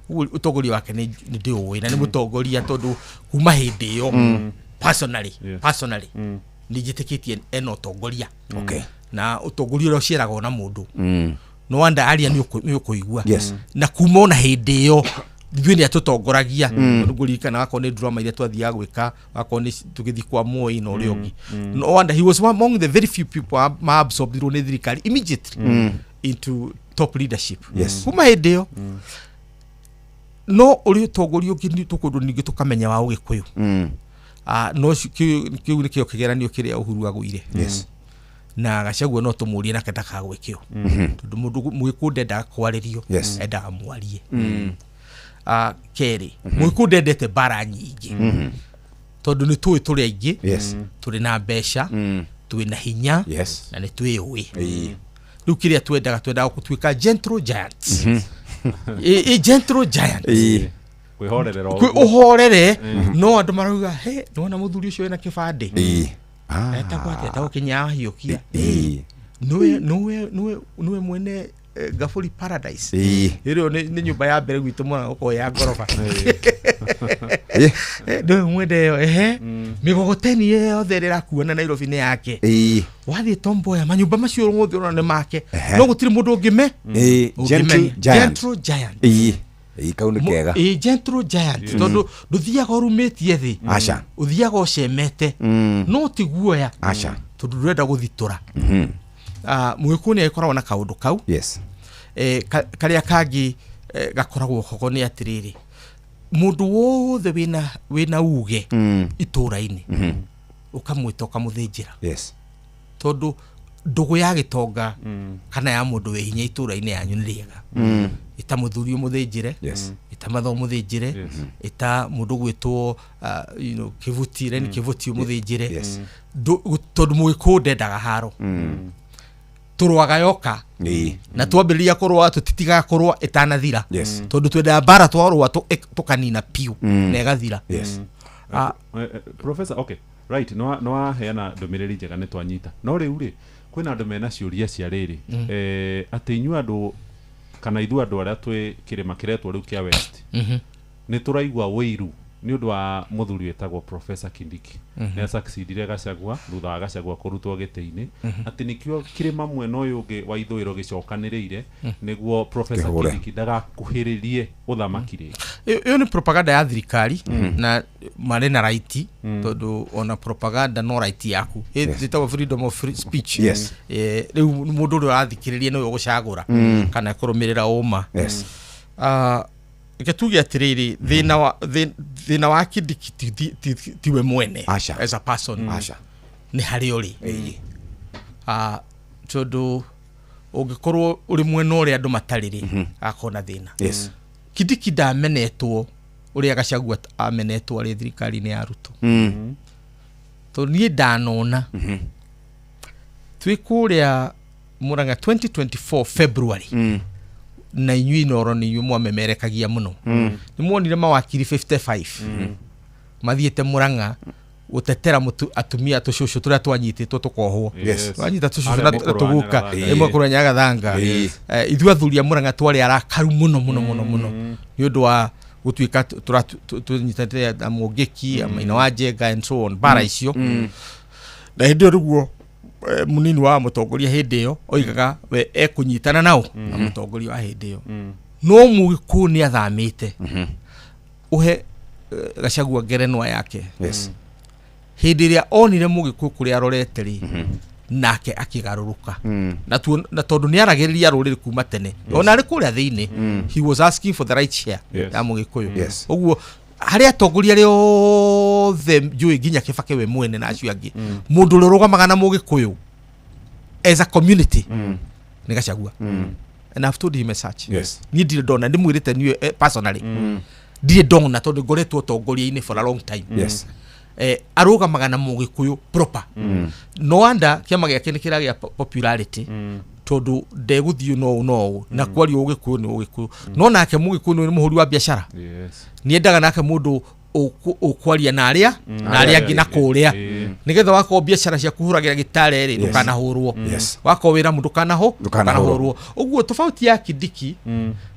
utongoria wake ni ndio wina ni mutongoria tondu kuma hindi yo personally ni jitikitie eno utongoria na utongoria ro cierago na mundu no wanda aria ni ukuigua na kuma ona hindi yo Ndwini atutongoragia ngurikana akone drama ile twathia gwika akone tugithi kwa Moi no riogi no wonder he was among the very few people absorbed in thirikari immediately into top leadership kuma hideo no uri utongoria ungi tukundu ningi tukamenya wa ugikuyu no kiu ni kio kigeranio kiria Uhuru agwire na Gachagua no tumurie na kendaka gwikio tondu mundu mwikunde nda kwaririo enda amwarie keri mwikundendete bara nyingi tondu ni turi aingi turi na mbeca turi na hinya na ni twiwi riu kiria twendaga gutuika gentle giants gentle giant kwihorere no andu marauga no na muthuri ucio ena kibande eta kwate eta ukinya hiukia nowe mwene Gafuri Paradise hiro ni nyumba ya mbere gwitu mwana uko ya ngorofa ndo mwende migogoteni yothe rira kuona Nairobi ni yake wathi tomboya manyumba macio ngothe ona ne make no gutiri mundu ngime gentle giant kaundu kega gentle giant tondu nduthiaga urumitie thi uthiaga ucemete no tiguoya tondu ndurenda guthitura mwikuni aikoragwo na kaundu kau karia kangi gakoragwo hogo ni atiriri mundu wothe wina uge itura-ini ukamwita ukamuthinjira tondu ndugu ya gitonga kana ya mundu we hinya itura-ini yanyu ni riega ita muthuri umuthinjire ita matho umuthinjire ita mundu gwitwo kivutire ni kivuti umuthinjire tondu mwikunde ndaga haro turwaga yoka na twambiriria kurwa tutitiga kurwa itanathira tondu twenda bara twarwa tukanina piu na igathira professor okay right no heana ndomiriri njega ni twanyita no riu ri kwina andu mena ciuria cia riri ati inyu andu kana ithu andu aria twi kirima kiretwo riu kia west ni turaigwa wiru ni undu wa muthuri wetagwo Professor Kindiki ne succeedire Gachagua thutha wa Gachagua kurutwo giti-ini ati nikio kirima mwena uyu ungi wa ithuiro gicokaniriire niguo Professor Kindiki ndagakuhiririe uthamaki ri iyo ni propaganda ya thirikari na mari na right tondu ona propaganda no right yaku itawa freedom of speech riu mundu uri arathikiriria no gucagura kana kurumirira uma Getugi atiriri thina wa Kindiki tiwe mwene as a person ni hari uri tondu ungikorwo uri mwena uri andu matariri akona thina Kindiki ndamenetwo uri Gachagua amenetwo ari thirikari ni ya Ruto tondu ni ndanona twikuria Murang'a 2024 February na inyui noro ni yumo amemerekagia muno ni muonire mawakiri 55 mathiete Murang'a utetera mutu atumia tushushu turia twanyititwo tukohwo twanyita tushushu na tuguka imwe kuranya gathanga ithu athuria Murang'a twari arakaru muno ni undu wa gutuika tunyitate na Mugiki Maina wa Njenga and so on bara icio na hindi ruguo munini wa mutongoria hindi yo oigaga we ekunyitana nao na mutongoria wa hindi yo no mugikuni athamite uhe Gachagua ngerenwa yake hindi ria onire mugiku kuri arorete ri nake akigaruruka na tondu ni aragiriria ruriri kuma tene ona ari kuria thiini he was asking for the right share ya mugikuyu uguo haria atongoria riothe njui nginya Kibaki we mwene na acio angi mundu rurugamaga na mugikuyu as a community ni Gachagua and I've told him as such ni ndire ndona ndimwirite ni personally ndire ndona tondu ngoretwo tongoria-ini for a long time arugamaga na mugikuyu proper no wonder kiama giake ni kiragia popularity tondu ndeguthio no na kwario ugikuyu ni ugikuyu no nake mugikuyu ni muhuri wa biashara ni endaga nake mundu ukwaria na aria angi na kuria nigetha wako biashara cia kuhuragira gitare ri ndukanahurwo wako wira mundu kanahurwo uguo tofauti ya Kindiki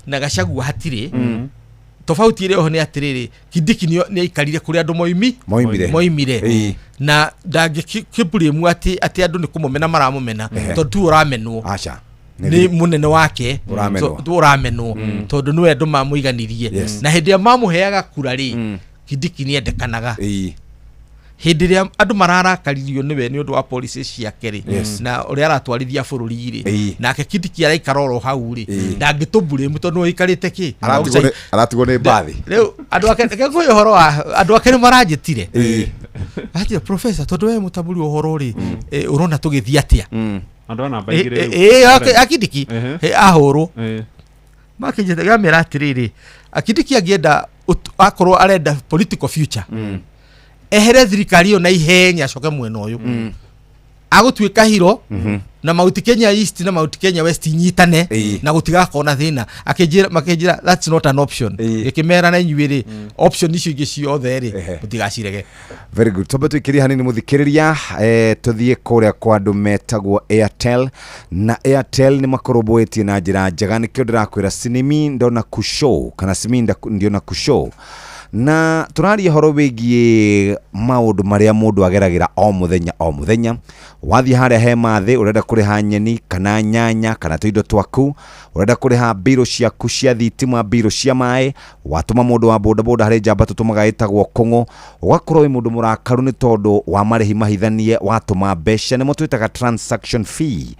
na Gachagua hatire tofauti ile ho ni atiriri Kindiki ni aikarire kuri andu moimire na ndage kiburi mwati ati andu ni kumumena maramumena tondu uramenwo ni munene wake uramenwo tondu niwe andu mamuiganirie na hindi ya mamuheaga kura ri Kindiki ni endekanaga hindi ya andu mararakaririo niwe ni undu wa policy ciake ri na uri aratwarithia bururi ri nake Kindiki araikaroro hau ri ndangitubure mutondu aikarite ki aratigwo ni mbathi riu andu ake kegoyo horo wa andu ake ni maranjitire ati professor tondu we mutaburi uhoro ri urona tugithia atia andu ana baigire Kindiki ahoro makijete gamera atiriri Kindiki agienda akorwo arenda political future ehere thirikari yo na ihenya acoke mwena uyu agutwika hiro na Mount Kenya East na Mount Kenya West nyitane na gutiga kona thina makejira that's not an option ikimera na inyuiri option icio ingi ciothe ri mutigacirege very good tobe twikiri hanini muthikiriria tuthie kuria kwa andu metagwo Airtel na Airtel ni makorobwetie na njira njega nikio ndirakwira Cinemi ndona kushow kana Ciminda ndio na kushow na turaria horo wigie maundu maria mundu ageragira o muthenya wathi haria he mathe urenda kuriha nyeni kana nyanya kana tuindo twaku urenda kuriha biro ciaku cia thitima biro cia mai watuma mundu wa boda haria jamba tutumaga itagwo kongo ugakorwo wi mundu murakaru ni tondu wa marihi mahithanie watuma besha ni mutwitaga transaction fee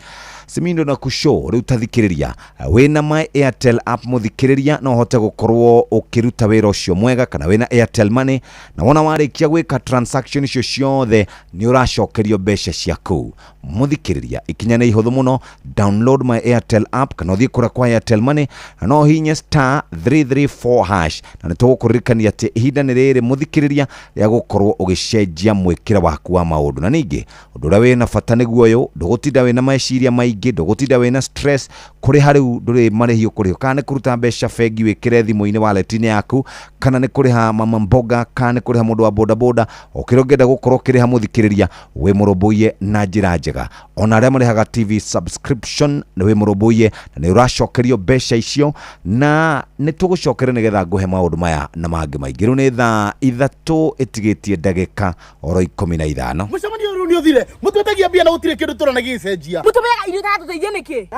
Cimindo na kushow riu tathikiriria wina my Airtel app muthikiriria no hote gukorwo ukiruta wira ucio mwega kana wina Airtel Money na wona warikia gwika transaction icio ciothe ni uracokerio besha ciaku muthikiriria ikinya ni ihuthu muno download my Airtel app kana uthie kura kwa Airtel Money na no hinye *334# na nitugukuririkania ati ihinda ni riri muthikiriria ya gukorwo ugicenjia mwikira waku wa maundu na ningi undu uria wina bata niguo uyu ndugutinda wina meciria maingi ndugutinda wina stress kuri hariu nduri marihio kuri kana kuruta besha fegi wikire thimu-ini wallet-ini yaku kana ni kuriha mama mboga kana ni kuriha mundu wa boda ukirongenda gukorwo kiriha muthikiriria we muroboye na njira njega ona aria marihaga TV subscription ni we muroboye na ni uracokerio besha icio na ni tugucokere nigetha nguhe maundu maya na mangi maingi riu ni thaa 3 itigitie ndagika oro 15 mucemanio ru ni uthire mutwetagia mbia na gutire kindu turana gicenjia mutumeaga irio ta tuteithie niki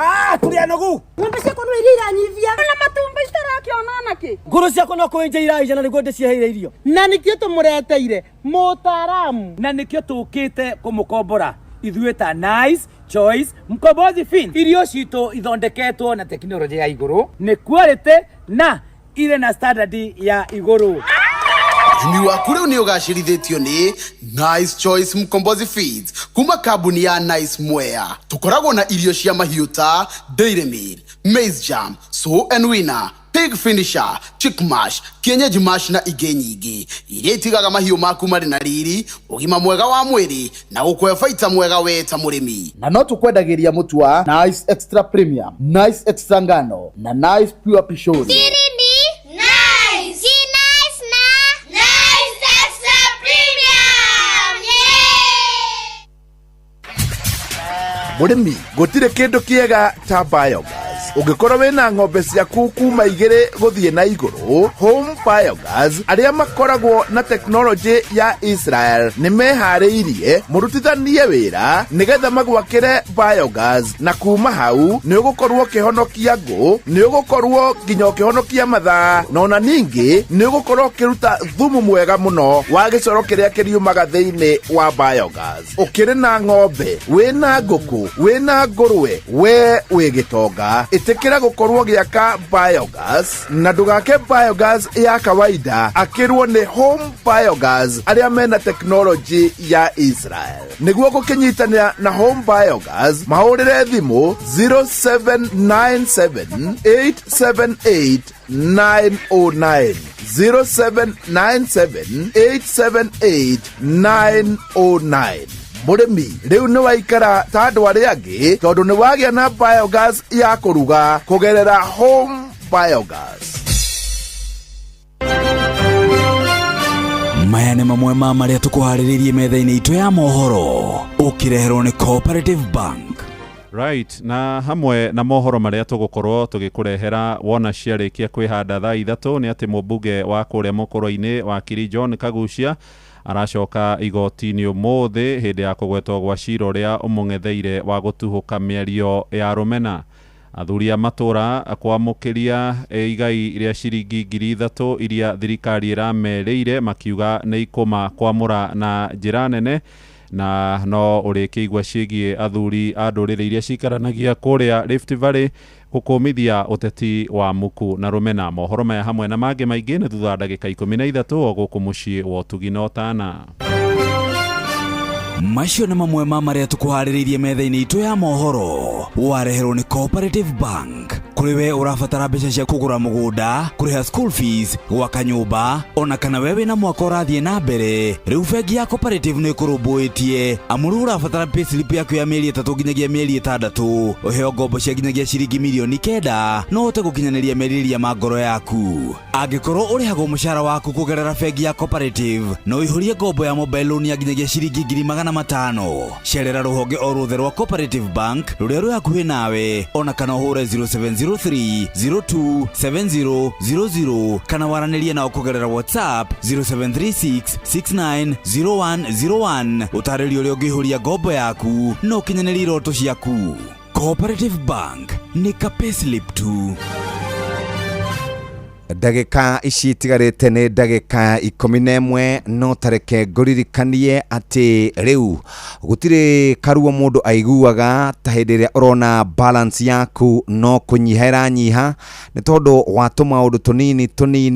turi anogu ngombe ciakwa no iranyithia na matumba itarakionana ki nguru ciakwa no kuenja iraija na niguo ndiciheire irio na nikio tumureteire mutaramu na nikio tukite kumukombora ithuĩ ta Nice Choice Mkombozi Fin irio citũ ithondeketwo na teknolojia ya igũrũ nĩ quality na ile na standard ya igũrũ Imi waku rĩu nĩ ũgacĩrithĩtio nĩ Nice Choice Mkombozi Feeds kuma kambuni ya Nice Mwea tukoragwo na irio cia mahiũ ta Dairy Meal, Maize Jam, So and Winner, Pig Finisher, Chick Mash, Kienyeji Mash na ingĩ nyingĩ iria itigaga mahiũ maku marĩ na riri ũgima mwega wa mwĩrĩ na gũkũhe baita mwega we ta mũrĩmi na no tukwendagĩria mũtu wa Nice Extra Premium, Nice Extra Ngano na Nice Pure Pishori Nice na Nice Extra Premium mũrĩmi gũtirĩ kĩndũ kĩega ta biogas Ũngĩkorwo wĩna ng'ombe ciaku kuma 2 gũthiĩ na igũrũ, Home Biogas arĩa makoragwo na teknolojĩ ya Israel nĩ meharĩirie mũrutithanie wĩra nĩgetha magwakĩre biogas, na kuma hau nĩ ũgũkorwo ũkĩhonokia ngũ, nĩ ũgũkorwo nginya ũkĩhonokia mathaa, na ona ningĩ nĩ ũgũkorwo ũkĩruta thumu mwega mũno wa gĩcoro kĩrĩa kĩriumaga thĩinĩ wa biogas. Ũkĩrĩ na ng'ombe, wĩna ngũkũ, wĩna ngũrwe, we wĩ gĩtonga, ĩtĩkĩra gũkorwo gĩaka biogas na ndũgake biogas ya kawaida, akĩrwo nĩ Home Biogas arĩa mena teknolojĩ ya Israel. Nĩguo gũkĩnyitanĩra na Home Biogas, mahũrĩre thimũ 0797878909, 0797878909. Mũrĩmi, rĩu nĩ waikara ta andũ arĩa angĩ tondũ nĩ wagĩa na biogas ya kũruga kũgerera Home Biogas. Maya nĩ mamwe ma marĩa tũkũharĩrĩirie metha-inĩ itũ ya mohoro, ũkĩreherwo nĩ Cooperative Bank. Right, na hamwe na mohoro marĩa tũgũkorwo tũgĩkũrehera wona ciarĩkia kwĩhanda thaa 3 nĩ atĩ mũmbunge wa kũrĩa mũkũrũ-inĩ wakiri John Kagucia aracoka igoti-inĩ ũmũthĩ hĩndĩ ya kũgwetwo gwa cira ũrĩa ũmũng'etheire wa gũtuhũka mĩario ya rũmena. Athuri a matũra kwamũkĩria igai rĩa ciringi 3,000 iria thirikari ĩramerĩire makiuga nĩ ikũma kwamũra na njĩra nene, na no ũrĩkĩigua ciĩgiĩ athuri a ndũrĩrĩ iria cikaranagia kũrĩa Rift Valley gũkũmithia ũteti wa muku na rũmena. Mohoro maya hamwe na mangĩ maingĩ nĩ thutha wa ndagĩka 13 gũkũ mũciĩ wa Ũtugi na Ũtana. Macio nĩ mamwe ma marĩa tũkũharĩrĩirie metha-inĩ itũ ya mohoro, wareherwo nĩ Cooperative Bank. Kũrĩ we ũrabatara mbeca cia kũgũra mũgũnda, kũrĩha school fees, gwaka nyũmba, ona kana we wĩna mwaka ũrathiĩ na mbere, rĩu bengi ya Cooperative nĩ ĩkũrũmbũĩtie amuru ũrabatara payslip yaku ya mĩeri 3 nginyagia mĩeri 6, ũheo ngombo cia nginyagia ciringi mirioni 9, no ũhote gũkinyanĩria merirĩria ma ngoro yaku. Angĩkorwo ũrĩhagwo mũcara waku kũgerera bengi ya Cooperative, no ihũrie ngombo ya mobile loan ya nginyagia ciringi 500,000. Cerera rũhonge o ruothe rwa Cooperative Bank rũrĩa rwĩ hakuhĩ nawe, ona kana ũhũre 0703027000 kana waranĩrie nao kũgerera WhatsApp 0736690101 ũtarĩrio ũrĩa ũngĩihũria ngombo yaku no ũkinyanĩrie iroto ciaku. Cooperative Bank nĩ ka payslip tu. Ndagĩka ici itigarĩte nĩ ndagĩka 11, no tareke ngũririkanie atĩ rĩu gũtirĩ karuo mũndũ aiguaga ta hĩndĩ ĩrĩa ũrona balance yaku no kũnyiha ĩranyiha nĩ tondũ watũma maũndũ tũnini,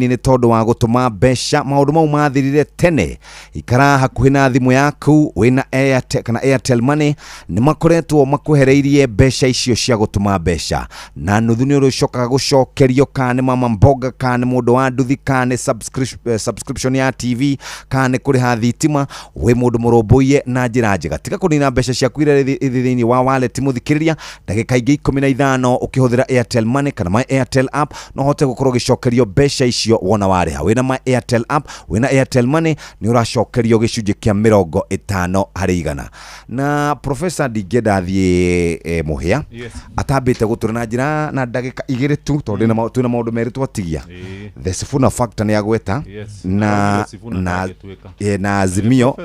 nĩ tondũ wa gũtũma mbeca. Maũndũ mau mathirire tene. Ikara hakuhĩ na thimũ yaku wĩna Airtel kana Airtel Money, nĩ makoretwo makwehereirie mbeca icio cia gũtũma mbeca, na nuthu nĩ ũrĩcokaga gũcokerio kana nĩ mama mboga, kana mũndũ wa nduthi, kana subscription ya TV, kana kũrĩha thitima, we mũndũ mũrũmbũiye na njĩra njega. Tiga kũnina mbeca ciaku iria thĩinĩ wa wallet mũthikĩrĩria. Ndagĩka ingĩ 15 ũkĩhũthĩra Airtel Money kana My Airtel app, no hote gũkorwo gĩcokerio mbeca icio wona warĩha. Wĩna My Airtel app, wĩna Airtel Money, nĩ ũracokerio gĩcunjĩ kĩa 50%. Na Professor ndingĩenda thiĩ mũhĩa atambĩte gũtũra na njĩra na ndagĩka 2 tu tondũ twĩna maũndũ merĩ twatigia. The Sifuna Factor nĩ agweta na Azimio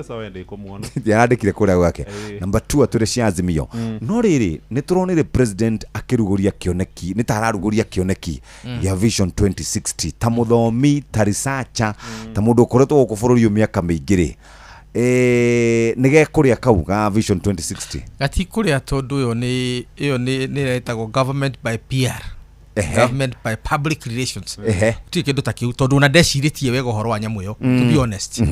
yarandĩkire kũrĩa gwake. Number 2 atũrĩ cia Azimio. No rĩrĩ nĩ tũronire president akĩrugũria kĩoneki, nĩ tararugũria kĩoneki ya Vision 2060 ta mũthomi, ta researcher, ta mũndũ ũkoretwo gũkũ bũrũri mĩaka mĩingĩ. Nĩge kũrĩa kauga Vision 2060 gati kũrĩa tondũ ĩyo nĩ retagwo government by PR. Government by public relations. Ti kĩndũ ta kĩu tondũ na ndecirĩtie wega ũhoro wa nyamũ ĩyo, to be honest.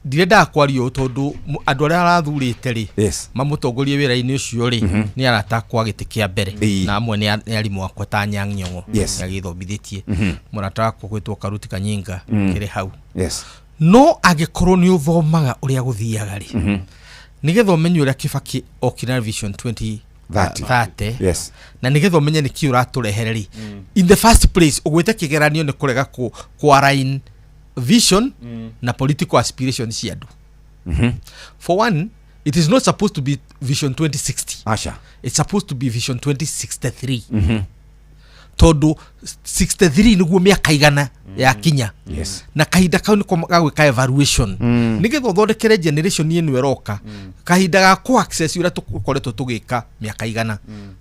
Ndirenda kwario tondũ andũ arĩa arathurĩte rĩ mamũtongorie wĩra-inĩ ũcio rĩ nĩ aratakwa gĩtĩ kĩa mbere, na amwe nĩ arimũ akwa ta Anyang' Nyong'o agĩthomithĩtie mũrata wakwa gwĩtwo Karuti Kanyinga kĩrĩ hau. No angĩkorwo nĩ ũthomaga ũrĩa gũthiaga rĩ, nĩgetha ũmenye ũrĩa Kibaki okina Vision 2030 na nĩgetha ũmenye nĩkĩ ũratũrehere in the first place ũgwĩte kĩgeranio nĩ kũrega kwa vision na political aspirations cia andũ. For one, it is not supposed to be vision 2060. Asha. It's supposed to be vision 2063. Todo 63 niguo miaka igana ya kinya. Yes. Na kahinda kau niko gagwika evaluation. Nigetho thondekere generation yenu eroka. Kahinda ga ko access ura tukoretwo tugika miaka igana.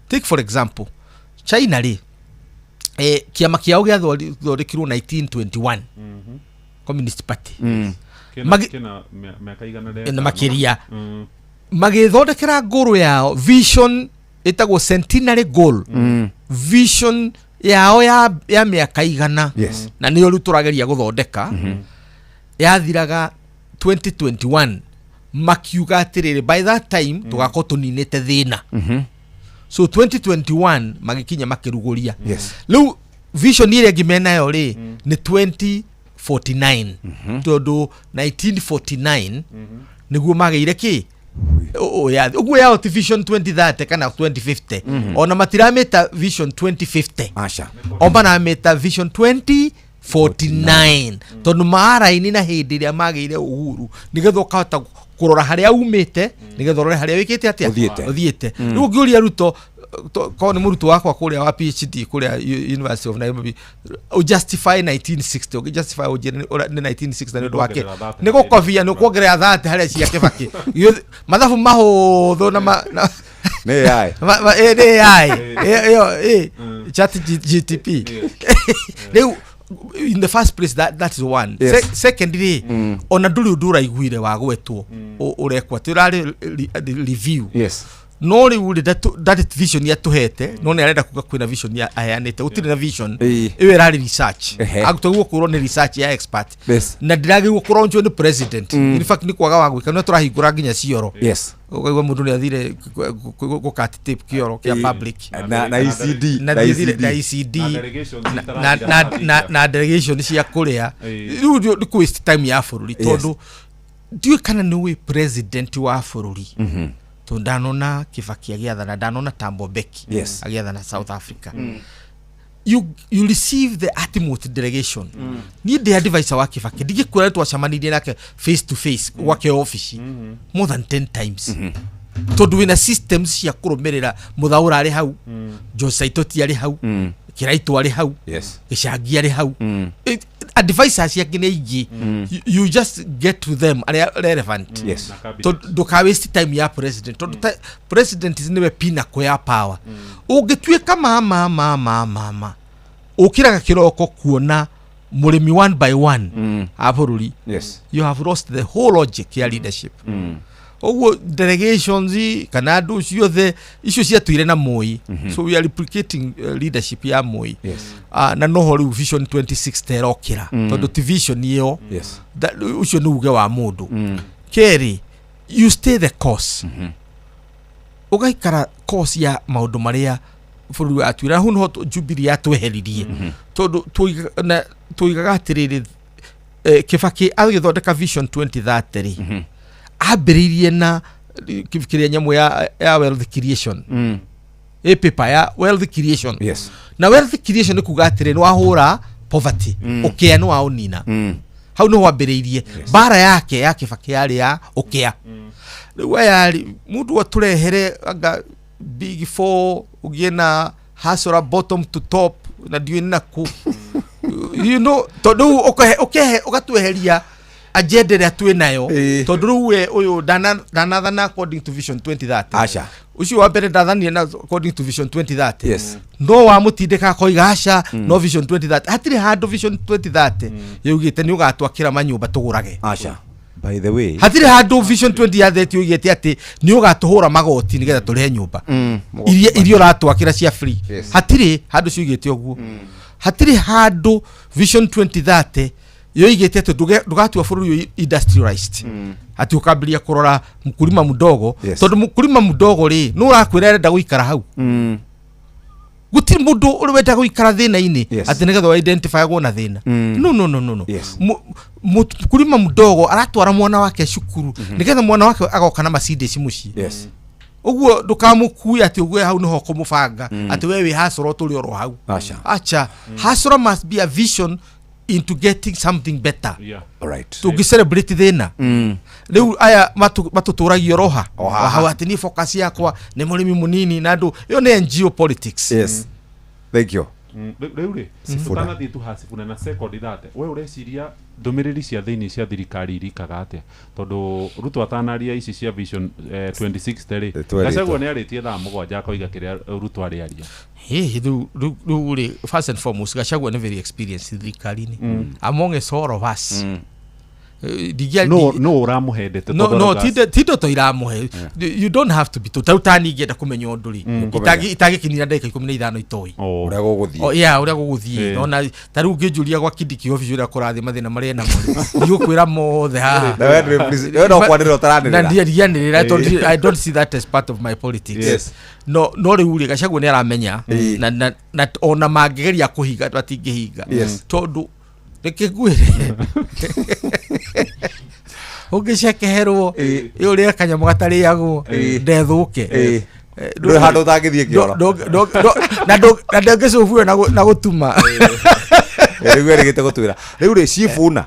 Take for example, China ri kiama kiao gya thondekirwo 1921. Communist Party. Miaka igana na makiria. Magithondekera ngoro yao vision etagwo centenary goal. Vision yao ya miaka igana. Yes. Na niyo riu turageria guthondeka. Yathiraga 2021 makiuga atiriri by that time tugakorwo tuninite thina. So 2021 magikinya makiruguria. Yes. Riu vision ile ngimena yo ri ni 2049. Tondu 1949 niguo mageire ki uguo yao ti vision 2030 kana 2050. Ona matirameta vision 2050. Asha. Omba na meta vision 2049. Tondu maaraini na hindi ria mageire uhuru nigetho ukahota kurora haria umite nigetho urore haria wikite atia uthiete. Riu ngiuria Ruto ko ni muruto wakwa kuria wa PhD kuria University of Nairobi justify 1960 justify ujene 1960 ndio wake niko kofia ni kuongerera 30 haria cia Kibaki mathabu mahutho na ne ai chat GTP. In the first place that is one. Yes. Secondly, ona ndura iguire wa gwetwo urekwa turari review. Yes. No riu that vision ya tuhete no ne arenda kuga kwina vision ya ayanete utire na vision iwe rari research agutogwo kurwo ni research ya expert. Yes. Na ndirage gukuronjo ni president in fact ni kwaga wagwika no turahingura nginya cioro. Yes. Ogwa mundu ni athire gukati tape kioro kia public na ECD na ECD na delegation cia kuria riu ni waste time ya bururi tondu ndiwe kana ni we president wa bururi. To ndanona Kibaki agiathana ndanona Thabo Mbeki agiathana South Africa. You receive the ultimate delegation. Ni the advisor wa Kibaki ndigikwira twacamanirie nake face to face wake office more than 10 times. Tondu wina systems cia kurumirira muthaura ari hau, Josaitoti ari hau, Kiraitu ari hau, Gichangi ari hau. Advisors yakine igi you just get to them are relevant. Yes. To ka waste time ya president. To president is never pina ko ya power. Ugetweka mama ukiraga kiroko kuona murimi one by one abururi. Yes. You have lost the whole logic ya leadership. Ogo delegations kana ndu ciothe icio cia tuire na Moi. So we are replicating leadership ya Moi. Yes. Na no ru vision 2060 erokira tondu ti vision iyo. Yes. Ucio ni uge wa mundu. Keri you stay the course. Ugaikara course ya maundu maria buru wa tuira hu no Jubilee atweheririe tondu tuigaga atiriri Kibaki agithondeka vision 2030 abiririe na kifikiria nyamu ya wealth creation. Paper ya wealth creation. Yes. Na wealth creation ni kuga atiri no ahura poverty ukea no aunina. Hau no wambiririe bara yake ya Kibaki yari ya ukea. We yari mundu aturehere anga big four ugiena hasora bottom to top na diwina ku you know todo okay ugatueheria agenda ya tuwe nayo tondu we uyu dana according to vision 2030. Asha ucio wa mbere ndathani na according to vision 2030. Yes. No wa mutindika koiga asha no vision 2030 hatire hando vision 2030 yugite ni ugatwakira manyumba tugurage. Asha by the way hatire hando vision 2030 yugite ati ni ugatuhura magoti nigetha turihe nyumba irio ratwakira cia free. Hatire hando ciugite oguo. Hatire hando vision 2030 yo igete to dugatua furu industrialized. Ati ukabilia kurora mkulima mdogo tondu mkulima mdogo ri no urakwira enda guikara hau. Gutiri mundu uri wenda guikara thina ini ati nigetho identify go na thina. No. Mkulima mdogo aratwara mwana wake shukuru nigetha mwana wake agoka na Mercedes muci. Uguo ndukamukuya ati ugwe hau niho kumubanga ati wewe hasoro turi oro hau. Acha hasoro must be a vision into getting something better. Alright. Tungicelebrate thina riu aya matuturagia roha hawati ni focus yakwa ni murimi munini na andu yo ni NGO politics. Yes, thank you. Riu ri tutanathie tu Sifuna na second thate we ureciria ndumiriri cia thiini cia thirikari irikaga atia tondu Ruto atanaria ici cia vision 2060 ri Gachagua ni aritie thaa 7 akoiga kiria Ruto ariaria riu ri first and foremost Gachagua ni very experienced thirikari-ini among all of us. No uramuhendete no tindo to iramuhe you don't have to be to tani ngenda kumenya unduri itagikinira ndagika 15 itoi uria guguthie uria guguthie nona taru ngijuria gwa kidiki office uria kurathi mathina mari na muri nigukwira mothe ha we no kwanira utaranira na ndianira I don't see that as part of my politics. Yes. No riuri Gachagua ni aramenya na ona mangegeria kuhinga batingihinga tondu reke gwire ungicekeherwo iuria kanyamu gatariagwo ndethuke ndo handu thangithie kioro na ndongicubuo na gutuma riu erigite gutwira riu ri Sifuna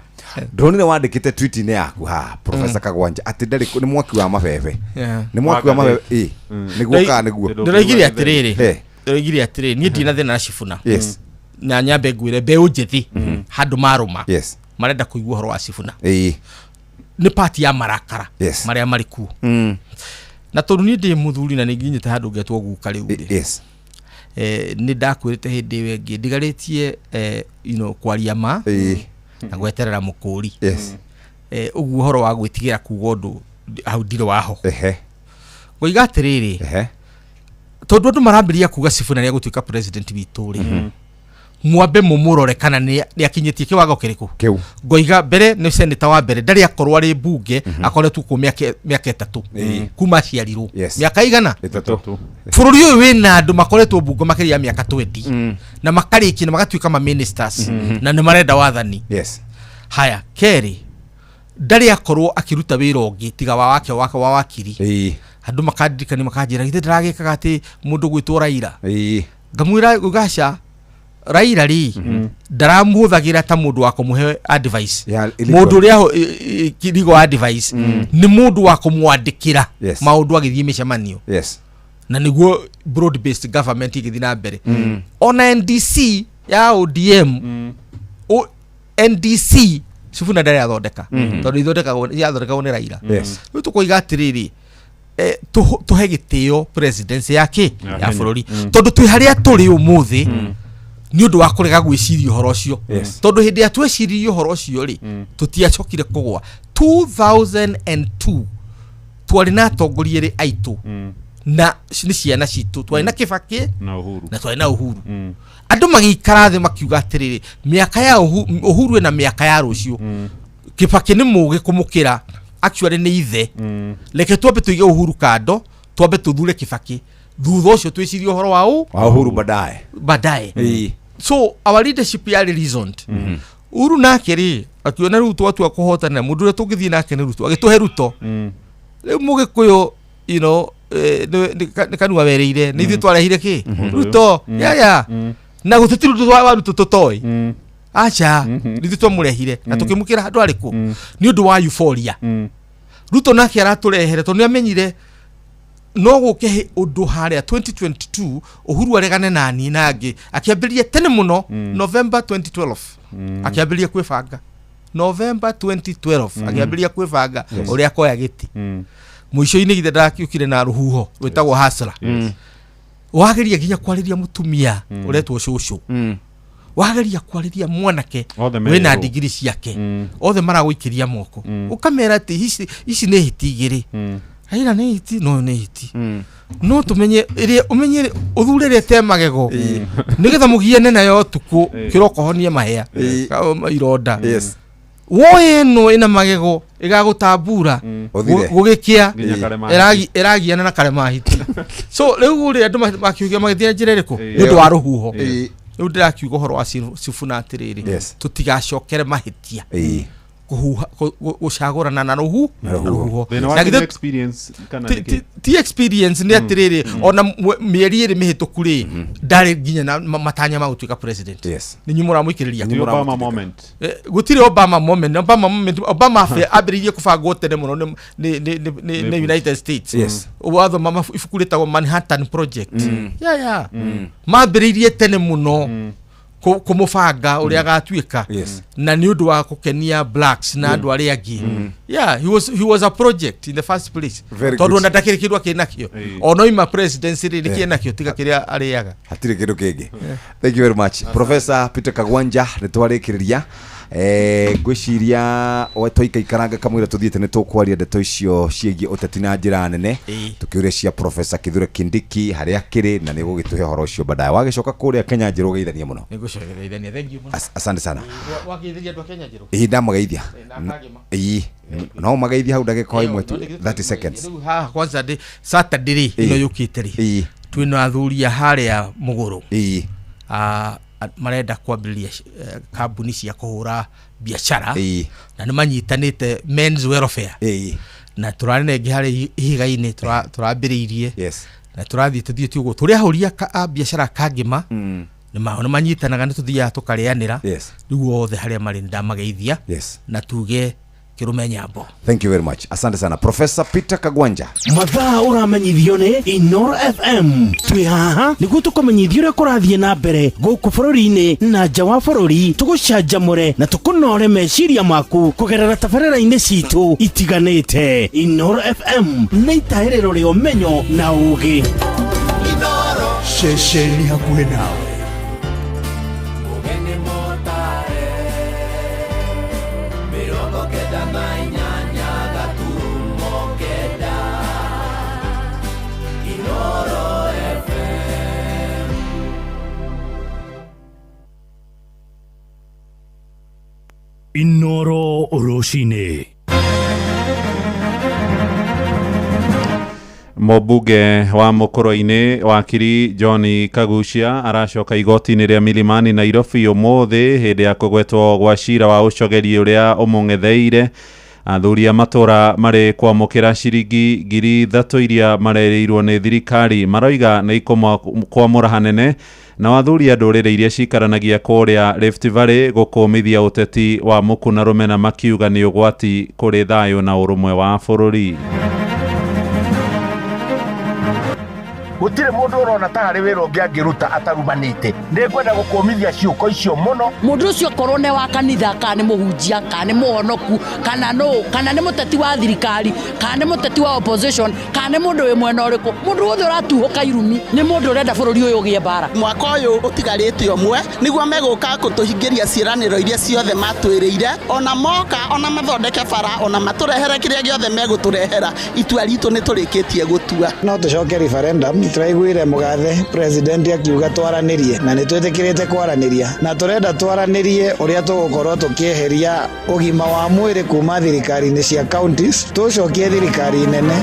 ndonire wandikite tweet-ini yaku ha Professor Kagwanja ati ndari ni mwaki wa mabebe ni mwaki wa mabebe niguo ka niguo ndoigire atiriri ni ndina thina na Sifuna na nyambe ngwire mbeu njithi handu maruma marenda kuigua horo wa Sifuna ni party ya marakara maria mariku na tondu ni ndi muthuri na ni nginyite handu ngetwo guka riu ni ndakwirite hindi wengi ndigaritie kwaria ma na gweterera mukuri uguo horo wa gwitigira kuga undu hau ndiro waho ngoiga atiriri tondu andu marambiria kuga Sifuna ni agutuika president witu ri mwambe mumurore kana ni akinyitie kiwango kiriku ngoiga mbere ni senator wa mbere ndari akorwa ri bunge akoretwo ku miaka 3 kuma ciarirwo miaka igana 3 bururi uyu wina andu makoretwo bunge makiria miaka 20 na makariki na magatuika ma ministers na ni marenda wathani haya keri ndari akorwo akiruta wira ungi tiga wa wakiri andu makandika ni makajira githe ndaragikaga ati mundu gwitwo Raila ngamwira Gacha Raila ri ndaramuthagira ta mundu wa kumuhe advice mundu ria kirigo advice ni mundu wa kumwandikira maundu agithie micemanio na niguo broad based government igithina mbere ona NDC ya ODM NDC Sifuna ndari athondeka tondu ithondeka ni Raila riu tukoiga atiriri tuhe gitio presidency yake ya bururi tondu twi haria turi umuthi ni undu wa kurega gwiciria horo cio tondu hindi ya tweciria horo cio ri tutiacokire kugwa 2002 twari na atongoria ri aitu na ni ciana citu twari na Kibaki na twari na Uhuru andu magikara thi makiuga atiriri miaka ya Uhuru na miaka ya rucio Kibaki ni muge kumukira actually ni ithe leke twambe tuige Uhuru kando twambe tuthure Kibaki thutha ucio twiciria horo wa Uhuru badaye so our leadership ya reasoned Uhuru nake ri akiona Ruto atua kuhotana mundu ria tungithie nake ni Ruto agituhe Ruto riu mugikuyu ni kanua wereire ni ithu twarehire ki Ruto na gututiru Ruto wa Ruto tutoi acha ni ithu twamurehire na tukimukira handu ariku ni undu wa euphoria Ruto nake araturehere tondu amenyire no guke undu haria 2022 Uhuru aregane nani nangi akiambiria tene muno November 2012 akiambiria kwibanga November 2012 akiambiria kwibanga uria koya giti muico-ini githe ndakiukire na ruhuho wetagwo hasra wageria ginya kwariria mutumia uretwo cucu wageria kwariria mwanake wena ndigiri ciake othe maraguikiria moko ukamera ati ici ni hitigiri Raila ni hiti no ni hiti no tumenye iria umenye uthurire temagego nigetha mugiene nayo tuku kiroko honie mahea ironda woye no ina magego igagutambura gugikia eragiana na karema hiti so riu ri andu makiugia magithia njira iriku ndu wa ruhuho riu ndirakiuga horo wa Sifuna atiriri tutigacokere mahitia gucagurana na ruhuho na experience kana ti experience ni atiriri ona mieri iri mihituku ri ndari nginya na matanya ma gutuika president ni nyumura muikiriria Obama moment gutire Obama moment Obama fe abiririe kubangwo tene muno ni United States watho mama ifukurita Manhattan Project mabiririe tene muno kumufanga uria agatuika na ni undu wa kukenia blacks na andu aria angi he was a project in the first place tondu na ndakiri kindu akinakio ono ima presidency ri kinakio tiga kiria ariaga hatire kindu kingi. Thank you very much Professor Peter Kagwanja ritwarikiriria ngwiciria wetoika ikaranga kamwira tuthiete ni tukwaria ndeto icio ciegie uteti na njira nene tukiuria cia Professor Kithure Kindiki haria kiri na ni gugituhe horo ucio baadaye wagicoka kuria Kenya njiru geithania muno nigucokereithania thank you asante sana wageithia andu Kenya njiru ndamageithia no magaithia hau ndagika imwe tu 30 seconds kwanza ndi Saturday ino yukite ri twina athuria haria muguru marenda kwambĩrĩria kambuni cia kuhura biashara na nĩ manyitanĩte men's welfare na tũranenge harĩ ihiga-inĩ tũrambĩrĩirie na tũrathiĩ tũthiĩte ũguo tũrĩa ahũria a biashara kangĩma nĩ manyitanaga nĩ tũthiaga tũkarĩanĩra rĩu othe harĩa marĩ ndamageithia na tuge kirume nyambo. Thank you very much. Asante sana Professor Peter Kagwanja. Mathaa uramenyithio ni Inoro FM. Twi haha niguo tukumenyithio uria kurathie na mbere guku bururi-ini na nja wa bururi tugucanjamure na tukunore meciria maku kugerera tabarĩra-inĩ citu itiganĩte. Inoro FM nĩ itahĩrĩro rĩa ũmenyo na ũũgĩ. Inoro ceceni hakuhĩ nawe. Inoro Roshine. Mũmbunge wa Mũkũrũ-inĩ wakiri John Kagucia aracoka igoti-inĩ rĩa Milimani Nairobi ũmũthĩ hĩndĩ ya kũgwetwo gwa cira wa ũcogeri ũrĩa ũmũng'etheire. Athuri a matũra marĩ kwamũkĩra ciringi 3,000 iria marerĩirwo nĩ thirikari maroiga nĩ ikwamũra hanene na athuri a ndũrĩrĩ iria cikaranagia kũrĩa Rift Valley gũkũmithia ũteti wa Mũkuna Rũmena makiuga nĩ ũgwati kũrĩ thayũ na ũrũmwe wa bũrũri. Gutire mundu urona ta hari wira ungi angiruta atarumanite ni ngwenda gukumithia ciuko icio muno mundu ucio korwo ne wa kanitha kana muhunjia kana muhonoku kana ni muteti wa thirikari kana ni muteti wa opposition kana mundu we mwena uriku mundu wothe uratuhuka irumi ni mundu urenda bururi uyu ugie bara mwaka uyu utigarite omwe niguo meguka kutuhingiria ciraniro iria ciothe matwiriire ona moka ona mathondeke bara ona maturehere kiria giothe meguturehera itua ritu ni turikitie gutua no tucoke referendum turaiguire mugathe president akiuga twaranirie na nitwetikirite kwaraniria na turenda twaranirie uria tugukorwo tukieheria ugima wa mwiri kuma thirikari-ini cia counties tucokie thirikari nene.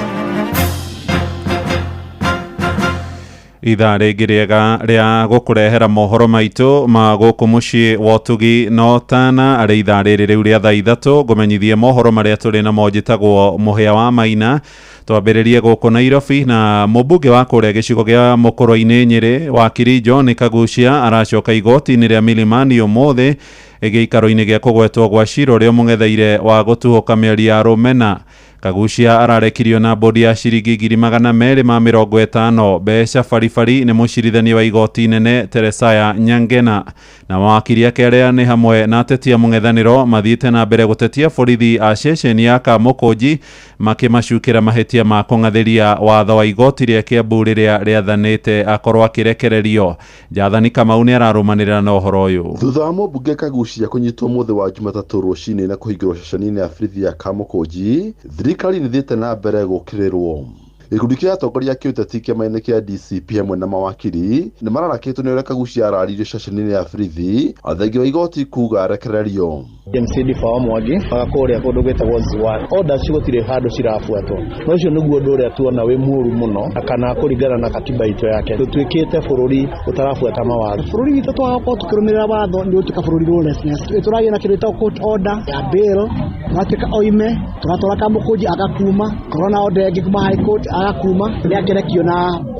Ithaa rĩngĩ rĩega rĩa gũkũrehera mohoro maitũ ma gũkũ mũciĩ wa Ũtugi no Tana arĩ ithaa rĩrĩ rĩu rĩa thaa 3 ngũmenyithie mohoro marĩa tũrĩ namo njĩtagwo mũhĩa wa Maina. Twambĩrĩrie gũkũ Nairobi na mũmbunge wa kũrĩa gĩcigo gĩa Mũkũrũ-inĩ Nyĩrĩ wakiri John Kagucia aracoka igoti-inĩ rĩa Milimani ũmũthĩ gĩikaro-inĩ gĩa kũgwetwo gwa cira ũrĩa ũmũng'etheire wa gũtuhuka mĩario ya Rũmena. Kagucia ararekirio na bodi ya ciringi 250 mbeca baribari nĩ mũcirithania wa igoti inene Teresaya Nyangena na mawakiri ake arĩa nĩ hamwe na ateti a mũng'ethanĩro mathiĩte na mbere gũtetia borithi a ceceni ya Kamũkũnji makĩmacukĩra mahĩtia ma kũng'athĩria watho wa igoti rĩa Kiambu rĩrĩa rĩathanĩte akorwo akĩrekererio. Jathani Kamau nĩ ararũmanĩrĩra na ũhoro ũyũ. Thutha wa mũmbunge Kagucia kũnyitwo mũthĩ wa Jumatatũ rũcinĩ na kũhingĩrwo ceceni-inĩ ya borithi ya Kamũkũnji, thirikari nĩthiĩte na mbere gũkĩrĩrwo. gikundi kia atongoria kia uteti kiama-ini kia DCP hamwe na mawakiri ni mararakitwo ni uria Kagucia araririo ceceni-ini ya Birithi athengi wa igoti kuga arekererio. MCD Fawa Mwangi agakuria kundu gwitagwo Ziwani order cigutire handu cirafuatwo no cio niguo ndu uria tuona wi muru muno kana kuringana na katiba itu yake tutwikite bururi utarafuata mawatho bururi witu twagakorwo tukirumirira watho ndi utuka bururi lawlessness turagia na kindu gitagwo court order ya bail twatuika oime tugatwara Kamukunji agakuma corona order ingi kuma high court agakuma niakerekio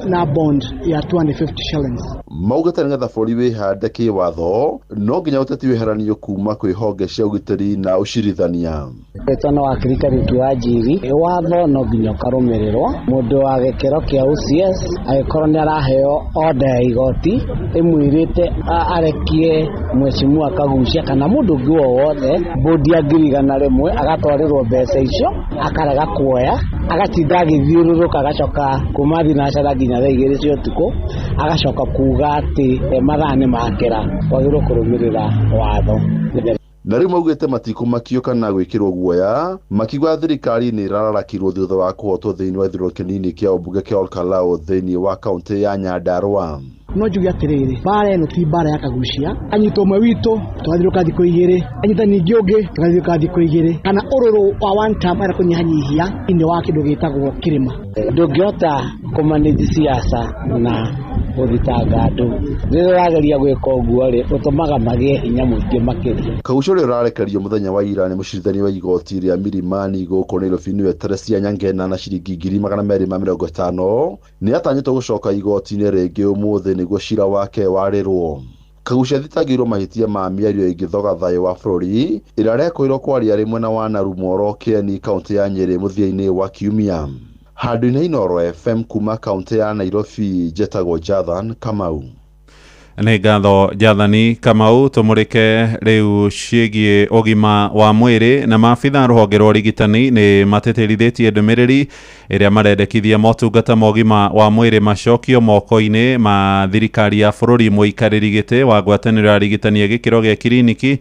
na bond ya 250 shillings. Maugata ngetha bũrũri wĩhande kĩwatho no nginya ũteti weheranio kuma kwĩ honge cia ũgitĩri na ũcirithania. Wetano wa thirikari tuajiri watho no nginya ũkarũmĩrĩrwo mũndũ wa gĩkĩro kĩa OCS agĩkorwo nĩ araheo order ya igoti ĩmwĩrĩte arekie Mheshimiwa Kagucia kana mũndũ ũngĩ wothe bodi ya ngirigana rĩmwe agatwarĩrwo mbeca icio akarega kuoya agatinda agĩthiũrũrũka agacoka kuma thinacara nginya thaa 2 cia ũtukũ agacoka kuga atĩ mathaa nĩ makĩra kwagĩrĩirwo kũrũmĩrĩra watho. Na rĩu maugĩte matikũmakio kana gwĩkĩrwo guoya makiuga thirikari nĩ ĩrarakirwo thutha wa kũhotwo thĩinĩ wa ithurano kĩnini kĩa ũmbunge kĩa Olkalau thĩinĩ wa kaunti ya Nyandarua. No njuge atiriri bara ĩno ti bara ya Kagucia anyitwo mwe witũ twathirũka thikũ 2 anyita ningĩ ũngĩ twathirũka thikũ 2 kana ũrũrũ wa one time ara kũnyihanyihia thĩinĩ wa kĩndũ gĩtagwo kĩrĩma ndũngĩhota kũmanage siasa na gũthitanga andũ rĩrĩa wageria gwĩka ũguo rĩ ũtũmaga magĩe hinya mũingĩ makĩria. Kagucia ũrĩa ũrarekererio mũthenya wa ira nĩ mũcirithania wa igoti rĩa Milimani gũkũ Nairobi nĩwe Teresia Nyangena na ciringi 250 nĩ atanyĩtwo gũcoka igoti-inĩ rĩngĩ ũmũthĩ nĩguo cira wake warĩrwo. Kagucia thitangĩirwo mahĩtia ma mĩario ĩngĩthoga thayũ wa bũrũri ĩrĩa arekũĩrwo kwaria rĩmwe na Wanaru Moro Kĩeni kaunti ya Nyeri mũthia-inĩ wa kiumia. Handũ-inĩ Inooro FM kuma kaunti ya Nairobi njetagwo Jathan Kamau. Nĩ ngatho Jathani Kamau. Tũmũrĩke rĩu ciĩgiĩ ũgima wa mwĩrĩ na maabitha rũhonge rwa ũrigitani nĩ matĩtĩrithĩtie ndũmĩrĩri ĩrĩa marendekithia motungata ma ũgima wa mwĩrĩ macokio moko-inĩ ma thirikari ya bũrũri. Mũikarĩri gĩtĩ wa ngwatanĩro ya arigitani gĩkĩro gĩa kiriniki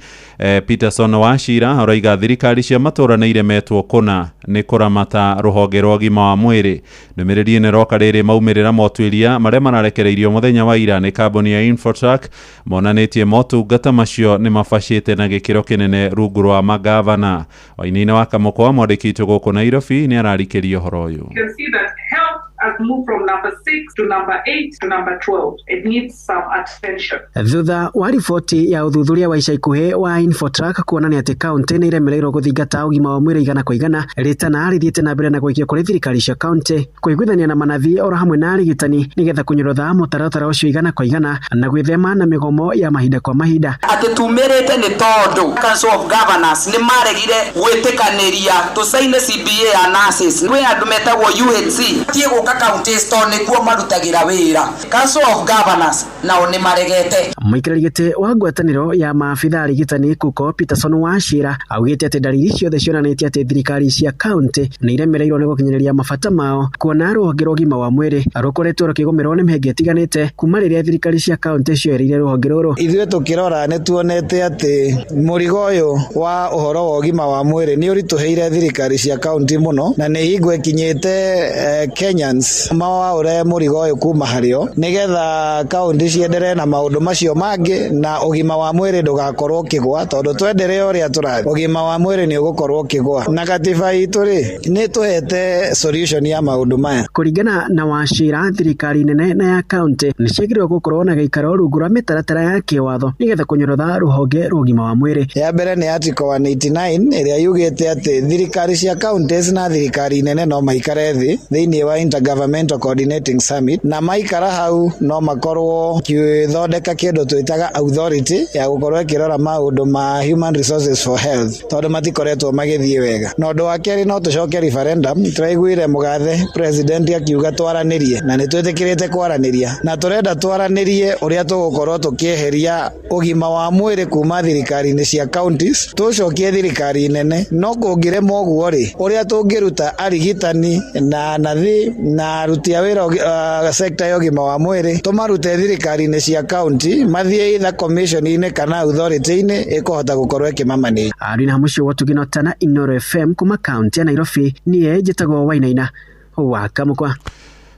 Peterson Wachira oiga thirikari cia matũũra nĩ iremetwo kũna nĩ kũramata rũhonge rwa ũgima wa mwĩrĩ. Ndũmĩrĩri ĩno ĩroka rĩrĩ maumĩrĩra motuĩria marĩa mararekereirio mũthenya wa ira nĩ kambuni ya Infotrack monanĩtie motungata macio nĩ mabacĩte na gĩkĩro kĩnene rungu rwa magavana. Waini-inĩ wa Kamũkwa mwandĩki witũ gũkũ Nairobi nĩ ararikĩria ũhoro ũyũ. You can see that health has moved from number 6 to number 8 to number 12. It needs some attention. Thutha wa riboti ya ũthuthuria wa ica ikuhĩ wa Infotrack kuonania atĩ kaunti nĩ iremereirwo gũthingata ũgima wa mwĩrĩ igana kwa igana, rĩtana rĩthiĩte na mbere na gũikio kũrĩ thirikari cia kaunti kũiguithania na manathi oro hamwe na arigitani nĩgetha kũnyũrũtha mũtaratara ũcio igana kwa igana na gwĩthema na mĩgomo ya mahinda kwa mahinda. Atĩ tumĩrĩte nĩ tondũ Council of Governors nĩ maregire gwĩtĩkanĩria tũcaine CBA ya nurses nĩ andũ metagwo UHC tie gũka county store nĩguo marutagĩra wĩra. Council of Governors nao nĩ maregete. Mũikarĩri gĩtĩ wa ngwatanĩro ya maabitha arigitani Kuko Peterson Wachira augĩte atĩ ndariri ciothe cionanĩtie atĩ thirikari cia kaunti nĩ iremereirwo nĩ gũkinyĩrĩria mabata mao, kuona rũhonge rwa ũgima wa mwĩrĩ rũkoretwo rũkĩgũmĩrwo nĩ mĩhĩnga ĩtiganĩte kuma rĩrĩa thirikari cia kaunti cioereire rũhonge rũrũ. Ithuĩ tũkĩrora nĩ tuonete atĩ mũrigo ũyũ wa ũhoro wa ũgima wa mwĩrĩ nĩ ũritũhĩire thirikari cia kaunti mũno na nĩ hingo ĩkinyĩte Kenyans mawaũre mũrigo ũyũ kuma harĩo nĩgetha kaunti cienderee na maũndũ macio mangĩ na ũgima wa mwĩrĩ ndũgakorwo ũkĩgwa, tondũ twenderee ũrĩa tũrathiĩ ũgima wa mwĩrĩ nĩ ũgũkorwo ũkĩgwa na katiba itũ rĩ nĩ tũhete solution ya maũndũ maya. Kũringana na Wachira, thirikari nene na ya kaunti nĩ ciagĩrĩirwo gũkorwo na gĩikaro rungu rwa mĩtaratara ya kĩwatho nĩgetha kũnyũrũtha rũhonge rwa ũgima wa mwĩrĩ. Ya mbere nĩ article 189 ĩrĩa yugĩte atĩ thirikari cia counties na thirikari nene no maikare thĩ thĩinĩ wa Intergovernmental Coordinating Summit na maikara hau no makorwo gĩthondeka kĩndũ twĩtaga authority ya gũkorwo ĩkĩrora maũndũ ma human resources for health, tondũ matikoretwo magĩthiĩ wega. Na ũndũ wa kerĩ no tũcoke referendum. Tũraiguire mũgathe president akiuga twaranĩrie na nĩ twĩtĩkĩrĩte kwaranĩria na tũrenda twaranĩrie ũrĩa tũgũkorwo tũkĩeheria ũgima wa mwĩrĩ kuma thirikari-inĩ cia counties tũcokie thirikari nene. No kũngĩremwo ũguo rĩ ũrĩa tũngĩruta arigitani na nathi na aruti a wĩra sector ya ũgima wa mwĩrĩ tũmarute thirikari-inĩ cia county mathiĩ either commission-inĩ kana authority-inĩ ĩkũhota gũkorwo ĩkĩmamanage. Arĩ na mũcio wa tũgino tana Inooro FM kuma kaunti ya Nairobi niĩ njĩtagwo Wainaina wa Kamukwa.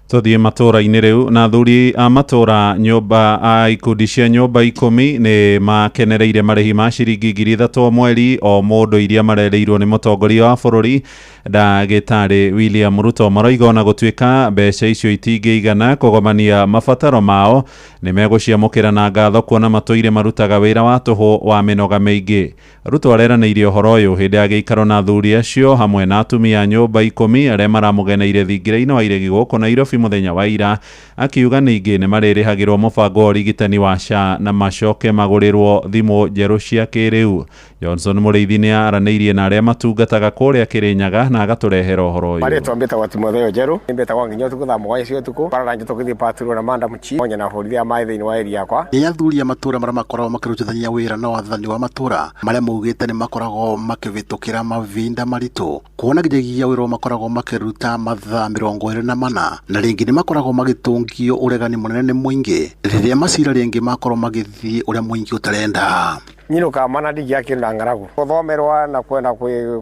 Tuthie matura-inĩ rĩu na athuri a matura nyũmba a ikundi cia nyũmba 10 nĩ makenereire marĩhi ma ciringi 3,000 mweri o mũndũ iria marereirwo nĩ mũtongoria wa bũrũri Ndagĩtarĩ William Ruto. Maroiga ona gũtuĩka mbeca icio itingĩigana kũgomania mabataro mao nĩ megũciamũkĩra na ngatho kuona matũire marutaga wĩra wa tũhũ wa mĩnoga mĩingĩ. Ruto areranĩirie ũhoro ũyũ hĩndĩ ya gĩikaro na athuri acio hamwe na atumia a nyũmba 10 arĩa maramũgeneire thingira-inĩ wa iregi gũkũ Nairobi muthenya wa ira, akiuga ningĩ nĩ marĩrĩhagĩrwo mũbango wa ũrigitani wa SHA na macoke magũrĩrwo thimũ njerũ cia kĩrĩu. Johnson Mũrĩithi nĩ aranĩirie na arĩa matungataga kũrĩa Kĩrĩnyaga na agatũrehera ũhoro ũyũ. Marĩtwa mbĩtagwo Timotheo Njerũ, mbĩtagwo nginya ũtukũ thaa mũgwanja cia ũtukũ, pararanjĩ tũgĩthiĩ patrol na manda mũci onye na hũrithia maĩ thĩinĩ wa area yakwa. Nĩ athuri a matũra marĩa makoragwo makĩrutithania wĩra na wathani wa matũra marĩa maugĩte nĩ makoragwo makĩvĩtũkĩra mavinda maritũ, kuona nginyagia wĩra makoragwo makĩruta mathaa 24 na rĩngĩ nĩ makoragwo magĩtũngio ũregani mũnene nĩ mũingĩ rĩrĩa macira rĩngĩ makorwo magĩthiĩ ũrĩa mũingĩ ũtarenda. Nyinuka mana ndigi akinda ngaragu guthomerwa na kwenda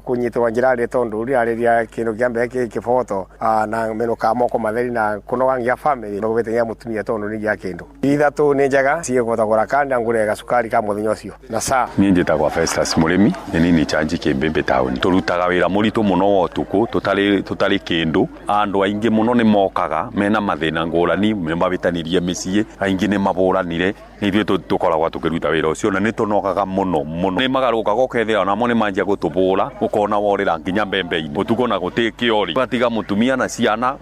kunyitwa njira ri tondu ri ariria kindu kia mbere kifoto na menuka moko matheri na kunogangia family no gubetenya mutumia tondu ni gia kindu ithatu ni njega cie gutagura kandi ngurega sukari ka muthenya ucio na saa ni njitagwa Festus Murimi ni ni chanji Kimbembe town turutaga wira muritu muno wotuku tutari kindu andu aingi muno ni mokaga mena mathina ngurani mabitanirie micie aingi ni maburanire ni thwe tukoragwa tukiruta wira ucio na ni tunoga muno ni magaruka gokethera namo ni manjia gutubura ukona worira nginya mbembe-ini utuko na gutikiori batiga mutumia na ciana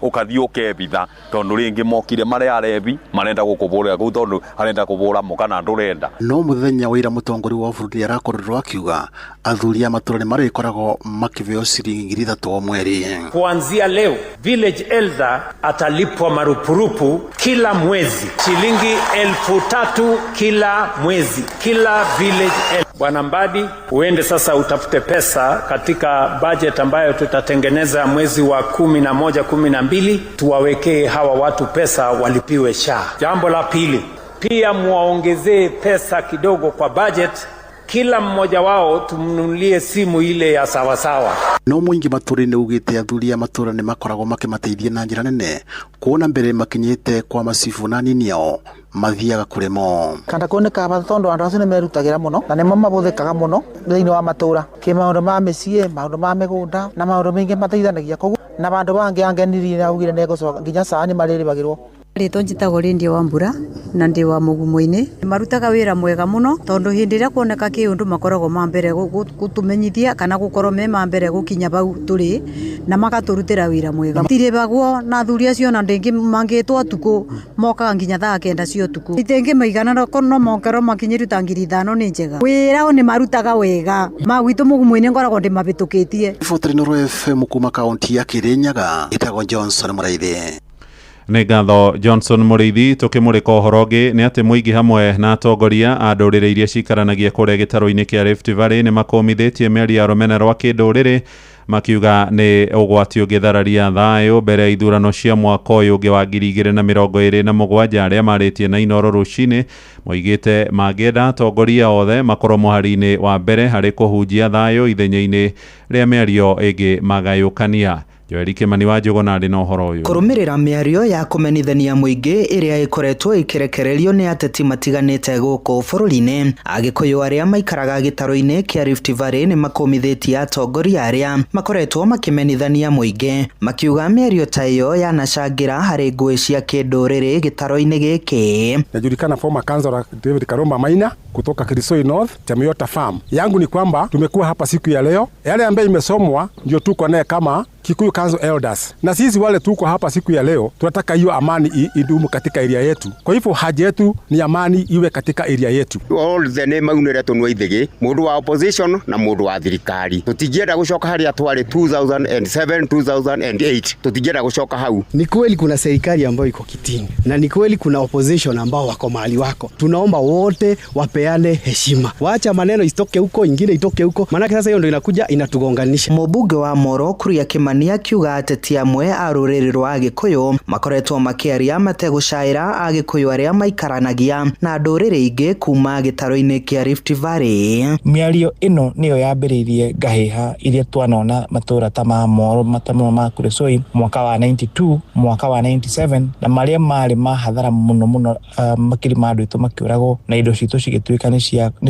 ukathie ukebitha tondu ringi mokire mari arebi marenda gukubura ku tondu arenda kubura mukana ndurenda. No muthenya wira mutongori wa bũrũri arakorirwo akiuga athuri a matũra nĩ marĩkoragwo makĩveo ciringi 3,000 mweri. Kuanzia leo village elder atalipwa marupurupu kila mwezi shilingi 3,000 kila mwezi kila village elder. Bwana Mbadi, uende sasa utafute pesa katika budget ambayo tutatengeneza mwezi wa 11, 12 tuwawekee hawa watu pesa walipiwe SHA. Jambo la pili, pia muwaongezee pesa kidogo kwa budget, kila mmoja wao tumnunulie simu ile ya sawasawa. No mũingĩ matũra-inĩ ugĩte athuri a matũra nĩ makoragwo makĩmateithia na njĩra nene kuona mbere makinyĩte kwa macibu na nini ao mathiaga kũremo kanda kuoneka tondu andu acio nĩ merutagĩra mũno na nĩmo mahũthĩkaga mũno thĩinĩ wa matũra kĩmaũndũ ma mĩciĩ, maũndũ ma mĩgũnda na maũndũ maingĩ mateithanagia koguo na bandu bangi angenirie na ugire nĩ gũcoka nginya saa nĩ marĩrĩbagĩrwo. Rĩtwa njĩtagwo Lindia Wambura na ndĩ wa Mũgumo-inĩ. Marutaga wĩra mwega mũno tondu hĩndĩ ĩrĩa kuoneka kĩũndũ makoragwo mambere gũtũmenyithia kana gũkorwo me mambere gũkinya bau tũrĩ na magatũrutĩra wĩra mwega. Tirĩbagwo na athuri acio na ndĩngĩ mangĩtwo ũtukũ mokaga nginya thaa 9 cia ũtukũ. Itĩngĩ maigana no mokerwo makinyĩru ta 5,000 nĩ njega. Wĩra nĩ marutaga wega. Ma gwitũ Mũgumo-inĩ ngoragwo ndĩmabĩtũkĩtie. Ifotorino FM kuma kaunti ya Kĩrĩnyaga ĩtagwo Johnson Mũrĩithi. Nĩ ngatho Johnson Mũrĩithi. Tũkĩmũrĩka ũhoro ũngĩ nĩ atĩ mũingĩ hamwe na atongoria a ndũrĩrĩ iria cikaranagia kũrĩa gĩtarũ-inĩ kĩa Rift Valley nĩ makomithĩtie mĩario ya rũmena rwa kĩndũrĩrĩ makiuga nĩ ũgwati ũngĩthararia thayũ mbere ya ithurano cia mwaka ũyũ ũngĩ wa 2027 arĩa marĩtie na Inooro rũcinĩ moigĩte mangĩenda atongoria othe makorwo mũhari-inĩ wa mbere harĩ kũhunjia thayũ ithenya-inĩ rĩa mĩario ĩngĩ magayũkania. Joel Kimani wa Njũgũna arĩ na ũhoro ũyũ. Kũrũmĩrĩra mĩario ya kũmenithania mũingĩ ĩrĩa ĩkoretwo ĩkĩrekererio nĩ ateti matiganĩte gũkũ bũrũri-inĩ, Agĩkũyũ arĩa maikaraga gĩtarũ-inĩ kĩa Rift Valley nĩ makomithĩtie atongoria arĩa makoretwo makĩmenithania mũingĩ, makiuga mĩario ta ĩyo yanacangĩra harĩ ngũĩ cia kĩndũrĩrĩ gĩtarũ-inĩ gĩkĩ. Najulikana former councillor David Karoma Maina kutoka Kirisoi North, Chamiota Farm. Yangu ni kwamba tumekuwa hapa siku ya leo, yale ambayo imesomwa ndio tuko naye kama Kikuyu Council Elders. Na sisi wale tuko hapa siku ya leo tunataka hiyo amani idumu katika area yetu. Kwa hivyo haja yetu ni amani iwe katika area yetu. All the name maunere tunwa ithigi, mundu wa opposition na mundu wa thirikari. Tutingienda gucoka haria twari 2007 2008. Tutingienda gucoka hau. Ni kweli kuna serikali ambayo iko kitini na ni kweli kuna opposition ambao wako mahali wako. Tunaomba wote wapeane heshima. Waacha maneno isitoke huko, ingine itoke huko. Maana sasa hiyo ndio inakuja inatugonganisha. Mbunge wa Moro Kuria Kimani akiuga ateti amwe a rũrĩrĩ rwa Agĩkũyũ makoretwo makĩaria mategũcaĩra Agĩkũyũ arĩa maikaranagia na ndũrĩrĩ ingĩ kuma gĩtaro-inĩ kĩa Rift Valley. Mĩario ĩno nĩyo yambĩrĩirie ngahĩha iria twanona matũra ta ma Moro matamano ma Kuresoi mwaka wa 92 mwaka wa 97 na marĩa marĩ mahathara mũno makiri ma andũ aitũ makĩũragwo na indo citũ cigĩtuĩka nĩ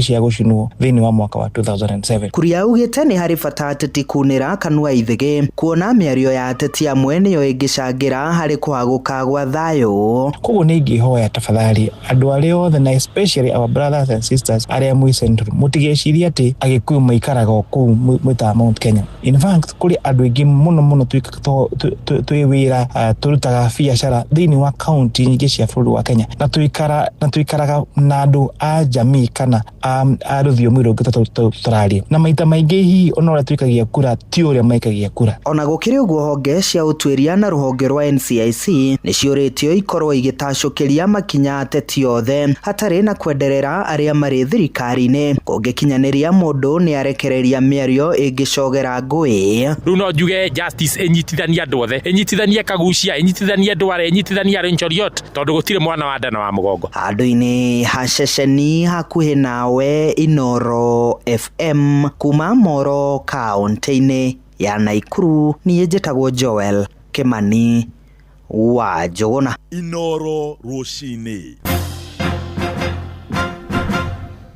cia gũcinwo thĩinĩ wa mwaka wa 2007. Kuria augĩte nĩ harĩ bata ateti kunĩra kanua ithĩgĩ kuona mĩario ya ateti amwe nĩyo ĩngĩcangĩra harĩ kũhagũka gwa thayũ. Koguo nĩ ingĩhoya tafadhali andũ arĩa othe na especially our brothers and sisters arĩa mwĩ Central mũtigecirie atĩ Agĩkũyũ maikaraga kũu mwĩta Mount Kenya. In fact kũrĩ andũ aingĩ mũno twĩ wĩra tũrutaga biacara thĩinĩ wa kaunti nyingĩ cia bũrũri wa Kenya na tuikaraga na andũ a jamii kana a rũthiomi rũngĩ tũraria na maita maingĩ hihi ona ũrĩa tuikagia kura ti ũrĩa maikagia kura. Ona gũkĩrĩ ũguo honge cia ũtuĩria na rũhonge rwa NCIC nĩ ciũrĩtio ikorwo igĩtacũkĩria makinya ateti othe hatarĩ na kwenderera arĩa marĩ thirikari-inĩ kũngĩkinyanĩria mũndũ nĩ arekereria mĩario ĩngĩcogera ngũĩ. Rĩu no njuge justice ĩnyitithanie andũ othe, ĩnyitithanie Kagucia, ĩnyitithanie Ndware, ĩnyitithanie Renchoriot tondũ gũtirĩ mwana wa nda na wa mũgongo. Handũ-inĩ ha ceceni hakuhĩ nawe Inooro FM kuma Moro kaunti-inĩ ya Naikuru, niĩ njĩtagwo Joel Kimani wa Njũgũna. Inooro rũcinĩ.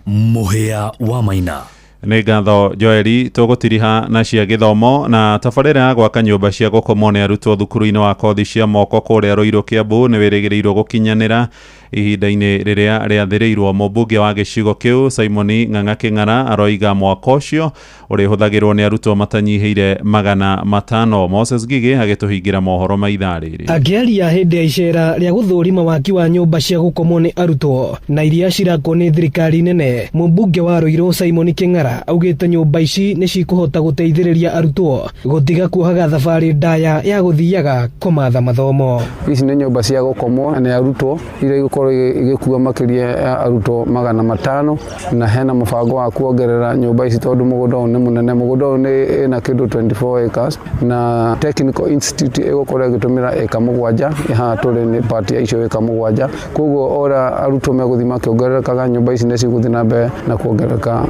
Mũhĩa wa Maina. Nĩ ngatho Joeli, tũgũtiriha na cia gĩthomo na tabarĩra ya gwaka nyũmba cia gũkomwo nĩ arutwo thukuru-inĩ wa kothi cia moko kũrĩa Ruiru Kiambu nĩ wĩrĩgĩrĩirwo gũkinyanĩra ihinda-inĩ rĩrĩa rĩathĩrĩirwo. Mũmbunge wa gĩcigo kĩu Simon Ng'ang'a Kĩng'ara aroiga mwaka ũcio ũrĩhũthagĩrwo nĩ arutwo matanyihĩire 500. Moses Gigi agĩtũhingira mohoro ma ithaa rĩrĩ. Akĩaria hĩndĩ ya icera rĩa gũthũrima waki wa nyũmba cia gũkomwo nĩ arutwo na iria cirakwo nĩ thirikari nene, mũmbunge wa Ruiru Simon Kĩng'ara augĩte nyũmba ici nĩ cikũhota gũteithĩrĩria arutwo gũtiga kuohaga thabarĩ ndaya ya gũthiaga kũmatha mathomo. Ici nĩ nyũmba cia gũkomwo nĩ arutwo iria igũkorwo igĩkuua makĩria ya arutwo 500 na hena mũbango wa kuongerera nyũmba ici tondũ mũgũnda ũyũ nĩ mũnene. Mũgũnda ũyũ nĩ kĩndũ 24 acres na Technical Institute ĩgũkorwo ĩgĩtũmĩra eka 7 haha tũrĩ nĩ part ya icio eka 7. Koguo ora arutwo megũthiĩ makĩongererekaga nyũmba ici nĩ cigũthiĩ na mbere na kuongerereka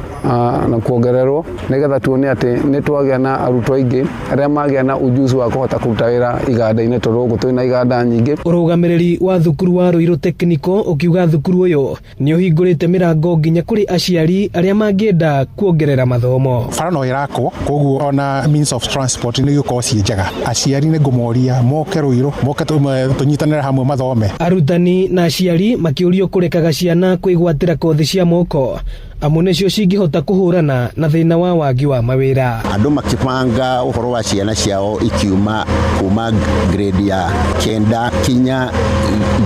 na kuongererwo nĩgetha tuone atĩ nĩ twagĩa na arutwo aingĩ arĩa magĩa na ujuzi wa kũhota kũruta wĩra iganda-inĩ tondũ gũkũ twĩna iganda nyingĩ. Ũrũgamĩrĩri wa thukuru wa Ruiru Technical ukiuga thukuru ũyũ nĩ ũhingũrĩte mĩrango nginya kũrĩ aciari arĩa mangĩenda kuongerera mathomo. Bara no ĩrakwo koguo ona means of transport nĩ gũkorwo ciĩ njega. Aciari nĩ ngũmoria moke Ruiru moke tũnyitanĩre hamwe mathome. Arutani na aciari makĩũrio kũrekaga ciana kwĩgwatĩra kothi cia moko amu nĩcio cingĩhota kũhũrana na thĩna wa wagi wa mawĩra. Andũ makĩbanga ũhoro wa ciana ciao ikiuma kuma grade ya 9 kinya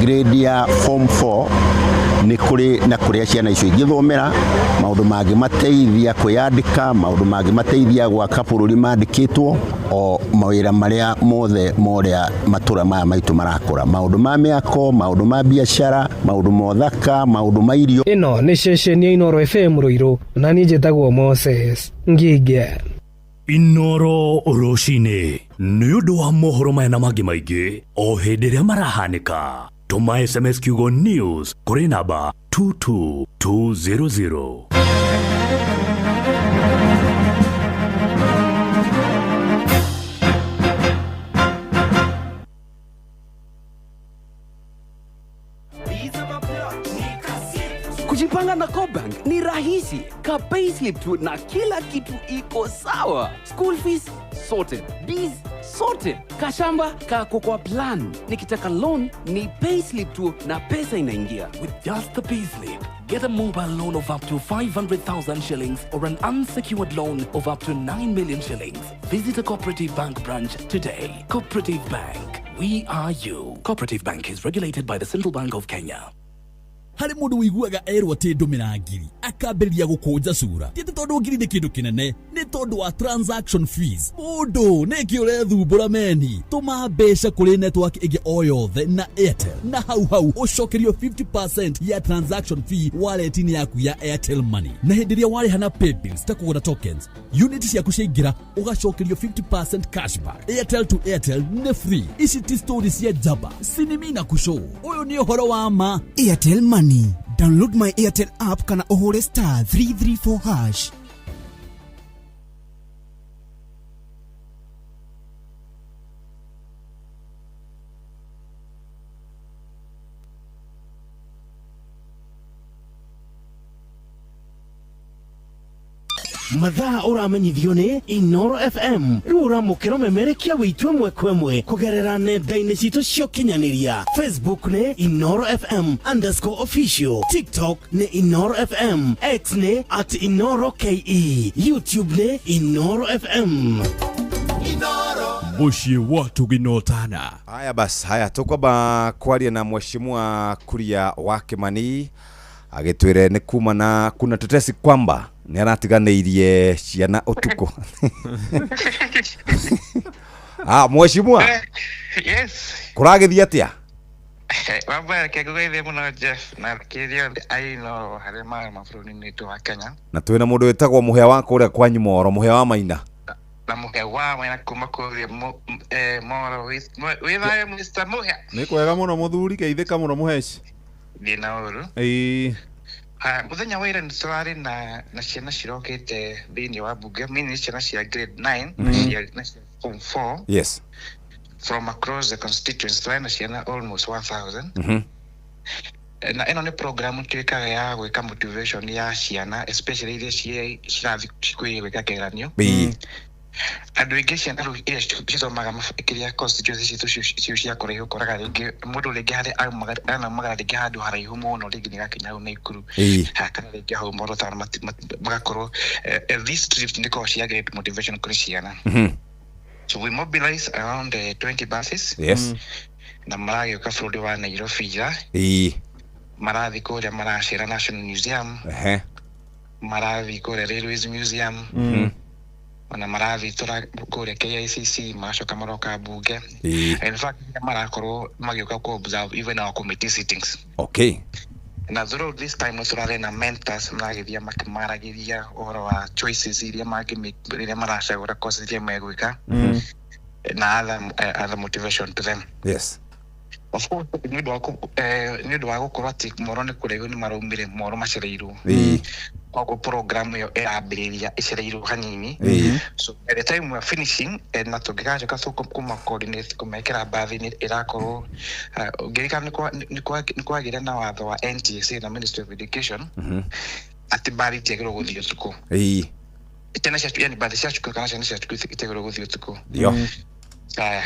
grade ya form 4 nĩ kũrĩ na kũrĩa ciana icio igĩthomera maũndũ mangĩ mateithia kwĩyandĩka, maũndũ mangĩ mateithia gwaka bũrũri mandĩkĩtwo, o mawĩra marĩa mothe morĩa matũra maya maitũ marakũra, maũndũ ma mĩako, maũndũ ma biacara, maũndũ ma ũthaka, maũndũ ma irio. Ĩno nĩ ceceni ya Inooro FM Ruiru na niĩ njĩtagwo Moses Ngige. Inooro rũcinĩ nĩ ũndũ wa mohoro maya na mangĩ maingĩ o hĩndĩ ĩrĩa marahanĩka. Tuma SMS kiugo news kũrĩ namba 22200. Kujipanga na Cobank ni rahisi. Ka payslip tu na kila kitu iko sawa. School fees sorted, bills sorted, kashamba kako kwa plan. Nikitaka loan ni payslip tu na pesa inaingia. With just the payslip, get a mobile loan of up to 500,000 shillings or an unsecured loan of up to 9 million shillings. Visit a Cooperative Bank branch today. Cooperative Bank, we are you. Cooperative Bank is regulated by the Central Bank of Kenya. Harĩ mũndũ wĩiguaga erwo atĩ ndũmĩra ngiri akambĩrĩria gũkũnja cura ti tondũ ngiri nĩ kĩndũ kĩnene, nĩ ni tondu wa transaction fees. Mundu neki urethumbura meni tuma mbeca kuri network igi o yothe na Airtel, na hau ucokerio 50% ya transaction fee wallet-ini yaku ya Airtel Money. Na hindiria wari hana pay bills ta kugura tokens, unit ciaku ciaingira ugacokerio 50% cashback. Airtel to Airtel ni free. Ici ti stories ya jaba sinimina kushow. Uyu ni uhoro wa ma. Airtel Money. Download my Airtel app kana uhure *334#. Mathaa uramenyithio ni Inoro FM. Rura mukiro memerekia witwe mwekwemwe kugerera nenda-ini citu cio kinyaniria. Facebook ni Inoro FM _official. TikTok ni Inoro FM. X ni @InoroKE. YouTube ni Inoro FM. Inoro Mushi watu ginotana. Haya basi, haya tukwamba kwaria na mheshimiwa Kuria wa Kimani agitwire ni kuma na kuna tetesi kwamba ni aratiganeirie ciana utuko. Mheshimiwa. Yes. Kuragithia atia? Wabaya kegwethe muno Jeff na kirio aino harema mafuruni nitu wa Kenya. Na twina mundu wetagwo muhea wako uria kwanyu Moro, muhea wa Maina. Na muhea wa Maina kuma kuri Moro with Mr. Muhea. Ni kwega muno muthuri geithika muno muheci. Dina uru. Muthenya wa ira nitwari na ciana cirokete thini wa bunge. Mimi ni ciana cia grade 9 na cia form 4. Yes. From across the constituency twana ciana almost 1000. Na ino ni program twikaga ya gwika motivation ya ciana, especially iria cirathi gwika kigeranio. Andu aingi ciana iria cithomaga makiria constituency citu cia kuraihu koraga ringi mundu ringi hari aumaga ringi handu haraihu muno ringi nigakinya hau Naikuru kana ringi hau Moro tana magakorwo this trip niko cia great motivation kuri ciana. So we mobilize around 20 buses. Yes. Na maragioka bururi wa Nairobi ya marathi kuria maracira National Museum, marathi kuria Railways Museum, na marathi tura kuria KICC, macoka maroka bunge. In fact marakorwo magioka ku observe even our committee sittings. Okay. Na throughout this time turare na mentors maragithia makimaragiria uhoro wa choices iria iria maracagura courses iria megwika na other motivation to them. Yes. Of course ni do gukorwo ati Moro ni kuraihu ni maraumire Moro macereirwo. Kwa program yo erambiriria icereirwo hanini. So by the time we are finishing na tugigacoka kuma coordinate kumekera bathi ni irakorwo ngirika ni kwagira na watho wa NTSA na Ministry of Education ati bari tiagiro guthio tuko. Tena cia yani bathi cia tuko kana cia tuko tiagiro guthio tuko.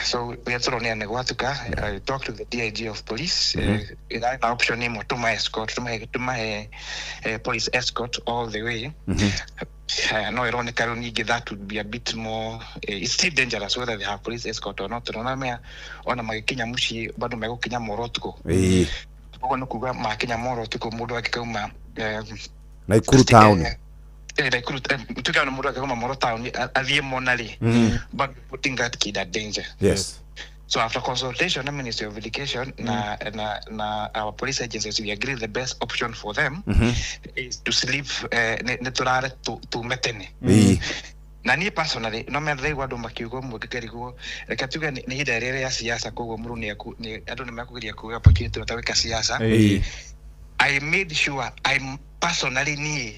So we have thrown in the Watuka. I talked to the DIG of police. It had an option to my escort, to my police escort all the way. No, ironically, that would be a bit more. It's still dangerous whether they have police escort or not. On a Kenya mushi, but no Kenya Moro to go. Ono kuga ma Kenya Moro to go mudo akikauma Naikuru town. Naikuru tukaona mudo akikauma Moro town avie monali, but putting that kid at danger. Yes. So after consultation, the Ministry of Education na our police agencies, we agree the best option for them is to sleep neturare to metene. Na ni personally no me thai wadu makiugo mukikerigo reka tuga ni hida rere ya siasa kogo muru ni andu ni makugiria kuga pakiti tutaweka siasa. I made sure I personally ni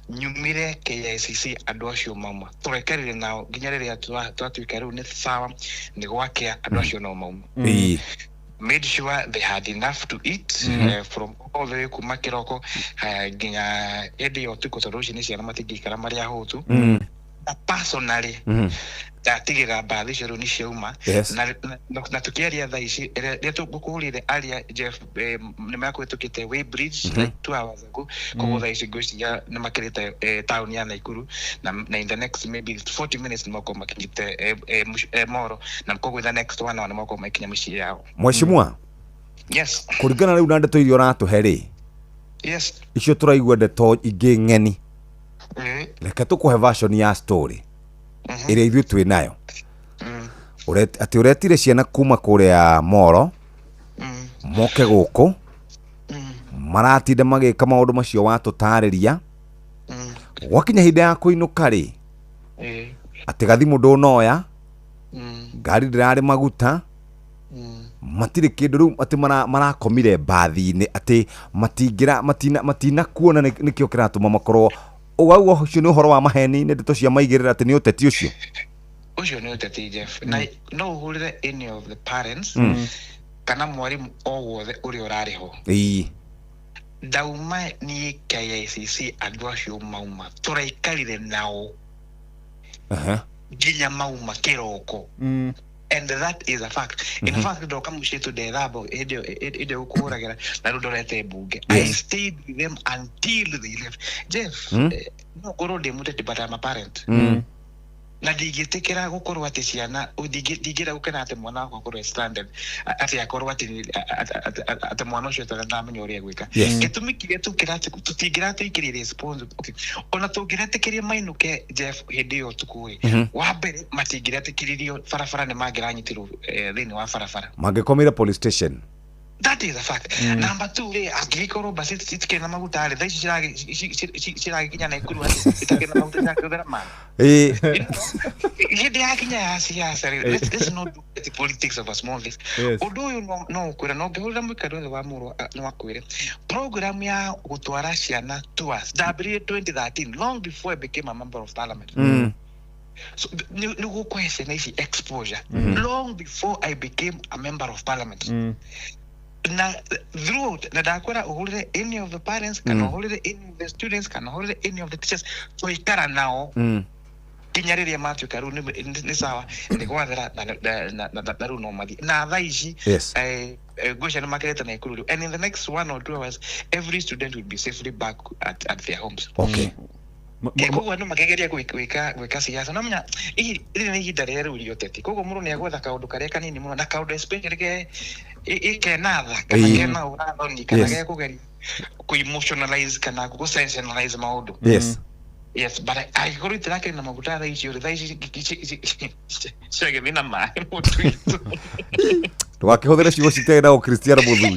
nyumire KICC andu acio mama turekerire nao nginya riria twatuika riu ni sawa ni gwake andu acio no mama. Made sure they had enough to eat from all the way kuma kiroko nginya edi otuko solution ni ciana matingikara maria hutu. Personally tatigira baadhi ciru ni ciuma na tukiaria thaa ici ria tugukurire aria Jeff ni makwĩtũkĩte way bridge like 2 hours ago koguo thaa ici ngwĩciria ni makĩrĩte town ya Naikuru na in the next maybe 40 minutes ni makorwo makinyĩte Moro na koguo the next 1 hour ni makorwo makinya mĩciĩ yao. Mheshimiwa. Yes. Kũringana rĩu na ndeto iria ũratũhe rĩ. Yes. Icio tũraigua ndeto ingĩ ng'eni. reke tukuhe version ya story ĩrĩa ithuĩ twĩ nayo atĩ ũretire ciana kuma kũrĩa Moro moke gũkũ maratinda magĩka maũndũ macio watũtarĩria gwakinya hĩndĩ ya kũinũka rĩ atĩ gathimũ ndũnoya ngari ndĩrarĩ maguta matirĩ kĩndũ rĩu atĩ marakomire mbathi-inĩ atĩ matina kuona nĩkĩo kĩratũma makorwo ũguo ũcio nĩ ũhoro wa maheni nĩ ndeto cia maigĩrĩra atĩ nĩ ũteti ũcio nĩ ũteti Jeff na no ũhũrĩre any of the parents kana mwarimũ o wothe ũrĩa ũrarĩ ho ndauma niĩ KICC andũ acio mauma tũraikarire nao nginya mauma kĩroko and that is a fact in fact ndoka mũciĩ tũndethamba hĩndĩ gũkũhũragĩra na rĩu ndorete mbunge I stayed with them until they left Jeff no ngorwo ndĩ mũteti but I'm a parent na ndigĩtĩkĩra gũkorwo atĩ ciana ndigĩra gũkena atĩ mwana wakwa akorwo stranded atĩ akorwo atĩ mwana ũcio atanamenya ũrĩa gwĩka gĩtũmi kĩrĩa tũtingĩratũikĩria responsible ona tũngĩretĩkĩria mainũke Jeff hĩndĩ ĩyo tukũĩ wa mbere matingĩretĩkĩririo barabara nĩ mangĩranyitirwo thĩinĩ wa barabara mangĩkomire police station. That is a fact. Number 2, angĩkorwo basi itikena maguta rĩ thaici ciragĩkinya na ikuru itakena maguta yakũthera ma hĩndĩ yakinya ya siasa let's not do the politics of a small list. Ũndũ ũyũ no kwĩra no ngĩhũrĩra mũikaro wothe wa Mũrũ no akwĩre program ya gũtwara ciana tours ndambĩrĩirie 2013 long before I became a member of parliament. So no question is exposure long before I became a member of parliament. Na throughout na dakwara uhulire any of the parents kana uhulire any of the students kana uhulire any of the teachers so ikara nao kinyariria matuka ru ni sawa ni kwathera na ru no mathi na thaici gosha na makereta na ikuru and in the next 1 or 2 hours every student will be safely back at their homes. Okay. Koguo no magegeria gwĩka siasa no menya iri nĩ ihinda rĩrĩa rĩu teti koguo Mũrũ nĩ agwetha kaũndũ karĩa kanini mũno na kaũndũ especially ikenatha kana kena ũrathoni kana ge kũgeria ku-emotionalize kana ku-sensationalize maũndũ. Yes, but I go to that na maguta icio ciagĩthiĩ na maĩ mũtu ndũgakĩhũthĩre ciugo citarĩ na ũkristiano mũthuri.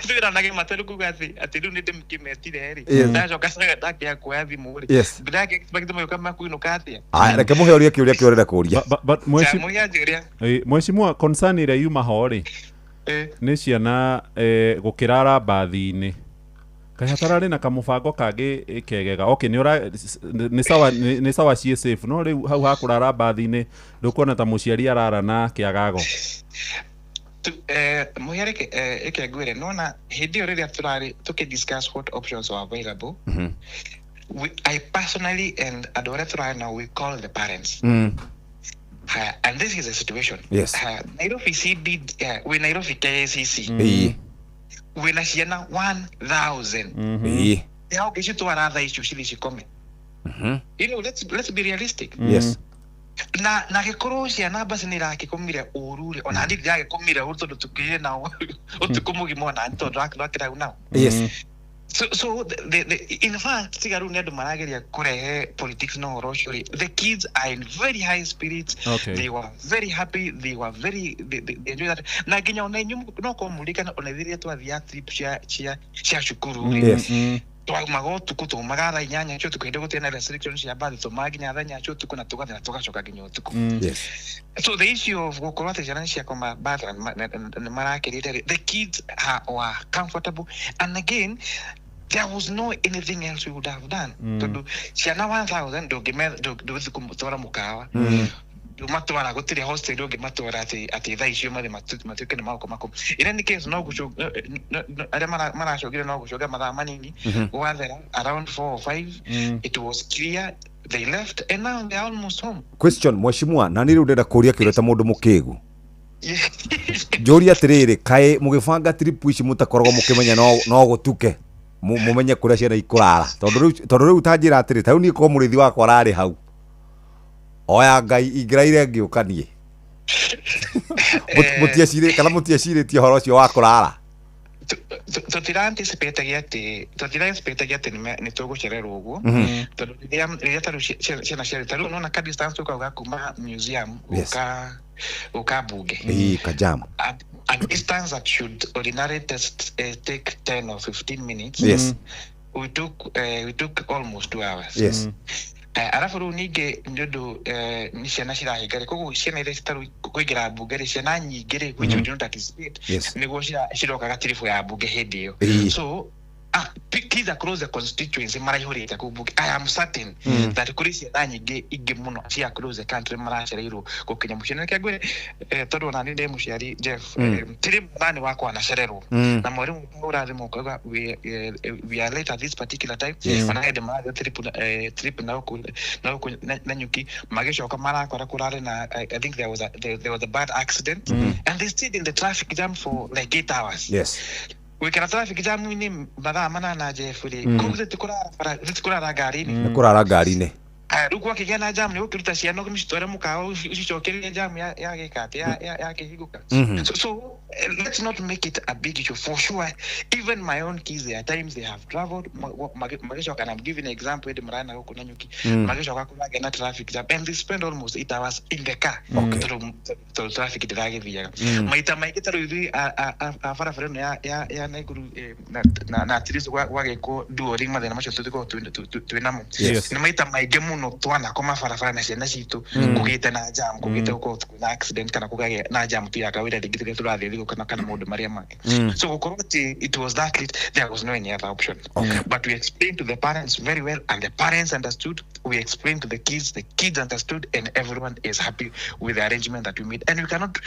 Tuira nage matelu kugati atiru ninde mkimetire eri ndajo kasaga daki ya kwathi muri ndake expect mo kama kuinukati reke muhe uria kiuria kiorera kuria but mweshimua concern ire yuma hori ni ciana gukirara bathi-ini kahatarari na kamubango kangĩ ikegega okay ni sawa cie safe no riu hau hakurara bathi-ini ndukuona ta muciari arara na kiagago muhiareke ekegwire nona hĩndĩ ĩyo rĩrĩa tũrarĩ discuss what options are available. I personally and andũ arĩa tũrarĩ nao we call the parents. And this is the situation. Nairobi CBD we Nairobi KICC we na ciana 1000 yao gĩcitwara thaa icio cikome. You know, let's be realistic. Na gĩkorwo ciana basi nĩ irakĩkomire ũrure ona ndi ndagĩkomire ũtũndũ tukĩrĩ nao ũtukũ mũgima ona ntondũ akĩrau nao. So in fact tigaru nĩ andũ marageria kũrehe politics no ũhoro ũcio the kids are in very high spirits. They were very happy, they enjoy that na nginya ona inyuĩ no kũmũrikana ona ithiĩ twathiĩ trip cia cukuru twaumaga ũtukũ tũmaga thaa inyanya cio tũkĩhĩndĩ gũtirĩ na restrictions cia mbathi tũmaga nginya thaa inya cio ũtukũ na tũgathira tũgacoka nginya ũtukũ. So the issue of gũkorwo atĩ ciana nĩciakoma mbathi nĩ marakĩrĩte the kids were comfortable and again there was no anything else we would have done. Tondũ ciana 1000 ndũgĩthiĩ kũmũtwara mũkawa matwara gũtirĩ hostel ũngĩmatwara atĩ thaa icio mathiĩ matuĩke nĩ magũkoma. In any case no arĩa maracogire no gũcokia mathaa manini gwathera around 4 or 5 it was clear they left and now they are almost home. Question mweshimua na nĩ rĩu ndenda kũria kĩũria ta mũndũ mũkĩgu njũria atĩrĩrĩ kaĩ mũgĩbanga trip ici mũtakoragwo mũkĩmenya no gũtuke mũmenye kũrĩa ciana ikũrara tondũ rĩu tanjĩra atĩrĩ ta rĩu niĩ korwo mũrĩithi wakwa ararĩ hau oya Ngai ingĩraire ngĩũkanie mũtiecirĩtie ũhoro ũcio wa kũrara tutira anticipate ati ni tugucererwo uguo tondu riria taru ciana ciari taru nona ka distance uka kuma museum uka bunge kajam a distance that should ordinarily take 10 or 15 minutes. Yes. We took almost 2 hours. Yes. Arafu ru ninge ndodo ni ciana cirahingare koguo ciana iria citaru kuingira bunge ri ciana nyingire which we don't anticipate niguo ciroka gatirifu ya bunge hindi iyo. So kids across the constituency maraihurite kubuki. I am certain that kuri ciana nyingi ingi muno cia across the country maracereirwo gukinya muciani kia gwire tondu na ninde muciari Jeff tiri mwana wakwa anacererwo na mwarimu urathimo kuga we are late at this particular time when I had my trip na nyuki magishoka marakora kurare na I think there was a bad accident and they stayed in the traffic jam for like 8 hours. Yes. We can traffic jam ni mathaa manana Jeffrey kuze tukura gari ni ruko akigana jam ni ukiruta ciana kumistore mukao ucicokeria jam ya gikate ya kihiguka. So let's not make it a big issue. For sure, even my own kids, there are times they have traveled magishoka, and I'm giving an example the marana huko na nyuki magishoka kuna gena traffic jam and they spend almost 8 hours in the car to traffic drage via maita maikitaro hivi afara freno ya naiguru na tirizo wageko duoring mathina macio tuko twinamo ni maita maige muno twana koma farafara na ciana citu kugite na jam kugite uko na accident kana kugage na jam tu ya kawira digite turathi kana mundu maria make. So it was that late, there was no any other option. But we explained to the parents very well, and the parents understood. We explained to the kids understood, and everyone is happy with the arrangement that we made. And we cannot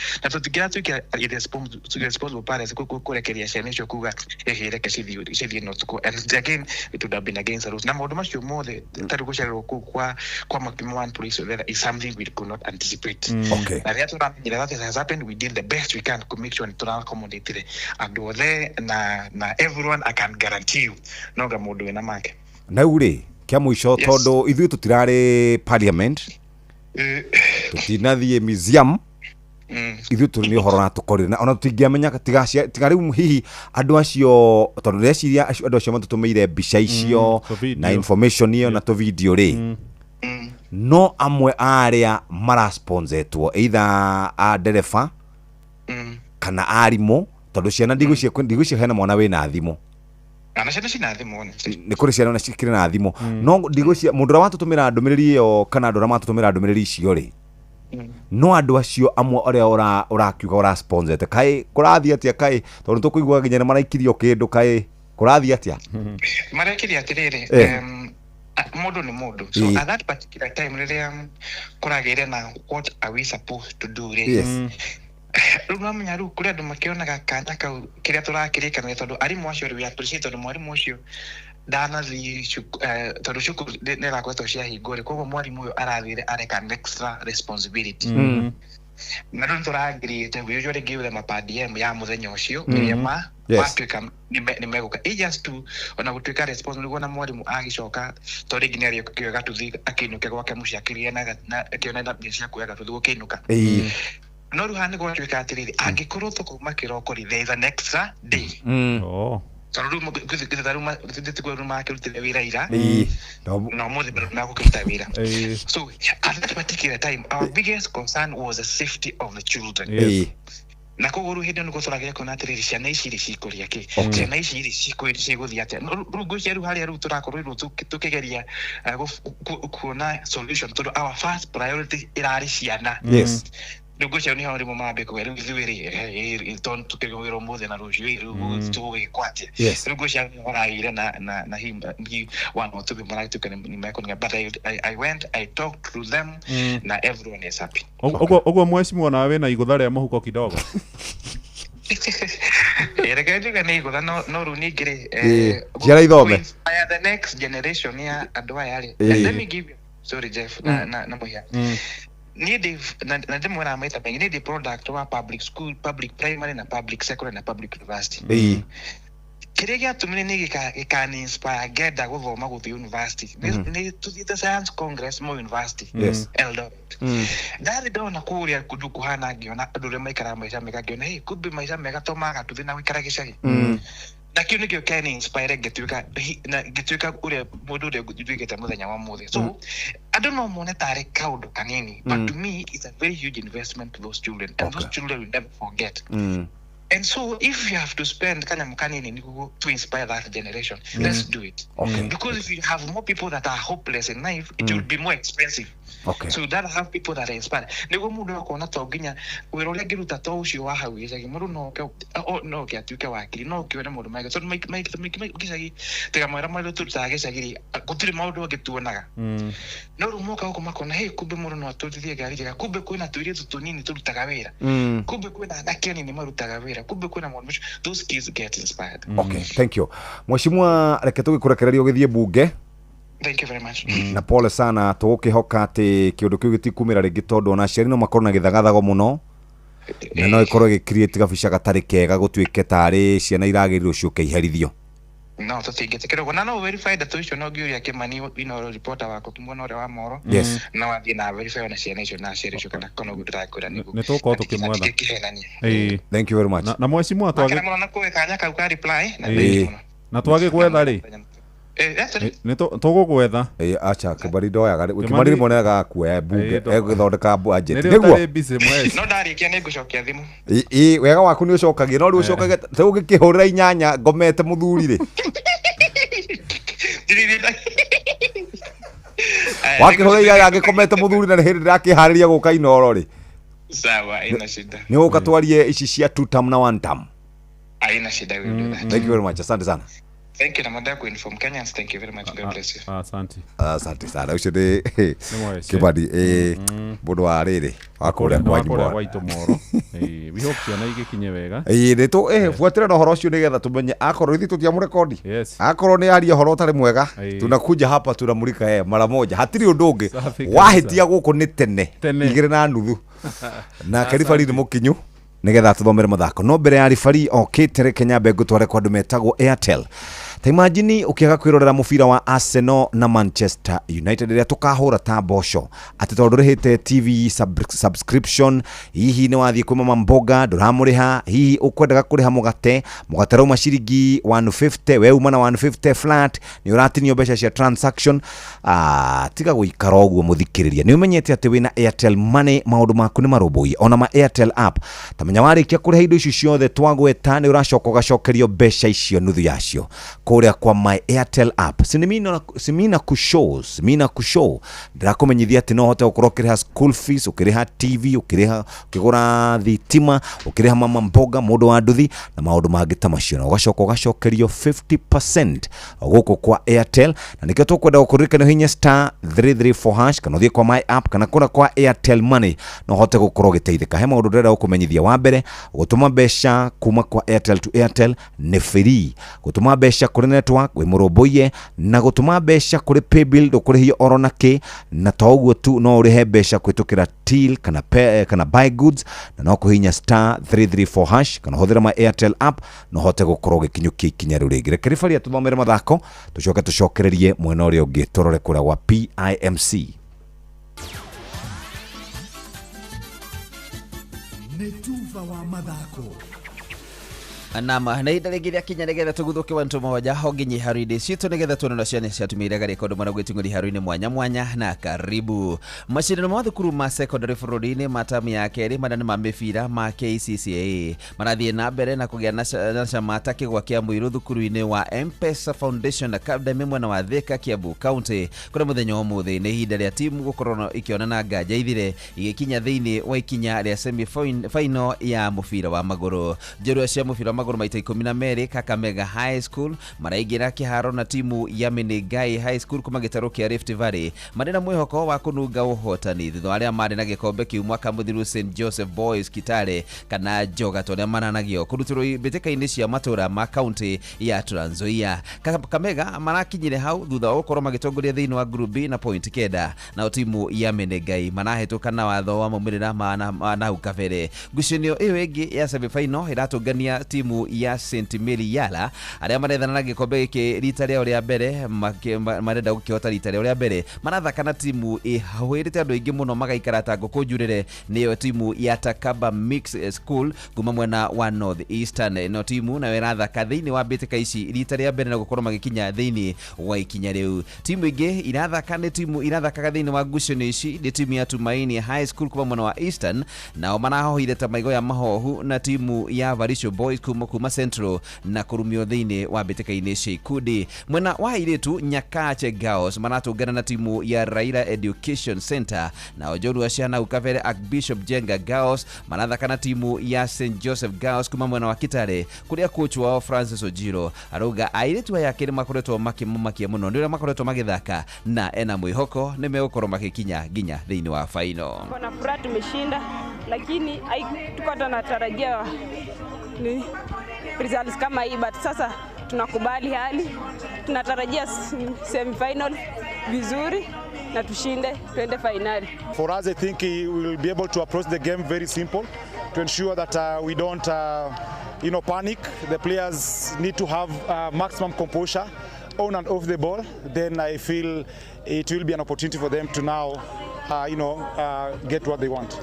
responsible parents kurekeria ciana icio kuga ehireke cithi not go, and again it would have been against the rules. Na maundu macio mothe tari gucererwo kwa Makimwan police is something we could not anticipate. Na riatu that has happened, we did the best we can to make sure to accommodate and there na everyone I can guarantee you no ga mundu wina make na uri kia muico tondu ithu tutirari parliament tutinathie museum ithu turi horo na tukorire na ona tutingiamenya tigari hihi andu acio tondu reciria andu acio matutumeire mbica icio na information iyo na to video ri no amwe aria marasponsetwo either a ndereba kana arimo tondu ciana ndigwicio hena mwana wina thimo ana ciana cina thimo ni kuri ciana na cikire na thimo no ndigwicio mundu ra watutumira ndumiriri iyo kana andu ra matutumira ndumiriri icio ri no andu acio amwe aria urakiuga ura sponsor kai kurathi atia kai tondu tukuigua ginya maraikirio kindu kai kurathi atia maraikirio atiriri mundu ni mundu. So at that particular time riria kuragire na what are we supposed to do ri rumamenya ru kuri andu makionaga kanya kau kiria turakirikana tondu arimu acio we appreciate tondu mwarimu ucio danathi tondu cukuru nirakwetwo cia hingore koguo mwarimu uyu arathire areka extra responsibility na ndu turagirite we usually give them a PDM ya muthenya ucio iria matuika ni meguka just to ona gutuika responsible gona mwarimu agicoka tondu nginya kiyoga tuthi akinuke gwake muciakirie na akiona na cia kuyaga tuthi gukinuka no ruhani gwatuika atiriri angikorwo tukuma kiroko ri there is an extra day tondu kithitharuma thitiguruma akirutire wira ira no mothe na gukita wira. So at that particular time our biggest concern was the safety of the children. Na koguru hindi nuko turagira kona atiriri ciana ici iri cikuria ki ciana ici iri ciguthia atia rungu ciaru haria ru turakorwo tukigeria kuona solution tondu our first priority irari ciana. Ndugu cia ni hori mo mabe ko ru thiwiri ton tukigwiro muthe na rucio ru tugikwate ndugu cia oraire na himba ni one or two people like to ni meko but I went I talked to them na everyone is happy. Ogo mheshimiwa nawe na igutha ria muhuko kidogo Erega ni igutha no ru ningire jara ithome the next generation ya adwa yale. Let me give you sorry Jeff na moya need na demo na meta pengi need the product wa public school, public primary na public secondary na public university. Kiregia tumine ni can inspire geda guthoma guthi university. Ni tuthite science congress mo university. Eldoret. Dari dona kuria kuduku hana giona adure maikara maisha mega giona hey could be maisha mega tomaga tuthi na wikara gicagi. na kiu nikio can inspire getuika ure mundu ure gutwikete muthenya wa muthe. So I don't know monetary kaundu kanini, but to me it's a very huge investment to those children, and those children will never forget. And so if you have to spend to inspire that generation, let's do it. Because if you have more people that are hopeless in life, it will be more expensive. So that have people that are inspired. Nego mundu akona toginya wirole giruta to ucio wa hau gicagi mundu no ke atuike wakiri no ke wena mundu maiga so make gicagi tega mwera mwero tuta gicagi gutiri maundu agituonaga no rumoka uko makona hey kumbe mundu no atutithie gari jega kumbe kwina tuirie tutunini turutaga wira kumbe kwina anakeni ni marutaga wira kumbe kwina mundu those kids get inspired. Thank you Mheshimiwa, reke tugikurekereria ugithie bunge. Thank you very much. Na pole sana tugukihoka ati kiundu kiu gitikumira ringi tondu ona ciari no makorwo na githagathago muno na no ikorwo gicreate gabica gatari kega gutwike tari ciana iragirirwo ciuke iherithio. No tutingetekera gona no verify that tuicio no giuria Kimani reporter wako kimona ore wa Moro na wathi na verify na ciana icio na ciana icio kana kono gutrakura ni tuko tukimwetha. Thank you very much. Na Mheshimiwa twage na kuweka nyaka uka reply na twage gwetha ri ni tugugwetha acha kibari ndoyaga kibari monaga kuoya bunge egithondeka budget niguo no ndarikia ni ngucokia thimu wega waku ni ucokagia no ri ucokage te ugikihurira inyanya ngomete muthuri ri wakihurira inyanya agikomete muthuri na hindi ndirakihariria guka inoro ri sawa ina shida ni uka twarie ici cia 2 term na 1 term aina shida wewe. Thank you very much, asante sana. Thank you, namanda ku inform Kenyans. Thank you very much. God bless you. Asante sana. Ucio ni Kibadi mundu wa riri wakuria kwa Ito Moro. We hope ciana igikinye wega. Ni tu fuatira na horo ucio nigetha tumenye akorwo ithi tutiamurekondi. Akorwo ni aria horo tari mwega tunakuja hapa tunamulika mara moja. Hatiri undu ungi wahitia guku ni tene 2:30 na karibari ni mukinyu nigetha tuthomere mathako no mbere ya rifari okite Kenya Bengo tware kwa andu metagwo Airtel. Ta imagine ukiaga kwirorera mubira wa Arsenal na Manchester United ria tukahura ta bosho ati tondu rihite TV subscription hihi ni wathie kwa mama mboga nduramuriha hihi ukwendaga kuriha mugate rauma ciringi 150 we uma na 150 flat ni uratinio mbeca cia transaction tiga guikara uguo muthikiriria ni umenyete ati wina Airtel Money maundu maku ni maroboi ona ma Airtel app tamenya warikia kuriha indo icio ciothe twagweta ni uracoka gacokerio mbeca icio nuthu yacio kuria kwa my Airtel app simina kushow ndirakumenyithia ati no hote gukorwo ukiriha school fees ukiriha TV ukigura thitima ukiriha mama mboga mundu wa nduthi na maundu mangi ta macio na ugacokerio 50% guku kwa Airtel na nikio tukwenda gukurikana hinya *334# kana thie kwa my app kana kuna kwa Airtel Money no hote gukorwo giteithika he maundu ndira gukumenyithia wa mbere gutuma mbeca kuma kwa Airtel to Airtel ni free gutuma mbeca kuri network we muroboye na gutuma mbeca kuri paybill ndukurihio oro na ki na toguo tu no urihe mbeca kwitukira till kana buy goods na no kuhinya *334# kana huthira ma Airtel app no hote gukorwo gikinyukia ikinya riu ringi rekerifari atuthomere mathako tucokererie mwena uria ungi turore kura wa PIMC Netuva wa mathako Nama na ihinda rĩngĩ rĩakinya nĩgetha tũguthũke wantu moja honginyi harũinĩ citũ nĩgetha tuone na ciana ciatumire rekondo mwana gwĩting'ũri harũinĩ mwanya na karibu macindano ma thukuru ma secondary bũrũri-inĩ ma tamu ya kerĩ manene ma mĩbira ma KCCA marathiĩ na mbere na kũgĩa na camata kĩgwa kĩa mũirũ thukuru-inĩ wa M-Pesa Foundation Academy mwena wa Thika Kiambu County kũrĩa mũthenya wa ũmũthĩ nĩ ihinda rĩa timu gũkorwo ikĩonana nganja ithire igĩkinya thĩinĩ wa ikinya rĩa semi final ya mũbira wa magũrũ njorua cia mũbira magũrũ maita 12 Kakamega High School maraingira kiharo na timu ya Menengai High School kuma gĩtarũ kĩa Rift Valley marĩ na mwĩhoko wa kũnunga ũhotani thutha arĩa marĩ na gĩkombe kiu mwaka mũthiru St Joseph Boys Kitale kana Joga torĩa mananagio kũrutĩrwo mbĩtĩka-inĩ cia matũra ma county ya Trans Nzoia. Kakamega marakinyire hau thutha wa gũkorwo magĩtongoria thĩinĩ wa group B na point kenda na timu ya Menengai manahetũka na watho wa maumĩrĩra ma hau kabere. Ngucanio ĩyo ĩngĩ ya semi final ĩratũngania timu timu ya St Mary Yala aria marethana na gikombe giki rita rĩa rĩa mbere marenda gukihota rita rĩa mbere marathaka na timu ihawirite andu aingi muno magaikara ta ngũkũ njurĩre niyo timu ya Takaba Mixed School kuma mwena wa North Eastern. No timu na irathaka thiini wa mbĩtĩka ici rita rĩa mbere na gukorwo magikinya thiini wa ikinya riu. Timu ingi irathaka ni timu irathakaga thiini wa ngucanio ici ni timu ya Tumaini High School kuma mwena wa Eastern, nao marahohire ta maigo ya mahohu na timu ya Varisho Boys kuma Central na kurumio thiini wa mbĩtĩka-inĩ cia ikundi. Mwena wa iritu Nyakache Girls maratũngana na timu ya Raila Education Center, na Ojoru Asiana Ukavere Archbishop Jenga Girls marathaka na timu ya St Joseph Girls kuma mwena wa Kitale kuria coach wao Francis Ojiro arauga airitu aya kiri makoretwo makimumakia muno ndio makoretwo magithaka na ena mwihoko nimegukorwo makikinya ginya thiini wa final. Kuna furaha tumeshinda, lakini tuko tunatarajia ni results kama hii, but sasa tunakubali hali, tunatarajia semi-final vizuri na tushinde twende finali. For us, I think we will be able to approach the game very simple to ensure that we don't panic. The players need to have maximum composure on and off the ball. Then I feel it will be an opportunity for them to now get what they want.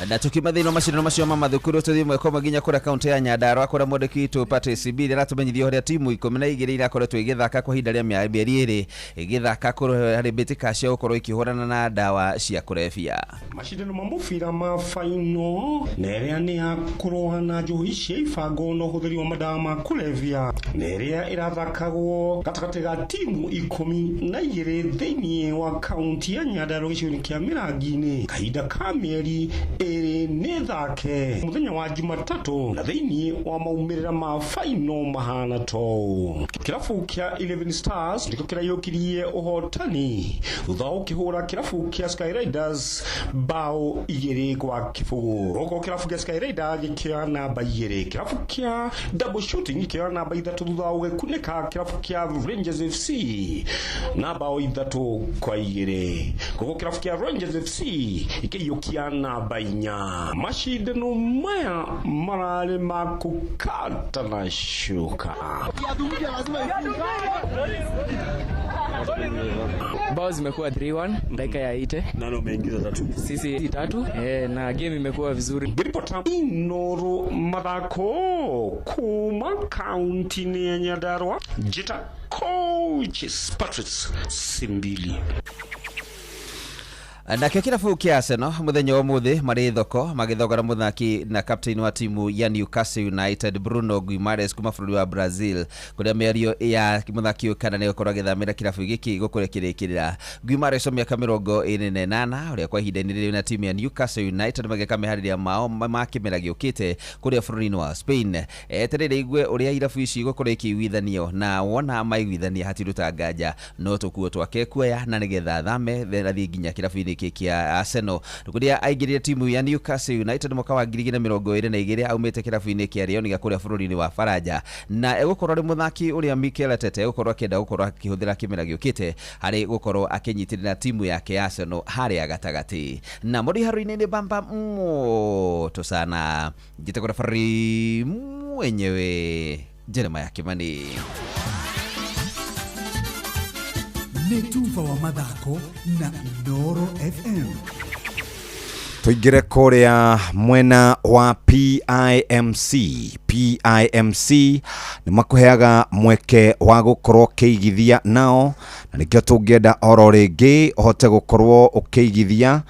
Na tukimathino macindano macio mathukuru tuthie mweko maginya kura kaunti ya Nyandarua kura mwandiki tu Patrice Bili aratumenyithio horia timu 12 irakoretwo igithaka kwa hinda ria mieri iri igithaka kuri hari mbitika cia gukorwo ikihurana na dawa cia kurefia. Macindano ma mubira ma final neria ni akurwa na njuhi cia ibango no huthiri wa madawa ma kurefia neria irathakagwo gatakati ga timu 12 thiini wa kaunti ya Nyandarua gicigo kia Mirangi-ini kahinda ka mieri nethake muthenya wa Jumatatu na thiini wa maumirira ma final mahana to kirafu kia 11 Stars ndiko kirayokirie uhotani thutha ukihura kirafu kia Sky Raiders bao 2-0 roko kirafu kia Sky Raiders gikia namba 2 kirafu kia Double Shooting gikia namba 3 thutha ugekuneka kirafu kia Rangers FC na bao 3-2 koko kirafu kia Rangers FC ikiyokia namba 4. Mashindano maya marale makukata na shuka. Bao zimekuwa 3-1 dakika ya 8. Nani umeingiza 3? Sisi 3 na game imekuwa vizuri. Ripota Inoro Madako kuma kaunti ya Nyandarua. Jita coach Patrice Simbili. Na kirafu kia Arsenal muthenya wa muthi mari thoko magithogora muthaki na captain wa timu ya Newcastle United Bruno Guimaraes kuma bũrũri wa Brazil kuria mĩario ya muthaki ũyũ kana nĩ gũkorwo agĩthamĩra kirafu gĩkĩ gũkũrĩkĩrĩkĩrĩra. Guimaraes wa mĩaka 28 ũrĩa kwa ihinda-inĩ rĩrĩ na timu ya Newcastle United magĩka meharĩrĩria mao ma kĩmera gĩũkĩte kũrĩa bũrũri-inĩ wa Spain. Etereire igue ũrĩa irafu ici gũkorwo ikĩiguithanio na wona maiguithania hatiruta nganja no tũkuo twake kuoya na nĩgetha thame therathi nginya kirafu-inĩ kia Arsenal kuria aingirire timu ya Newcastle United mwaka wa 2022 aumite kirafu-inĩ kia Lyon gakuria bũrũri-inĩ wa Faranja na egukorwo ri muthaki uria Mikel Arteta egukorwo akenda gukorwo akihuthira kimera giukite hari gukorwo akinyitirira timu yake Arsenal haria gatagati na muri haruini ni bamba moto sana jitakora fari mwenyewe Jeremiah Kimani. Netufa wa mathako na Ndoro FM. Tuigire kuria mwena wa PIMC ni makuheaga mweke wa gukorwo keigithia nao na nikio tungenda oro ringi uhote gukorwo ukeigithia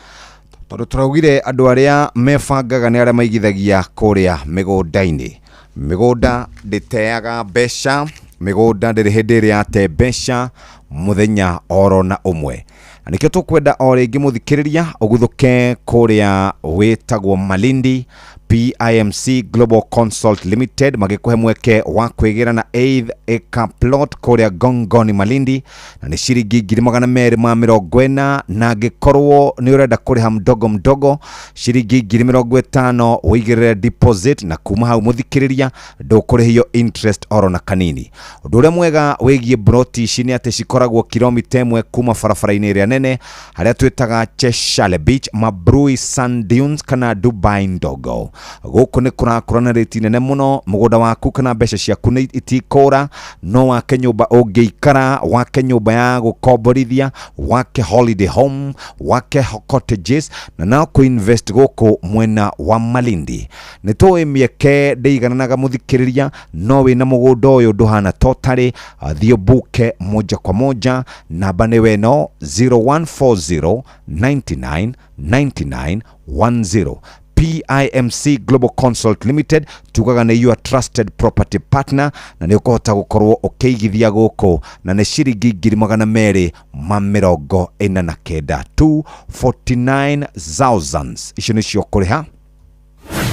tondu turaugire andu aria mebangaga ni aria maigithagia kuria migunda-ini. Migunda nditeaga mbeca, migunda ndiri hindi ria ate mbeca muthenya oro na umwe. Nikio tukwenda o ringi muthikiriria uguthuke kuria witagwo Malindi PIMC Global Consult Limited magikuhe mweke wa kwigira na 8 acre plot kuria Gongoni Malindi na ni ciringi 240 na gikorwo ni urenda kuriha mdogo ciringi 50 wigirire deposit na kuma hau muthikiriria ndukurihio interest oro na kanini. Undu uria mwega wigie broti ici ni ati cikoragwo kilomita 1 kuma barabara-ini iria nene haria twitaga Cheshire Beach, Mabrui Sand Dunes kana Dubai Ndogo. guku ni kurakũrana rĩti nene mũno mũgũnda waku kana mbeca ciaku nĩ itikũra no wake nyũmba ũngĩikara wake nyũmba ya gũkomborithia wake holiday home wake cottages na no kuinvest guku mwena wa Malindi nĩ tũĩ mĩeke ndĩigananaga mũthikĩrĩria no wĩna mũgũnda ũyũ ndũhana totally thiĩ buke moja kwa moja namba nĩ weno 0140 99 99 10 PIMC Global Consult Limited tugaga nĩ your trusted property partner na nĩ ũkũhota gũkorwo ũkĩigithia gũkũ na nĩ ciringi 249 249,000 icio nĩcio kũrĩha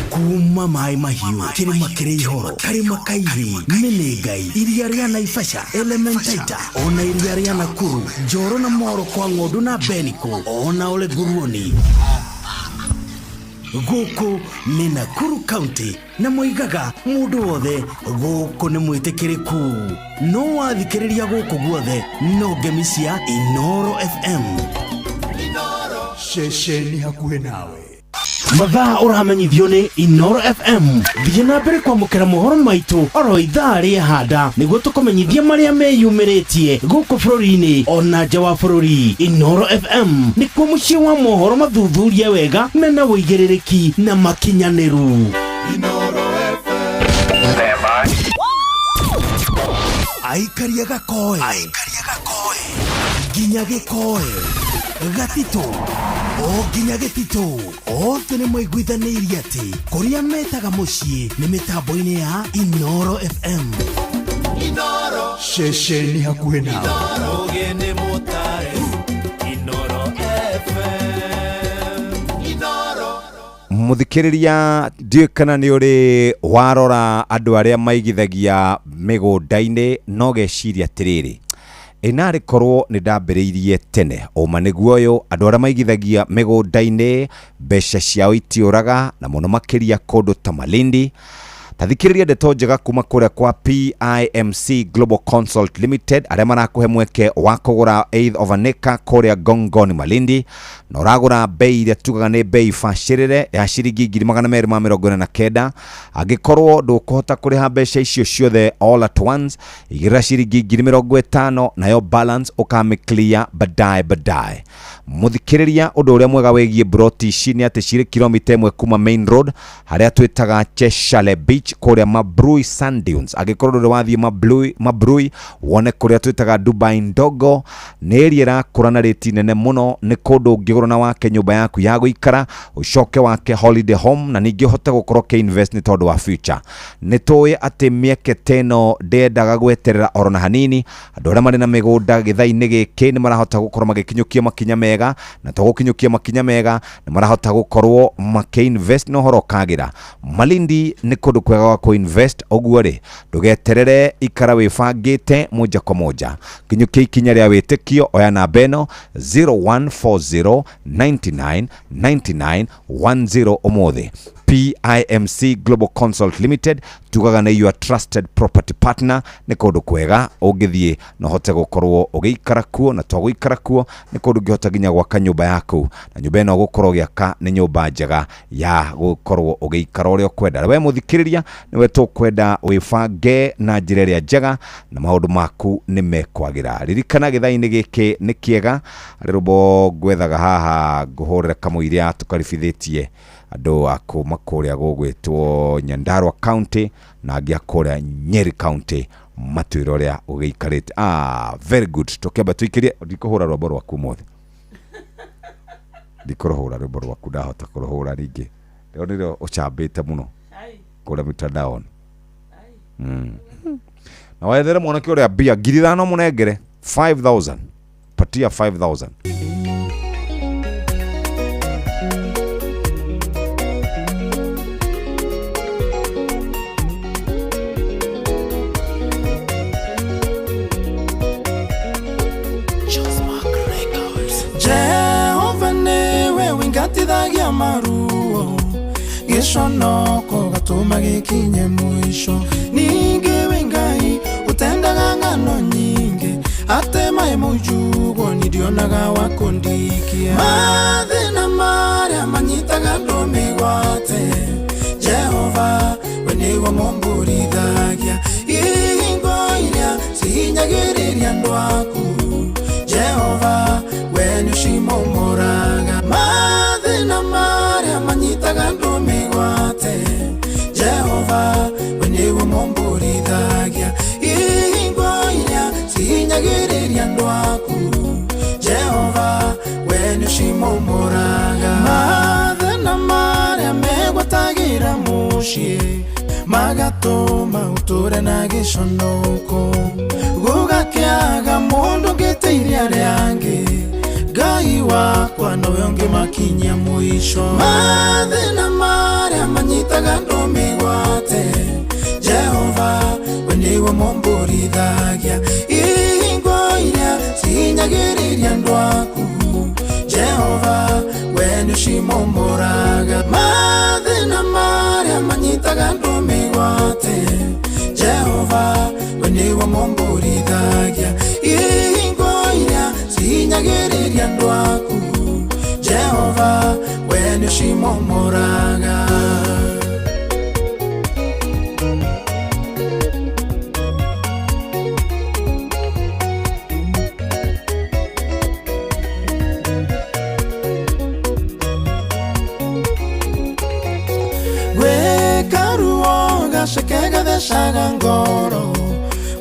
kuma mai mahiũ kĩrĩma kĩrĩ ihoro karĩma kairĩ Menengai iria rĩa Naivasha Elementaita ona iria rĩa Nakuru Njoro na Moro kwa Ng'ondu na Beniko ona Ole Nguruoni gũkũ nĩ Nakuru County na moigaga mũndũ wothe gũkũ nĩ mwĩtĩkĩrĩku no wathikĩrĩria gũkũ guothe no ngemi cia Inoro FM ceceni hakuhĩ nawe mathaa ũramenyithio nĩ Inoro FM thiĩ na mbere kwamũkĩra mohoro maitũ oro ithaa rĩa handa nĩguo tũkũmenyithia marĩa meyumĩrĩtie gũkũ bũrũri-inĩ ona nja wa bũrũri. Inoro FM nĩkuo mũciĩ wa mohoro mathuthurie wega mena wũigĩrĩrĩki na makinyanĩru. Inoro FM aikaria gakoe nginya gĩkoe gatito o nginya gĩtito othe nĩ maiguithanĩirie atĩ kũrĩa metaga mũciĩ nĩ mĩtambo-inĩ ya Inoro FM. Inoro ceceni hakuhĩ nawe ũgeni mũtare Inoro FM. Inoro muthikĩrĩria ndiũĩ kana nĩ ũrĩ warora andũ arĩa maigithagia mĩgũnda-inĩ no geciria atĩrĩrĩ inari korwo nĩ ndambĩrĩirie tene oma nĩguo ũyũ andũ arĩa maigithagia mĩgũnda-inĩ mbeca ciao itiũraga na mũno makĩria kũndũ ta Malindi. Tathikĩrĩria ndeto njega kuma kũrĩa kwa PIMC Global Consult Limited arĩa marakũhe mweke wa kũgũra eighth of an acre kũrĩa Gongoni Malindi na ũragũra bei iria tugaga nĩ bei bacĩrĩre ya ciringi 249 angĩkorwo ndũkũhota kũrĩha mbeca icio ciothe all at once igĩrĩra ciringi 50 nayo balance ũkamĩclear baadaye. Muthikĩrĩria ũndũ ũrĩa mwega wĩgiĩ broti ici nĩ atĩ cirĩ kilomita 1 kuma main road harĩa twĩtaga Cheshire Beach kũrĩa Mabrui Sand Dunes. Angĩkorwo ndũrĩ wathiĩ Mabrui wone kũrĩa twĩtaga Dubai Ndogo nĩ area ĩrakũra na rĩti nene mũno nĩ kũndũ ũngĩgũra na wake nyũmba yaku ya gũikara ũcoke wake holiday home na ningĩ ũhote gũkorwo kĩ-invest nĩ tondũ wa future. Nĩ tũĩ atĩ mĩeke teno ndendaga gweterera oro na hanini andũ arĩa marĩ na mĩgũnda gĩthai-inĩ gĩkĩ nĩ marahota gũkorwo magĩkinyũkia makinya mega na tũgũkinyũkia makinya mega nĩ marahota gũkorwo makĩ-invest na ũhoro ũkagĩra. Malindi nĩ kũndũ kwega wa ku-invest ũguo rĩ ndũgeterere ikara wĩbangĩte moja kwa moja kinyũkia ikinya rĩa wĩtĩkio oya namba ĩno 0140 99 99 10 ũmũthĩ. PIMC Global Consult Limited tugaga nĩ your trusted property partner nĩ kũndũ kwega ũngĩthiĩ na hote gũkorwo ũgĩikara kuo na twagũikara kuo nĩ kũndũ ũngĩhota nginya gwaka nyũmba yaku na nyũmba ĩno gũkorwo gĩaka nĩ nyũmba njega ya gũkorwo ũgĩikara ũrĩa ũkwenda. We mũthikĩrĩria nĩwe tũkwenda wĩbange na njĩra ĩrĩa njega na maũndũ maku nĩ mekwagĩra. Ririkana gĩthai-inĩ gĩkĩ nĩ kĩega arĩ rũbo gwethaga haha ngũhũrĩra kamũiria tũkaribithĩtie andũ akuma kũrĩa gũgwĩtwo Nyandarua County na angĩ akũrĩa Nyeri County matwĩra ũrĩa ũgĩikarĩte. Very good. Tũkĩamba tũikĩrie ndikũhũra rwĩmbo rwaku ũmũthĩ ndikũrũhũra rwĩmbo rwaku ndahota kũrũhũra rĩngĩ rĩo nĩrĩo ũcambĩte mũno kũrĩa mitandaoni na wethere mwanake ũrĩa mbia 5,000 mũnengere 5,000 patia 5,000 Ngatithagia maruo gĩconoko gatũma gĩkinye mũico ningĩ wĩ Ngai ũtendaga ng'ano nyingĩ atema mũjugwo nĩndionaga wa kũndikia mathĩna marĩa manyitaga andũ mĩgwate muciĩ magatũma ũtũre na gĩconoko gũgakĩaga mũndũ ngĩteithia arĩa angĩ Ngai wakwa nowe ũngĩmakinyia mũico mathĩna marĩa manyitaga andũ mĩgwate Jehova we nĩwe mũmbũrithagia ihingo iria cihinyagĩrĩria andũ aku Jehova we nĩũcimomboraga mathĩna marĩa manyitaga andũ mĩgwate Jehova we nĩwe mũmbũrithagia ihingo iria cihinyagĩrĩria andũ aku Jehova we nĩũcimomboraga gaceke gathecaga ngoro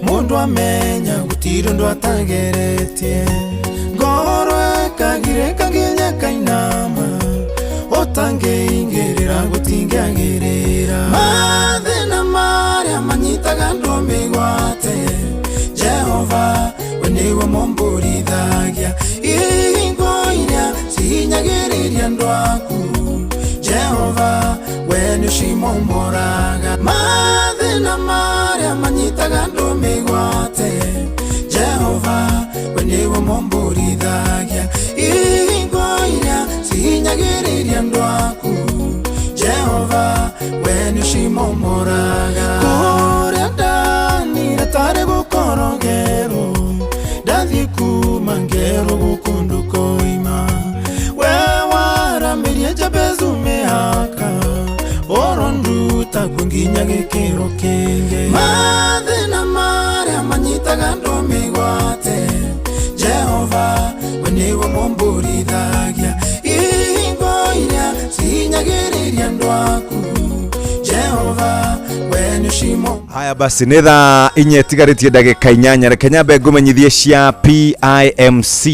mundu amenya gutiri ndu atageretie ngoro ekagireka nginya kainama ũtangĩingĩrĩra gũtingĩagĩrĩra mathĩna marĩa manyitaga andũ mĩgwate Jehova we nĩwe mũmbũrithagia ihingo iria cihinyagĩrĩria andũ aku Jehova we nĩũcimomboraga mathĩna marĩa manyitaga andũ mĩgwate Jehova we nĩwe mũmbũrithagia ihingo iria cihinyagĩrĩria andũ aku Jehova we nĩũcimomboraga kũrĩa ndanire tarĩ gũkorogerwo ndathiĩ kuma ngerwo gũkũ ndũkoima we waramĩrie Jabezu mĩhaka oronduta kunginya gĩkĩro kĩngĩ mathĩna marĩa manyitaga andũ mĩgwate Jehova we nĩwe mũmbũrithagia ihingo iria cihinyagĩrĩria andũ aku Jehova we nĩũcimo. Haya basi nĩ thaa inya ĩtigarĩtie ndagĩka 8 reke nyambe ngũmenyithie cia PIMC.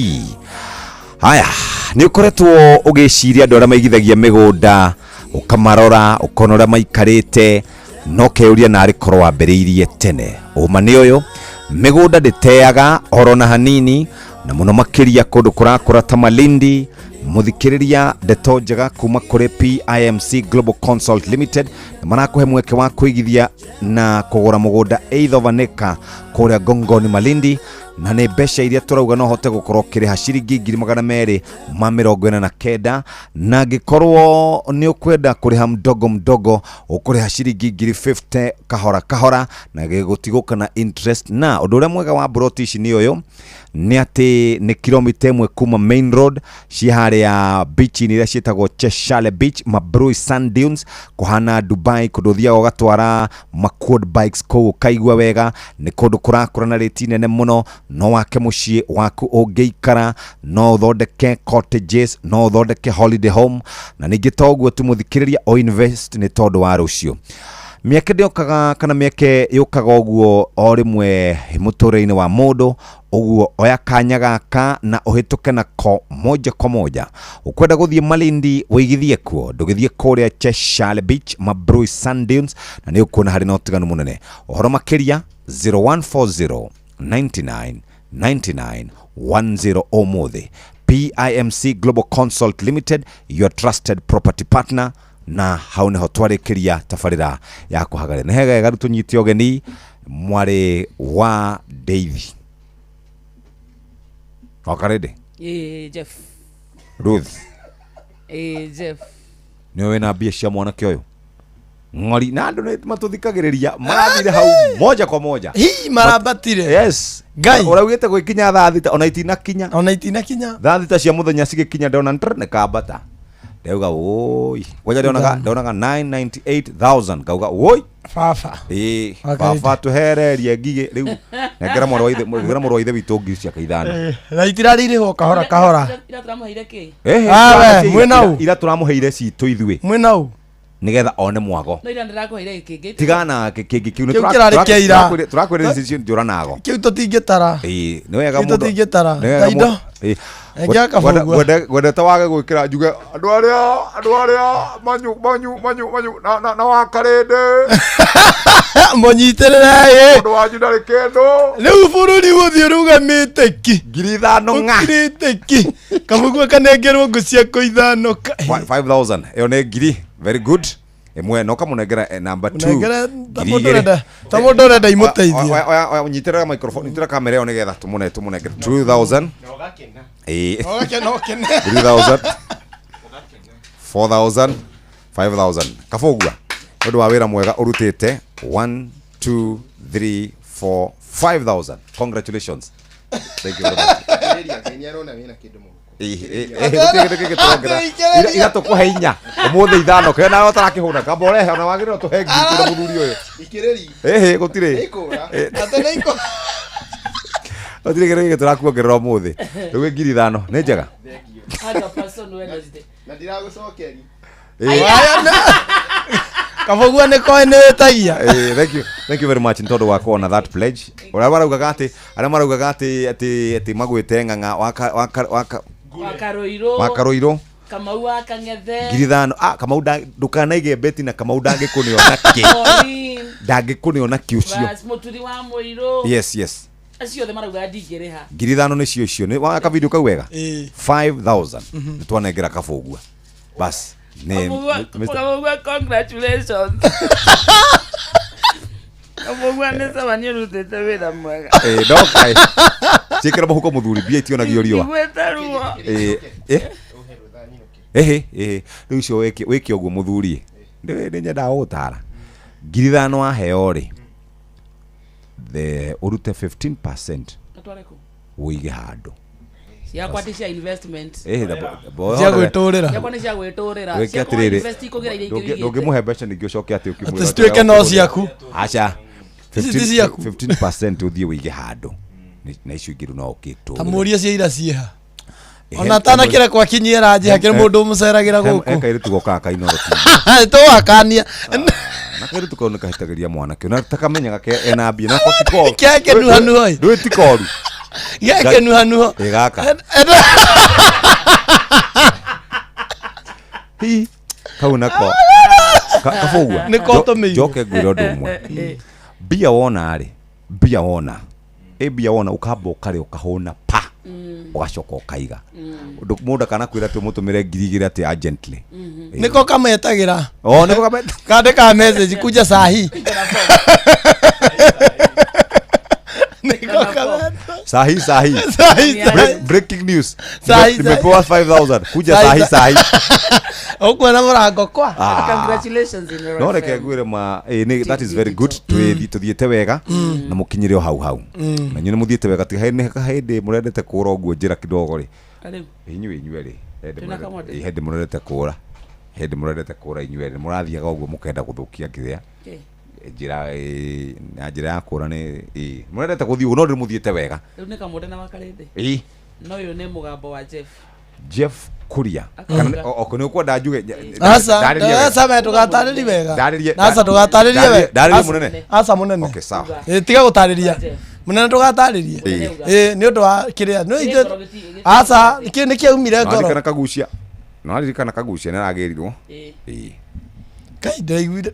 Haya nĩ ũkoretwo ũgĩciria andũ arĩa maigithagia mĩgũnda ukamarora ukonora maikarite no keuria na arikorwo wambĩrĩirie tene uma nĩ ũyũ mĩgũnda ndĩteaga oro na hanini na mũno makĩria kũndũ kũrakũra ta Malindi muthikĩrĩria ndeto njega kuma kũrĩ PIMC Global Consult Limited na marakũhe mweke wa kũigithia na kũgũra mũgũnda either vaneka kũrĩa Gongoni Malindi na nĩ mbeca iria turauga no hote gũkorwo kĩrĩha ciringi 249 na ngĩkorwo nĩ ũkwenda kũrĩha mdogo ũkũrĩha ciringi 50 kahora kahora na gĩgũtigũka na interest na ũndũ ũrĩa mwega wa broti ici nĩ ũyũ nĩ atĩ nĩ kilomita 1 kuma main road ciharĩa beach iria ciĩtagwo Cheshire Beach Mabrui Sand Dunes kuhana Dubai kũndũ thiaga ũgatwara quad bikes kũu kaigua wega nĩ kũndũ kũrakũra na rĩti nene mũno no wake mũciĩ waku ũngĩikara no ũthondeke cottages no ũthondeke holiday home na ningĩ toguo tu mũthikĩrĩria o invest nĩ tondũ wa rũciũ miaka ndĩokaga kana miaka yũkaga ũguo o rĩmwe mũtũrĩinĩ wa mũndũ ũguo oya kanya gaka na ũhĩtũke nako moja kwa moja ukwenda gũthiĩ Malindi wĩigithie kuo ndũgĩthiĩ kũrĩa Cheshire Beach Mabrui Sand Dunes na nĩ ũkuona harĩ na ũtiganu mũnene ũhoro makĩria 0140 99 10 ũmũthĩ PIMC Global Consult Limited, your trusted property partner, na hau neho twarĩkĩria tabarĩra ya kũhagare nĩ hega tũnyite ũgeni mwarĩ wa Davy wakarede Jeff Ruth Jeff niwe na mbia cia mwanake ũyũ ng'ori na andũ nĩ matũthikagĩrĩria marathire hau moja kwa moja hi marabatire yes Ngai ũraugĩte gwĩkinya thaa thita ona itinakinya thaa thita cia mũthenya cigĩkinya ndona nĩ kambata ndauga oi ngoja ndonaga 998,000 ngauga oi baba baba tuhererie ngigĩ rĩu nengera mũrũ wa ithe witũ ngiri cia kaithano na itirarĩrĩhwo kahora kahora ira tũramũheire kĩ awe mwĩnau ira tũramũheire citũ ithuĩ mwĩnau nigetha one mwago no ira ndirakuheire kingi tigana kingi kiu Kiu kirarĩ kĩa ira. turakwĩra decision njũranago Kiu tũtingĩtara. ĩĩ nĩ wega Kiu mũndũ tũtingĩtara. nĩ wega Ta indo. ĩĩ Engea kabogua. gwendete wage gwĩkĩra njuge andũ arĩa manyu na wakarĩndĩ Mũnyitĩrĩre. mũndũ wanyu ndarĩ kĩndũ Rĩu bũrũri gũthiĩ rũgamĩte ki. 5,000 ng'a Ũkirĩte ki. Kabogua kanengerwo ngũ cia kũithanũka. 5,000 ĩyo nĩ ngiri very good ĩmwe no kamũnengera number 2 Mũnengere ta mũndũ ũrenda imũteithie. oya nyitĩrĩra microphone nyitĩrĩra kamera ĩyo nĩgetha tũmũnengere 2,000 Okene. 3,000 4,000 5,000 kabogua ũndũ wa wĩra mwega ũrutĩte 1 2 3 4 5,000 congratulations thank you very much igatũkũhe inya ũmũthĩ ithano kena ũtarakĩhũna kamba ũrehe ona wagĩrĩrwo tũhe ngiri na mũthuri ũyũ gũtirĩ gũtirĩ kĩrĩa tũrakuongerera ũmũthĩ rĩu ngiri ithano nĩ njega Na ndiragũcokeria. Kabogua nĩ koe nĩ wĩtagia. Thank you very much nĩ tondũ wa kuona that pledge arĩa maraugaga atĩ magwĩte ng'ang'a wakaroirwo Kamau akang'ethe ngiri ithano Kamau ndũkanaige beti na Kamau ndangĩkũnĩona kĩũcio mũturi wa mũirũ yes acio the marauga ndingĩrĩha ngiri ithano nĩ cio nĩ waka video kau wega 5,000 nĩ twanengera kabogua bas Kamau congratulations Kamau nĩ sawa nĩ ũrutĩte wĩra mwega ndokai ciĩkĩra mũhuko mũthuri mbia itionagio riũa rĩu icio wĩke ũguo mũthuri nĩ nyendaga gũgũtara ngiri ithano waheo-rĩ ũrute 15% ũige handũ ciakwa ti cia investment cia gwĩtũrĩra ciakwa nĩ cia gwĩtũrĩra wĩke atĩrĩrĩ ndũngĩmũhe mbeca ningĩ ũcoke atĩ atĩ cituĩke no ciaku aca Ici ti ciaku 15% ũthiĩ ũige handũ na icio ingĩ no ũkĩtũrĩre ta mũria cia ira cieha ona tana kĩra kwa kinyĩra nje hakĩrĩ mũndũ ũmũceragĩra gũkũ kairĩtu gokaga kainoro tũwakania na kairĩtu kau nĩ kahĩtagĩria mwanake ona takamenyaga ena mbia na kotiko kekenuhanuho ndũĩ tikoru gekenuhanuho gaka kau nako kabogua nĩko tũmĩirwo njoke ngwĩre ũndũ ũmwe mbia wona mbia wona ũkamba ũkarĩa ũkahũna pa ũgacoka ũkaiga mũndũ kana kwĩra atĩ ũmũtũmĩre ngiri igĩrĩ atĩ urgently nĩko kametagĩra nĩko kametagĩra kandĩka message kuja sahi sahi breaking news nimepewa 5,000 kuja sahi ũkuona mũrango kwa congratulations no reke ngwĩre that is very good tuthiĩte wega na mũkinyĩre o hau na nyuĩ nĩ mũthiĩte wega ti hĩndĩ mũrendete kũra ũguo njĩra kidogo-rĩ inyuĩ-rĩ hĩndĩ mũrendete kũra inyuĩ-rĩ mũrathiaga ũguo mũkenda gũthũkia kĩrĩa na njĩra ya kũra nĩ mũrendete gũthiĩ ũguo no ndĩ mũthiĩte wega rĩu nĩ kamũndũ na makarĩthĩ no ũyũ nĩ mũgambo wa Jeff Kuria nĩ ũkwenda njuge aca ndũgatarĩri wega aca ndũgatarĩrie wega ndarĩrie mũnene aca mũnene okay sawa tiga gũtarĩria mũnene ndũgatarĩrie nĩ ũndũ wa kĩrĩa aca nĩ kĩaumire ngoro nĩwaririkana kagucia nĩ aragĩrirwo Kai ndaiguire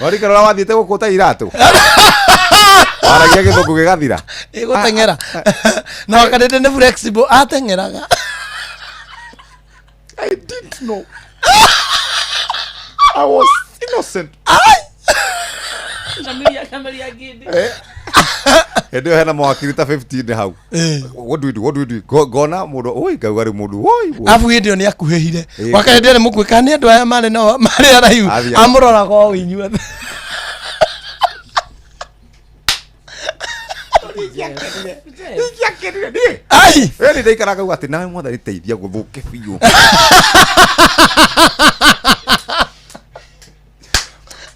warikana wathiĩte gũkũ ta iratũ waragia gĩthũngũ gĩgathira gũteng'era na wakanĩte nĩ flexible ateng'eraga I didn't know I was innocent hĩndĩ ĩyo hena mawakiri ta 15 hau what do we do ngona mũndũ ngauga rĩ mũndũ afu hĩndĩ ĩyo nĩ akuhĩhire wakanĩte nĩ mũkwĩka nĩ andũ aya marĩ araihu amũroraga o inyuothe nĩ ndaikaraga uga atĩ nawe mwathani teithia gũthũke biũ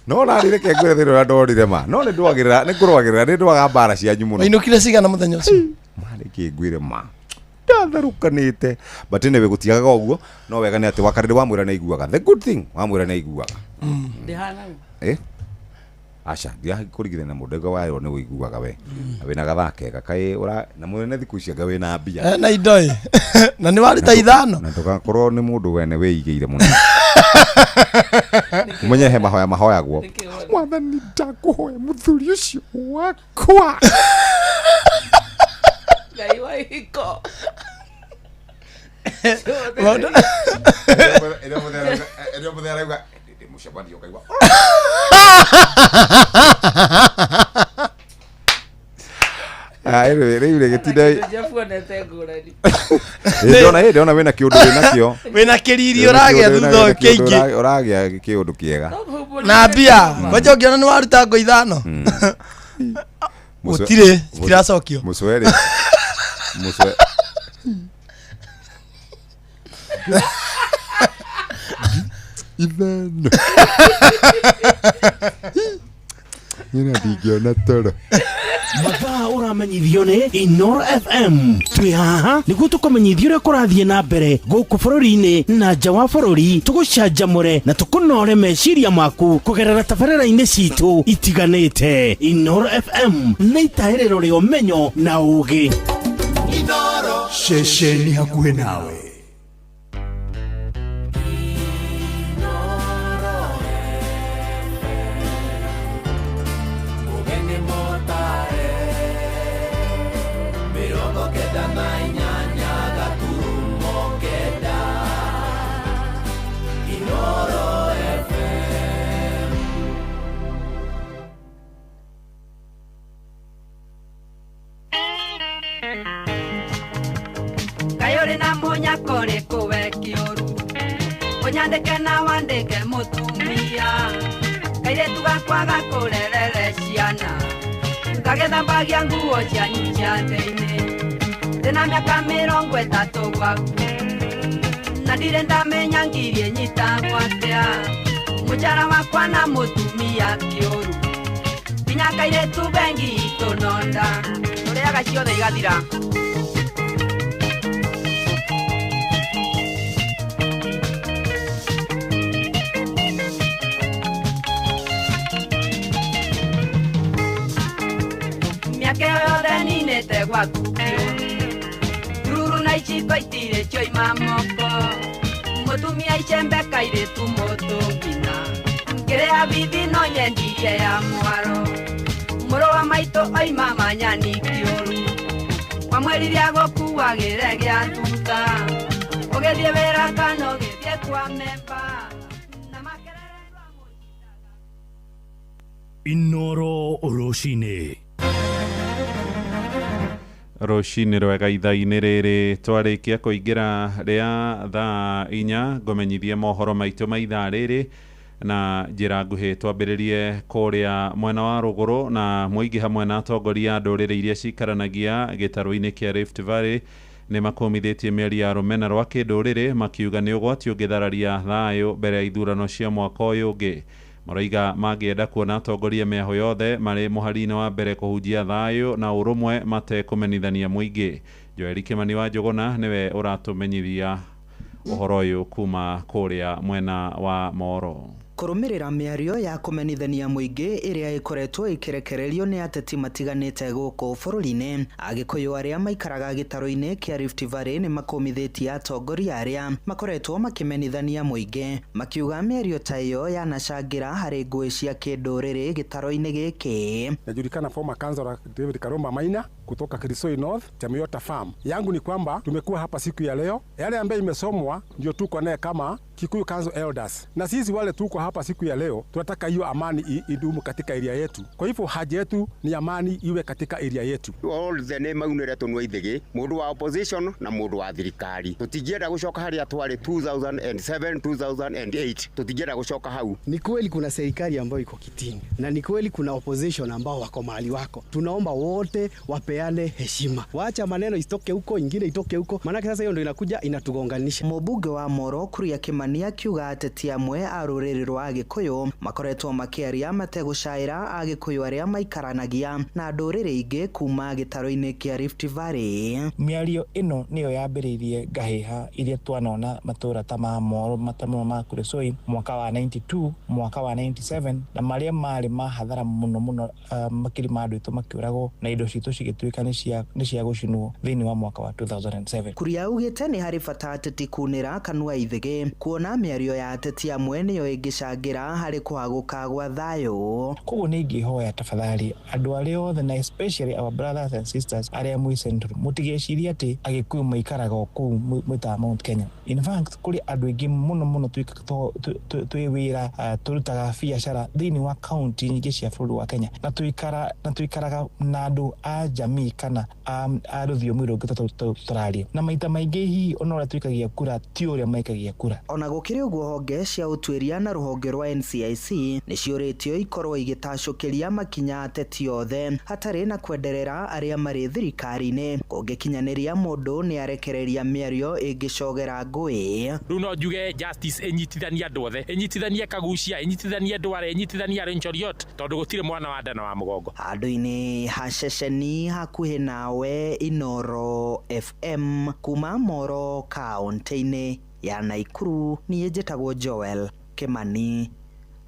no narĩ reke ngwĩre thĩinĩ ũrĩa ndorire ma no nĩ ngũrũagĩrĩra nĩ ndũaga mbara cianyu mũno wainũkire cigana mũthenya ũcio marĩ kĩ ngwĩre ma tharukanite but ne begutiaga uguo no wega ni ati wakarire wa mwira na iguaga the good thing wa mwira na iguaga acha dia kurigire na mudego wayo ni wiguaga we wina gathake gakai ura na mwene thiku icio gawe na mbia na indoi na ni wari ta ithano na tugakorwo ni mundu wene weigeire muno umenye he mahoya guo mwathani ndakuhoya muthuri ucio wakwa ngai wa hiko Ele mudera igual mushabani yoka igual Ele getinda ndona wena kiundu winakio wena kiriri uragia thutha kingi uragia kiundu kiega na mbia kwaje ungiona ni waruta ngo ithano utire tiracokio muswere ithano Nina ndigiona toro mathaa uramenyithio ni Inoro FM twi haha niguo tukumenyithia uria kurathie na mbere guku bururi-ini na nja wa bururi tugucanjamure na tukunore meciria maku kugerera tabarĩra-inĩ citu itiganĩte Inoro FM na itaĩrĩro rĩa ũmenyo na ũũgĩ Inoro ceceni hakuhĩ nawe kore kuwe kioru unyandike na wandike mutumia kaire tugakwaga kurerere ciana kagethambagia nguo cianyu ciathĩ-inĩ ndĩna mĩaka 30 gwaku na ndirĩ ndamenya ngirie nyitagwo atĩa mũcara wakwa na mũtumia kĩũru nginya kairĩtu bengi itũnonda tũrĩaga ciothe igathira te gwaku ruru na ichito itire choi mamoko mutumia ichembe kaire tu motongina kirea bibi no nyendirie ya mwaro muro wa maito oi mama nyani kiuru wamweriria gokuagire gya tuta ogethie wera kano githie kwa memba na makerere Inoro Oroshine Roshini rwega ithaa-inĩ rĩrĩ twarĩkia kũingĩra rĩa thaa 4 ngũmenyithie mohoro maitũ ma ithaa rĩrĩ na njĩra nguhĩ twambĩrĩrie kũrĩa mwena wa rũgũrũ na mũingĩ hamwe na atongoria a ndũrĩrĩ iria cikaranagia gĩtarũ-inĩ kĩa Rift Valley nĩ makũmithĩtie mĩario ya rũmena rwa kĩndũrĩrĩ makiuga nĩ ũgwati ũngĩthararia thayũ mbere ya ithurano cia mwaka ũyũ ũngĩ Maraiga mangĩenda kuona atongoria mĩaho yothe marĩ mũhari-inĩ wa mbere kũhunjia thayũ na ũrũmwe matekũmenithania mũingĩ. Joel Kimani wa Njũgũna nĩwe ũratũmenyithia ũhoro ũyũ kuma kũrĩa mwena wa Moro. Kũrũmĩrĩra mĩario ya kũmenithania mũingĩ ĩrĩa ĩkoretwo ĩkĩrekererio nĩ ateti matiganĩte gũkũ bũrũri-inĩ, Agĩkũyũ arĩa maikaraga gĩtarũ-inĩ kĩa Rift Valley nĩ makũmithĩtie atongoria arĩa makoretwo makĩmenithania mũingĩ, makiuga mĩario ta ĩyo yanacangĩra harĩ ngũĩ cia kĩndũrĩrĩ gĩtarũ-inĩ gĩkĩ. Najulikana former councillor David Karoma Maina kutoka Kirisoi North, Chamiota Farm. Yangu ni kwamba tumekuwa hapa siku ya leo, yale ambayo imesomwa ndio tuko naye kama Kikuyu Council Elders. Na sisi wale tuko hapa siku ya leo tunataka hiyo amani idumu katika area yetu. Kwa hivyo haja yetu ni amani iwe katika area yetu. All the name maunere tunwa ithigi mundu wa opposition na mundu wa thirikari. Tutingienda gucoka haria twari 2007 2008. Tutingienda gucoka hau. Ni kweli kuna serikali ambayo iko kitini na ni kweli kuna opposition ambao wako mahali wako. Tunaomba wote wape tupeane heshima. Wacha maneno isitoke huko, ingine itoke huko. Maana sasa hiyo ndio inakuja inatugonganisha. Mũmbunge wa Moro Kuria Kimani akiuga ateti amwe a rũrĩrĩ rwa Agĩkũyũ makoretwo makĩaria mategũcaĩra Agĩkũyũ arĩa maikaranagia na ndũrĩrĩ ingĩ kuma gĩtaro-inĩ kĩa Rift Valley. Mĩario ĩno nĩyo yambĩrĩirie ngahĩha iria twanona matũra ta ma Moro matamwo ma Kuresoi mwaka wa 92, mwaka wa 97 na marĩa marĩ mahathara mũno makiri ma andũ aitũ makĩũragwo na indo citũ cigĩtuĩka nĩ cia gũcinwo thĩinĩ wa mwaka wa 2007. Kuria augĩte nĩ harĩ bata ateti kunĩra kanua ithĩgĩ kuona mĩario ya ateti amwe nĩyo ĩngĩcangĩra harĩ kwagũka gwa thayũ. Koguo nĩ ingĩhoya tafadhali andũ arĩa othe na especially our brothers and sisters arĩa mwĩ Central mũtigecirie atĩ Agĩkũyũ maikaraga kũu mwĩta Mount Kenya. In fact kũrĩ andũ aingĩ mũno twĩ wĩra tũrutaga biacara thĩinĩ wa kaunti nyingĩ cia bũrũri wa Kenya na twĩkaraga na andũ a jamii kana a rũthiomi rũngĩ tũraria na maita maingĩ hihi ona ũrĩa twĩkagia kura ti ũrĩa maikagia kura. Ona gũkĩrĩ ũguo honge cia ũtuĩria na rũhonge rwa NCIC nĩ ciũrĩtio ikorwo igĩtacũkĩria makinya ateti othe hatarĩ na kwenderera arĩa marĩ thirikari-inĩ kũngĩkinyanĩria mũndũ nĩ arekereria mĩario ĩngĩcogera ngũĩ. Rĩu no njuge justice ĩnyitithanie andũ othe, ĩnyitithanie Kagucia, ĩnyitithanie Ndware, ĩnyitithanie Renchoriot tondũ gũtirĩ mwana wa ndana wa mũgongo. Handũ-inĩ ha ceceni hakuhĩ nawe Inoro FM kuma Moro kaunti-inĩ ya Naikuru, niĩ njĩtagwo Joel Kimani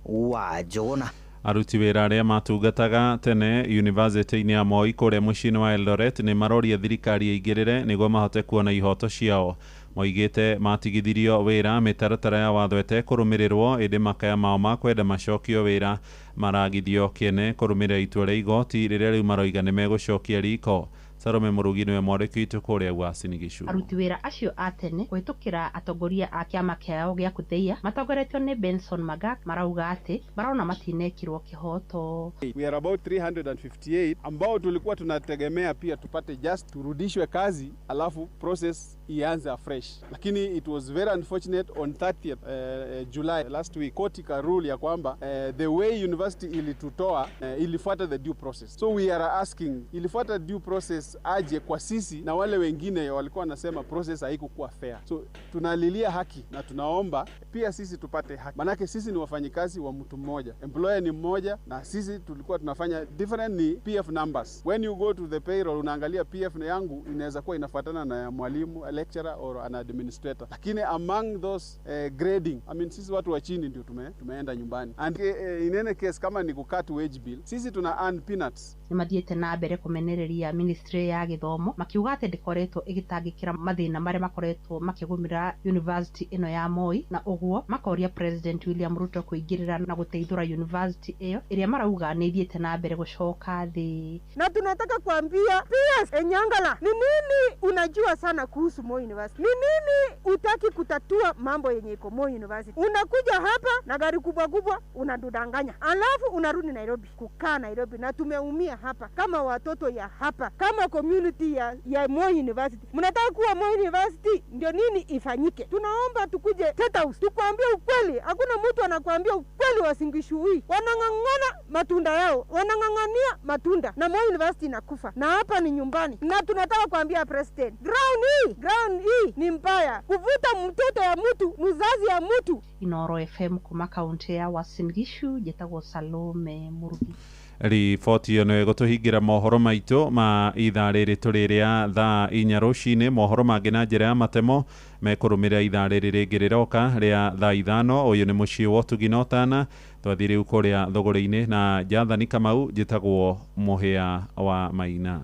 wa Njũgũna. Aruti wĩra arĩa matungataga tene university-inĩ ya Moi kũrĩa mũciĩ-inĩ wa Eldoret nĩ maroria thirikari ĩingĩrĩre nĩguo mahote kuona ihoto ciao. Moigĩte matigithirio wĩra mĩtaratara ya watho ĩtekũrũmĩrĩrwo ĩndĩ makaya mao ma kwenda macokio wĩra maragithio kĩene kũrũmĩrĩra itua rĩa igoti rĩrĩa rĩu maroiga nĩ megũcokia riko. Salome Murugi niwe mwandĩki witũ kũrĩa Uasin Gishu. Aruti wĩra acio a tene kũhĩtũkĩra atongoria a kĩama kĩao gĩa Kuthia matongoretio nĩ Benson Magak marauga atĩ marona matinekirwo kĩhoto. We are about 358 ambao tulikuwa tunategemea pia tupate just turudishwe kazi alafu process ianze afresh, lakini it was very unfortunate on 30th July last week koti ka rule ya kwamba the way university ilitutoa ilifuata the due process. So we are asking ilifuata due process aje kwa sisi na wale wengine walikuwa wanasema process haikuwa fair. So tunalilia haki na tunaomba pia sisi tupate haki. Manake sisi ni wafanyikazi wa mtu mmoja. Employer ni mmoja na sisi tulikuwa tunafanya different ni PF numbers. When you go to the payroll unaangalia PF yangu inaweza kuwa inafuatana na ya mwalimu, a lecturer or an administrator. Lakini among those grading, I mean sisi watu wa chini ndio tumeenda nyumbani. And in any case kama ni kukat wage bill, sisi tuna earn peanuts. Nimathiĩte na mbere kũmenereria ministry ya gĩthomo makiuga atĩ ndĩkoretwo ĩgĩtangĩkĩra mathĩna marĩa makoretwo makĩgũmĩra university ĩno ya Moi na ũguo makoria President William Ruto kũingĩrĩra na gũteithũra university ĩyo ĩrĩa marauga nĩ ithiĩte na mbere gũcoka thĩ. Na tunataka kuambia PS Enyangala, ni nini unajua sana kuhusu Moi University? Ni nini utaki kutatua mambo yenye iko Moi University? Unakuja hapa na gari kubwa kubwa unadudanganya, alafu unarudi Nairobi kukaa Nairobi, na tumeumia hapa kama watoto ya hapa kama community ya Moi University. Mnataka kuwa Moi University ndio nini ifanyike? Tunaomba tukuje State House tukwambie ukweli. Hakuna mtu anakuambia ukweli wa Singishui. Wanang'ang'ana matunda yao, wanang'ang'ania matunda na Moi University inakufa. Na hapa ni nyumbani. Na tunataka kuambia President, ground hii ni mbaya. Kuvuta mtoto ya mtu, mzazi ya mtu. Inoro FM kuma kaunti ya Uasin Gishu, njĩtagwo Salome Murugi. Riboti ĩyo nĩ gũtũhingĩra mohoro maitũ ma ithaa rĩrĩ tũrĩ rĩa thaa 4 rũcinĩ. Mohoro mangĩ na njĩra ya matemo mekũrũmĩrĩra ithaa rĩrĩ rĩngĩ rĩroka rĩa thaa 5. Ũyũ nĩ mũciĩ wa Ũtugi na Ũtana. Twathiĩ rĩu kũrĩa thũgũrĩ-inĩ na Jathani Kamau, njĩtagwo Mũhĩa wa Maina.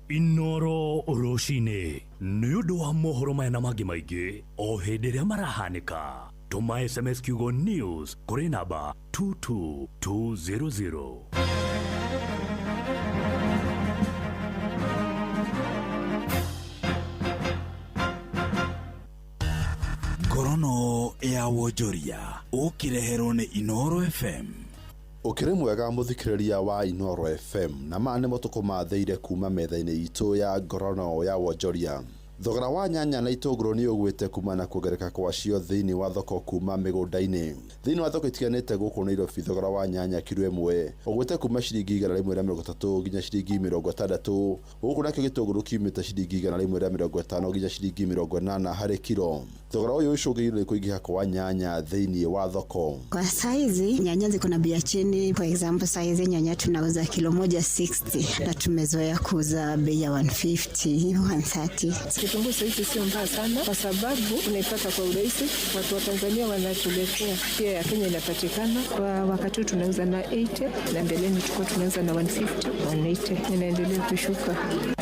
Inoro rũcinĩ nĩ ũndũ wa mohoro maya na mangĩ maingĩ o hĩndĩ ĩrĩa marahanĩka. Tuma SMS kiugo news kuri namba 22200. Ngorono ya wonjoria ukireherwo ni Inoro FM. Ukiri mwega muthikiriria wa Inoro FM na mane motuko matheire kuma metha-inĩ itu ya ngorono ya wonjoria. Thogora wa nyanya na itũngũrũ nĩ ũgwĩte kuma na kuongereka kwa cio thĩinĩ wa thoko kuma mĩgũnda-inĩ. Thĩinĩ wa thoko itiganĩte gũkũ Nairobi thogora wa nyanya kilo ĩmwe ũgwĩte kuma ciringi 130 nginya ciringi 60. Gũkũ nakĩo gĩtũngũrũ kiumĩte ciringi 150 nginya ciringi 80 harĩ kilo. Thogora ũyũ ũcũngĩrĩirie kũingĩha kwa nyanya thĩinĩ wa thoko. Kwa saizi nyanya ziko na bei chini. For example, saizi nyanya tunauza kilo moja 60 na tumezoea kuuza bei ya 150, 130. Kitunguu saizi sio mbaya sana kwa sababu unaipata kwa urahisi. Watu wa Tanzania wanatuletea. Pia ya Kenya inapatikana. Kwa wakati tunauza na 80 na mbeleni tulikuwa tunauza na 150, 180. Inaendelea kushuka.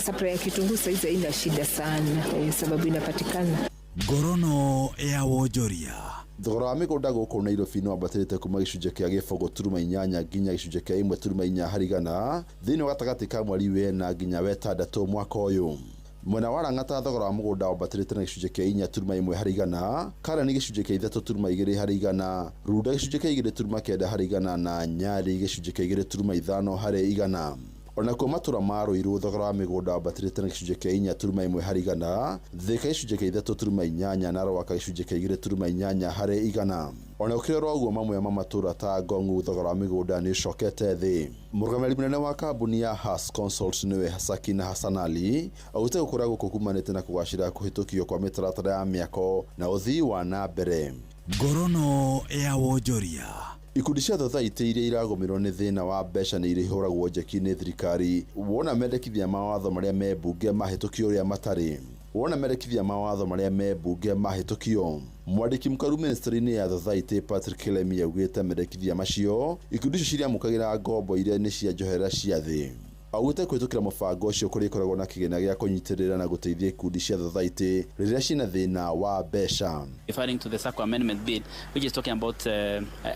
Supply ya kitunguu saizi haina shida sana sababu inapatikana. Ngorono ya wonjoria. Thogora wa mĩgũnda gũkũ Nairobi no wambatĩrĩte kuma gĩcunjĩ kĩa gĩbogo turuma 8 nginya gĩcunjĩ kĩa 1.4 harĩ igana thĩinĩ wa gatagatĩ ka mweri wena nginya wetandatũ mwaka ũyũ. Mwena wa Lang'ata thogora wa mũgũnda wambatĩrĩte na gĩcunjĩ kĩa 4.1 harĩ igana, Karen gĩcunjĩ kĩa 3.2 harĩ igana, Runda gĩcunjĩ kĩa 2.9 harĩ igana na Nyali gĩcunjĩ kĩa 2.5 harĩ igana. Ona kwa matura ma Ruiru thogora wa mĩgũnda wambatĩrĩte na gĩcunjĩ kĩa 4.1 harĩ igana, Thika gĩcunjĩ kĩa 3.8 na Rwaka gĩcunjĩ kĩa 2.8 harĩ igana. Ona ũkĩrora ũguo mamwe ma matura ta Ngong'u thogora wa mĩgũnda nĩ ũcokete thĩ. Mũrũgamĩrĩri mũnene wa kambuni ya Has Consult nĩwe Hasakina Hassan Ali augĩte gũkũra gũkũ kumanĩte na kũgacĩra kũhĩtũkio kwa mĩtaratara ya mĩako na ũthii wa na mbere. Ngorono ya wonjoria. Ikundi cia thothaitĩ iria iragũmĩrwo nĩ thĩna wa mbeca nĩ irĩhũragwo njeki nĩ thirikari. Wona mendekithia mawatho marĩa me mbunge mahĩtũkio ũrĩa matarĩ. Wona mendekithia mawatho marĩa me mbunge mahĩtũkio. Mwandĩki mũkaru ministry-inĩ ya thothaitĩ Patrick Kilemi augĩte mendekithia macio ikundi icio ciriamũkagĩra ngombo iria nĩ cia njohera cia thĩ. Augĩte kũhĩtũkĩra mũbango ũcio kũrĩ ikoragwo na kĩgĩna gĩa kũnyitĩrĩra na gũteithia ikundi cia thothaitĩ rĩrĩa ciĩna thĩna wa mbeca. Referring to the SACCO amendment bill, which is talking about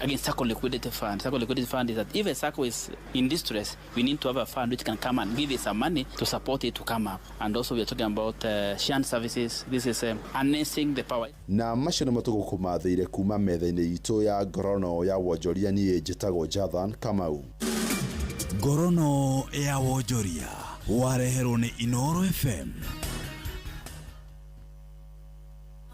against SACCO liquidity fund. SACCO liquidity fund is that if a SACCO is in distress, we need to have a fund which can come and give it some money to support it to come up. And also we are talking about shunt services. This is harnessing the power. Na macio nĩ matũgũkũmathĩire kuma metha-inĩ itũ ya ngorono ya wonjoria niĩ njĩtagwo Jathan Kamau. Ngorono ya wonjoria wareherwo nĩ Inoro FM.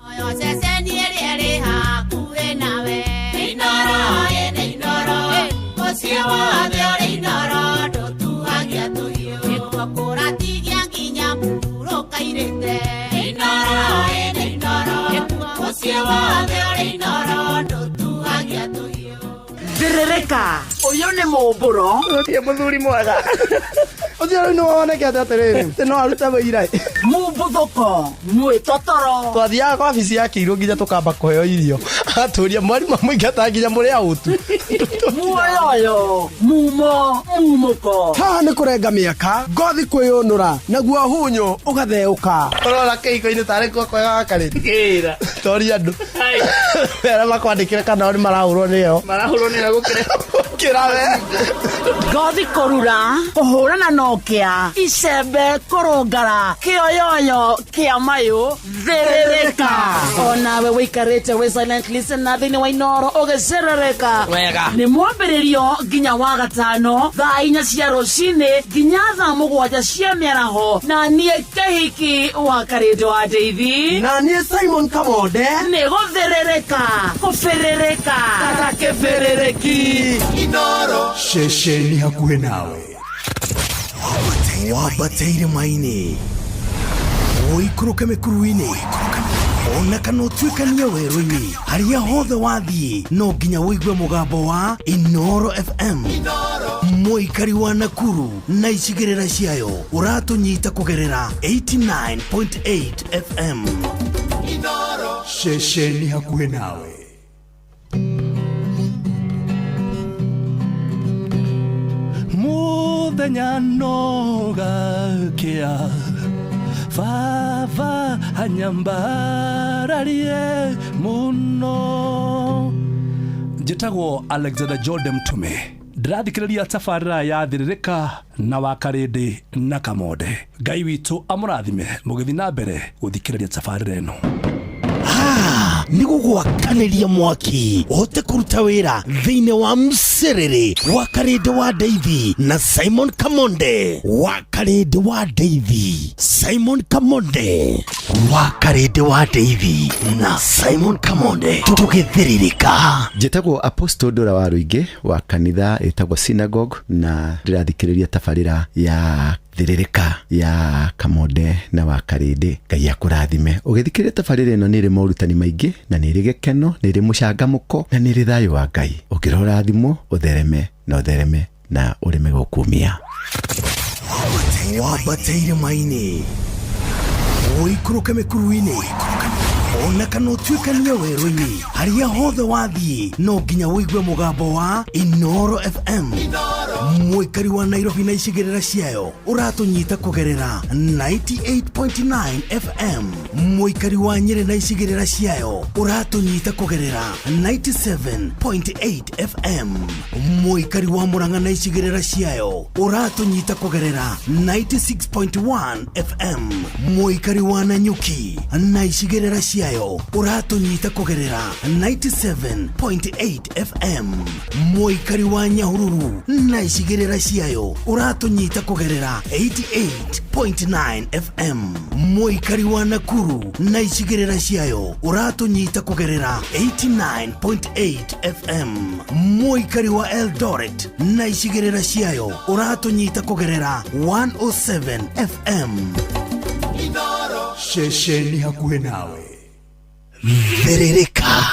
Oyo ceceni ĩrĩa ĩrĩ hakuhĩ nawe. Inoro ĩnĩ Inoro ũcio wothe ũrĩ Inoro ndũtuhagia tũhiũ. Nĩguo kũratigia nginya mũhurũka irĩte. Inoro ĩnĩ Inoro ũcio wothe ũrĩ Inoro ndũtuhagia tũhiũ. Thirĩrĩka ũyũ nĩ mũmbũro ũthiĩ mũthuri mwega ũthiĩ no woneke atĩrĩrĩ no arute wĩira mũmbũthũko mwĩtotoro twathiaga kwa wabici ya Kĩirũ nginya tũkamba kũheo irio atũria mwarimũ mũingata nginya mũrĩ autu muoyo mumo mumũko haha nĩ kũrenga mĩaka ngothi kwĩyũnũra naguo hunyũ ũgatheũka ũrora kĩhiko-inĩ tarĩ kwega gakarĩti kĩra toria andũ wera makwandĩkĩre kana nĩ marahũrwo nĩyo kĩrawe ngothi kũrura kũhũrana nokĩa icembe kũrũngara kĩoyoyo kĩa mayũ thĩrĩrĩka onawe wĩikarĩte wĩ silent listener thĩinĩ wa Inoro ũgĩcerereka wega nĩ mwambĩrĩrio nginya wa gatano thaa 4 cia rũcinĩ nginya thaa 7 cia mĩaraho na niĩ Kĩhiki wa Karĩndĩ wa Ndeithi na niĩ Simon Kamonde nĩ gũthĩrĩrĩka kũbĩrĩrĩka kata kĩbĩrĩrĩki Inoro shesheni hakuhĩ nawe wabateire maini ũikũrũke mĩkuru-inĩ ona kana ũtuĩkanie werũ-inĩ harĩa hothe wathiĩ no nginya wĩigue mũgambo wa Inoro FM mũikari wa Nakuru na icigĩrĩra ciayo ũratũnyita kũgerera 89.8 FM Inoro shesheni hakuhĩ nawe. Muthenya nogakia Vava hanyambararie muno. Njĩtagwo Alexander Jordan Mtume. Ndĩrathikĩrĩria tabarĩra ya Thirĩrĩka na wa Karĩndĩ na Kamonde. Ngai witũ amũrathime mũgĩthiĩ na mbere gũthikĩrĩria tabarĩra ĩno. Nigo gwakaniria mwaki ote kuruta wira thiine wa Mserere wa Karede wa Davy na Simon Kamonde wa Karede wa Davy. Simon Kamonde wa Karede wa Davy na Simon Kamonde tugithiririka. Jetagwo Apostle Dora wa Ruige wa kanitha etagwo Synagogue na ndirathikiriria tabarira ya thiririka ya Kamonde na wa Karede. Ngai akurathime. Ugithikiriria tabarira ino niri maurutani maingi na niri gekeno, niri mucangamuko na niri thayo wa Ngai. Ukirora thimo uthereme na urime gukumia. Wabateire maini oikuruke mekuruini ona kana tuikania weroini haria hothe wathie no nginya wigwe mugambo wa Inoro FM. Mwikari wa Nairobi na icigirira ciayo uratunyita kugerera 98.9 FM. Mwikari wa Nyeri na icigirira ciayo uratunyita kugerera 97.8 FM. Mwikari wa Murang'a na icigirira ciayo uratunyita kugerera 96.1 FM. Mwikari wa Nanyuki na icigirira ciayo uratunyita kugerera 97.8 FM. Mwikari wa Nyahururu na icigirira ciayo uratunyita kugerera 88.9 FM. Mwikari wa Nakuru na icigirira ciayo uratunyita kugerera 89.8 FM. Mwikari wa Eldoret na icigirira ciayo uratunyita kugerera 107 FM. Shesheni hakuhe nawe. Thiririka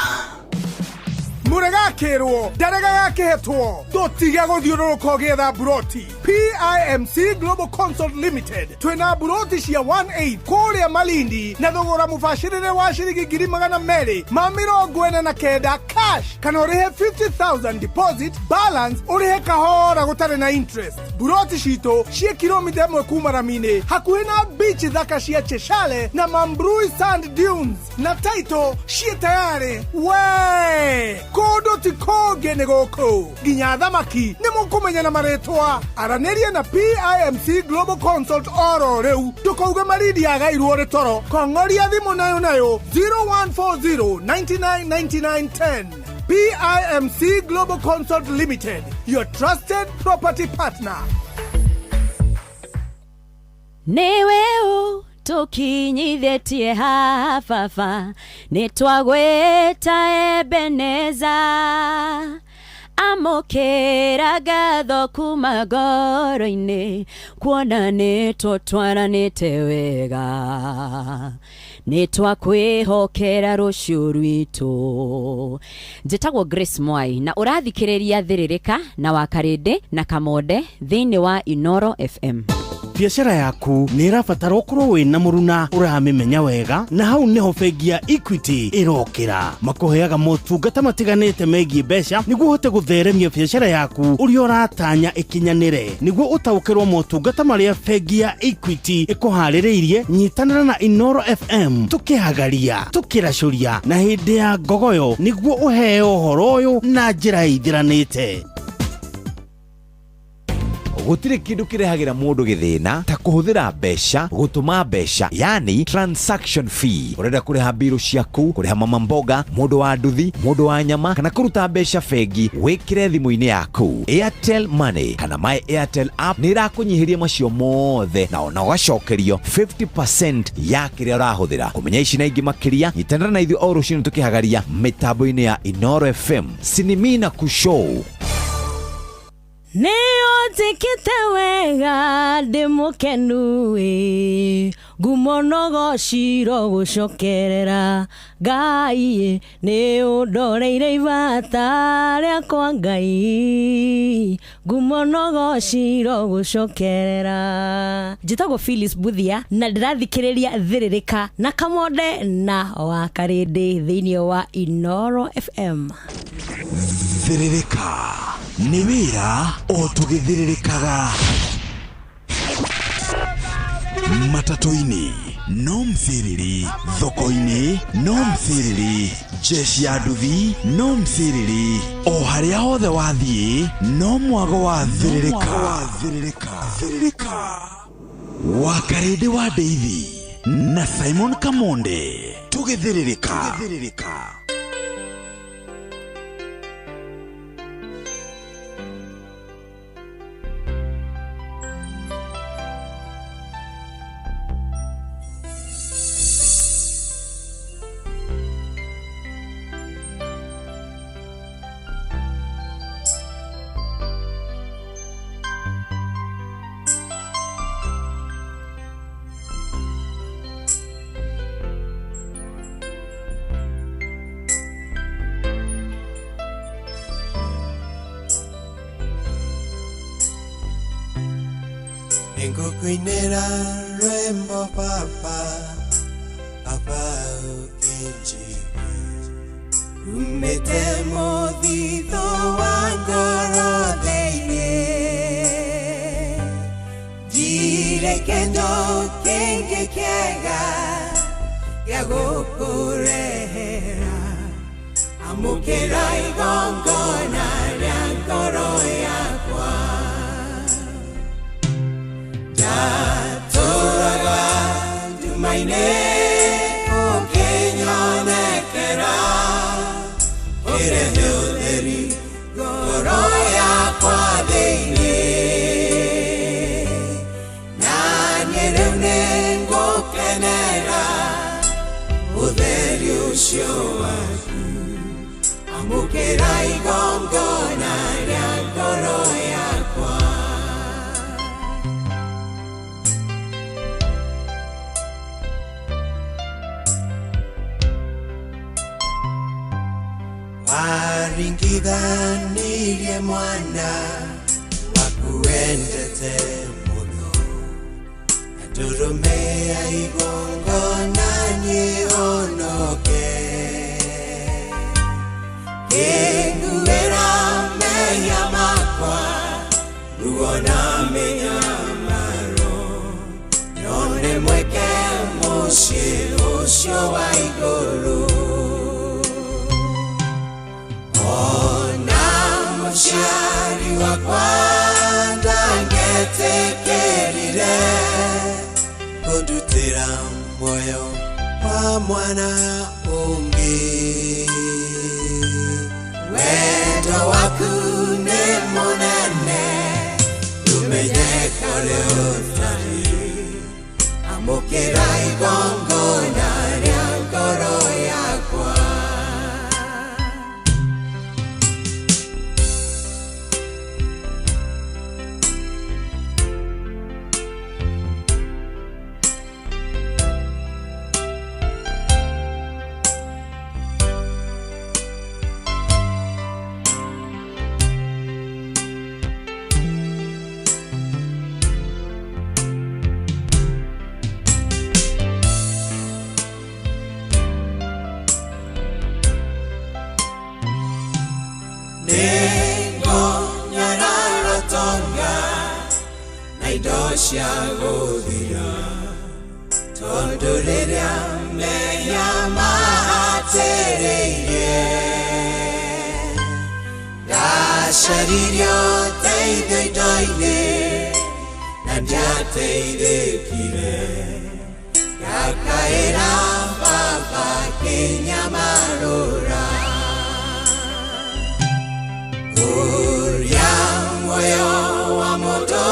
Muragakirwo darega yakehetwo dotiga guthiururuka getha buroti. PIMC Global Consult Limited twina buroti cia 1/8 kuria Malindi na thogora mubashirire wa shiringi 249 cash kana urihe 50,000 deposit balance urihe kahora gutare na interest. Buroti cito cia kilomita 1 kuma Ramine hakuhi na beach thaka cia Cheshale na Mambrui Sand Dunes na title cia tayari we kodo tikoge negoko ginya thamaki nimukumenya na maretwa araneria na PIMC Global Consult oro reu tukauga maridi agairwo retoro kongoria thimu nayo 0140 999910. PIMC Global Consult Limited, your trusted property partner. Neweo tukinyithetie hafafa nitwagweta Ebeneza amokera gatho kuma ngoro-ini kuona nitutwaranite wega nitwakwihokera rucio rwitu. Njitagwo Grace Mwai na urathikiriria Thiririka na wa Karede na Kamonde thiini wa Inoro FM. Biashara yaku ni irabatara ukorwo wina muruna uramimenya wega na hau niho bengi ya Equity irokira makuheaga motungata matiganite megie mbeca niguo uhote gutheremia biashara yaku uri uratanya ikinyanire niguo utaukirwo motungata maria bengi ya Equity ikuhaririirie. Nyitanira na Inoro FM tukihagaria tukiracuria na hindi ya ngogoyo niguo uheo horo uyu na njira ithiranite. Gutire kindu kirehagira mundu githina ta kuhuthira mbeca gutuma mbeca yani transaction fee. Urenda kuriha biru ciaku, kuriha mama mboga, mundu wa nduthi, mundu wa nyama kana kuruta mbeca bengi wikire thimu-ini yaku. Airtel Money kana My Airtel app ni irakunyihiria macio mothe na ona ugacokerio 50% ya kiria urahuthira. Kumenya ici na ingi makiria nyitanira na ithu o rucini tukihagaria mitambo-ini ya Inoro FM Sinimina Kushow. Neotikite wega ndimukenu gumonogo ciro gucokerera Ngai ni undoreire ibata riakwa Ngai gumonogo ciro gucokerera. Njitagwo Phyllis Buthia na ndirathikiriria Thiririka na Kamonde na wa Karede thiini wa Inoro FM. Thiririka ni wira o tugithiririkaga matatu-ini no mthiriri, thoko-ini no mthiriri, jeshi ya nduthi no mthiriri, o haria hothe wathie no mwago wa thiririka. Wa Karede wa Davy na Simon Kamonde tugithiririka. Kuinera rembo papa ukinji umetemo dito wangoro deine dire kendo kenge kega yago kurehera amukera igongona yankoro yakwa Turaga dumaine o Kenya nekera ere hilderi goroya kwa deine na nyerune ngokenera udheri usio waku amukera igongona ya goroya kwa Aringidhanirie mwana wakuendete muno aturumea igongona nyihonoke kinguera meya makwa ruona menyamaro yone mweke mushi usio wa iguru Shari wa kwanda ngetekerire kudutira moyo wa mwana ungi wendo wakune monene umenyeka leo tari amukira igongona ya ngoro yakwa Naidosha godira Tondoreria meya matereire Dasharirio teide doine Nanja teide kire Yakaera baba kenya marora Kuria moyo wa moto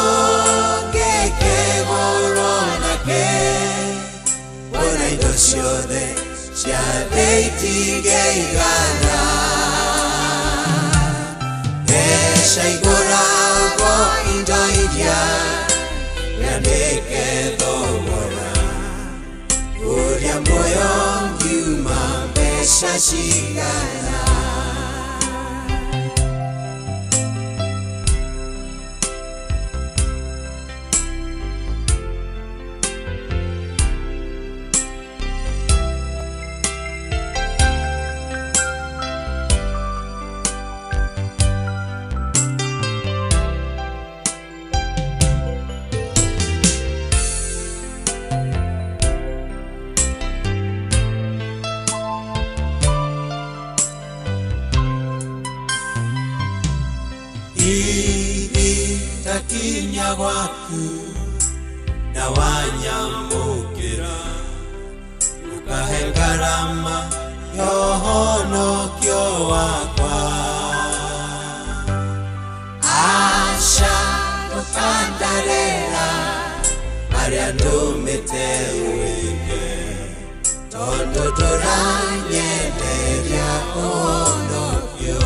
Siode siadeiti geigana Esha igoragwo indoidia Yandeke domora Uria moyo ngiuma besha shigana Takinya gwaku na wanyamukira ngarama yohonokio wakwa asha tukandarera aria ndumite wike tondo turanyenderia onokio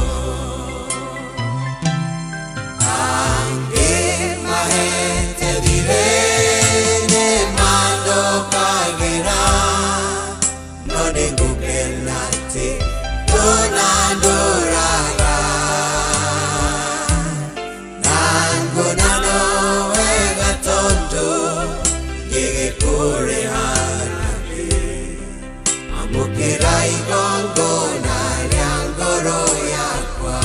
ange mahete direne mandokagira none gukenate donandoraga nango nano wega tondo gige kure harake amukira igongo na ryangoro yakwa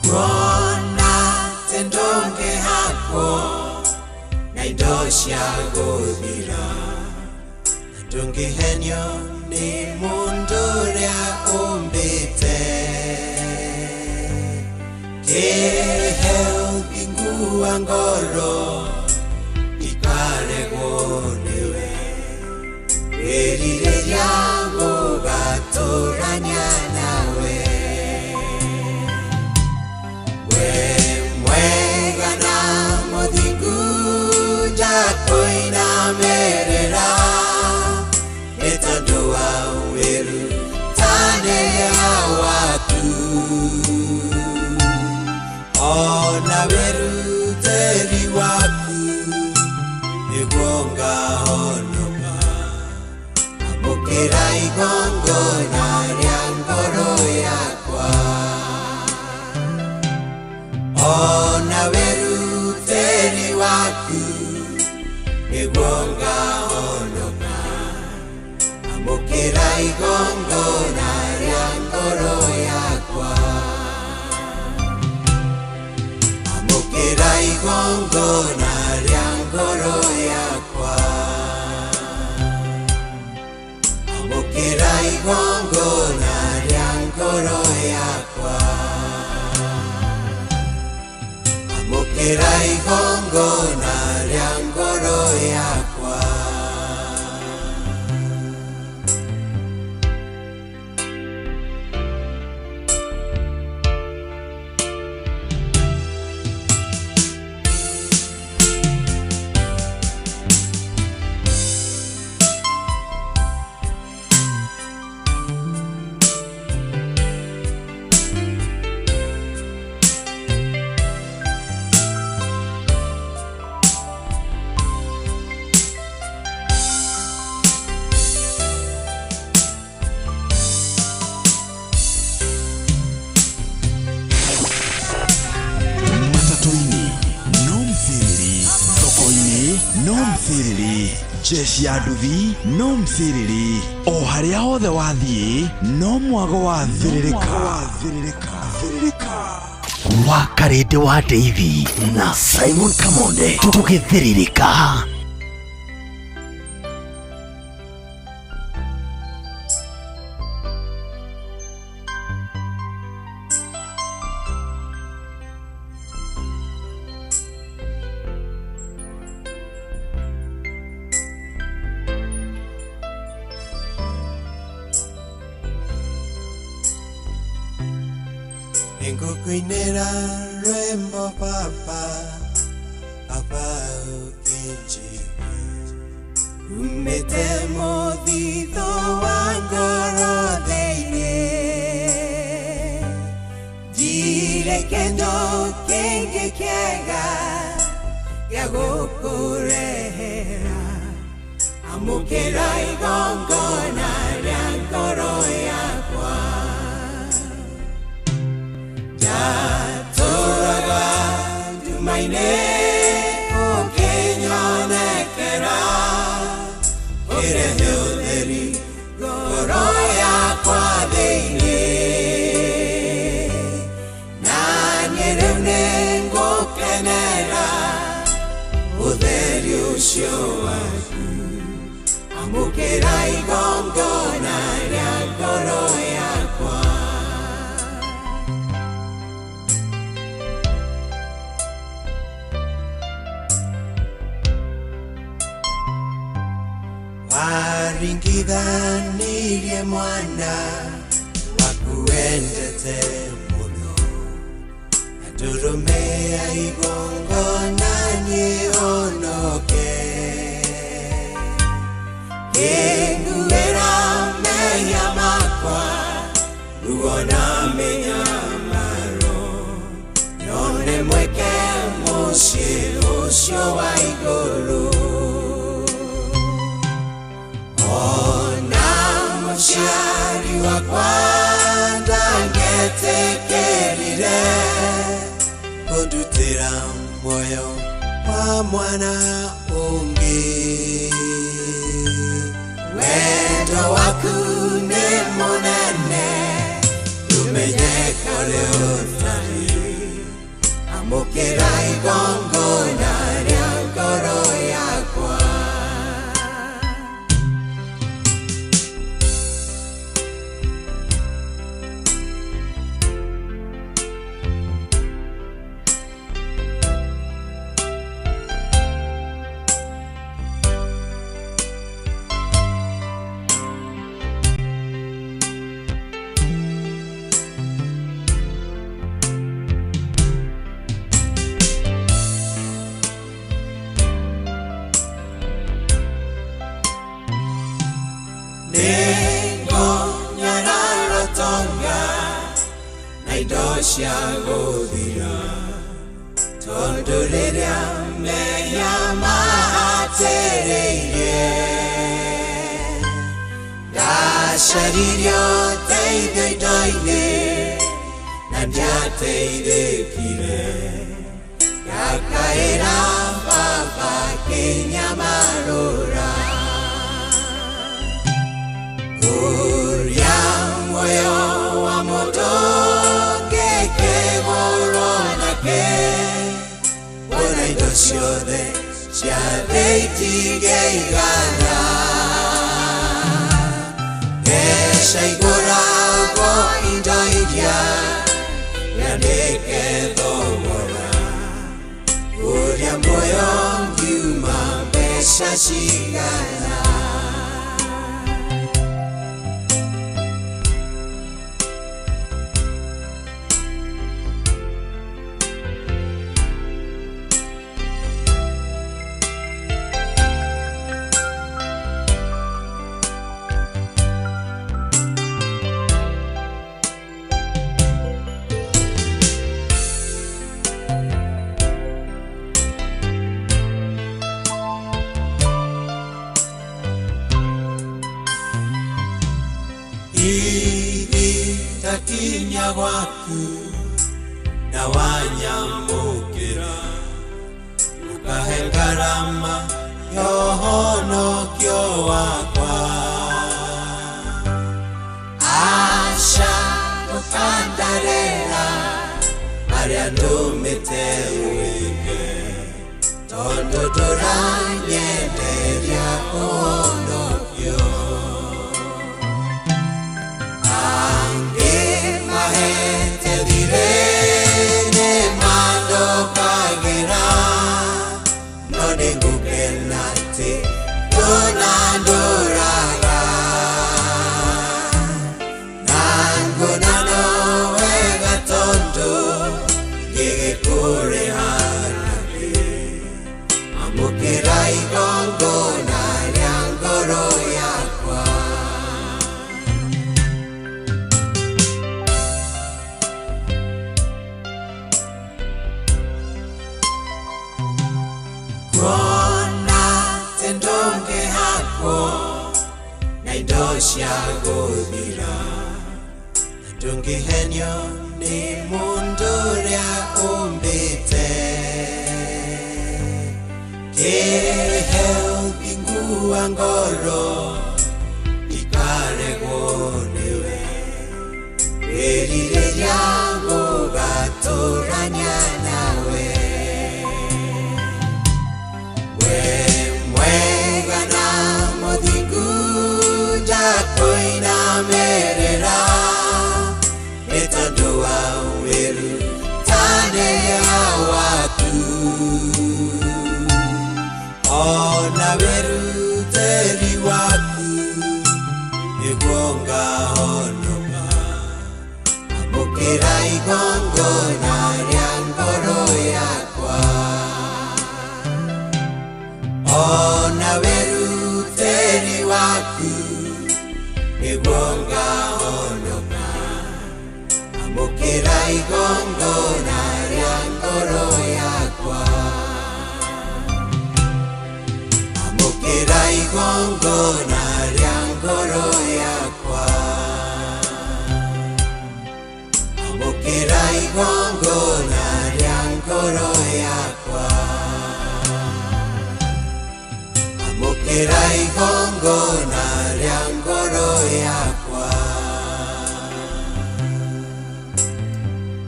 Kona tendonge hako na idosha godira Ndonge henyo ni munduria umbite Kehel bingu angoro ikare gonewe Werire yango gatoranya nawe Mwega na modingu jakoina merera Etandua weru tane ya watu Ona weru teri waku Igonga honoka Amukira igongo na ryangoro yakwa Ona weru teri waku Igonga honoka Amukira igongo na ryangoro yakwa Amukira igongo na ryangoro yakwa Amukira igongo na ryangoro yakwa Amukira igongo na ryangoro yakwa jeshi ya nduthi no msiriri o haria hothe wathie no mwago wa thiririka wa Karede wa Davy na Simon Kamonde tugithiririka Kuinera rembo papa ukinji Umetemo dito wangoro deine Dire kendo kenge kiega Yago kurehera Amukera igongo na ryangoro yakwa Turaga dumaine o kenyonekera Ire hilderi goroya kwa deine Nanyere unengo kenera Udheri usio waku Amukera igongo na ryangoro yakwa waringithanirie mwana wakuendete muno na ndurume ya igongona nĩhonoke kĩnguĩra mehia makwa ruona mĩnyamaro nyone mweke mũciĩ ũcio wa igũrũ ona mũciari wakwa ndangetekerire kũndutĩra muoyo wa mwana ũngĩ wendo waku nĩ mũnene umenyeka leo thari amũkĩra igongona rĩa ngoro yakwa cia gũthira tondũ rĩrĩa mehia mahatĩrĩirie ndacaririo teithio indo-inĩ na ndiateithĩkire ngakaĩra baba kĩnyamarũra kũria muoyo wa mũndũ wona indo ciothe ciothe itigĩigana mbeca igũragwo indo iria nyandĩke thogora ũrĩa muoyo ngiuma mbeca cigana takinya gwaku na wanyamũkĩra ũkahe ngarama yohonokio wakwa aca ũkandarĩra arĩa ndũmĩte wĩke tondũ ndũranyenderia ũhonokio mahete direne mando kagera no ningukenate donandoraga nangonano wega tondo gigekure harake amukira igongona rĩa ngoro yakwa kuona tendonge hako na indo cia gũthira ndũngĩhenio nĩ mũndũ ũrĩa ũmbĩte kĩheo ngingua ngoro ikaregwo nĩwe wĩrirĩria gũgatũrania nawe mwega na mũthingu ndakwĩinamĩrĩra nĩ tondũ wa wĩrutanĩria waku ona wĩrutĩri waku igongona rĩa ngoro yakwa ona werutĩri waku nĩguo ngahonoka amũkĩra igongona rĩa ngoro yakwa amũkĩra igongona rĩa ngoro yakwa amũkĩra igongona rĩa ngoro yakwa amũkĩra igongona rĩa ngoro yakwa.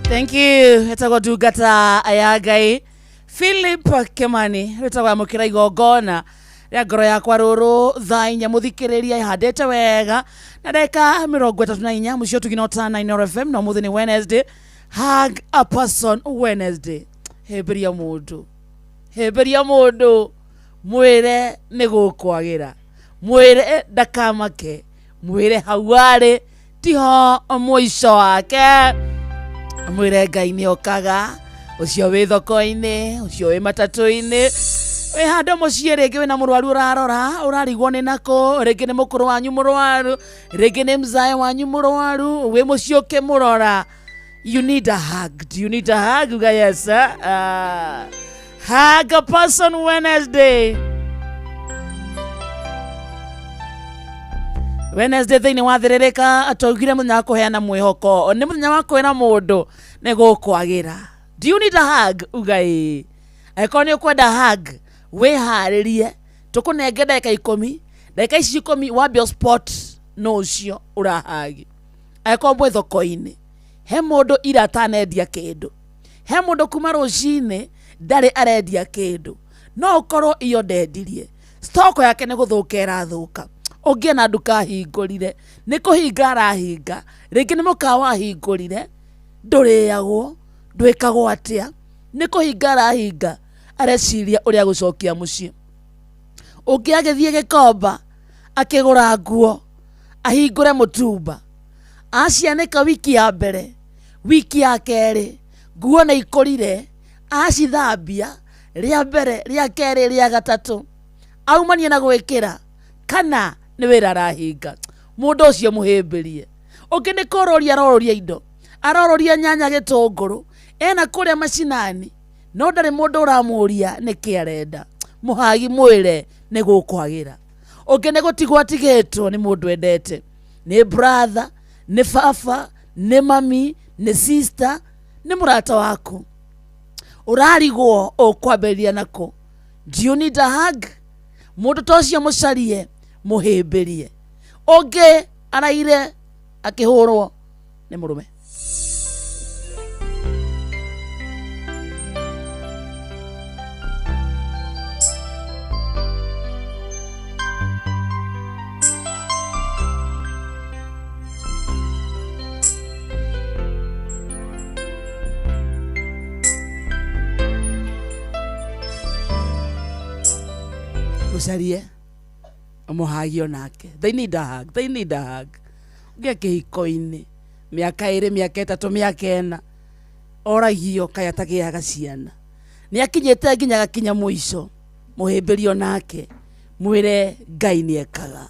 Thank you. Etagwo Ndungata ya Ngai Philip Kimani etagwo amũkĩra igongona rĩa ngoro yakwa rũrũ thaa inya mũthikĩrĩria ihandĩte wega na ndagĩka 34 mũcio tuginota Inooro FM na mũthĩ nĩ Wednesday. Hug a person Wednesday. Hĩmbĩria mũndũ mwĩre nĩ gũkwagĩra, mwĩre ndakamake, mwĩre hau arĩ tiho mũico wake, mwĩre Ngai nĩ okaga, ũcio wĩ thoko-inĩ, ũcio wĩ matatũ-inĩ, wĩ handũ mũciĩ rĩngĩ wĩna mũrwaru ũrarora, ũrarigwo nĩ nakũ, rĩngĩ nĩ mũkũrũ wanyu mũrwaru, rĩngĩ nĩ mzae wanyu mũrwaru, wĩ mũciĩ ũkĩmũrora. You need a hug. Do you need a hug? Uga yes, hug a person Wednesday. Wednesday thĩinĩ wa thĩrĩrĩka ataugire mũthenya wa kũheana mwĩhoko nĩ mũthenya wa kwĩra mũndũ nĩ gũkwagĩra. Do you need a hug? Uga ĩ. Angĩkorwo nĩ ũkwenda hug, wĩharĩrie. Tũkũnenge ndagĩka 10. Ndagĩka ici 10 wambia spot no ũcio ũrahagi. Angĩkorwo mwĩ thoko-inĩ, he mũndũ ira atanendia kĩndũ, he mũndũ kuma rũcinĩ ndarĩ arendia kĩndũ, no ũkorwo iyo ndendirie, stoko yake nĩ gũthũka ĩrathũka, ũngĩ na nduka ahingũrire, nĩ kũhinga arahinga, rĩngĩ nĩ mũkawa ahingũrire, ndũrĩagwo, ndwĩkagwo atĩa, nĩ kũhinga arahinga, areciria ũrĩa gũcokia mũciĩ. Ũngĩ agĩthiĩ Gĩkomba akĩgũra nguo, ahingũre mũtumba, acianĩka wiki ya mbere, wiki ya kerĩ, nguo nĩ ikũrire, acithambia rĩa mbere, rĩa kerĩ, rĩa gatatũ, aumanie na gwĩkĩra, kana nĩ wĩra arahinga. Mũndũ ũcio mũhĩmbĩrie. Ũngĩ nĩ kũroria aroria indo, aroria nyanya gĩtũngũrũ, ena kũrĩa macinani, no ndarĩ mũndũ ũramũria nĩkĩ arenda. Mũhagi mwĩre nĩ gũkwagĩra. Ũngĩ nĩ gũtigwo atigĩtwo nĩ mũndũ endete, nĩ brother, nĩ baba, nĩ mami, nĩ sister, nĩ mũrata waku, ũrarigwo ũkwambĩrĩria nako. Do you need a hug? Mũndũ ta ũcio mũcarie, mũhĩmbĩrie. Ũngĩ araire akĩhũrwo nĩ mũrũme. Mũcarie mũhagio nake. They need a hug. They need a hug. Ũngĩ kĩhiko-inĩ mĩaka 2, mĩaka 3, mĩaka 4 oragio kaya tagĩaga ciana, nĩ akinyĩte nginya gakinya mũico, mũhĩmbĩrio nake, mwĩre Ngai nĩ ekaga,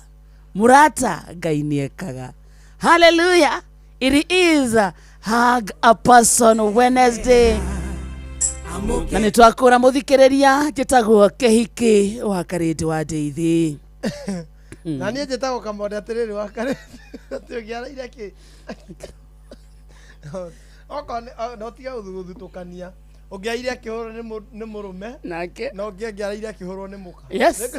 mũrata Ngai nĩ ekaga. Hallelujah. It is a hug a person Wednesday. Na nĩ twakũra mũthikĩrĩria njĩtagwo Kĩhiki wa Karĩndĩ wa Ndeithi. Na niĩ njĩtagwo Kamode atĩrĩrĩ wa Karĩndĩ. Tũgĩaraire kĩ? Oko no tiga gũthutũkania. Ũngĩaire akĩhũrwo nĩ mũrũme nake no ũngĩaire akĩhũrwo nĩ mũka. Yes.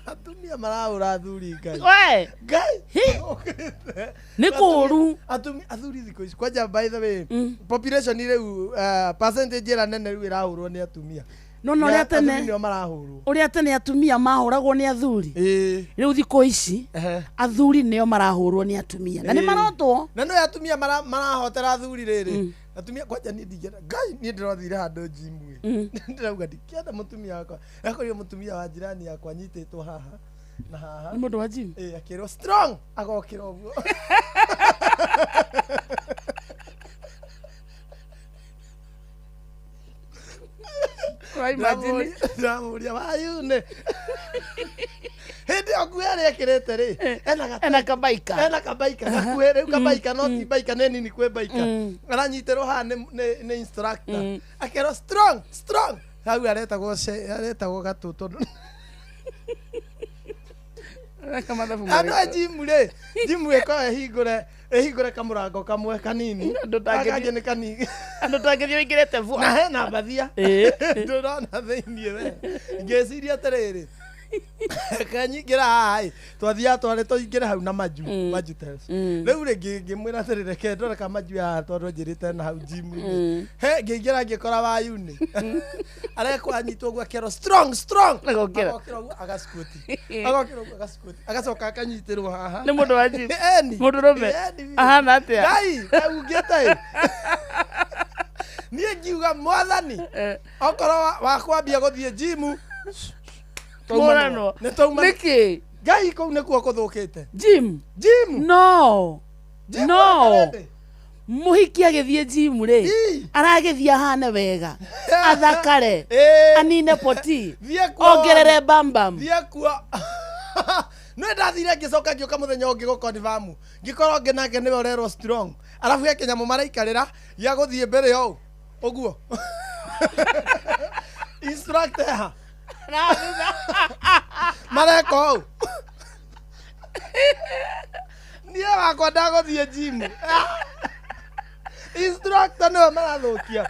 Atumia marahũra athuri Ngai. We! Ngai! Nĩ kũũru. Athuri thikũ ici kwanja by the way population rĩu percentage ĩra nene rĩu ĩrahũrwo nĩ atumia. No ũrĩa tene nĩo marahũrwo. Ũrĩa tene atumia mahũragwo nĩ athuri. Rĩu thikũ ici athuri nĩo marahũrwo nĩ atumia. Na nĩ marotwo. Na no atumia marahotera athuri rĩrĩ. Atumia kwanja niĩ ndingĩenda Ngai niĩ ndĩrothire handũ gym ndĩrauga ndikĩenda mũtumia wakwa akorire mũtumia wa jirani yakwa nyitĩtwo haha na haha nĩ mũndũ wa gym akĩrwo strong agokĩra ũguo imagine ndamuria wayune hindi okuere ekirete ri ena kabaika gakuere rĩu kabaika no ti baika nĩ nini kwĩ baika aranyitĩrwo haha nĩ instructor akerwo strong hau aretagwo gatũtũ andũ a jimu rĩ jimu ĩkorwo ĩhingũre kamũrango kamwe kanini kangĩ nĩ kanini andũ tangĩthiĩ wĩingĩrĩte vua na hena mbathia ndũrona thĩiniĩ we ngĩciria atĩrĩrĩ kanyingĩra haha twathiaga twarĩ tũingĩre hau na maju test rĩu rĩ ngĩmwĩra atĩrĩ reke ndore ka maju haha tondũ njĩrĩte na hau jimu-inĩ ngĩingĩra ngĩkora wayuni arekwo anyitwo ũguo akerwo strong agokĩra ũguo agacoka akanyitĩrwo haha nĩ mũndũ wa jimu mũndũrũme ahana atĩa ngai ungĩte niĩ ngiuga mwathani okorwo wakwambia gũthiĩ jimu Morano. Niki. Gai kau nĩkuo kũthũkĩte. Jim. No. Muhiki agĩthiĩ jimu rĩ aragĩthiĩ hane wega athakare anine poti ongerere bambam thiĩ kuo nĩ ndathire ngĩcoka ngĩũka mũthenya ũngĩ gũkonfirm ngĩkorwo ngĩ nake nĩwe ũrerwo strong arabu he kĩnyamũ maraikarĩra gĩa gũthiĩ mbere yo ũguo instructor ha mareko niĩ wakwa ndagũthiĩ jimu instructor nĩwe marathũkia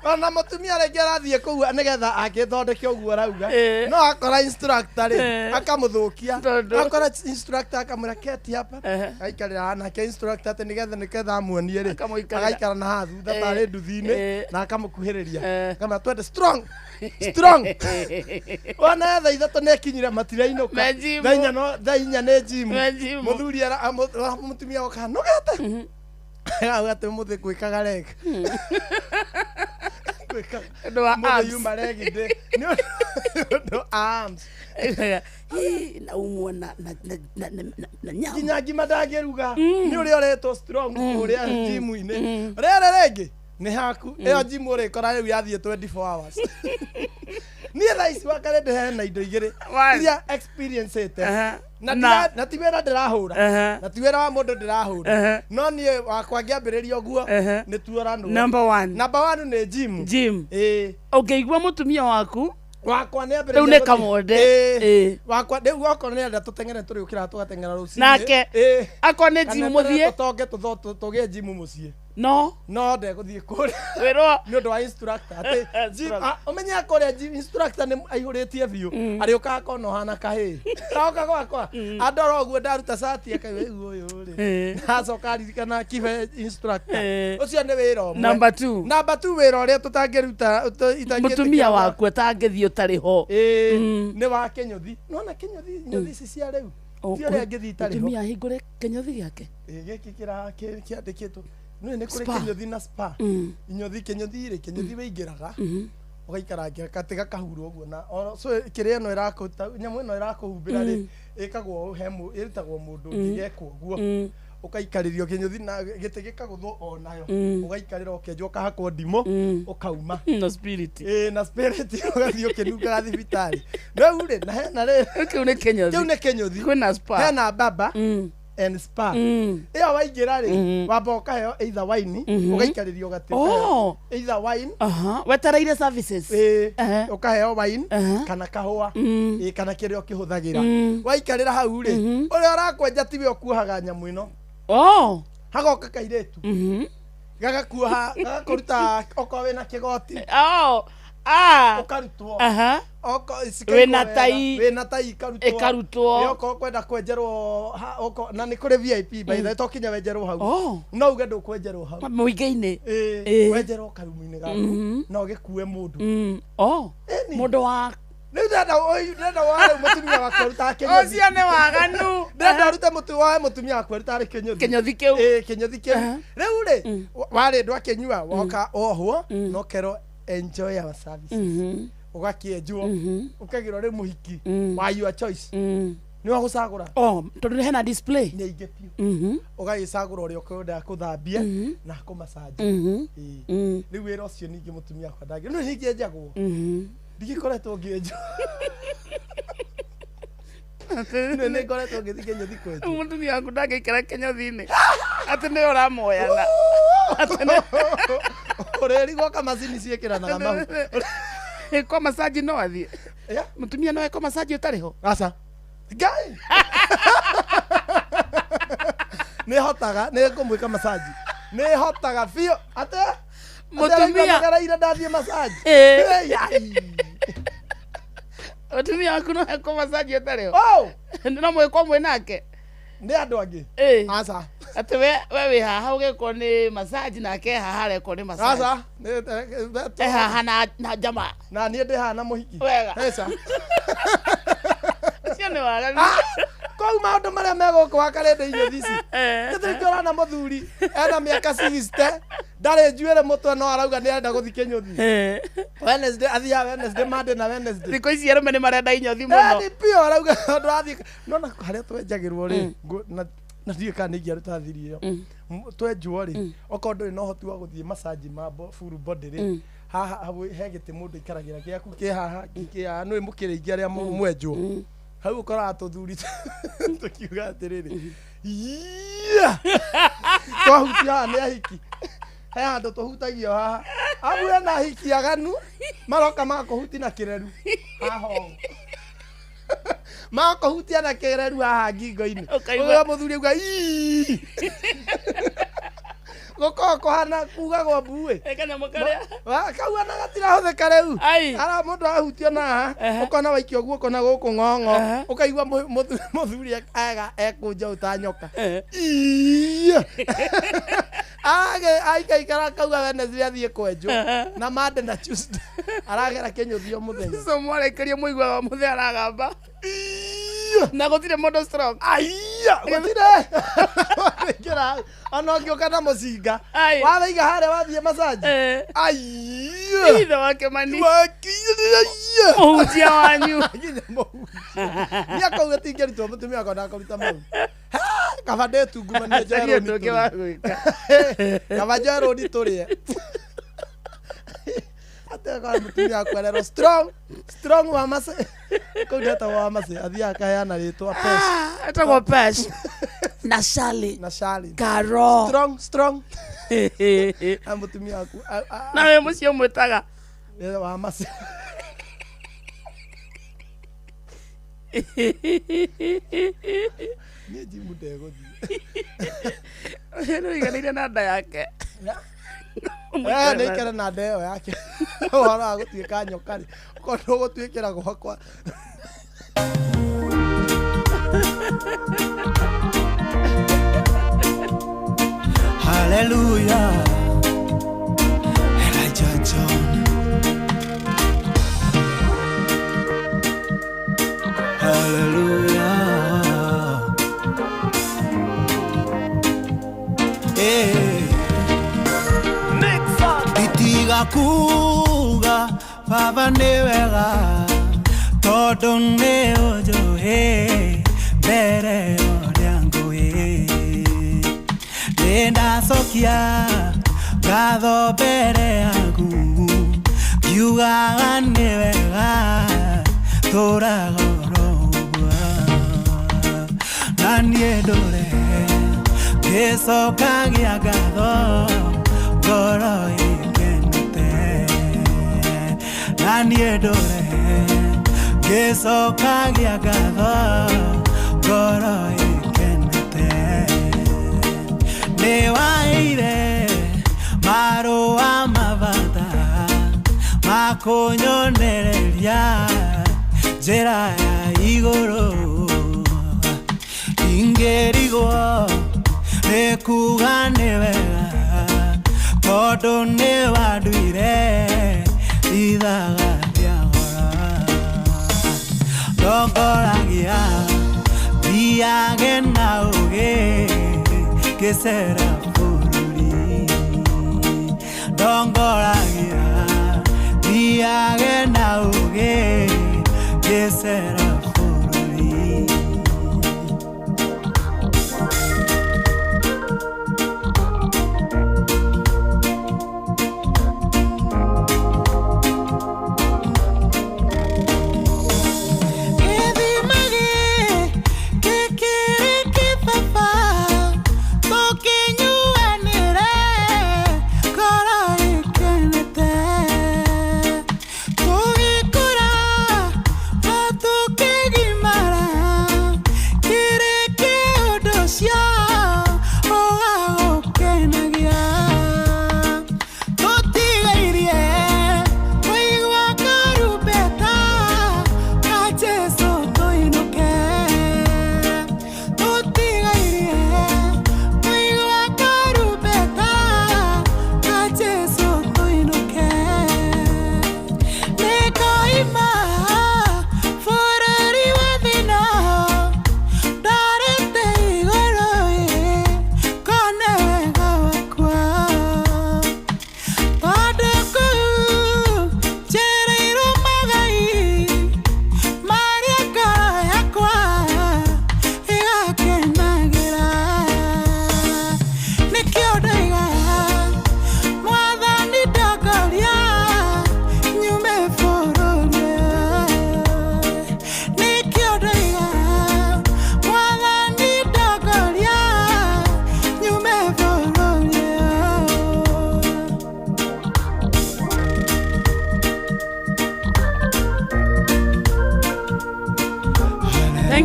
ona mũtumia rĩngĩ arathiĩ kũu nĩgetha agĩthondeke ũguo arauga no akora instructor rĩ akamũthũkia akora instructor akamwĩra keti hapa aikarĩra nake instructor atĩ nĩgetha amuonie rĩ agaikara na haha thutha tarĩ nduthi-inĩ na akamũkuhĩrĩria akamwĩra twende strong ona thaa ithatũ nĩekinyire matirainũka thaa inya nĩ jimu mũthuri mũtumia oka nũgete agate mũthĩ gwĩkaga reg yuma regide no arms naumwo na nyama nginya ngima ndangĩruga nĩ ũrĩa ũretwo strong ũrĩa jimu-inĩ rĩrĩ rĩngĩ nĩ haku ĩyo jimu ũrĩkora rĩu yathiĩ 24 hours niĩ thaa ici wakare ndĩhena indo igĩrĩ iria experience ĩte na ti wĩra ndĩrahũra na ti wĩra wa mũndũ ndĩrahũra no niĩ wakwa ngĩambĩrĩria ũguo nĩ tuoranwo number 1 nĩ jimu ũngĩigua mũtumia waku wakwa nĩ rĩu nĩ kamonde wakwa rĩu okorwo nĩ enda tũteng'ere tũrĩ ũkĩra tũgateng'era rũcinĩ nake akorwo nĩ jimu mũthiĩ tũgĩe jimu mũciĩ no ndegũthiĩ kũrĩa wĩrwo nĩ ũndũ wa instructor atĩ gym ũmenye kũrĩa instructor nĩ aihũrĩtie biũ arĩũkaga kona ũhana kahĩĩ taoka gwakwa andora ũguo ndaruta cati akaiga ũyũ rĩ nacoka aririkana kibe instructor ũcio nĩ wĩra ũmwe number 2 wĩra ũrĩa tũtangĩruta mũtumia waku atangĩthiĩ ũtarĩ ho nĩ wa kĩnyũthi nona kĩnyũthi ici cia rĩu ti ũrĩa ngĩthiĩ itarĩ ho mũtumia ahingũre kĩnyũthi gĩake gĩkĩ kĩandĩkĩtwo nĩ kũrĩ kĩnyũthi na spa kĩnyũthi wĩingĩraga ũgaikara gati gakahurwo ũguo na kĩrĩa ĩno ĩrakũruta nyamũ ĩno ĩrakũhumbĩra rĩ ĩkagwo ĩrutagwo mũndũ ũngĩ gekwo ũguo ũkaikarĩrio kĩnyũthi na gĩtĩ gĩkagũthwo o nayo ũgaikarĩra ũkenjwo ũkahakwo ndimũ ũkauma na spirit ũgathiĩ ũkĩnungaga thibitarĩ rĩu rĩ na hena rĩ kĩu nĩ kĩnyũthi kwĩna spa hena baba and spa ĩyo waingĩra rĩ wamba ũkaheo either wine ũgaikarĩrio gatĩ either wine wetereire services ũkaheo wine kana kahũa kana kĩrĩa ũkĩhũthagĩra waikarĩra hau rĩ ũrĩa ũrakwenja tiwe ũkuohaga nyamũ ĩno hagoka kairĩtu gagakuoha gagakũruta okorwo wĩna kĩgoti ũkarutwo wĩna tai ikarutwo okorwo kwenda kwenjerwo na nĩ kũrĩ VIP by the way tokinya wenjerwo hau no uge ndũkwenjerwo hau mũingĩ-inĩ wenjerwo karumu-inĩ gaku no gĩkue mũndũ mũndũ wa rĩu ndenda ware mũtumia wakwa rutaga kĩnyũthi ũcio nĩ waganu ndenda rute mũtumia wakwa rutaga kĩnyũthi kĩu rĩu rĩ warĩ ndwa kĩnyua woka ohwo no kerwo enjoy our service ũgakĩenjwo ũkagĩrwo rĩ mũhiki wa your choice nĩ wa gũcagũra tondũ nĩ hena display nĩ ingĩ biũ ũgagĩcagũra ũrĩa ũkwenda kũthambia na kũmacanji rĩu wĩra ũcio ningĩ mũtumia wakwa ndangĩ nĩ ningĩ enjagwo Ndikoretwo ngĩenjwo. Nĩ ngoretwo ngĩthiĩ kĩnyũthi kwenjwo. Mũtumia waku ndangĩikara kĩnyũthi-inĩ. Atĩ nĩ ũramuoyana. Ũrĩrigwo kamacini ciĩkĩranaga mahu. Kwa masaji no athiĩ. Mũtumia no eko masaji ũtarĩ ho. Aca. Ngai. Nĩ hotaga, nĩ ngũmwĩka masaji. Nĩ hotaga biũ. Atĩ mũtumia ngereire ndathiĩ masaji. Mũtumia waku no eko masaji ũtarĩ ho. No mwĩkwo mwĩ nake. Nĩ andũ angĩ. Aca. Atĩ we wĩ haha ũgĩkwo nĩ masaji nake haha arekwo nĩ masaji. Aca. Haha na jamaa. Na niĩ ndĩ haha na mũhiki. Wega. Aca. Ũcio nĩ waganu. Kau maũndũ marĩa megũkũ wa karenda-inĩ ici. Tũtirĩ na mũthuri ena mĩaka 60 ndarĩ njuĩrĩ mũtwe no arauga nĩ arenda gũthiĩ kĩnyũthi. Wednesday athiaga Wednesday Monday na Wednesday. Thikũ ici arũme nĩ marenda inyothi mũno. Nĩ pio arauga ndũrathiĩ. No na harĩa twenjagĩrwo rĩ na ndiĩ kana nĩ ingĩaruta thiri ĩyo. Twenjwo rĩ okorwo ndũrĩ na ũhoti wa gũthiĩ massage ma full body rĩ haha he gĩtĩ mũndũ ikaragĩra gĩaku kĩ haha nĩ mũkĩrĩingia arĩa mwenjwo. Hau ũkoraga tũthuri tũkiuga atĩrĩrĩ twahutia haha nĩ ahiki he handũ tũhutagio haha amu hena ahiki aganu maroka magakũhuti na kĩreru haha ũũ magakũhutia na kĩreru haha ngingo-inĩ ũguo mũthuri auga gũkorwo kũhana kugagwo mbuĩ kauana gatirahũthĩka rĩu ara mũndũ ahutio na haha ũkona waikio guoko na gũkũ ng'ong'o ũkaigua mũthuri ekũnja ũtanyoka aikaikara akauga Wednesday athiĩ kwenjwo na Monday na Tuesday aragera kĩnyũthi o mũthenya. So mwarekeria mũiguaga o mũthenya aragamba na gũtirĩ mũndũ strong. Gũtirĩ ona ũngĩũka na mũcinga wathaiga harĩa wathiĩ massage ithe wake mani mũhutia wanyu nĩ akauga tingĩrutwo mũtumia akona akaruta mau kaba ndĩtungumanie kaba njerwo ni tũrĩe ateka mũtumia akwererwo strong wa mase kau ndeta wa mase athiaga kaheana rĩtwa etagwo pesh na Shali Karo strong mũtumia aku na we mũciĩ mwĩtaga wa mase niĩ jimu ndegũthiĩ nĩ iganĩire na nda yake nĩ ikere na nda ĩyo yake ũhoro wa gũtuĩka nyoka rĩ ũkorwo ndũgũtuĩkĩra gwakwa. Hallelujah, Elijah John. Hallelujah. Itiga kuga baba nĩ wega tondũ nĩ ũnjũĩ mbere ũrĩa ngũĩ ndacokia ngatho mbere yaku ngiugaga nĩ wega tũraga ũrogua na niĩ ndũre ngĩcokagia ngatho ngoro ĩkenete na niĩ ndũre ngĩcokagia ngatho ngoro ĩkenete nĩ waire marũa mabata makũnyonereria njĩra ya igũrũ ingĩrigwo nĩ kuga nĩ wega tondũ nĩ wanduire ithaga rĩa gora ndongoragia thiage na ũgĩ ngĩcera bũrũri ndongoragia thiage na ũgĩ ngĩcera bũrũri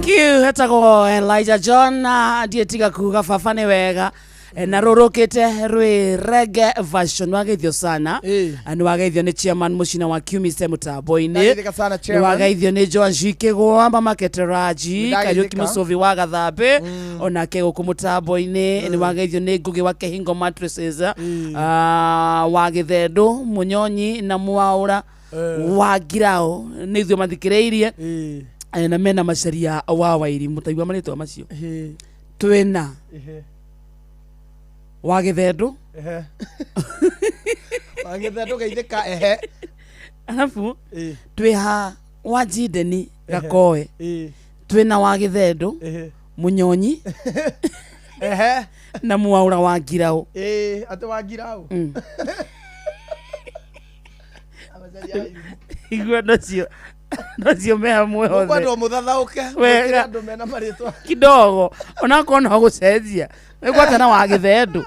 Thank you. Hetako Elijah John na dietiga kuga fafane wega. Na rorokete rwe reggae version wageithio sana. Ani wageithio ni chairman mucina wa Kiumise Mutambo-ini. Ni wageithio ni Joan Jikego amba maketeraji Kariuki Musovi wa Gathambe ona kego ku Mutambo-ini. Ni wageithio ni Ngugi wa Kihingo Mattresses wa Githendu Munyonyi na Mwaura wa Girao ni ithio mathikireirie na mena macaria wa Wairi mutaigua maritwa macio twena wa Githendu wa Githendu geithika alafu twiha wa Jideni Gakoe twena wa Githendu Munyonyi na Mwaura wa Girao ate wa Girao igwa nacio meha mwe kwando muthathauke wega ndo mena maritwa kidogo onako no gucenjia gwata na wa Githendu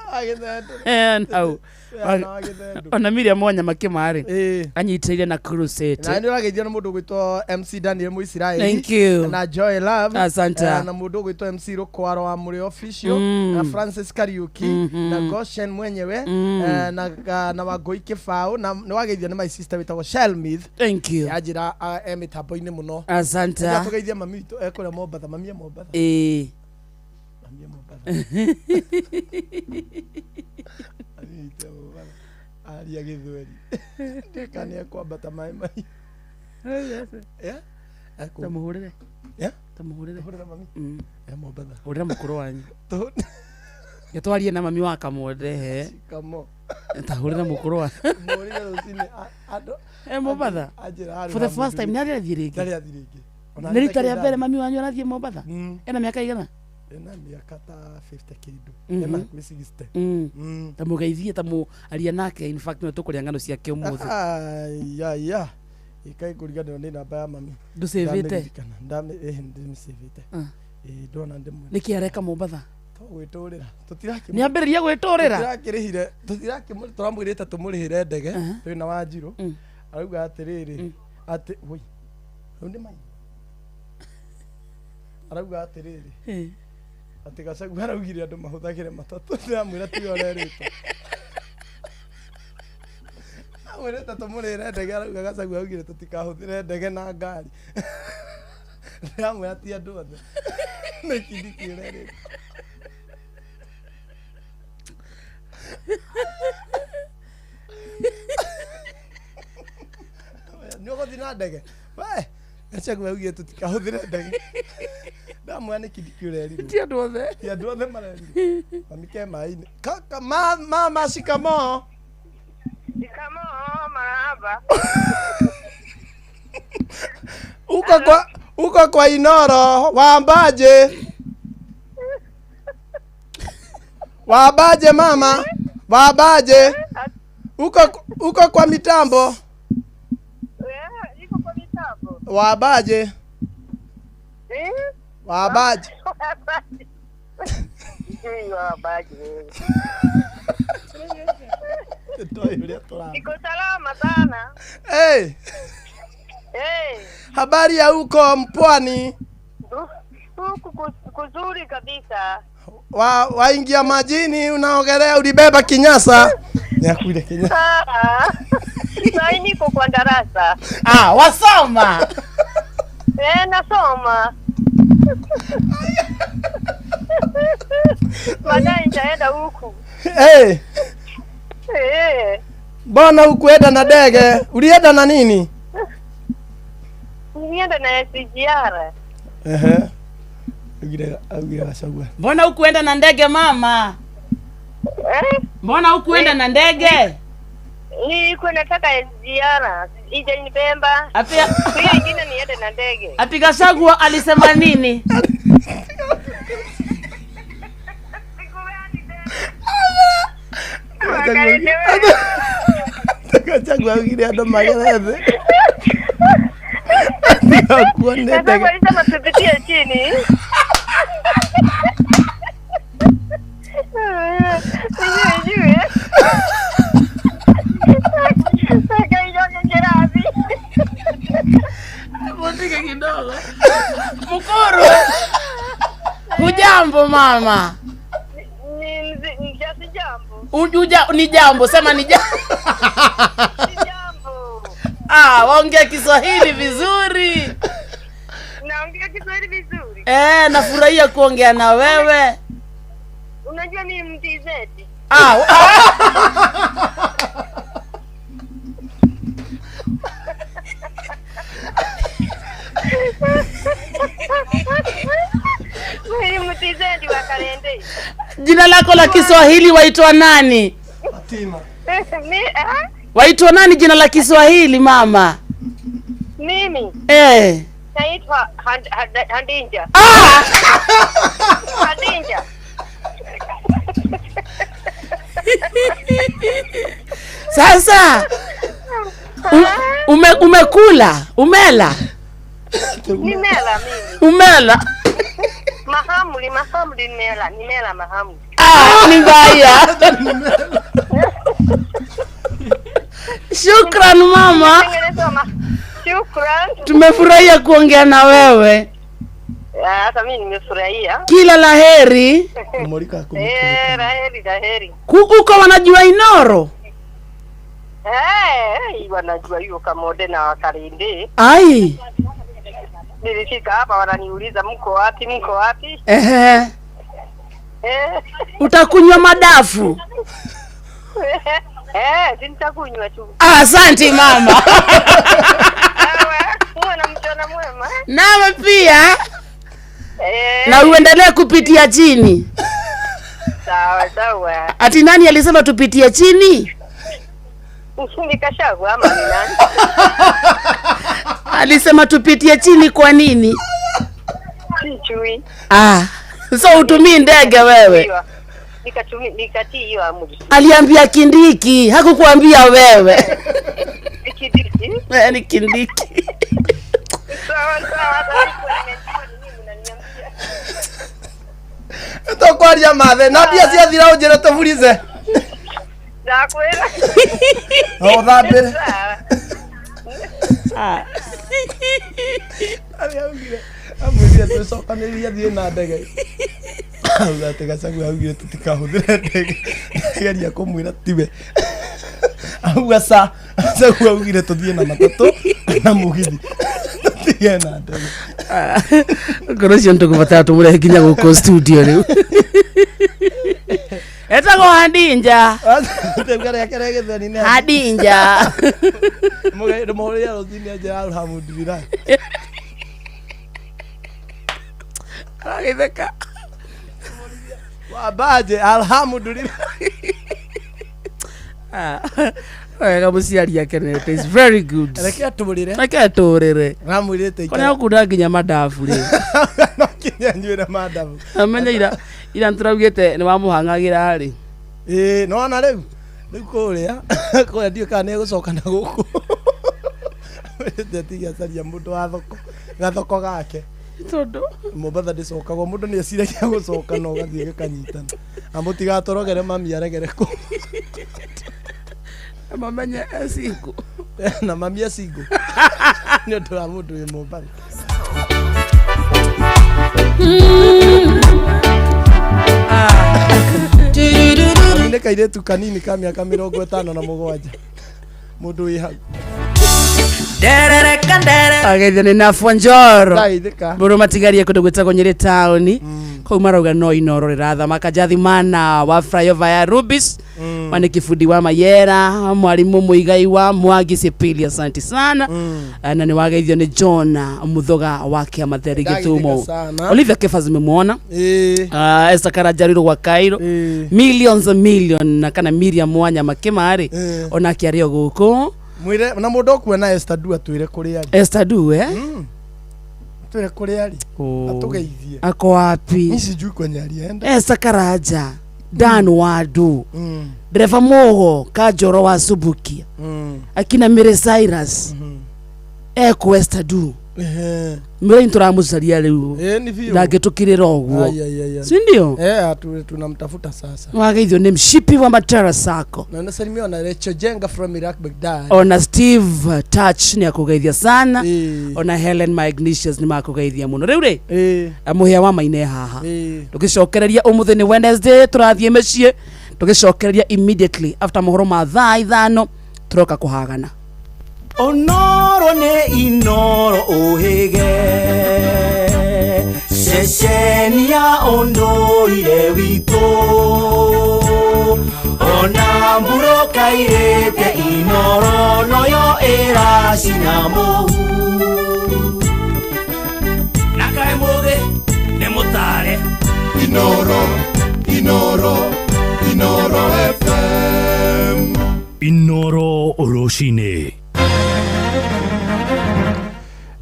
nau ona Miriam Wanyama Kimari anyitire na crusade na ndio rageithia na mundu gwitwa MC Daniel Muisiraeli. Thank you. Na Joy Love Asante. na mundu gwitwa MC Rokwaro wa Muri Official na Francis Kariuki na Goshen mwenyewe na Wagoi Kifao na wageithia na my sister witwa Shelmith. Thank you. Ajira emitambo-ini muno. Asante. Tugeithia mami tu ekora Mombatha mami Mombatha. Mami Mombatha. Aria Githweri ndikania kwambata mai tamuhurire tamuhurire mami Mombatha hurira mukuru wanyu yatwarie na mami wa Kamwende kamo tahurira mukuru wa morire rusini ado Mombatha for the first time nari athiriki nari tari mbere mami wanyu arathie Mombatha ena miaka igana ena miaka ta 50 kindu ena 60 tamugeithie tamu aria nake in fact no tukuria ngano ciake umuthi ya ikai kurigana ni namba ya mami ndusevete ndimsevete ndona ndimwe niki areka Mombatha gwiturira tutiraki ni ambiriria gwiturira tutirakirihire turamwirite tumurihire ndege twina Wanjiru arauga atiriri ati woi ndi mai arauga atiriri ati Gachagua araugire andu mahuthagire matatu ndamwira tiorerite amwirite tumurihire ndege arauga Gachagua augire tutikahuthire ndege na ngari ndamwira ti andu othe nikindikirerite nyogo thina ndege we Gachagua augire tutikahuthire ndege ndamwira nikindikirerite ti andu othe marerire mamike maini kaka mama shikamo marahaba uko kwa Inoro wabaje mama wabaje uko kwa mitambo iko kwa mitambo wabaje wabaje iko salama sana. Habari ya huko Mpwani? Huku kuzuri kabisa. Waingia majini unaogelea ulibeba kinyasa? Nyakuile kinyasa. Sasa niko kwa darasa. Wasoma. Nasoma. Baadaye nitaenda huku. Mbona hukuenda na ndege? Ulienda na nini? Nilienda na SGR. Mbona hukuenda na ndege mama? Mbona hukuenda na ndege? Nilikuwa nataka SGR ije nibemba. Pia ingine niende na ndege. Ati Gachagua alisema nini? Gachagua augire andu magereze. Sasa walisema tupitie chini. Sijui. Sasa hiyo ngirazi. Mundike kidogo. Mukuru. jambo mama. Ni jambo. Ni jambo, sema ni jambo. Waongea Kiswahili vizuri. Naongea Kiswahili vizuri. Nafurahia kuongea na wewe. Unajua mimi mtizeti. Mimi mtizeti wa Kalende. Jina lako la Kiswahili waitwa nani? Fatima. Waitwa nani jina la Kiswahili mama? Mimi. Naitwa Handinja. Handinja. Sasa umekula? Umela? Nimela mimi. Umela? Mahamuli nimela mahamuli. Ni mbaya. Shukran mama. Shukran. Tumefurahia kuongea na wewe. Hata mimi nimefurahia. Kila laheri. Laheri. Uko wanajua Inoro? Wanajua hiyo Kamode na Kalende. Ai. Nilifika hapa wananiuliza mko wapi? Utakunywa madafu? Nitakunywa tu. Asante mama. Muwe na mchana mwema. Nawe pia. Na uendelee kupitia chini. Sawa. Ati nani alisema tupitie chini? Nikashagwa ama ni nani? Alisema tupitie chini kwa nini? Sijui. So utumii ndege wewe? Nikatii hiyo amri. Aliambia Kindiki, hakukuambia wewe. Kindiki? Ni Kindiki. Sawa. Tokwaria mathe na bia cia thira unjire tuburize. Ndakwira. Thambire. Amwire tucokanĩrĩria thiĩ na ndege. Augatega sagu augire tutikahũthĩre ndege. Geria kũmwĩra tiwe. Auga sagu augire tuthiĩ na matatũ na mũgithi. Tutige na ndege. Ngorocio ntukubata tumure kinya gũkũ studio rĩu. Etagwo Handinja. Handinja. Mũhũrĩre rũcinĩ njĩra Alhamdulillah. Agitheka. Wabaje Alhamdulillah. Wega mũciari yake nete is very good. Reke tũmũrĩre. Reke tũrĩre. Ramwĩrĩte ikara. Kona ukunda nginya madafu rĩ. No kinya njuĩra madafu. Amenya ira nturaugĩte nĩ wamũhangagira rĩ. No na rĩu kũrĩa kũrĩa ndiũ kana nĩgũcoka na gũkũ. Ndetigia caria mũndũ wa thoko gathoko gake. Tondu Mombasa ndicokagwo mũndũ nĩ aciragia gũcoka no gathiĩ gĩkanyitana. Amũtigatorogere mami aregere kũ. Mamenye Singo. Na mami Singo. Nĩ ũndũ wa mũndũ wĩ Mombasa. Nĩ kairĩtu kanini ka mĩaka 57 mũndũ wĩ hau. Ageithia nĩ Nafwa Njoro. Mũrũ matigarie kũndũ gwĩtagwo Nyĩrĩ taũni. Kũu marauga no Inoro rĩrathamaka. Njathimana wa flyover ya Rubis. Wane kifundi wa Mayera, mwalimu Muigai wa Mwangi Sepili, asante sana. Na ni wageithio ni John Muthoga wa Kĩama Theri Gĩthumo. Olivia Kefa zimemwona. Esther Karajariro wa Cairo. Millions na kana Miriam Mwanyama Kĩmarĩ. Ona kĩario gũkũ. Mwire na mũndũ okuona Esther Du atwĩre kũrĩa ari. Esther Du atwĩre kũrĩa ari. Atũgeithie. Ako wapi? Mimi sijui kwenye alienda. Esther Karaja, Dan Wadu. Dereva Moho Kajoro wa Subukia. Akina Mire Cyrus. Eko Esther Du. Mira inturamucaria riu ndangĩtũkĩrĩra ũguo si ndio tunamtafuta sasa wageithio nĩ mshipi wa Matera Sacco na nasalimia na Rachel Jenga from Iraq Baghdad ona Steve Touch nĩ akũgeithia sana ona Helen My Ignatius nĩ makũgeithia mũno rĩu rĩ mũhĩa wa maine haha tũgĩcokereria ũmũthĩ nĩ Wednesday tũrathiĩ mĩciĩ tũgĩcokereria immediately after mohoro ma thaa 5 tũroka kũhagana Onoro ne inoro ohege Sesenia ondoire wito Onamburo kairete inoro noyo era sinamohu Nakaemoge nemotare Inoro FM Inoro Oroshine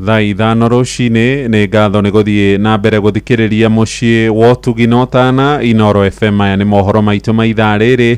thaa 5 rũcinĩ nĩ ngatho nĩ gũthiĩ na mbere gũthikĩrĩria mũciĩ wa ũtugi na ũtana Inoro FM. Aya nĩ mohoro maitũ ma ithaa rĩrĩ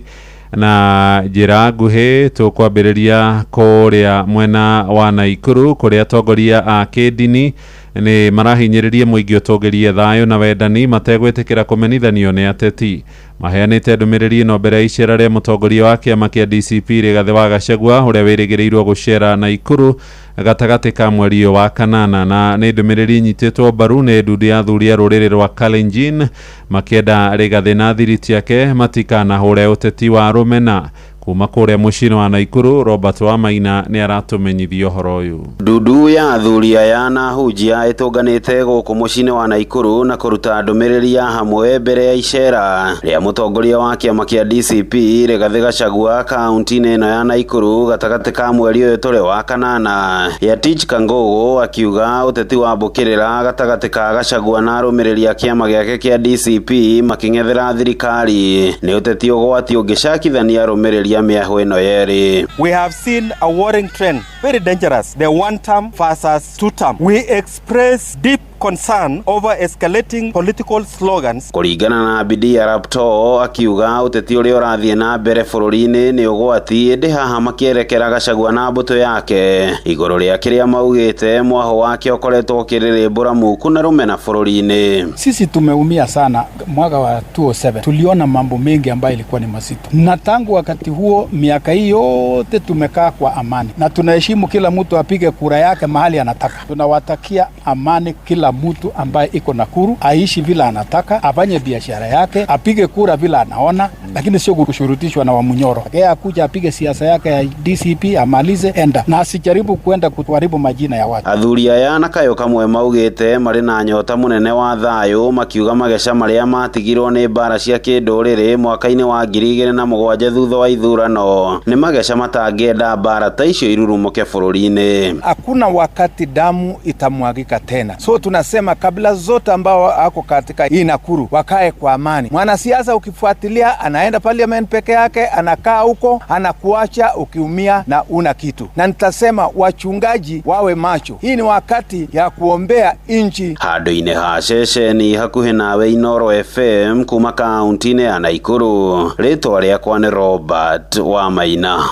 na njĩra nguhĩ tũkwambĩrĩria kũrĩa mwena wa Naikuru kũrĩa atongoria a kĩndini nĩ marahinyĩrĩria mũingĩ ũtũgĩrie thayũ na wendani mategwĩtĩkĩra kũmenithanio nĩ ateti. Maheanĩte ndũmĩrĩri ĩno mbere ya icera rĩa mũtongoria wa kĩama kĩa DCP Rigathĩ wa Gachagua ũrĩa wĩrĩgĩrĩirwo gũcera Naikuru gatagatĩ ka mweri wa kanana, na nĩ ndũmĩrĩri nyitĩtwo mbaru nĩ nduthi ya athuri a rũrĩrĩ rwa Kalenjin makĩenda Rigathĩ na thiriti yake matikanahũre ũteti wa rũmena. Kuma kũrĩa mũciĩ wa Naikuru, Robert wa Maina nĩ aratumenyithia ũhoro ũyũ. Ndudu ya athuri aya na hunjia ĩtũnganĩte gũkũ mũciĩ wa Naikuru na kũruta ndũmĩrĩri ya hamwe mbere ya icera rĩa mũtongoria wa kĩama kĩa DCP Rigathĩ Gachagua kaunti-inĩ ĩno ya Naikuru gatagatĩ ka mweri ũyũ tũrĩ wa kanana. Yatich Kangogo akiuga ũteti wa mbũkĩrĩra gatagatĩ ka Gachagua na arũmĩrĩri a kĩama gĩake kĩa DCP makĩng'ethera thirikari nĩ ũteti ũgwati ũngĩcakithania arũmĩrĩri We have seen a warring trend, very dangerous, the one term versus two term. We express deep concern over escalating political slogans. Kũringana na Bidii Arapto akiuga ũteti ũrĩa ũrathiĩ na mbere bũrũri-inĩ nĩ ũgwati ĩndĩ haha makĩerekera Gachagua na mbũtũ yake igũrũ rĩa kĩrĩa maugĩte mwaho wake ũkoretwo ũkĩrĩrĩmbũra muku na rũmena bũrũri-inĩ. Sisi tumeumia sana mwaka wa 2007. Tuliona mambo mengi ambayo ilikuwa ni mazito, na tangu wakati huo miaka hii yote tumekaa kwa amani na tunaheshimu kila mtu apige kura yake mahali anataka. Tunawatakia amani kila mtu ambaye iko Nakuru aishi vile anataka, afanye biashara yake, apige kura vile anaona, lakini sio kushurutishwa na Wamunyoro. Yeye akuja apige siasa yake ya DCP amalize enda na asijaribu kwenda kuharibu majina ya watu. Athuri aya na kayo kamwe maugĩte marĩ na nyota mũnene wa thayũ makiuga mageca marĩa matigirwo nĩ mbara cia kĩndũrĩrĩ mwaka-inĩ wa 2007 thutha wa ithurano nĩ mageca matangĩenda mbara ta icio irurumuke bũrũri-inĩ. Hakuna wakati damu itamwagika tena, so tunasema kabla zote ambao ako katika hii Nakuru wakae kwa amani. Mwanasiasa ukifuatilia anaenda parliament peke yake, anakaa huko, anakuacha ukiumia na una kitu. Na nitasema wachungaji wawe macho, hii ni wakati ya kuombea inchi. Handũ-inĩ ha ceceni hakuhĩ nawe Inoro FM kuma kaunti-inĩ ya Naikuru, rĩtwa rĩakwa nĩ Robert wa Maina.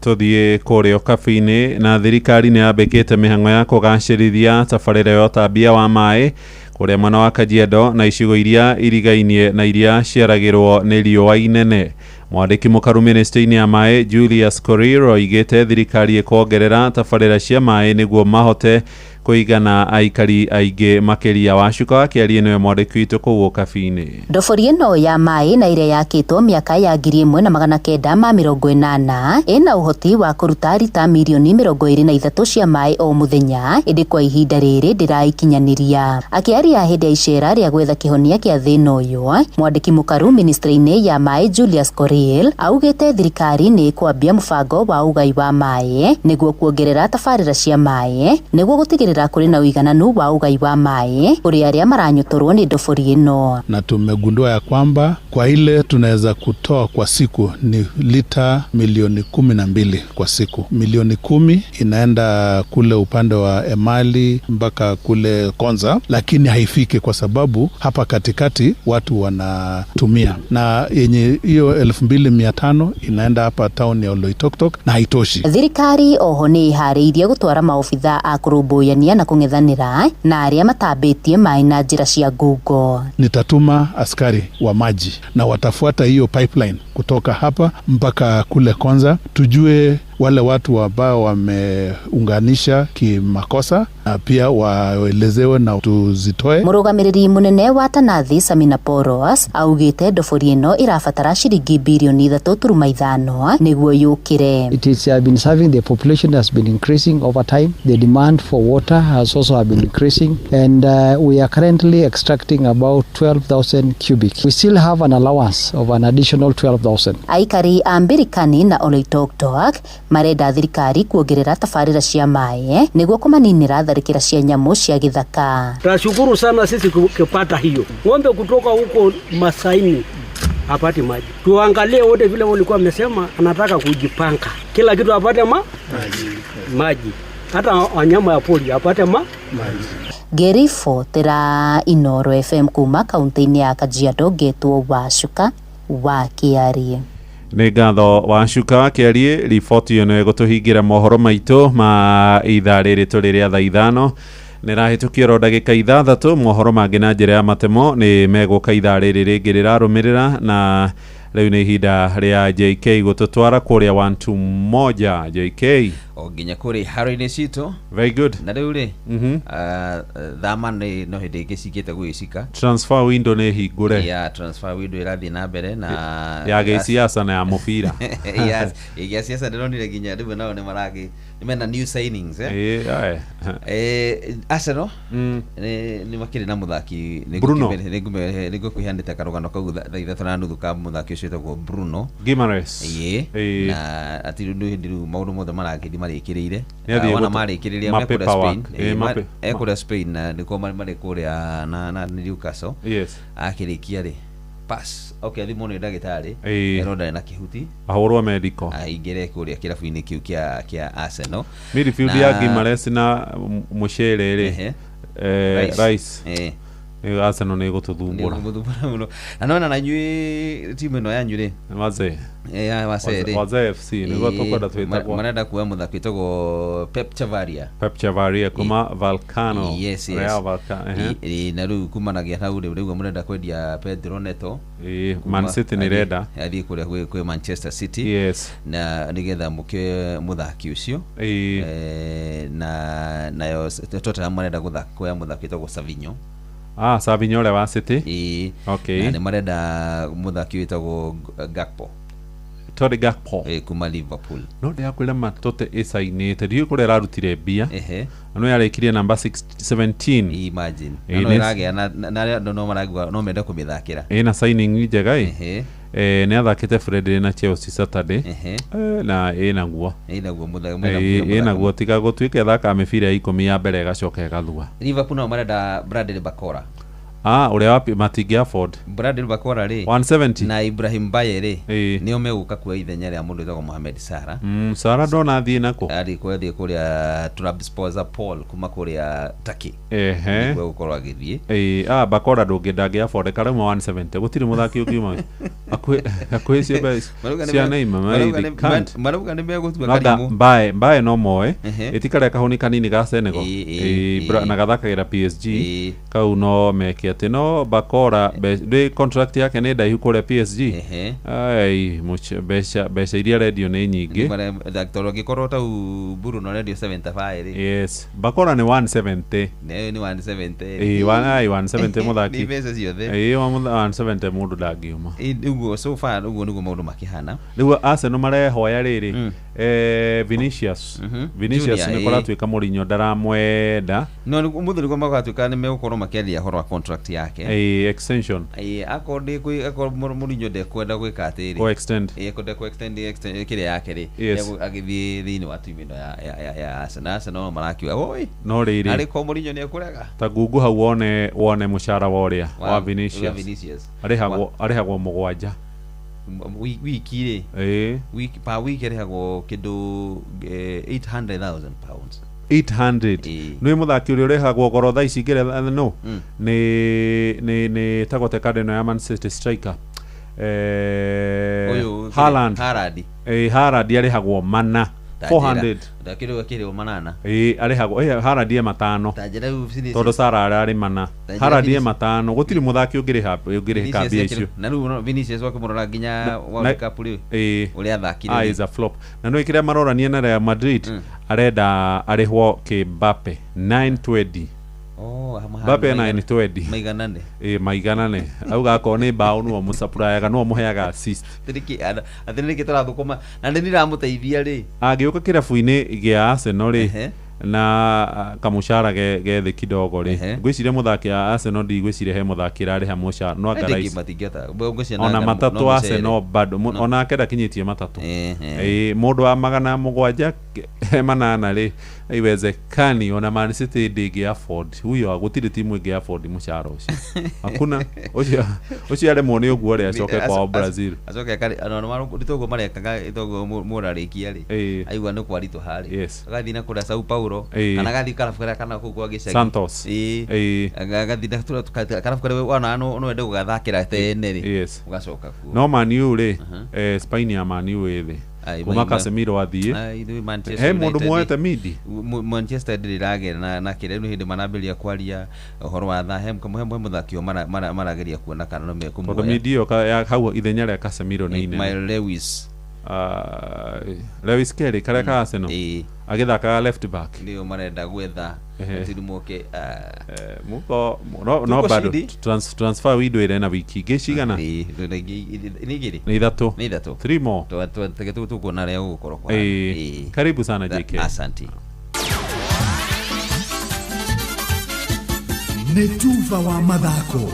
Tũthiĩ kũrĩa ũkabi-inĩ na thirikari nĩ yambĩkĩte mĩhang'o ya kũgacĩrithia tabarĩra ya ũtambia wa maĩ kũrĩa mwena wa Kajiado na icigo iria irigainie na iria ciaragĩrwo nĩ riũa inene. Mwandĩki mũkaru ministry-inĩ ya maĩ Julius Korir oigĩte thirikari ĩkuongerera tabarĩra cia maĩ nĩguo mahote kũigana aikari aingĩ makĩria. Wacuka wakĩaria nĩwe mwandĩki witũ kũu ũkabi-inĩ. Ndobori ĩno ya maĩ na ĩrĩa yakĩtwo mĩaka ya 1980 ĩna ũhoti wa kũruta rita mirioni 23 cia maĩ o mũthenya, ĩndĩ kwa ihinda rĩrĩ ndĩraikinyanĩria. Akĩaria hĩndĩ ya icera rĩa gwetha kĩhonia kĩa thĩna ũyũ, mwandĩki mũkaru ministry-inĩ ya maĩ Julius Korir augĩte thirikari nĩ kwambia mũbango wa ũgai wa maĩ nĩguo kuongerera tabarĩra cia maĩ nĩguo gũtigĩrĩra gutigirira kuri na uigananu wa ugai wa mai kuri aria maranyotorwo ni ndobori ino. Na tumegundua ya kwamba kwa ile tunaweza kutoa kwa siku ni lita milioni 12 kwa siku. Milioni 10 inaenda kule upande wa Emali mpaka kule Konza, lakini haifiki kwa sababu hapa katikati watu wanatumia, na yenye hiyo 2500 inaenda hapa town ya Oloitoktok na haitoshi. Thirikari oho ni ihariirie gutwara maofitha a kurumbuyania na kungethanira na aria matambitie mai na njira cia ngungo. Nitatuma askari wa maji na watafuata hiyo pipeline kutoka hapa mpaka kule Konza, tujue wale watu ambao wameunganisha kimakosa na pia waelezewe na tuzitoe. Murugamiriri munene wa Tanathi Samina Poros augite ndobori ino irabatara ciringi bilioni 3.5 niguo yukire. It is been serving, the population has been increasing over time. The demand for water has also been increasing, and we are currently extracting about 12,000 cubic. We still have an allowance of an additional 12,000. Aikari a Mbirikani na Oloitoktok marenda thirikari kuongerera tabarira cia mai niguo kumaninira tharikira cia nyamu cia githaka. Tunashukuru sana sisi kupata hiyo. Ng'ombe kutoka huko Masaini apate maji. Tuangalie wote vile walikuwa wamesema anataka kujipanga. Kila kitu apate maji. Hata wanyama ya pori apate maji. Gerifo tera Inoro FM kuma kaunti-ini ya Kajiado getwo Wacuka wa Kiarie. Nĩ ngatho Wacuka Kiarie, riboti ĩyo nĩ gũtũhingira mohoro maitũ ma ithaa rĩrĩ tũrĩ rĩa thaa ithano. Nĩ rahĩtũkia ro ndagĩka 6 mohoro mangĩ na njĩra ya matemo nĩ megũka ithaa rĩrĩ rĩngĩ rĩrarũmĩrĩra, na rĩu nĩ ihinda rĩa JK gũtũtwara kũrĩa 121 JK o nginya kuri haro-inĩ citũ. Very good. Na rĩu rĩ thama nĩ no hĩndĩ ĩngĩ cikĩte gwĩcika. Transfer window nĩ hingũre. Ya transfer window ĩrathiĩ na mbere na ya gĩciaca na ya mũbira. Yes, ya siasa ndĩronire nginya rĩu nao nĩ maragi nimena new signings Arsenal nĩ makĩrĩ na mũthaki nĩguo kũihanĩte karũgano kau thaa 3:30 ka mũthaki ũcio wĩtagwo Bruno Guimaraes. Na ati rĩu maũndũ mothe maragĩthi marĩkĩrĩire wana marĩkĩrĩria ekũrĩa Spain na nĩkuo marĩ kũrĩa na Newcastle akĩrĩkia rĩ pass okay thimo nĩ ndagĩtarĩ eronda na kihuti ahũrwo medical aingĩre kũrĩa kĩrabu-inĩ kĩu kĩa Arsenal. Midfield ya Guimaraes na Muchere rĩ Rice Arsenal nĩ gũtũthumbũra na nona na nyuĩ timu ĩno yanyu rĩ Wazee FC nĩguo tũkwenda twĩtagwo marenda kuoya mũthaki wĩtagwo Pep Chavaria kuma Valcano Real Valcano na rĩu kumanagia hau rĩu mũrenda kwendia Pedro Neto Man City nĩ renda athiĩ kũrĩa kwĩ Manchester City na nĩgetha mũke mũthaki ũcio na nayo Tottenham marenda kuoya mũthaki wĩtagwo Savinho. Savinho ũrĩa wa City. Okay. Na nĩ marenda mũthaki wĩtagwo Gakpo. Todi Gakpo kuma Liverpool. No ndĩakwĩra Matote ĩcainĩte ndiũ kũrĩa ararutire mbia no yarĩkirie number 17. Imagine no ĩragĩa na no maragua no menda kũmĩthakĩra na signing njega nĩ athakĩte Friday na Chelsea Saturday na naguo naguo tiga gũtuĩka thaka mĩbira ya 10 ya mbere ĩgacoka ĩgathua. Liverpool no marenda Bradley Bakora Uria wapi Matigaford Bradley Bakora ri 170 na Ibrahim Baye ri nio meguka kwa ithenya ria mundu wetagwo Mohamed Salah. Salah ndona thie nako ari kwethie kuria Trabzonspor Paul kuma kuria Turkey kwa gukorwo agithie Bakora ndũngĩndangĩaford karĩma 170 gũtirĩ mũthaki ũngiuma akwe cia cia Neymar marauga nĩ megũtua karimu Baye no moe ĩtikareka kahuni kanini ga Senegal na gathakagĩra PSG kau no meke ati no Bakora the contract yake nĩ ndaihu kũrĩa PSG beca iria radio nĩ nyingĩ daktari gikorwo ta Bruno radio 75 yes Bakora nĩ 170 nĩ 170 170 mũthaki ni beca ciothe 170 mũndũ ndangiuma uguo so far uguo nĩguo maũndũ makĩhana rĩu Arsenal marehoya rĩrĩ Vinicius nikora twika Mourinho ndaramwenda no umuthi niko magatuika ni megukoro makiaria horo contract yake extension akorde Mourinho de kwenda gwika atiri ko extend kwenda ko extend kile yake ri agithii thini wa timu ino ya Arsenal marakiwa oi no riri ari ko Mourinho ni ekurega ta Google hau wone mushara woria wa Vinicius arihagwo mugwanja wiki wiki pa wiki arihagwo kindu 800,000 pounds 800 no muthaki uri urehagwo goro tha ici ngere no ni tagote kadeno ya Man City striker Haaland arehagwo mana 400 ndakiro akire manana arehagwo Haaland ye matano todo Sara ari mana Haaland ye matano gutiri muthaki ungire kambia icio na ru Vinicius wake murora ginya World Cup uri athakire is a flop na no ikire marorania na Real Madrid arenda arehwo Mbappe 920 Mbappe 920 maiganane auga ko ni bao no musapurayaga no muheaga assist athiriki turathukuma na ndiramuteithia ri agiuka kirabu-ini gia Arsenal ri na kamushara ge the kidogo ri ngwicire muthaki a Arsenal ndigwicire he muthaki rari ha mushara no agarais ona matatu Arsenal bado ona akenda kinyitie matatu mundu wa 700 manana ri iwezekani ona Man City ndigi afford huyo agutire timu ingi afford mushara ucio hakuna ucio ale mone uguo ri acoke kwa Brazil acoke kari ona maru nditogo marekaga itogo murarikia ri aigwa no kwaritu hari agathi na kura Sao Paulo kana gathi karafura kana kugwa gicagi Santos agathi na tura karafura wana no ende gugathakira tene ri ugacoka ku no Man U ri Spain ya Man U ithi kuma Casemiro athie he mundu muete midi Manchester ndiragera na kire no hindi manambiria kwaria horo wa thahem kamuhe muthakio marageria kuona kana no mekumwe todo midi yo hau ithenya ria Casemiro ni ine Lewis Kelly kare ka Arsenal agithaka left back ndio marenda gwetha tirimuke muko no bado transfer window ire na wiki gicigana ni ithatu 3 more tu kuona leo gukoro kwa karibu sana JK asante Netuva wa mathako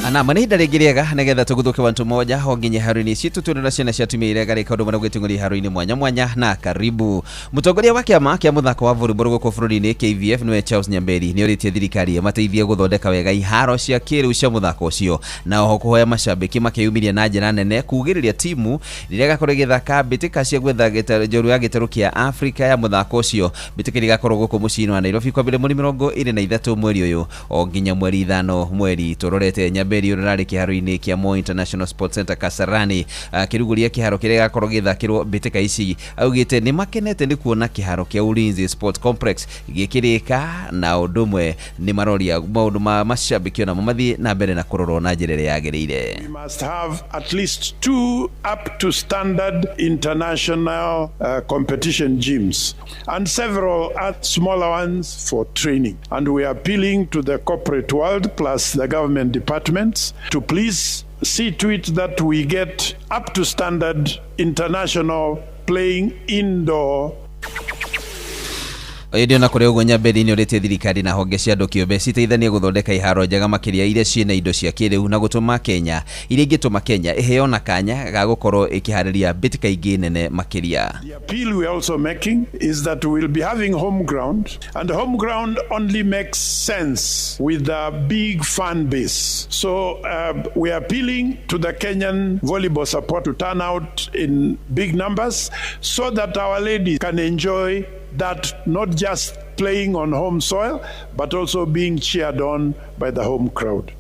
ana manida regirega negetha tuguthuke wantu moja honginye haruini citu tunira ciana cia tumire gari kaundu mara gwitunguri haruini mwanya na karibu mutongoria wa kiama kia muthako wa volleyball guko bururi-ini KVF niwe Charles Nyamberi ni oritie thirikari amateithie guthondeka wega iharo cia kiriu cia muthako ucio na oho kuhoya macambiki makiyumiria na njira nene kugiriria timu riria gakorwo githaka bitika cia gwetha njorua ya gitaru kia Africa ya muthako ucio bitika riria gakorwo guko mucini wa Nairobi kwa 2023 mweri uyu o nginya mweri 5 mweri turorete Nyamberi urarari kiharu-ini kia Moi International Sports Center Kasarani kiruguria kiharo kiria gakorwo githakirwo bitika ici augite ni makenete ni kuona kiharo kia Ulinzi Sports Complex gikirika na undumwe ni maroria maundu ma macambiki na mathi na mbere na kurorwo na njirere yagirire. We must have at least 2 up to standard international competition gyms and several smaller ones for training, and we are appealing to the corporate world plus the government departments to please see to it that we get up to standard international playing indoor. Oyo na kure ugo Nyamberi ni orete thirikari na honge cia ndoki obe citeithanie guthondeka iharo njega makiria iria ciena indo cia kiriu na gutuma Kenya iria ingituma Kenya iheo na kanya ga gukorwo ikihariria bitika ingi nene makiria. The appeal we are also making is that we will be having home ground, and home ground only makes sense with a big fan base. So we are appealing to the Kenyan volleyball support to turn out in big numbers so that our ladies can enjoy that, not just playing on home soil, but also being cheered on by the home crowd.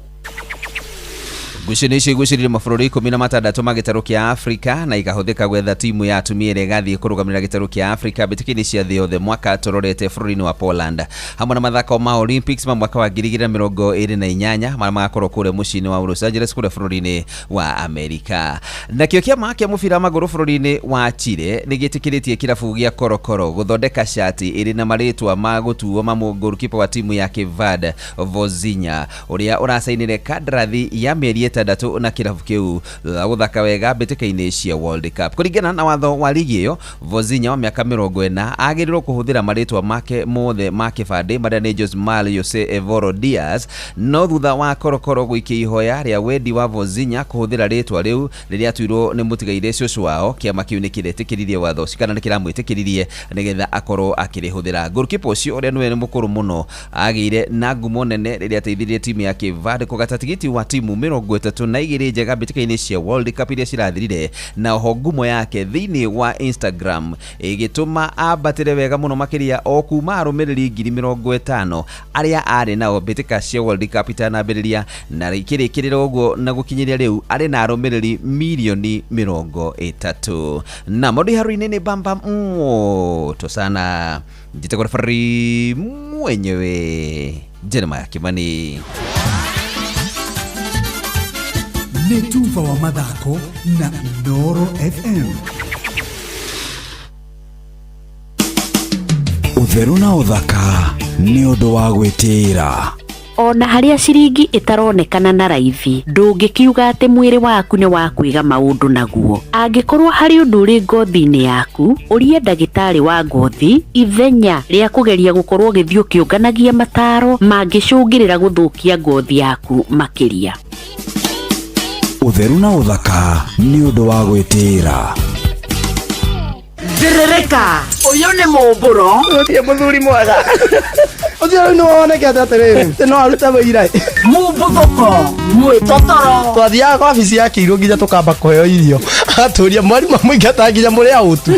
Gucini gucirire mabũrũri 16 ma gĩtarũ kĩa Afrika na ikahũthĩka gwetha timu ya atumia ĩrĩa ĩgathiĩ kũrũgamĩrĩra gĩtarũ kĩa Afrika mbĩtĩka-inĩ cia thĩ yothe mwaka tũrorete bũrũri-inĩ wa Poland hamwe na mathako ma Olympics ma mwaka wa 2028 marĩa magakorwo kũrĩa mũciĩ-inĩ wa Los Angeles kũrĩa bũrũri-inĩ wa Amerika. Nakĩo kĩama kĩa mũbira wa magũrũ bũrũri-inĩ wa Chile nĩ gĩtĩkĩrĩtie kĩrabu gĩa Korokoro gũthondeka shati ĩrĩ na marĩtwa ma gũtuo ma goalkeeper wa timu ya Cape Verde Vozinha ũrĩa ũracainire kandarathi ya mĩeri 6 na kirabu kiu guthaka wega mbitikaini cia World Cup. Kuringana na watho wa ligi iyo, Vozinha wa miaka 40 agirirwo kuhuthira maritwa make mothe ma kibande maria ni Jose Mario Evoro Diaz, no thutha wa korokoro gwikia ihoya ria wendi wa Vozinha kuhuthira ritwa riu riria tuirwo ni mutigaire cucu wao, kiama kiu ni kiretikiririe watho cikana ni kiramwitikiririe nigetha akorwo akirihuthira. Goalkeeper ucio uria niwe ni mukuru muno agire na ngumo nene riria ateithirie timu ya Kivade kugata tigiti wa timu 32 njega mbitikaini cia World Cup iria cirathirire, na oho ngumo yake thiini wa Instagram igituma ambatire wega muno makiria o kuma arumiriri 50,000 aria ari nao mbitika cia World Cup itanambiriria, na ikirikirira uguo na gukinyiria riu ari na arumiriri milioni 30. na modi haruini ni bamba moto sana. Jitako referee mwenyewe Jeremiah Kimani. Netuva wa mathako na Inooro FM. Utheru na uthaka ni undu wa gwitira. Ona haria ciringi itaronekana na raithi, ndungikiuga ati mwiri waku ni wa kwiga maundu naguo. Angikorwo hari undu uri ngothi-ini yaku, urie ndagitari wa ngothi ithenya ria kugeria gukorwo githio kiunganagia mataro mangicungirira guthukia ngothi yaku makiria. Utheru na uthaka ni undu wa gwitira. Ndirereka uyu ni mumburo uthie muthuri mwega uthie no one ke atarere no aruta wira mumbuthoko mwitotoro twathia kwa ofisi ya Kiiru nginya tukamba kuheo irio aturia mwarimu mwingi atanginya muri autu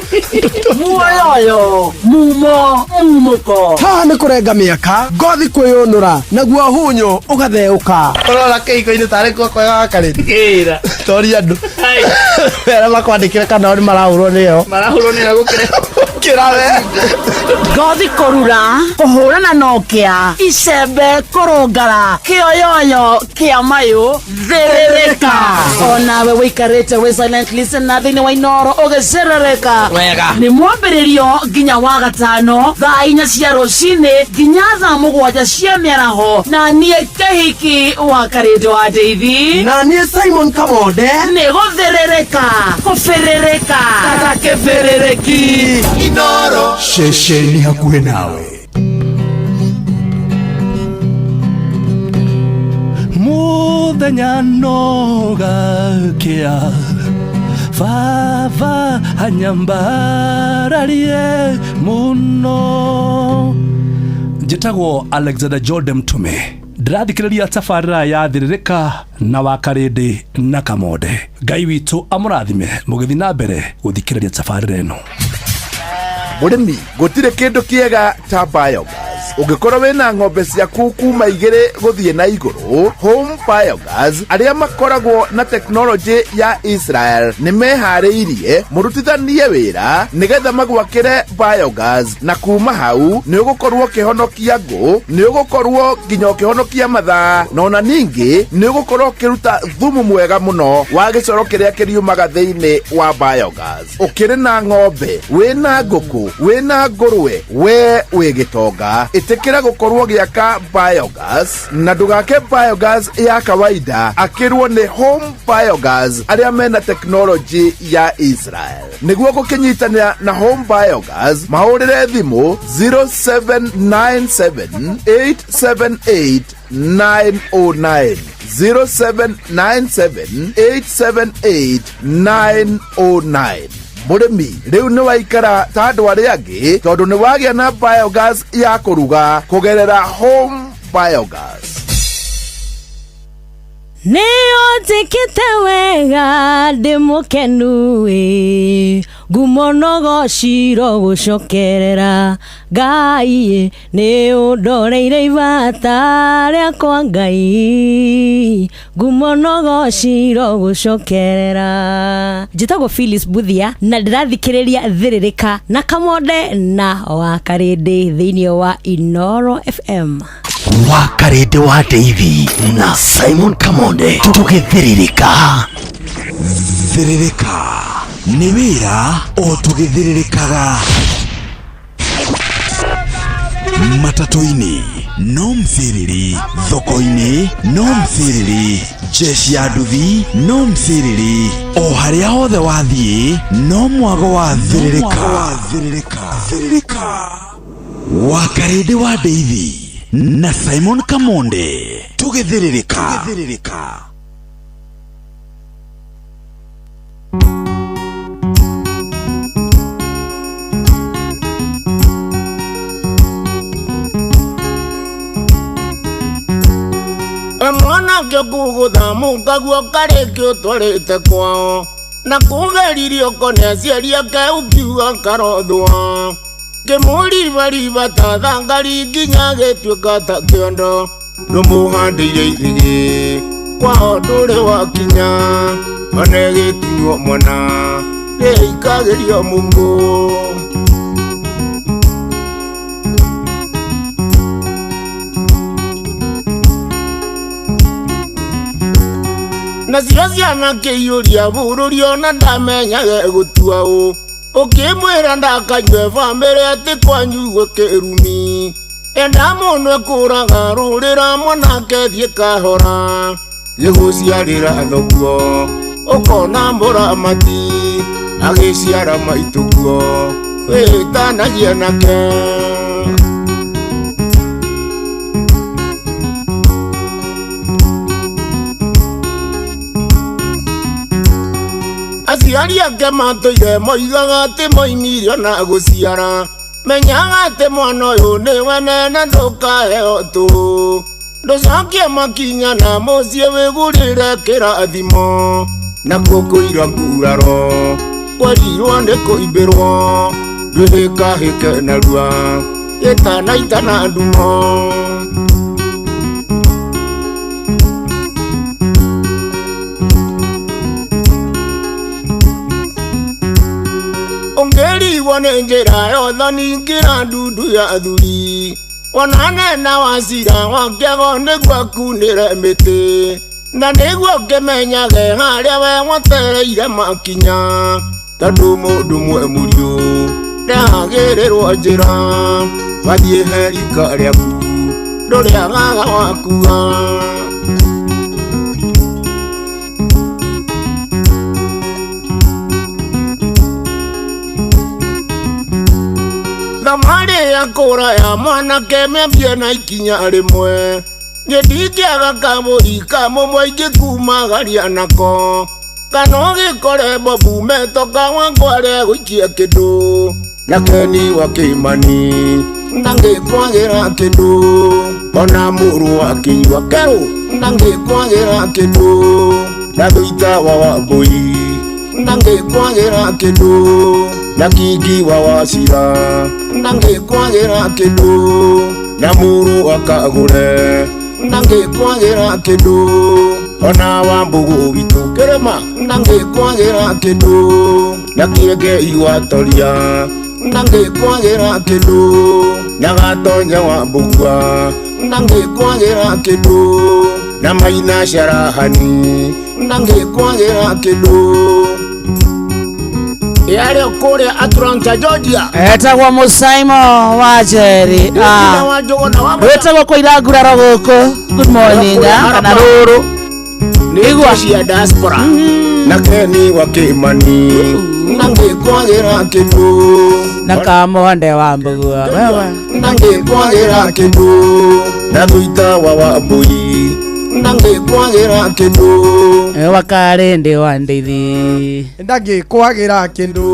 muoyo mumuko ha ni kurenga miaka ngothi kwiyunura naguo hunyo ugatheuka urora keiko-ini tari kwa kwega kariti tori andu era makwandikira kana ni marahurwo niyo kirawe ngothi kurura kuhurana nokia icembe kurungara kioyoyo kia mayu thirika. Ona we wikarite we silent listener thini wa Inooro ugicerereka wega ni mwambiririo nginya wa gatano thaa 4 cia rucini nginya thaa 7 cia miaraho, na nie Kehiki wa Karite wa Deithi na nie Simon Kamonde ni guthirika kufiririka kata kifiririki. Inooro shesheni hakuhe nawe. Muthenya nogakia Vava hanyambararie muno. Njitagwo Alexander Jordan Mtume, ndirathikiriria tabarira ya thiririka na wa Karindi na Kamonde. Ngai witu amurathime mugithi na mbere guthikiriria tabarira ino. Murimi gutire kindu kiega ta biogas. Ungikorwo wina ng'ombe ciaku kuma 2 guthie na iguru, Home Biogas aria makoragwo na technology ya Israel ni mehariirie murutithanie wira nigetha magwakire biogas, na kuma hau ni ugukorwo kihonokia ngo, ni ugukorwo nginya ukihonokia mathaa, na ona ningi ni ugukorwo kiruta thumu mwega muno wa gicoro kiria kiriumaga thiini wa biogas. Ukiri na ng'ombe, wina nguku, wina ngurwe, we wigitonga, itikira gukorwo giaka biogas na ndugake biogas ya kawaida, akirwo ni Home Biogas aria mena technology ya Israel. Niguo gukinyitanira na Home Biogas, mahurire thimu 0797878909 0797878909. Murimi riu ni waikara ta andu aria angi tondu ni wagia na biogas ya kuruga kugerera Home Biogas. Nĩũnjĩkĩte wega ndĩ mũkenu ngumo nogociro gũcokerera Ngai nĩũndoreire ibata rĩakwa Ngai ngumo nogociro gũcokerera. Njĩtagwo Phyllis Buthia na ndĩrathikĩrĩria thiririka na Kamonde na wa Karindi thĩinĩ wa Inooro FM. Wa Karinde wa Deithi na Simon Kamonde tugithiririka. Thiririka ni wira o tugithiririkaga. Matatu-ini no mthiriri, thoko-ini no mthiriri, jeshi ya nduthi no msiriri o haria hothe wathie no mwago wa thiririka wakarede wa Deithi na Simon Kamonde tugithiririka mwana kyo kuguthamuka guoka rĩngĩ ũtwarĩte kwao na kũgeririo koneaciaria ke ũkiuga karothwa kĩmũribariba ta thangari nginya gĩtuĩka ta kĩondo ndũmũhandĩire ithigĩ kwao ndũrĩ wakinya ona gĩtuo mwana rĩikagĩrio Mungu na ciana kĩiyũria bũrũri ona ndamenyaga gũtua ũ ũkĩmwĩra ndakanyue bamĩrĩ atĩ kwanyu gwĩkĩrumi enda mũndũ ekũraga rũrĩra mwanake thiĩ kahora gĩgũciarĩra thoguo ũkona mũramati agĩciara maitũguo wĩtanagia nake aciari ake matũire moigaga atĩ moimirio na gũciara menyaga atĩ mwana ũyũ nĩwe nene ndũkaheo tũ ndũcokie makinya na mũciĩ wĩgũrĩre kĩrathimo na kũkũira nguraro kwerirwo nĩ kũimbĩrwo ndwĩhĩkahĩke narua ĩtanaitana ndumo ongeriwa nĩ njĩra yothe ningĩra ndundu ya thuri ona nena wacira wakĩago nĩguo kunĩre mĩtĩ na nĩguo ngĩmenyage harĩa we mwetereire makinya tondũ mũndũ mwe mũriũ ndagĩrĩrwo njĩra wathiĩ herika rĩaku ndũrĩagaga wakua thamarĩ ya kũra ya mwanake mĩambie na ikinya rĩmwe nĩndingĩaga kamũri kamũmwe ingĩkumagaria nako kana ũgĩkore Bobu Metoka wangware gũikia kĩndũ na Keni wa Kĩmani ndangĩkwagĩra kĩndũ ona mũrũ wa Kĩnyua Kerũ ndangĩkwagĩra kĩndũ na Thũita wa Wambũi ndangĩkwagĩra kĩndũ na Kingi wa Wacira ndangĩkwagĩra kĩndũ na mũrũ wa Kagũre ndangĩkwagĩra kĩndũ ona Wambũgũ witũ Kĩrĩma ndangĩkwagĩra kĩndũ na Kĩengei wa Toria ndangĩkwagĩra kĩndũ na Gatonya wa Mbũgua ndangĩkwagĩra kĩndũ na Maina Sharahani ndangĩkwagĩra kĩndũ yale kũrĩa Atlanta Georgia etagwo Musaimo wa Njeri wetagwo kũira nguraro gũkũ good morning kana rũrũ nĩguo cia diaspora na Keni wa Kĩmani ndangĩkwagĩra kĩndũ na Kamonde wa Mbũgua ndangĩkwagĩra kĩndũ na Thũita wa Wambũi ndangĩkwagĩra kĩndũ Wakarĩndĩ wa Ndeithi ndangĩkwagĩra kĩndũ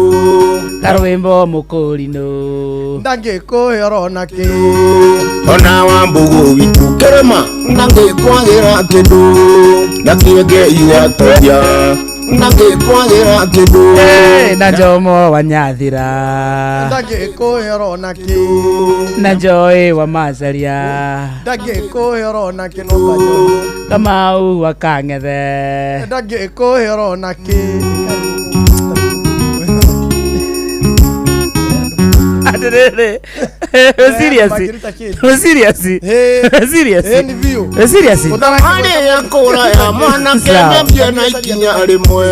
Karwĩmbo Mũkũrinũ ndangĩkũhe ona kĩ ona Wambũgũ witũ Kĩrĩma ndangĩkwagĩra kĩndũ na Kĩengei wa Toria ndangĩkwagĩra kĩndũ na Jomo wa Nyathira ndangĩkũhe ona kĩ na Joy wa Macharia ndangĩkũhe ona kĩ Kamau wa Kang'ethe ndangĩkũhe ona kĩ Adrede seriously thamarĩ ya kũra ya mwanake mĩambie na ikinya rĩmwe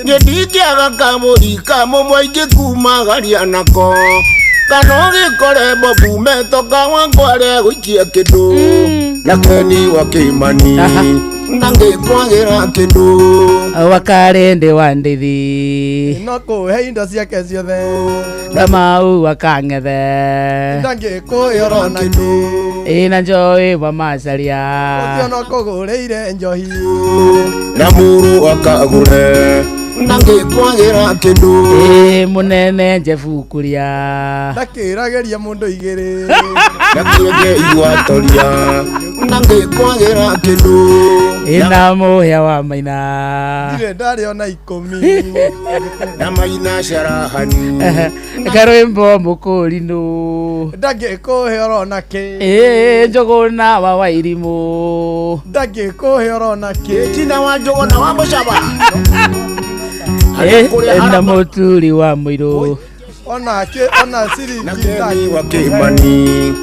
nĩndingĩaga kamũri kamũmwe ingĩkumagaria nako kana ũgĩkore Bobu Metoka wangware gũikia kĩndũ na Keni wa Kĩmani nange kwagira kindu wakarende wandithi noko he indo ciake ciothe Kamau wakang'ethe nange kuyoro na kindu ina njohi wa macaria ucio noko gureire njohi na muru akagure nange kwagira kindu munene Njefu kuria ndakirageria mundu igiri ndakirege igwatoria nange kwagira kindu ina muhia wa maina ndire ndari ona 10 na maina sharahani karwimbo mukurinu ndage kuhero nake njogona wa wairimu ndage kuhero nake tina wa njogona wa mucaba na muturi wa muiru ona siri ndage wa kimani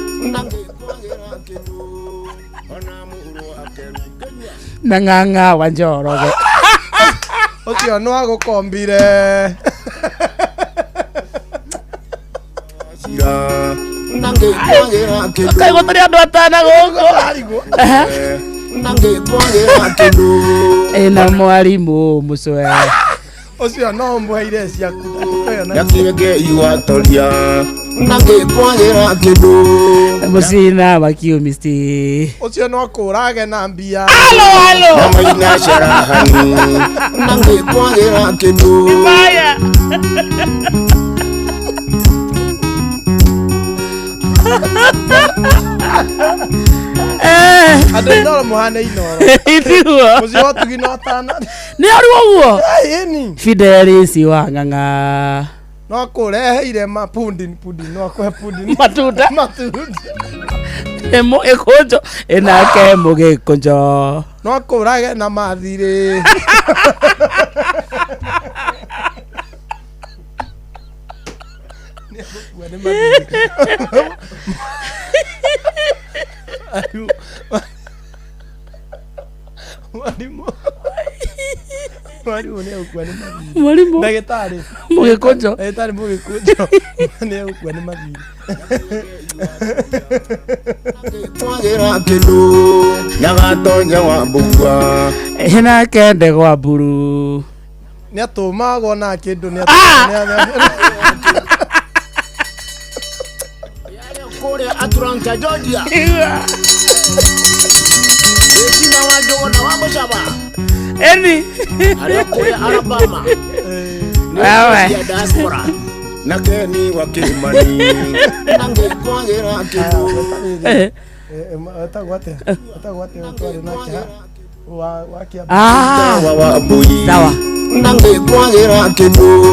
na ng'ang'a wa Njoroge ucio no agukombire nange kwagira kindu kai gutari andu atana guko nange kwagira kindu ina mwarimu mucwe ucio no mbuheire ciaku ndakirege igwatoria nange kwagira kindu mucina wa kiumisti ucio no kurage na mbia na maina sharahani nange kwagira kindu mbaya andu inoro muhane inoro ithuo mucio watugi no tana ni ari woguo ini Fidelis wa ng'ang'a no kureheire pudding no kuhe pudding matunda matunda ikunjo inake mugikunjo no kurage na mathiri mwalimu ndagitari mugikunjo ndagitari mugikunjo ne ukwa ni mathiri kwagira kindu nyagatonya wa mbugua hina kende gwa mburu ni atumagwo na kindu ni kuria Atlanta Georgia tina wa njogona wa mucaba eni ari kuria Alabama wewe diaspora na keni wa kimani nange kwagira kindu atagwate utware na kia wa kia wa boyi sawa nange kwagira kindu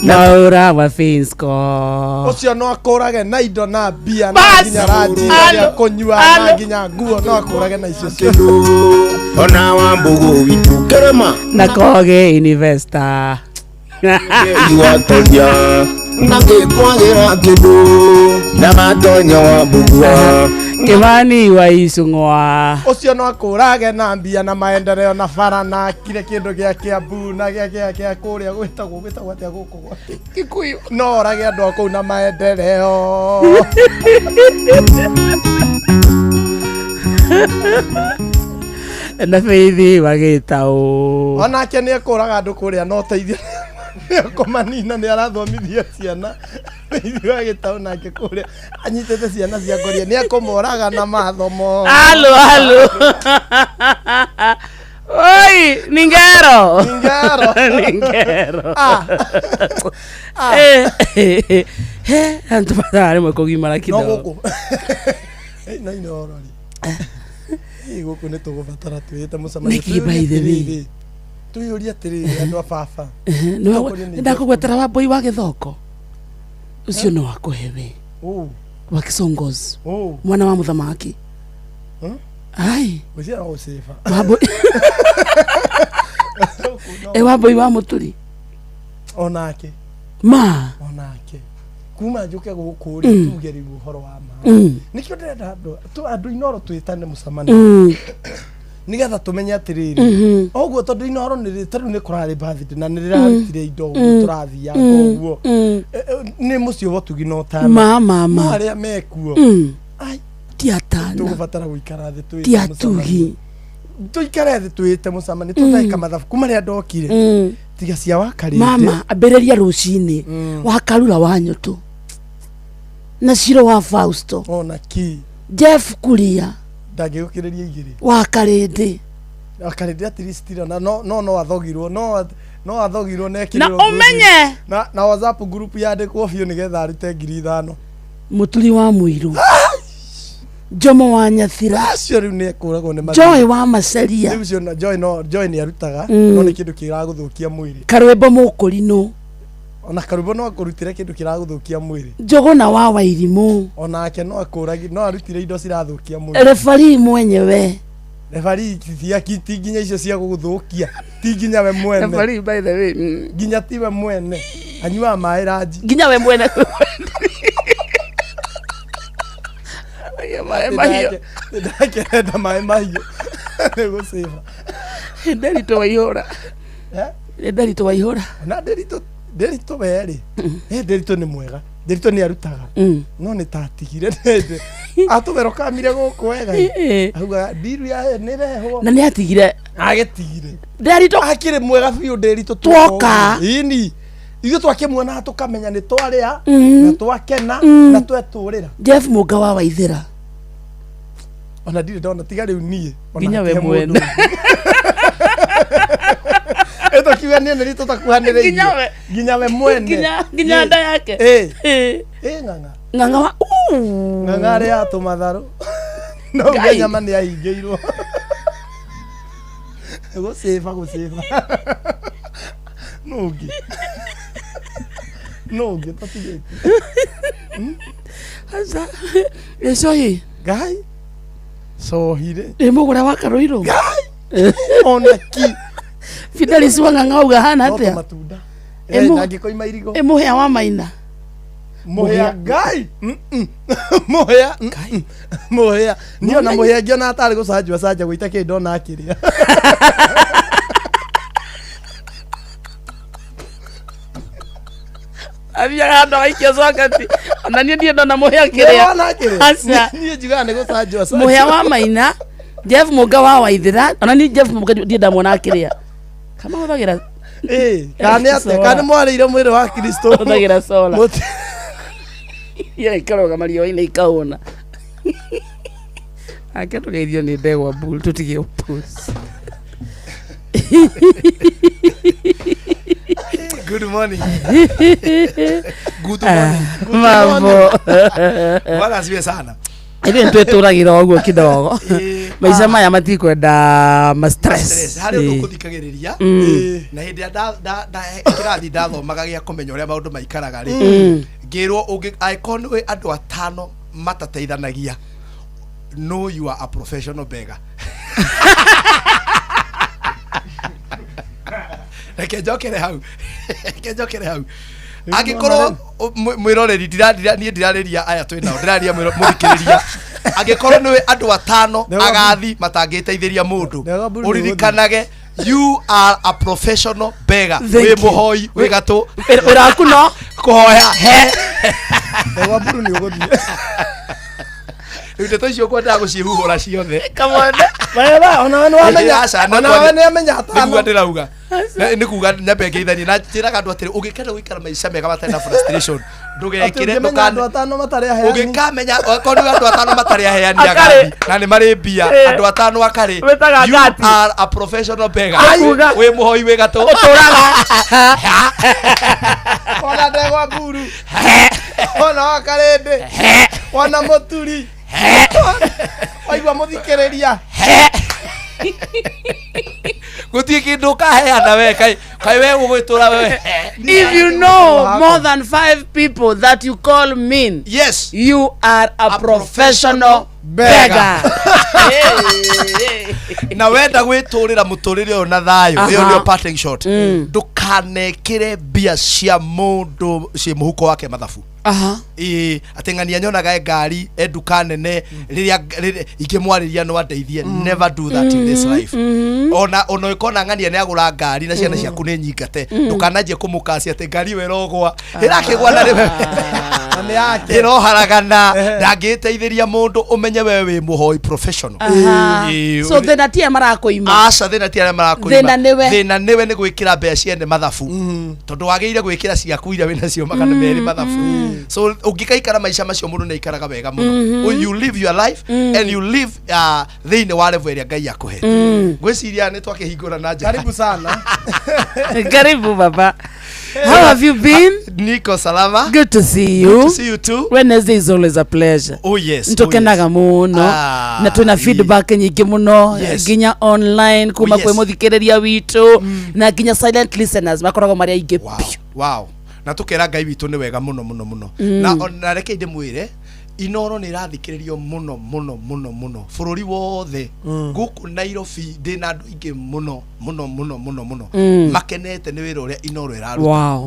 naura wa Finsco ucio no akurage na indo na bia na nginya rangi ya kunyua na nginya nguo no akurage na icio kindu ona wa mbugu witu kerema na koge investor igwatoria nange kwagira kindu ndagatonya wa mbugua Kimani wa Icung'wa ucio no akurage na mbia na maendeleo na bara na kile kindu gia Kiambu na gia kuria gwitagwo atia guku gwake Kikuyu no orage andu akuu na maendeleo na Feithi wa Gitau onake ni akuraga andu kuria no teithio komanina ni arathomithia ciana Feithi wa Gitau nake kuria anyitete ciana cia ngoria ni akomoraga na mathomo halo oi ningero antu patare mwe kugimara kidogo no guku na inorori guku ni tugubatara twite mucamania nikibaithe tuyuria atiriri andu a baba no ndakugwetera wa boy wa Githoko ucio no akuhewe wa Kisongozi mwana wa muthamaki ai ucia no usifa wabo wabo wa muturi onake onake kuma njuke gukuri tugeri buhoro wa ma nikio ndenda andu inoro twitane mucamania nigetha tumenye atiriri oguo tondu inoro ni taru ni kurari birthday na niriratire indo turathia koguo ni mucio botugi no tama mama aria mekuo ai tiatana tugubatara guikara thi tiatugi tuikare thĩ twĩte mũcemanio tũtheka mathabu kuma rĩa ndokire tiga cia Wakarĩte mama ambĩrĩria rũcinĩ Wakarura wa Nyũtũ na Ciro wa Fausto ona ki Jeff Kuria ndangĩgũkĩrĩria igĩrĩ Wakarĩte at least no athogirwo no athogirwo nekirwo na umenye na WhatsApp group yandĩkwo biũ nĩgetha arute 5,000 Mũturi wa Mũiru Jomo wa Nyathira acio rĩu nĩ ekũragwo nĩ Joy wa Maceria rĩu cio Joy nĩ arutaga no nĩ kĩndũ kĩragũthũkia mwĩrĩ Karwembo Mũkũrinũ ona Karwembo no akũrutire kĩndũ kĩragũthũkia mwĩrĩ Njogona wa Wairimũ onake no akũragi no arutire indo cirathũkia mwĩrĩ Refarii mwenyewe Refarii cia kiti nginya icio cia gũgũthũkia ti nginya we mwene Refarii by the way nginya ti we mwene anyua maĩ ranji nginya we mwene ndakenda maĩ mahiũ nĩgũcĩba Nderito Waihũra Nderito Waihũra na Nderito werĩ Nderito nĩ mwega Nderito nĩ arutaga no nĩ tatigire atũberokamire gũkũ wega auga ndiru ya nĩrehwo na nĩ atigire agĩtigire Nderito akĩrĩ mwega biũ Nderito twoka ini ithuĩ twakĩmuona tũkamenya nĩ twarĩa na twakena na twetũrĩra Jeff Mũnga wa Waithĩra ona ndirĩ ndona tiga rĩu niĩ nginya we mwene eto kiwa nĩ Nderito takuhanĩrĩirie nginya we mwene nginya nda yake ng'ang'a wa ng'ang'a arĩa atũmatharũ no nyama nĩ ahingĩirwo gũcĩba no ũngĩ tatigĩte asa ecohi ngai cohire mũgũra wa Karũirũ ona ki Fidelis wa ng'ang'a uga hana atĩa matunda ngĩkoima irigo mũhĩa wa Maina mũhĩa ngai mũhĩa niĩ ona mũhĩa ngĩona atarĩ gũcanjua gũita kĩndũ ndona akĩrĩa Abia ando aikia sokati na niĩ ndiĩ ndona mũhĩa kĩrĩa niĩ njigaga nĩ gũcanjua mũhĩa wa Maina Jeff Mũnga wa Waithĩra ona niĩ Jeff Mũnga ndiĩ ndamwona akĩrĩa kama hũthagĩra kana atĩa kana mwarĩire mwĩrĩ wa Kristo hũthagĩra sola ikaroga mario-inĩ ikaona ake tũgeithio nĩ Ndegwa Bull tũtige ũpuzi Good morning. Good morning. Mambo. Wala asiwe sana. Ile twetũragĩra ũguo kidogo. Maica maya matikwenda ma stress. Harĩ ũndũ kũthikagĩrĩria na hĩndĩ kĩrathi ndathomaga gĩa kũmenya ũrĩa maũndũ maikaraga rĩ ngĩrwo angĩkorwo nĩ andũ atano matateithanagia no you are a professional beggar. Reke njokere hau angĩkorwo mwĩroreri ndirarĩria aya twĩ nao ndĩraria mũthikĩrĩria angĩkorwo nĩ andũ atano agathi matangĩteithĩria mũndũ ũririkanage you are a professional beggar wĩ mũhoi wĩ gatũ ũrakuno kũhoya he Ndegwa Bull nĩ ũgũthiĩ rĩu ndeto icio kwendaga gũcihuhũra ciothe kamwende ona we nĩ amenya nĩguo ndĩrauga nĩ kuga nyambe ngeithanie na njĩraga andũ atĩrĩ ũngĩkenda gũikara maica mega matarĩ na frustration ndũgekĩre ũngĩkamenya okorwo nĩ andũ atano matarĩ aheani agathi na nĩ marĩ mbia andũ atano akarĩ you are a professional beggar wĩ mũhoi wĩ gatũ ona Ndegwa Bull ona Wakarĩndĩ ona Mũturi waigua mũthikĩrĩria gutie kindu kaheana we kai we gugwitura we. If you know more than 5 people that you call mean, yes, you are a professional beggar. Na wenda gwiturira muturire uyu na thayo iyo ndio parting shot. Ndukanekire bia cia mundu cia muhuko wake mathafu. atengania nyonaga ngari eduka nene riria ikimwariria no ateithie. Never do that in this life. Ona ikona ngania ne agura ngari na ciana ciaku ni nyingate ndukanajie kumukasi ate ngari werogwa irakigwa na riwe iro haragana ndangiteithiria mundu umenye wewe wi muhoi professional. So thina tie marakoima thina tie marakoima thina niwe ni gwikira mbeca ene mathabu tondu wageire gwikira ciaku ira wina cio magana meri mathabu. So ungikaikara maisha macio mundu ne ikaraga wega muno. You live your life and you live thini wa level ria Ngai akuhe. Gwiciria ni twakihingura na njira. Karibu sana. Karibu baba. How have you been? Niko salama. Good to see you. Good to see you too. Wednesday is always a pleasure. Oh yes. Ntokenaga muno na tuna feedback nyingi muno ginya online kuma kwe muthikiriria witu na ginya silent listeners makoragwo mari aingi. Wow. Na tukera Ngai witu ni wega muno muno muno. Na reke inde mwire Inoro ni rathikiririo muno bururi wothe guku Nairobi ndina andu ingi muno makenete ni wira uria Inoro iraruta.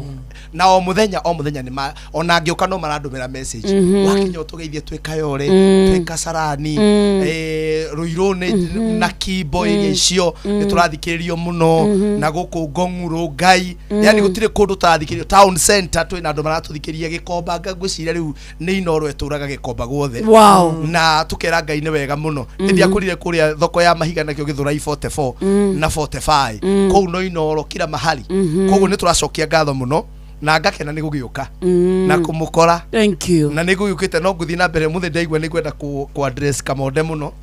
Na o muthenya ni ona ngiuka no marandumira message wakinya tugeithie twikayore twikasarani ruirone na kibo icio ni turathikiririo muno na guku Ngong'uru Ngai yani gutire kundu tathikiririo town center twina andu maratuthikiria Gikomba ngwiciria riu ni Inoro eturaga Gikomba guothe. Na tukera Ngai ni wega muno ndia kurire kuria thoko ya mahiga nakio Githurai 44 na 45 kou no Inoro kila mahali koguo ni turacokia ngatho muno na ngakena ni gugiuka na kumukora. Thank you. Na nigugiukite no nguthi na mbere muthe ndaigua ni kwenda ku address Kamonde muno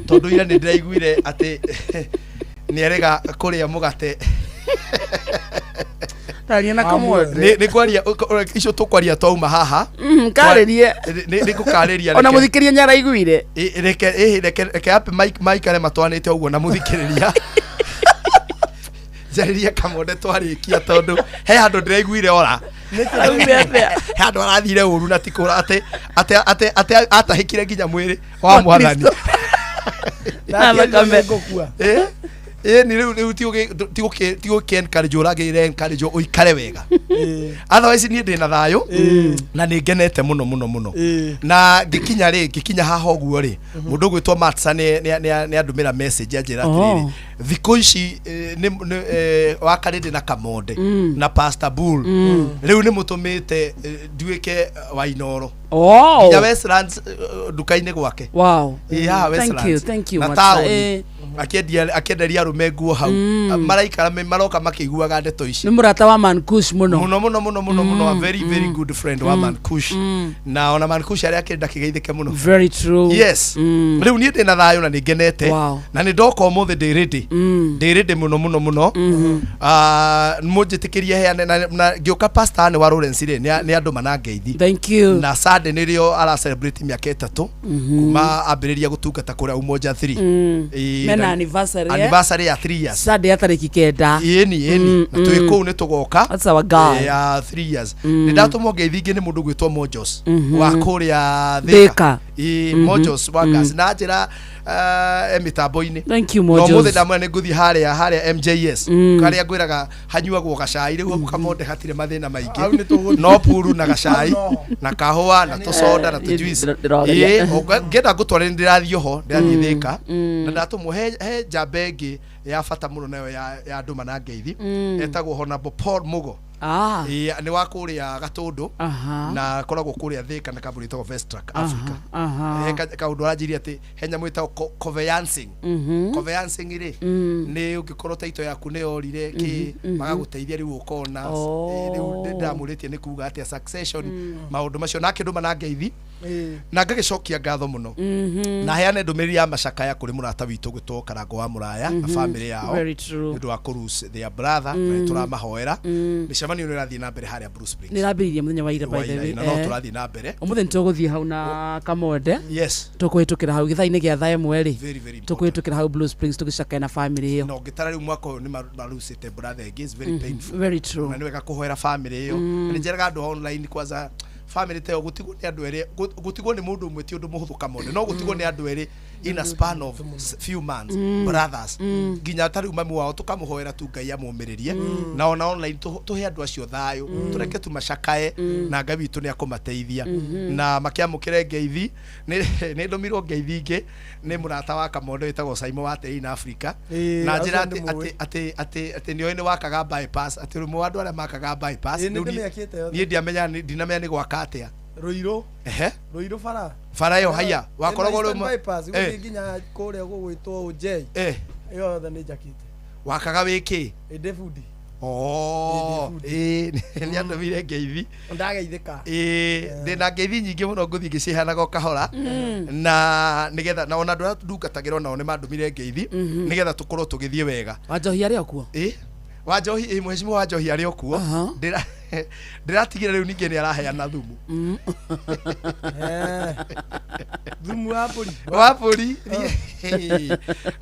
tondu ira ni ndaiguire ati ni erega kuria mugate tari na Kamonde ni kwaria icio tukwaria twauma haha karirie ni gukariria ona muthikiria nyara iguire reke ape mike ale matwanite uguo na muthikiriria jariria Kamonde twarikia tondu he handu ndiraiguire ora handu arathire uru na tikura ate atahikire nginya mwiri wa mwathani ni riu tigo encourage uragire encourage uikare wega otherwise ni ndina thayo na ni ngenete muno na gikinya haha guo ri mundu gwitwa Matsa ni andumira message ajira atiriri thiko ici ni wakarinde na Kamonde na Pastor Bull riu ni mutumite nduike wa Inoro ya Westlands dukaine gwake. Westlands. Thank you Matsa akienderia rume nguo hau maraikara maroka makiguaga ndeto ici ni murata wa Mankush muno a very good friend wa Mankush na ona Mankush ari akenda kigeithike muno. Very true. Yes. Riu ni ndina thayo na ni ngenete na ni ndoka umuthe ndi ready muno mujitikirie he na ngioka pastor ni wa Lawrence ri ni andu manangeithi. Thank you. Na Sunday nirio ara celebrate miaka 3 kuma ambiriria gutungata kuria Umoja 3 anniversary ya 3 years Sunday atariki kenda ni na tuiku ni tugoka that's our guy ya 3 years ni ndatumo ngeithi ni mundu gwitwa Mojos wa kuria Thika Mojos wagas na njira mitambo-ini. Thank you Mojos. No muthe ndamwe ni nguthi haria MJS karia ngwiraga hanyuagwo gacai riu Kamonde hatire mathina maingi no puru na gacai na kahua na tusoda na tujuice ngenda ngutware ndirathio ho ndirathie Thika na ndatumwo he jambengi ya bata muno nayo ya andu manangeithi etagwo Honorable Paul Mugo ni wa kuria Gatundu na koragwo kuria Thika na kambuni to Vestrak Africa kaundu aranjiria ati henya mwita conveyancing ri ni ugikorwo taito yaku ni orire ki magaguteithia riu ukona riu ndamuritie ni kuga ati succession maundu macio na kindu manangeithi na ngagicokia ngatho muno na heane ndumiriri ya macaka ya kuri murata witu gwitwo Karango wa Muraya na family yao ndu wa kurus their brother na turamahoera ni shamanio ni rathie na mbere haria Bruce Springs ni rabiririe muthenya wa ira by the way no turathie na mbere umuthe nituguthie hau na Kamonde yes tukuhitukira hau githaini gia thae mweri tukuhitukira hau Blue Springs tugicaka na family iyo no gitara riu mwako ni marusite brother is very painful very true na niweka kuhoera family iyo ni njeraga andu online kwanza family teo gutigwo ni andu eri gutigwo ni mundu umwe ti undu muhuthu Kamonde no gutigwo ni andu eri in a span of few months brothers nginya tari mami wao tukamuhoera tu Ngai amumiririe na ona online tuhe andu acio thayo tureke tu macakae na Ngai witu ni akumateithia na makiamukire ngeithi ni ndomirwo ngeithi ingi ni murata wa Kamondo witagwo Saimo wa Tei na Africa na njira ati ni oyene wakaga bypass ati rumo andu aria makaga bypass ni ndiamenya ndinamenya ni gwaka atia Ruiro Ruiro fara yo haya wakorogwo rumo bypass nginya kuria gugwitwo Ujei iyo tha ni jakite wakaga wiki David ni andu mire ngeithi ndageithika ndina ngeithi nyingi muno nguthi ngicihanaga kahora na nigetha na ona ndu ndungatagira nao ni mandumire ngeithi nigetha tukorwo tugithie wega Wanjohi ari okuo Wanjohi mheshimiwa Wanjohi ari okuo ndiratigire riu ningi ni araheana thumu thumu wa puri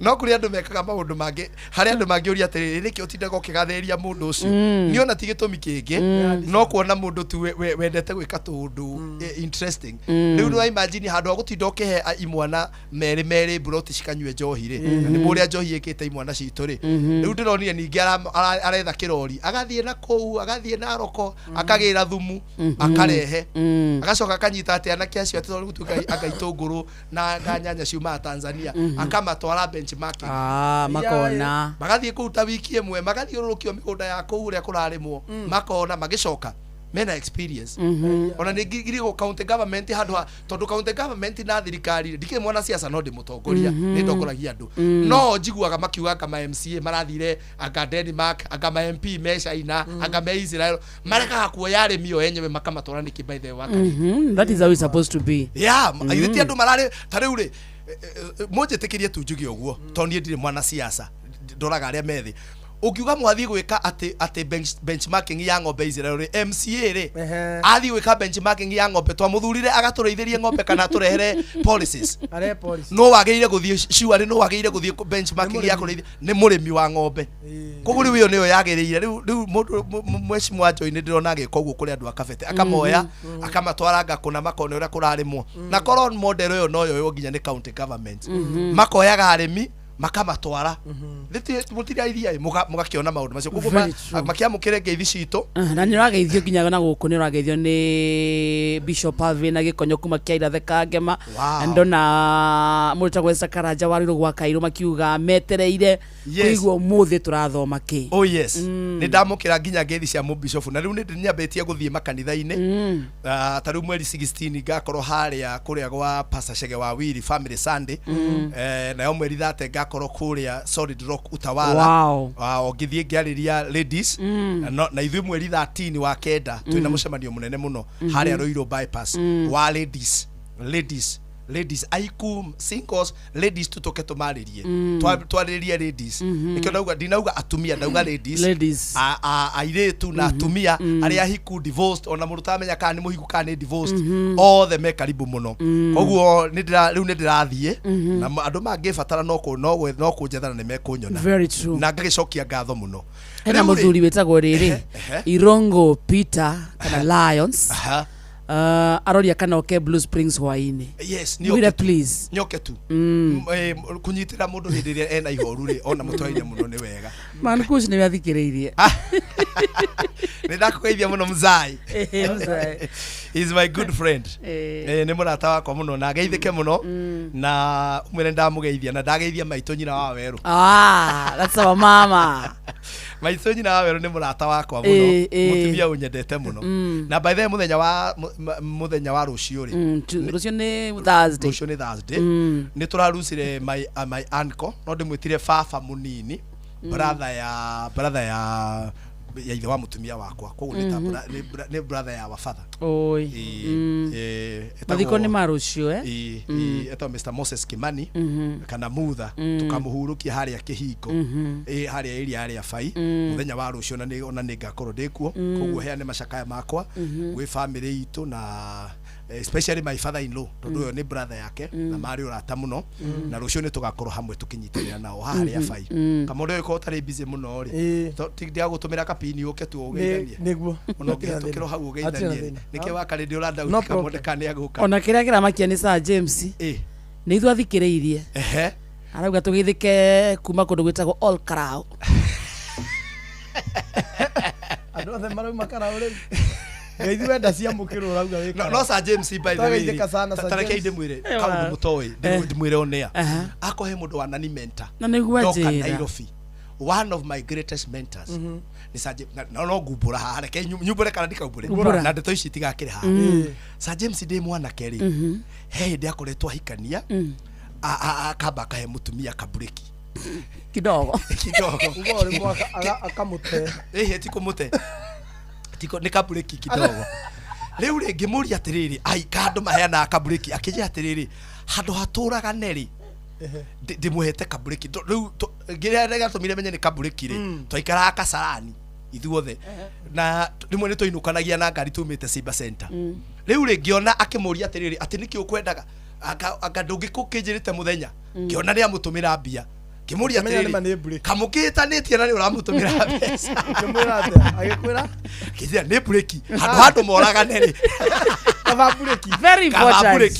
no kuri andu mekaga maundu mangi hari andu mangi uria atiriri riki utindaga ukigatheria mundu ucio ni ona tigitumi kingi no kuona mundu tu wendete gwika tundu interesting riu no imagine handu agutinda ukihe imwana meri broti cikanywe njohi ri ni muria njohi ikite imwana citu ri riu ndironire ningi aretha kirori agathie na kou agathie na roko akagira thumu akarehe agacoka akanyita ati anake acio ati riu tukai akaitunguru na nyanya ciuma Tanzania akamatwara benchmarking makona magathie kuruta wiki imwe magathiururukio migunda ya kou uria kurarimwo makona magicoka mena experience ona ningiri go county government handu tondu county government na thirikari ndike mwana siasa no ndimutongoria ni ndongoragia andu no njiguaga makiuga kama MCA marathire anga Denmark anga ma MP me China anga me Israel mareka kuoya arimi o enyewe makamatwara niki by the way that is how it's supposed to be ithiti andu marare tariu ri munjitikirie tu njugi oguo tondie ndire mwana siasa ndoraga aria methi ukiuga mwathi gwika ati benchmarking ya ng'ombe Israel MCA ri athi gwika benchmarking ya ng'ombe twamuthurire agatureithirie ng'ombe kana turehere policies no wageire guthie sure no wageire guthie benchmarking ya kureithia ni murimi wa ng'ombe koguo riu iyo niyo yagereire riu mheshimiwa Joy ni ndirona agika uguo kuri andu akabete akamoya akamatwara ngakuna makone uria kurarimwo na koron model yo no yo nginya ni county government makoyaga arimi makamatwara thiti mutiraithia mugakiona maundu macio kuguo makiamukire ngeithi citu na ni rageithio nginya na guku ni rageithio ni Bishop Alvin na gikonyo kuma kiairathe kangema ndona mutagwe Sakaraja wari rugwa Kairo makiuga metereire kuigwo muthi turathoma ki ni ndamukira nginya ngeithi cia mu bishop na riu ni ndinyambetie guthie makanitha-ini tariu mweri 16 ngakorwo haria kuria gwa Pastor Chege wa Wili Family Sunday na yo mweri 30 ngakorwo kuria Solid Rock Utawala ngithie ngiariria ladies na ithui mweri 13 wa kenda twina mucemanio munene muno haria Ruiru bypass wa ladies aiku singles ladies tutoke tumaririe twaririe ladies nikyo nauga dinauga atumia nauga ladies airetu na atumia aria hiku divorced ona muruta amenya kana ni muhiku kana ni divorced all the me karibu muno koguo riu ni ndirathie na andu mangibatara no kunjethana ni mekunyona na ngagicokia ngatho muno ena muthuri wetagwo riri Irongo Peter kana Lions aroria kana oke Blue Springs hwaini nioke please nyoke tu kunyitira mundu hindiria ena ihoru ri ona mutwaine muno ni wega man kush ni wathikiriirie ni ndakugeithia muno mzai he's my good friend ni murata wakwa muno na geithike muno na umene ndamugeithia na ndageithia maito nyina wa Weru that's our mama maito nyina wa Weru ni murata wakwa muno mutumia unyendete muno na by the way muthenya wa rucio ri rucio ni Thursday ni turarucire my uncle no ndimwitire baba munini brother ya ithe wa mutumia wakwa koguo ni brother ya wa father mathiko ni marucio eto Mr Moses Kimani kana mutha tukamuhurukia haria kihingo haria area haria bai muthenya wa rucio na ni ngakorwo ndikuo koguo heane macakaya makwa gwi family itu na especially my father in law tondu yo ni brother yake na mari urata muno na rucio ni tugakorwo hamwe tukinyitanira nao haria bai kama ndio iko tari busy muno ri ndia gutumira kapini uke tu ugeithanie niguo ono tukiro hau ugeithanie nike wakari ndio uranda utika monde kane aguka ona kiria kiramakia ni Sir James nä ithu athikä rä irie arauga tå gä thä ke kuma kå ndå gwä tagwo all Karau. Andå othe marauma Karau rä ngeithi wenda cia må kä rå rauga wä no Sir James by the way tarekei ndä mwä re kaå ndå må toä ndä mwä re onea akohe må ndå wa nani mentor ndoka Nairobi. One of my greatest mentors ni Sir James no ngumbura haha reke nyumbure kana ndikaumbure na ndeto ici tigakire haha. Sir James ndi mwana keri he ndi akoretwo ahikania akamba akahe mutumia kabureki kidogo ugore mwaka akamute ti kumute tiko ni kabureki kidogo riu ringi muri atiriri ai kandu maheana kabureki akije atiriri handu haturaga neri ndimuhete kabureki riu ngira gatumire menye ni kabureki ri twaikara Kasarani ithuothe na rimwe ni tũinũkanagia na ngari tumite Simba Center riu ringiona akimuria atiriri ati niki ukwendaga anga ndungikukijirite muthenya kiona ni amutumira mbia kimuria atiriri kamukitanitie na ni uramutumira mbeca kimwira ati agikwira kizia ni breki handu moraga neri kavabureki very important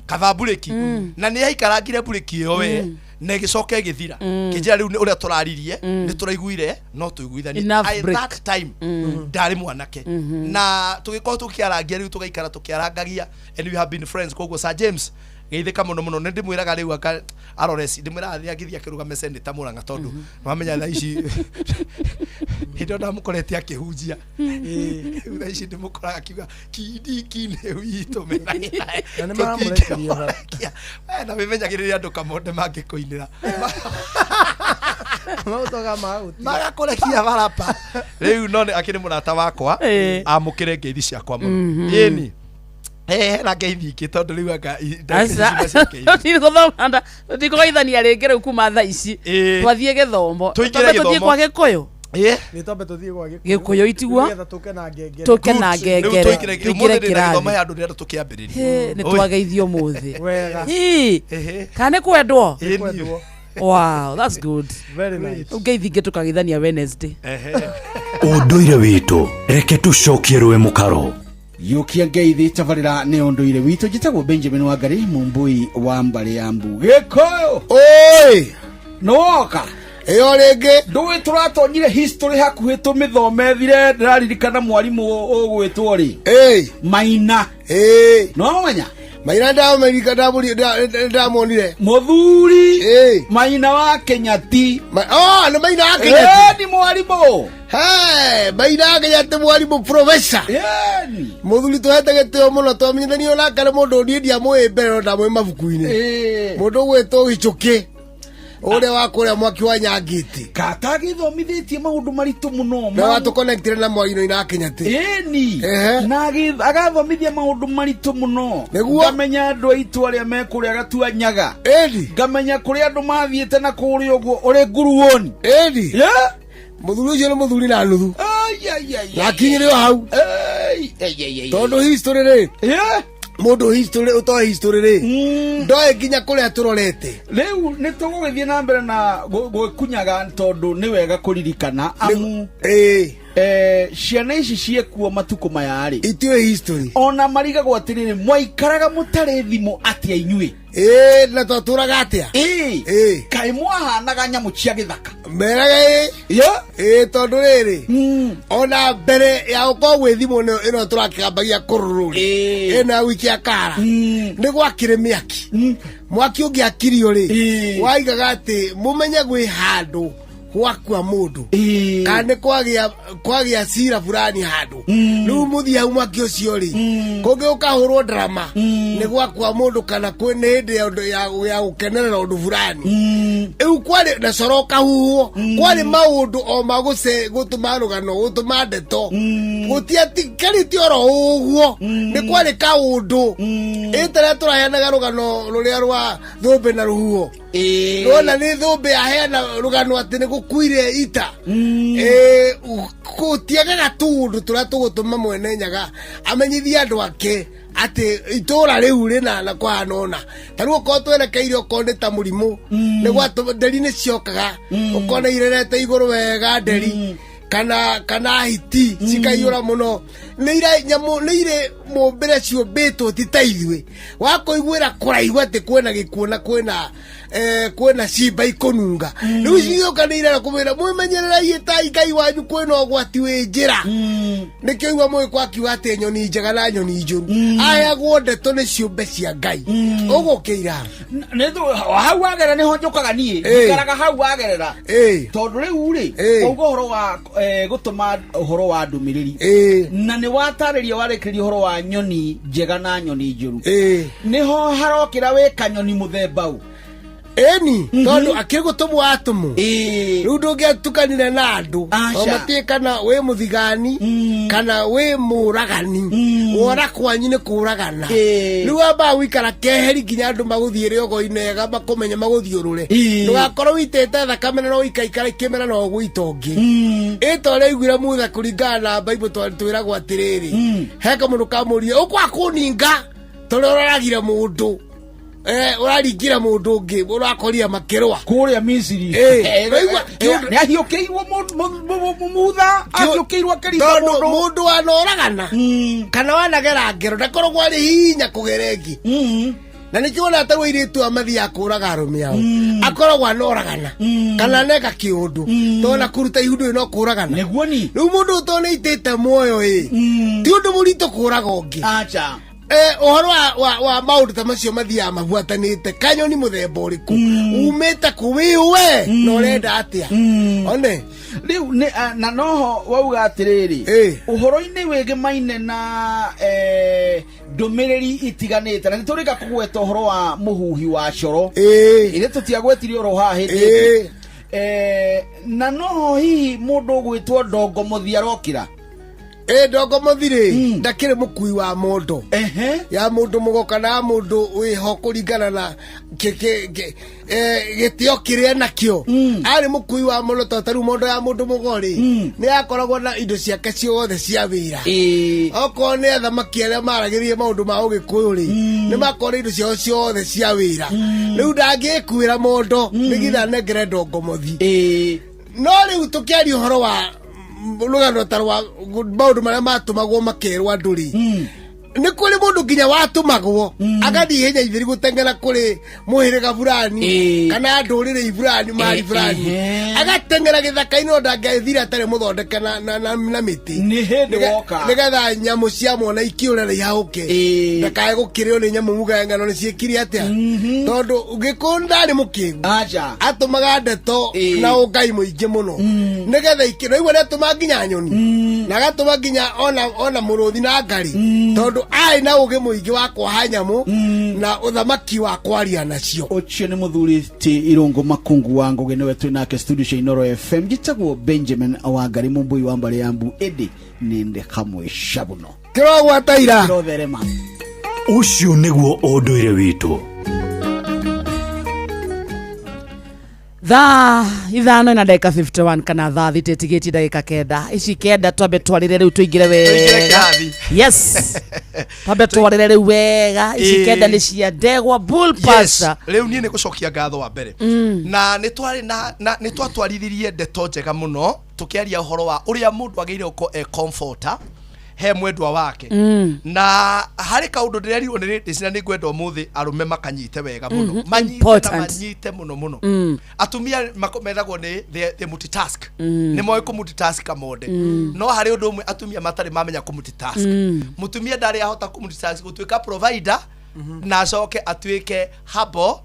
kavabureki na ni aikarangire bureki yo we na gicoke githira kijira riu uria turaririe ni turaiguire no tuiguithani at that time ndari mwanake na tugikorwo tukiarangia riu tugaikara tukiarangagia and we have been friends koguo Sir James geithika muno muno ndi mwiraga riu aka aroresi ndi mwira athia githia kiruga mesende ta muranga tondu mamenya tha ici hindo ndamukorete akihunjia tha ici ndi mukoraga akiuga kindi kine wito mena na ni maramurekeria na bimenyagiriria andu kamonde mangikoinira mautoga mauti magakurekia barapa riu none akiri murata wakwa amukire ngeithi ciakwa muno yeni na ngeithi iki tondu riu anga ndikugaithania rĩngĩ rĩu kuma tha ici twathiĩ gĩthomo tũthiĩ kwa Gĩkũyũ ni tombe tuthie kwa Gĩkũyũ itiguo tuke na ngengere tuingire kĩrathi andu ndio tukiambiriria nĩ twageithio mũthĩ wega kana kwendwo Wow, that's good. Very nice. Ngeithi tukageithania Wednesday. Ũndũire witũ reke tũcokie rwe mũkaro. Yukia ngeithi tabarira ni ũndũire witũ njĩtagwo Benjamin Wangari Mumbui wa Mbale ya Mbu. Gĩkũyũ oi noka eyo rĩngĩ ndũĩ tũratonyire history hakuhĩ tũmĩthomethire ndĩraririkana mwarimũ ũgwĩtwo rĩ Maina no menya Maina Amerika ndamonire muthuri Maina wa Kenyati ni Maina wa Kenyati ni mwarimu Maina wa Kenyati mwarimu professor muthuri tuhete gĩtĩo mũno twamenyanĩrio nake nĩ mũndũ niĩ ndiamũĩ mbere no ndamũĩ mabuku-inĩ mũndũ gwĩtwo Gĩchũkĩ uria wa kuria mwaki wa Nyangĩti katagithomithĩtie maũndũ maritũ mũno na watu connected na mwari na Kenyati na agathomithia maũndũ maritũ mũno ngamenya andũ aitũ arĩa me kũrĩa Gatuanyaga ngamenya kũrĩa andũ mathiĩte na kũrĩa ũguo ũrĩ Nguruoni muthuri ũcio nĩ muthuri na nuthu yakinyĩrĩo hau tondũ history rĩ mundu history utoe history ri ndoe nginya kuria turorete riu ni tugugithie na mbere na gukunyaga tondu ni wega kuririkana amu ciana ici ciekuo matuko mayari itue history ona marigagwo atiriri mwaikaraga mutare thimu atia inyui na twaturaga atia kai mwahanaga nyamu cia githaka meraga tondu riri ona mbere ya uko gwi thimu ino turakigambagia kurururi ina wiki ya kara ni gwakire miaki mwaki ungiakirio ri waigaga ati mumenye gwi handu gwakua mundu kana kwagia cira fulani handu riu muthia mwaki ucio ri kungi ukahurwo drama ni gwakua mundu kana kwene hindi ya gukenerera undu fulani iu kwari na coroka huo kwari maundu o maguse gutuma rugano gutuma ndeto gutiati keriti oro uguo ni kwari kaundu itara turaheanaga rugano ruria rwa thumbe na ruhuo rona ni thumbe aheana rugano ati ni gukuire ita gutiagaga tundu turia tugutuma mwene Nyaga amenyithia andu ake ati itura riu rina na kwanona taru uko twerekeire ukonde ta murimu ni gwatu nderi ni ciokaga ukona irerete iguru wega nderi kana hiti cikaiyura muno nä ire mombere ciåmbätwo ti ta ithuä wakoiguä kåraigua atä kwena gä kuona kwena cimba ikånunga rä u cigåkanä ire na kå mä ra mwä menyererai tai ngai wanyu kwena å gwati wä njä ra nä kä oigua mwä kwakiuga atä nyoni njega na nyoni njåru ayagwo ndeto nä ciåmbe cia ngai å gå kä ira hau wagerera nä ho njå kaga niä ikaraga hau wagerera tondå rä u rä auga å horo wa gå tå ma å horo wa ndå mä rä ri na nä watarä ria warä kä ria å horo wa nyoni njega na nyoni njå ru nä ho harokä ra wä kanyoni må themba u eni tondu akä gå tå mwo atå må rä u ndå ngä atukanire na andå omatä kana wä må thigani kana wä må ragani wora kwanyu nä kå ragana rä u ambaga guikara keheri nginya andå magå thiä rä ogo inega makå menya magå thiå rå re ndå gakorwo witä te thakame no ikaikara ikä mera no gå itongä ä to rä aiguire mutha kå ringana na Bible twä ragwo atä rä rä he kamå ndå kamå rie å kwa kå ninga tå rä å roragire må ndå uraringira mundu ungi urakoria makirwa kuria Misiri ni ahiukiirwo mutha ahiukiirwo akirita mundu wanoragana kana wanagera ngero ndakoragwo ari hinya kugerengi na nikiona ata wiritu amathi akuraga arume ao akoragwo anoragana kana neka kiundu tona kuruta ihundu no kuragana neguo ni riu mundu utone itete muoyo ti undu murito kuraga ungi acha ohoro wa maundu ta macio mathiaga mabuatanite kanyoni muthemba uriku umite kuwiwe no urenda atia one riu na noho wauga atiriri uhoro-ini wigimaine na ndumiriri itiganite na niturika kugweta uhoro wa muhuhi wa coro ire tutiagwetirie oro haha hindi na noho hihi mundu ugwitwo ndongo muthi arokira ndongo muthiri ndakire mukui wa mundu ya mundu mugoka na mundu wiho kuringana na gitio kiria nakio ari mukui wa mundu totaru mundu ya mundu mugori ni akoragwo na indo ciake ciothe cia wira oko ni athamaki aria maragirie maundu ma ugikuyu ri ni makora indo ciao ciothe cia wira riu ndangikuira mundu nigitha negere ndongo muthi no riu tukiaria uhoro wa lugano tarwa maundu maria matumagwo makerwa nduri ni kuri mundu nginya watumagwo agathi henya ithiri gutengera kuri muhiriga burani kana ndurire iburani mari burani agatengera githaka-ini ndangethira atari muthondeke na miti ni hindi woka nigetha nyamu cia mwana ikiurera ihauke ndakae gukirio ni nyamu muga ngano ni ciikiri atia tondu ugikunda ari mukingu atumaga ndeto na ungai muingi muno nigetha ikiro igwe atuma nginya nyoni na agatuma nginya ona muruthi na ngari tondu ai na uge muingi wa kwa nyamu na uthamaki wa kwaria nacio ucio ni muthuri ti Irungu Makungu wa Ngugi niwe twi nake studio cia Inoro FM gitagwo Benjamin Awangari mumbui wa mbari ya mbu edi ninde kamwe shabuno kirogwa taira kirotherema ucio niguo unduire witu ithano na ndagika 51 kana thaa thitetigetie ndagika kenda ici kenda twambe twarire riu tuingire wega yes twambe twarire riu wega ici kenda ni cia ndegwa bull pastor riu nie ni gucokia ngatho wa mbere na ni twari ni twatwarithirie ndeto njega muno tukiaria uhoro wa uria mundu ageire uko comforter he mwendwa wake na hari kaundu ndirerirwo ni ndicina ni ngwenda muthi arume makanyite wega muno manyite muno atumia makomethagwo ni the multitask ni moyo ku multitask kamode no hari undu umwe atumia matari mamenya ku multitask mutumia ndari ahota ku multitask gutwika provider na acoke atwike habo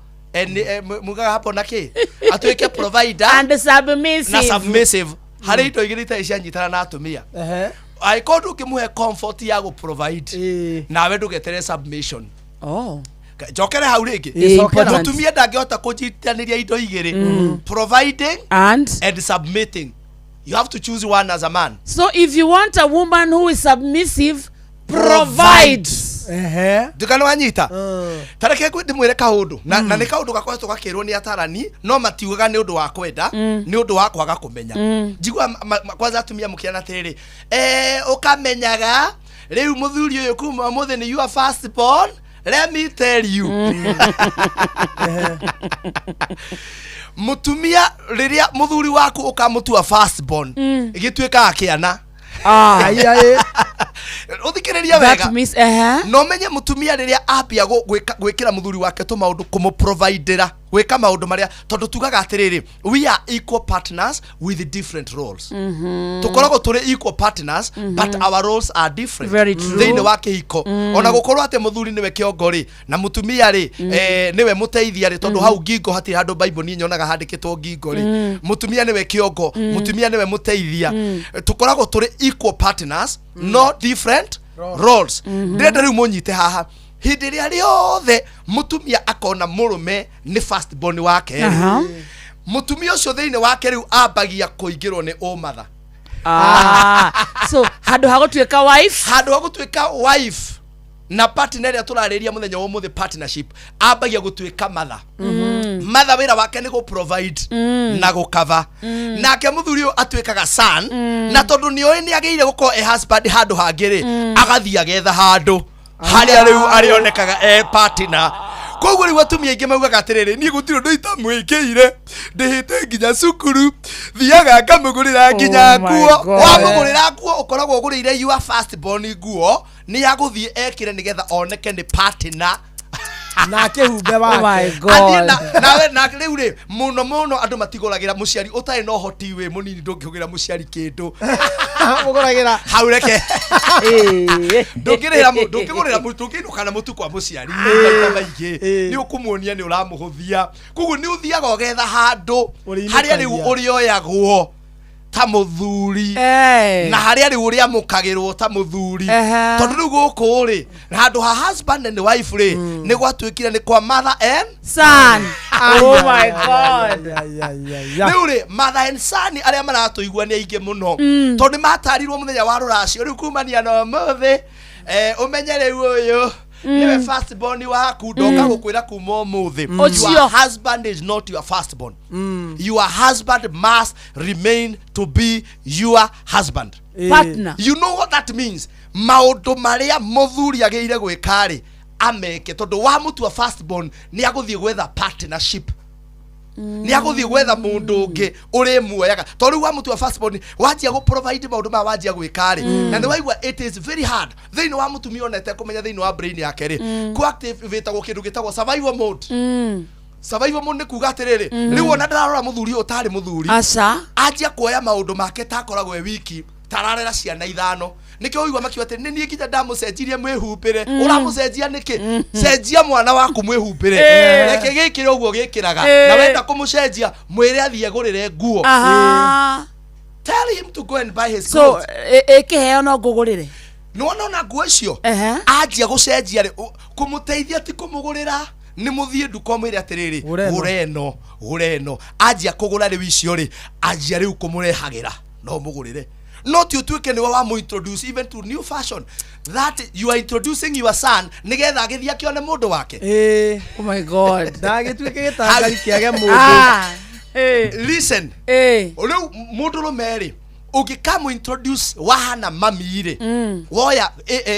mugaga hapo naki atwike provider and submissive hari indo igirite icianyitana na atumia I called ukimuhe comfort ya go provide nawe ndugetere submission jokere hau ringi mutumia ndangihota kujitaniria indo igiri providing and submitting. You have to choose one as a man. So if you want a woman who is submissive, provide. Dukano wanyita tareke kwende mwire kaundu na ni kaundu gakoretwo gakirwo ni atarani no matiugaga ni undu wa kwenda ni undu wa kwaga kumenya njigwa kwanza atumia mukiana tiriri ukamenyaga riu muthuri uyu kuma muthi ni your first born, let me tell you mutumia riria muthuri waku ukamutua first born igituika akiana uthikiriria wega no menye mutumia riria ambia gwikira muthuri wake to maundu kumuprovidera gwika maundu maria tondu tugaga atiriri we are equal partners with different roles tukoragwo turi equal partners but our roles are different thini wa kihiko ona gukorwo ate muthuri niwe kiongori na mutumia ri niwe muteithia ri tondu hau ngingo hatiri handu bible ni nyonaga handikitwo ngingo ri mutumia niwe kiongo mutumia niwe muteithia tukoragwo turi equal partners not different roles ndenda riu munyite haha hindi ria riothe mutumia akona murume ni first born wake mutumia ucio thini wake riu ambagia kuingirwo ni umatha so handu hagutuika wife na partner ria turariria muthenya wa muthi partnership ambagia gutuika matha matha wira wake ni go provide na go cover nake muthuri atuikaga son na tondu ni oi ni ageire guko husband handu hangiri agathia getha handu haria riu arionekaga partner koguo riu atumia ingi maugaga atiriri ni gutiro ndo itamwikire ndihite nginya cukuru thiaga ngamugurira nginya nguo wamugurira nguo ukoragwo ugurire your first born nguo ni yaguthie ekire nigetha oneke ni partner na kihumbe wake. Oh my God. Na riu ri muno andu matiguragira muciari utari no hoti we munini ndungiugira muciari kindu muguragira haureke ndungigurira mutukinu kana mutu kwa muciari maige ni ukumuonia ni uramuhuthia kugu ni uthiaga ogetha handu haria riu urioyagwo ta muthuri na haria riu uria mukagirwo ta muthuri tondu riu guku ri handu ha husband and wife ri ni gwatuikire ni kwa mother and son. Oh my God. Riu ri mother and son aria maratuigua ni aingi muno tondu matarirwo muthenya wa ruracio riu kumania no muthi umenye riu uyu niwe first born waku ndoka gukwira kuma umuthi your husband is not your first born your husband must remain to be your husband partner. You know what that means? Maundu maria muthuri ageire gwikari ameke tondu wa mutua first born ni aguthie gwetha partnership ni aguthie gwetha mundu ungi uri muoyaga tondu wa mutua first born wajia go provide maundu ma wajia gwikari na ni waigua it is very hard thini wa mutumia onete kumenya thini wa brain yake ri ku activate go kindu gitagwo survival mode survival mode ni kuga atiriri riu ona ndararora muthuri utari muthuri ajia kuoya maundu make takoragwo wiki tararera ciana ithano niki uigwa makiwa ati ni nie nginya ndamucenjirie mwihumbire uramucenjia niki cenjia mwana waku mwihumbire reke gikire uguo gikiraga na wenda kumucenjia mwire athie gurire nguo tell him to go and buy his clothes. So ekiheo no ngugurire nona nguo icio ajia gucenjia ri kumuteithia ti kumugurira ni muthie nduko mwire atiriri gureno ajia kugura ri wicio ri ajia ri kumurehagira no mugurire not you tuike ni wa mu introduce even to new fashion that you are introducing your son nigetha agithia kione mundu wake oh my God ndagituike gitangari kiage mundu listen ulu mundu rumeri ukikamu introduce wahana mamire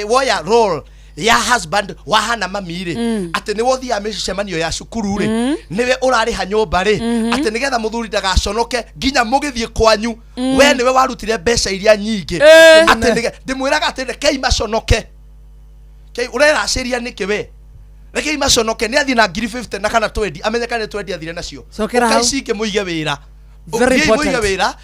woya role ya husband wahana mamire ati ni wothi ya mishemanio ya cukuru ri niwe urari ha nyumba ri ati nigetha muthuri ndagaconoke nginya mugithie kwanyu we niwe warutire mbeca iria nyingi ati ndimwiraga ati rekei maconoke kei ureraciria niki we rekei maconoke ni athi na 50 na kana 20 amenyeka ni 20 athire nacio ukaicike muige wira muige wira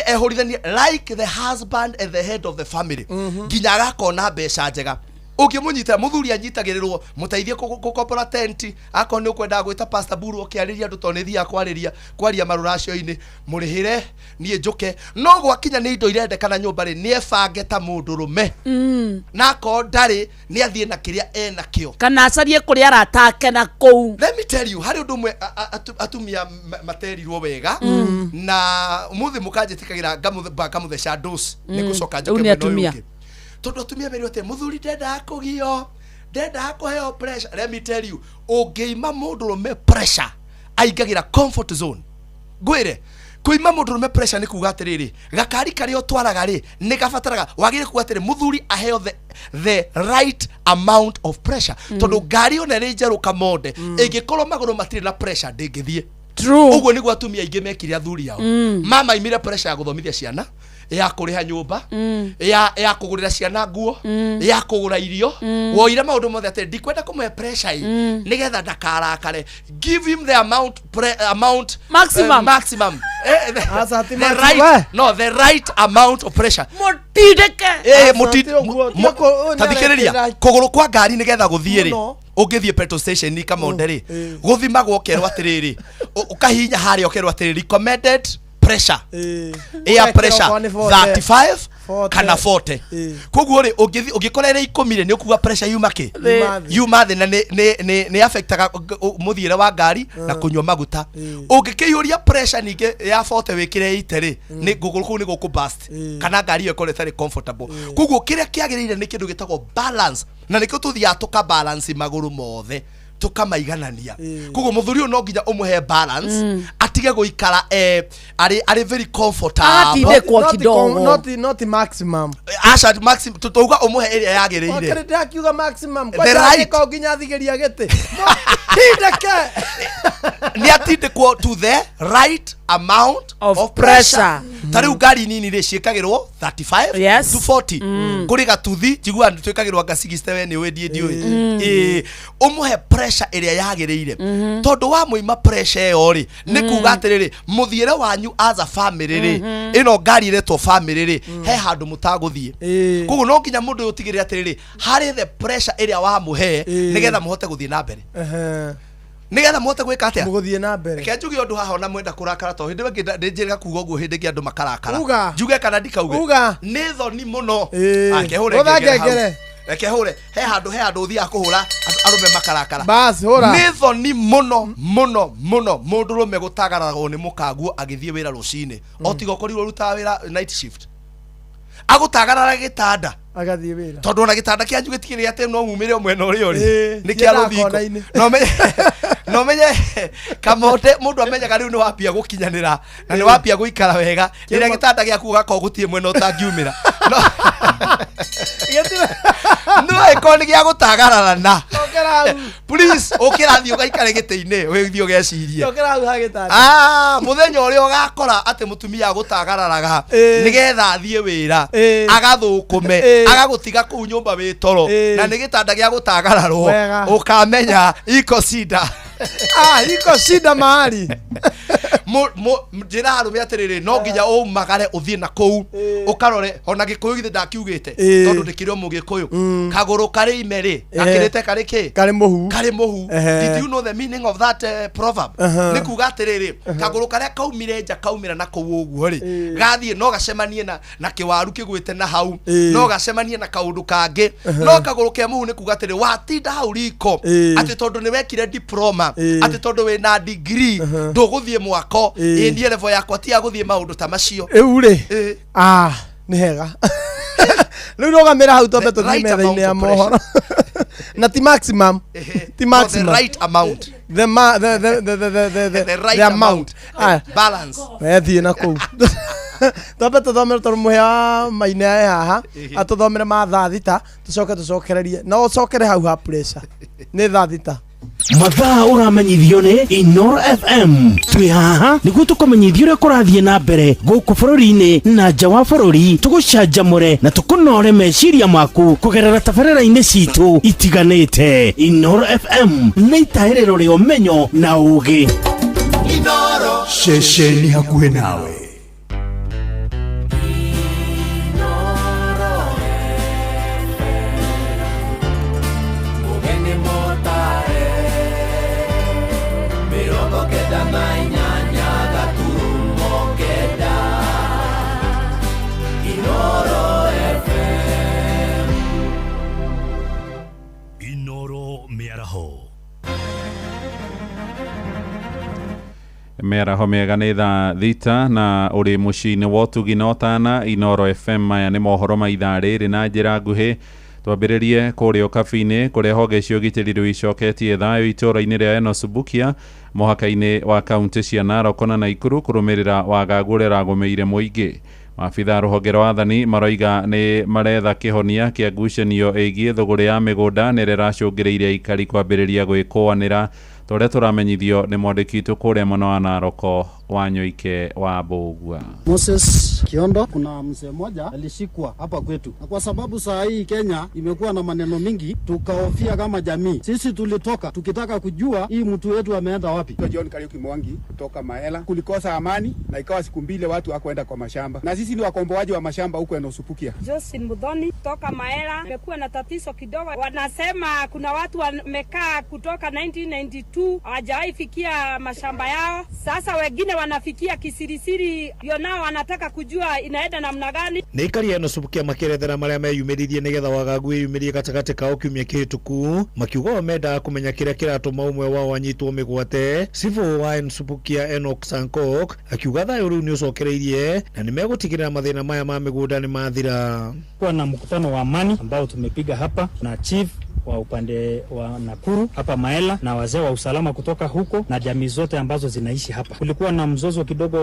ehorithanie like the husband and the head of the family nginya agakona mbeca njega ukimunyita muthuri anyitagirirwo muteithie gukopora tent akoni ukwenda gwita pastor buru ukiariria ndu tonithia kwaria maruracio-ini murihire nie njuke no gwakinya ni indo irendekana nyumba ri nie bange ta mundurume na ko ndari ni athie na kiria ena kio kana acarie kuria aratake na kou. Let me tell you hari undu mwe atumia materirwo wega na umuthi mukanjitikagira ngamuthe shadows ni gucoka njoke muno yungi tondu atumia meri ote muthuri ndenda kugio ndenda kuheo pressure. Let me tell you ungeima mundurume pressure aingagira comfort zone gwire kuima mundurume pressure ni kuga atiriri gakari kari otwaraga ri ni gabataraga wagire kuga atiri muthuri aheo the right amount of pressure tondu ngari one ri njeru kamode ingikorwo maguru matire na pressure ndingithie uguo niguo atumia aingĩ mekire athuri ao mama imire pressure ya guthomithia ciana ya kuriha nyumba ya kugurira ciana nguo ya kugura irio woire maundu mothe ati ndikwenda kumuhe pressure nigetha ndakarakare. Give him the amount maximum the right amount of pressure. Tathikiriria kuguru kwa ngari nigetha guthie ri ungithie petrol station ni Kamonde ri guthimagwo kerwa atiriri ukahinya hari okerwa atiriri recommended pressure air pressure 35 kana 40 koguo ri ungikorere 10 ni ukuga pressure yuma the na ni affectaga muthiire wa ngari na kunywa maguta. Ungikiyuria pressure ninge ya 40 wikire 80 ri ni guguru ku ni guku burst kana ngari yo ikore tari comfortable. Koguo kiria kiagirire ni kindu gitagwo balance na nikio tuthia tuka balance maguru mothe tukamaiganania. Koguo muthuri no nginya umuhe balance atige guikara ari very comfortable not maximum asha maximum tutuga umuhe area yagireire okerete akiuga maximum kwa ndiko nginya thigeria gete tindeke ni atindekwo to the right amount of pressure. Tariu ngari nini ri ciikagirwo 35 to 40 kuri gatuthi jigua twikagirwo nga 67 ni we die umuhe pressure area yagireire tondu wa muima pressure yo ri ni kuga atiriri muthiire wanyu as a family ri ino ngari iretwo family ri he handu mutaguthie koguo no nginya mundu utigirira atiriri hari the pressure area wa muhe nigetha muhote guthie na mbere nigetha muhote gwika atia muguthie na mbere. Reke njuge undu haha ona mwenda kurakara to hindi wengi ndinjira kuga guo hindi ngi andu makarakara njuge kana ndikauge ni thoni muno akehure ngere reke hure he handu uthia kuhura arume makarakara bas hura ni thoni muno mundu rume gutagaragwo ni mukaguo agithie wira rucine otigo korirwo ruta wira night shift agutagarara gitanda agathie wira tondu ona gitanda kia njuge tikiri ate no mumire mwena uri uri ni kia ruthiko no menye Kamonde mundu amenyaga riu ni wapia gukinyanira na ni wapia guikara wega ira gitanda gia kuga ko gutie mwena utangiumira no ikoni gia gutagararana please ukirathio gaikare gite-ini withio gecirie ukirahu hagitanda muthenya uri ugakora ate mutumia gutagararaga nigetha athie wira agathukume agagutiga ku nyumba wi toro na ni gitanda gia gutagararwo ukamenya iko sida iko shida mahali njira harume atiriri no nginya umagare uthie na kou ukarore ona gikuyu githe ndakiugite tondu ndikire mu gikuyu kaguru kari imeri akirite kari ki kari muhu did you know the meaning of that proverb ni kuga atiriri kaguru kari kaumire nja kaumira na kou uguo ri gathie no gacemanie na kiwaru kigwite na hau no gacemanie na kaundu kangi no kaguru ke muhu ni kuga atiriri watinda hau riko ati tondu ni wekire diploma ati tondu we na degree nduguthie mwako indie level yakwa ti aguthie maundu ta macio uri ni hega riu rogamira hau tombe tuthie metha-ini ya mohoro na ti maximum the right amount the amount balance thie na kou tombe tuthomere tondu muhea maine haha atuthomere ma thaa thita tucokererie no ucokere hau ha pressure ni thaa thita mathaa uramenyithio ni Inoro FM twi haha niguo tukumenyithia uria kurathie na mbere guku bururi-ini na nja wa bururi tugucanjamure na tukunore meciria maku kugerera tabarĩra-inĩ citu itiganĩte. Inoro FM nĩ itahĩrĩro rĩa ũmenyo na ũũgĩ. Inoro ceceni hakuhĩ nawe. Mĩaraho mĩega nĩ thaa thita na ũrĩ mũciĩ-inĩ wa ũtugi na ũtana. Inoro FM maya nĩ mohoro ma ithaa rĩrĩ na njĩra nguhĩ. Twambĩrĩrie kũrĩa ũkabi-inĩ kũrĩa honge cia ũgitĩri rĩu icoketie thayũ itũũra-inĩ rĩa Enosubukia mũhaka-inĩ wa kaunti cia Narok na Naikuru kũrũmĩrĩra wagagu ũrĩa ũragũmĩire mũingĩ. Maabitha rũhonge rwa wathani maroiga nĩ maretha kĩhonia kĩa ngucanio ĩgiĩ thũgũrĩ ya mĩgũnda nĩ ĩrĩa ĩracũngĩrĩirie aikari kwambĩrĩria gwĩkũanĩra tore turamenyithio ni mwandiki witu kuria mwena wa Naroko Wanyoike wa Mbugua. Moses Kiondo, kuna mzee mmoja alishikwa hapa kwetu, na kwa sababu saa hii Kenya imekuwa na maneno mingi, tukahofia kama jamii. Sisi tulitoka tukitaka kujua hii mtu wetu ameenda wapi. John Kariuki Mwangi kutoka Maela, kulikosa amani na ikawa siku mbili watu hawakwenda kwa mashamba, na sisi ni wakomboaji wa mashamba huko Enosupukia. Josephine Mudhoni kutoka Maela, imekuwa na tatizo kidogo. Wanasema kuna watu wamekaa kutoka 1992 hawajawahi fikia mashamba yao. Sasa wengine wanafikia kisirisiri, nao wanataka kujua inaenda namna gani. Nikari Enosupukia makirethera maria meyumiririe nigetha wagagu yumirie gatagati kao kiumia kihituku, makiuga wamenda kumenya kiria kiratuma umwe wao wanyitwo migwate. Civil wa Enosupukia Enoch Sankok akiuga thayo riu ni ucokereirie na ni megutigirira mathina maya ma migunda ni mathira. Kwa na mkutano wa amani ambao tumepiga hapa na chief wa upande wa Nakuru hapa Maela na wazee wa usalama kutoka huko na jamii zote ambazo zinaishi hapa. Kulikuwa na mzozo kidogo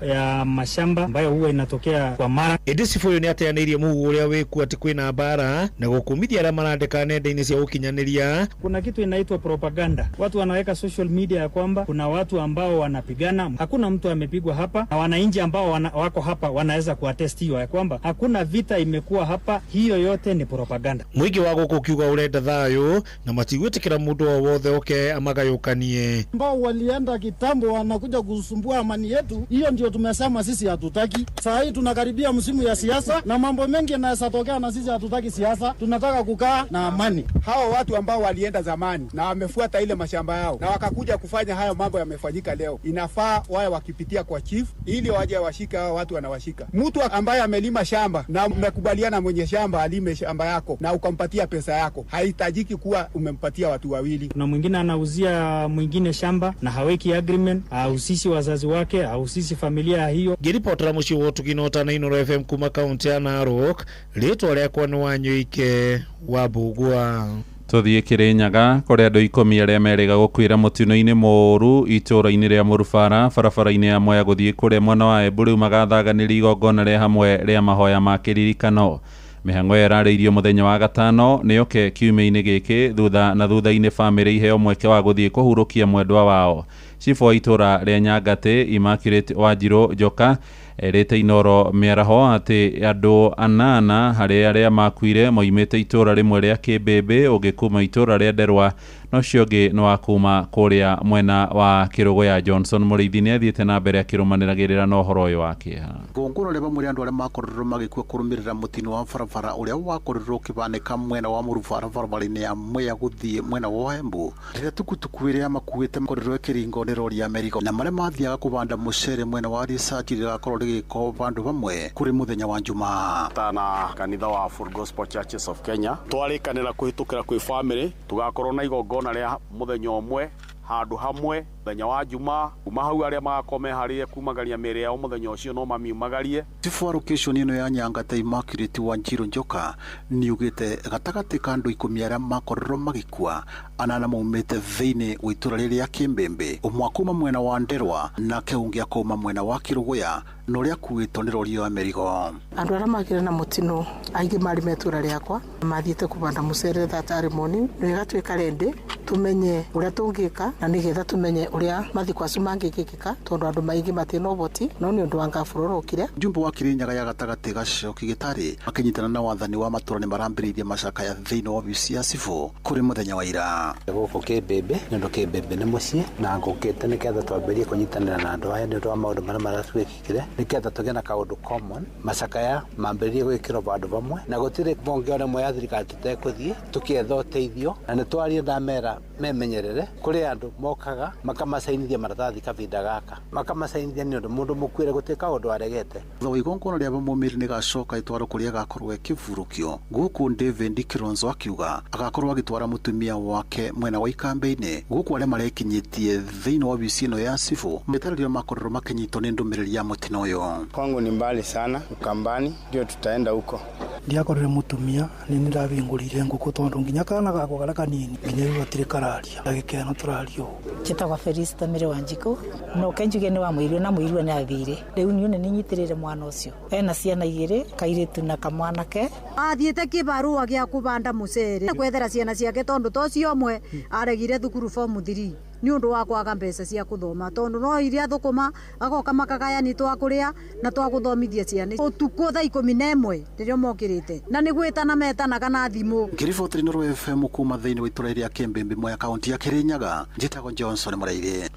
ya mashamba ambayo huwa inatokea kwa mara. Edisifoyo ni ateaneirie mugu uria wiku ati kwina bara na gukumithia aria marandika nenda-ini cia ukinyaniria. Kuna kitu inaitwa propaganda. Watu wanaweka social media ya kwamba kuna watu ambao wanapigana. Hakuna mtu amepigwa hapa, na wananchi ambao wako hapa wanaweza kuattest hiyo ya kwamba hakuna vita imekuwa hapa. Hiyo yote ni propaganda. Mwingi wa guku kiuga urenda thayo na matigwitikira mundu o wothe oke amagayukanie. Ambao walienda kitambo wanakuja kusumbua amani yetu, hiyo ndio tumesema sisi hatutaki. Saa hii tunakaribia msimu ya siasa na mambo mengi yanaweza tokea, na sisi hatutaki siasa, tunataka kukaa na amani. Hao watu ambao walienda zamani na wamefuata ile mashamba yao na wakakuja kufanya hayo mambo yamefanyika leo, inafaa wawe wakipitia kwa chief ili waje washika hao watu wanawashika. Mtu ambaye amelima shamba na umekubaliana mwenye shamba alime shamba yako na ukampatia pesa yako, haitajiki kuwa umempatia watu wawili. Na mwingine anauzia mwingine shamba na haweki agreement, ahusisi wazazi wake, ahusisi familia hiyo. Giripotera mucio wotu kinota na Inooro FM kuma kaunti ya Narok, ritwa riakwa ni Wanyoike wa Mbugua. Tuthie Kirinyaga kuria andu 10 aria meriga gukwira mutino-ini moru itura-ini ria Murubara barabara-ini ya Mwea guthie kuria mwena wa Embu riu magathaganiria igongona ria hamwe ria mahoya ma kiririkano. Mihango yarariirio muthenya wa gatano nioke kiumia-ini giki thutha-ini family iheo mweke wa guthie kuhurukia mwendwa wao. Chifu wa itura ria Nyangate Immaculate Wanjiru Njoka erete Inooro miaraho ati andu 8 hari aria makuire moimite itura rimwe ria Kimbimbi ugikuma itura ria Nderwa no ciongi no akuma kuria mwena wa Kirugo ya Johnson Muriithi ni athiete na mbere akirumaniragirira no horo uyu wake gongoro leba muri andu aria makorirwo magikua kurumirira mutino wa barabara uria wakorirwo kibanika mwena wa Murubara barabara-ini ya Mwea guthie mwena wa Embu ria tukutuku iria makuite makorirwo kiringo ni rori ya America na maria mathiaga kubanda mucere mwena wa research rigakorwo rigiko bandu bamwe kuri muthenya wa Jumaa tana kanitha wa Full Gospel Churches of Kenya twarikanira kuhitukira kwi family tugakorwo na igongona ria muthenya umwe handu hamwe muthenya wa Jumaa kuma hau aria magakome harie kumagaria mere yao muthenya ucio no mamiumagarie. Chifu wa location ino ya Nyangate Immaculate Wanjiru Njoka ni ugite gatagati ka andu 10 aria makorirwo magikua anana maumite thiini wa itura riria Kimbimbi umwe kuma mwena wa Nderwa na keungi akoma mwena wa Kirugoya no ria kuitwo ni rori ya Amerigo. Andu aria magire na mutino aingi mari metura riakwa mathiete kubanda mucere that early morning no igatwika rendi tumenye uria tungika na nigetha tumenye uria mathikwacu mangikikika tondu andu maingi matino uboti no ni undu wanga bururukire. Jumbo wa Kirinyaga ya gatagati gacoki gitari akinyitana na wathani wa matura ni marambiririe macaka ya thiini wa ofisi ya Civil kuri muthenya wa ira guku Kimbimbi ndu Kimbimbi ni mucii na ngukite niketha twambirie kunyitanira na andu aya ndu wa maundu maria maratwikire niketha tuge na kaundu common macaka ya mambiririe gwikirwo bandu bamwe na gutire bonge ona mwe ya thirikari tutekuthie tukietha uteithio na nitwarie ndamera memenyerere kuri andu mokaga makamacainithia maratathi kavinda gaka makamacainithia ni undu mundu mukwire gutika undu aregete tho igongona ria bamumiri ni gacoka itwaro kuria gakorwo kivurukio guku David Kilonzo akiuga agakorwo agitwara mutumia wake mwena wa ikambe-ini guku aria marekinyitie thiini wa ofisi ino ya Civil metarĩrio makorwo makinyitwo ni ndumiriri ya mutino uyo. Kwangu ni mbali sana Ukambani ndio tutaenda huko. Ndiakorire mutumia ni ndirabingurire nguku tondu nginya kana gako gara kanini nginya rutire kararia agikena turario kitagwa Felista Mere Wanjiku no kenjuge ni wa muirio na muirio ni athire riu ni one ninyitirire mwana ucio ena ciana igiri kairitu na kamwanake athiete kibarua gia kubanda mucere kwethera ciana ciake tondu tocio omwe aregire thukuru form 3 ni undu wa kwaga mbeca cia kuthoma tondu no iria thukuma agoka makagaya ni twa kuria na twa guthomithia ciana utuko thaa 11 ririo mokirite na ni gwitana metanaga na thimu. Kiriboti Inoro FM kuma thiini wa itura iria Kimbimbi Mwea kaunti ya Kirinyaga njitagwo Johnson Muraire.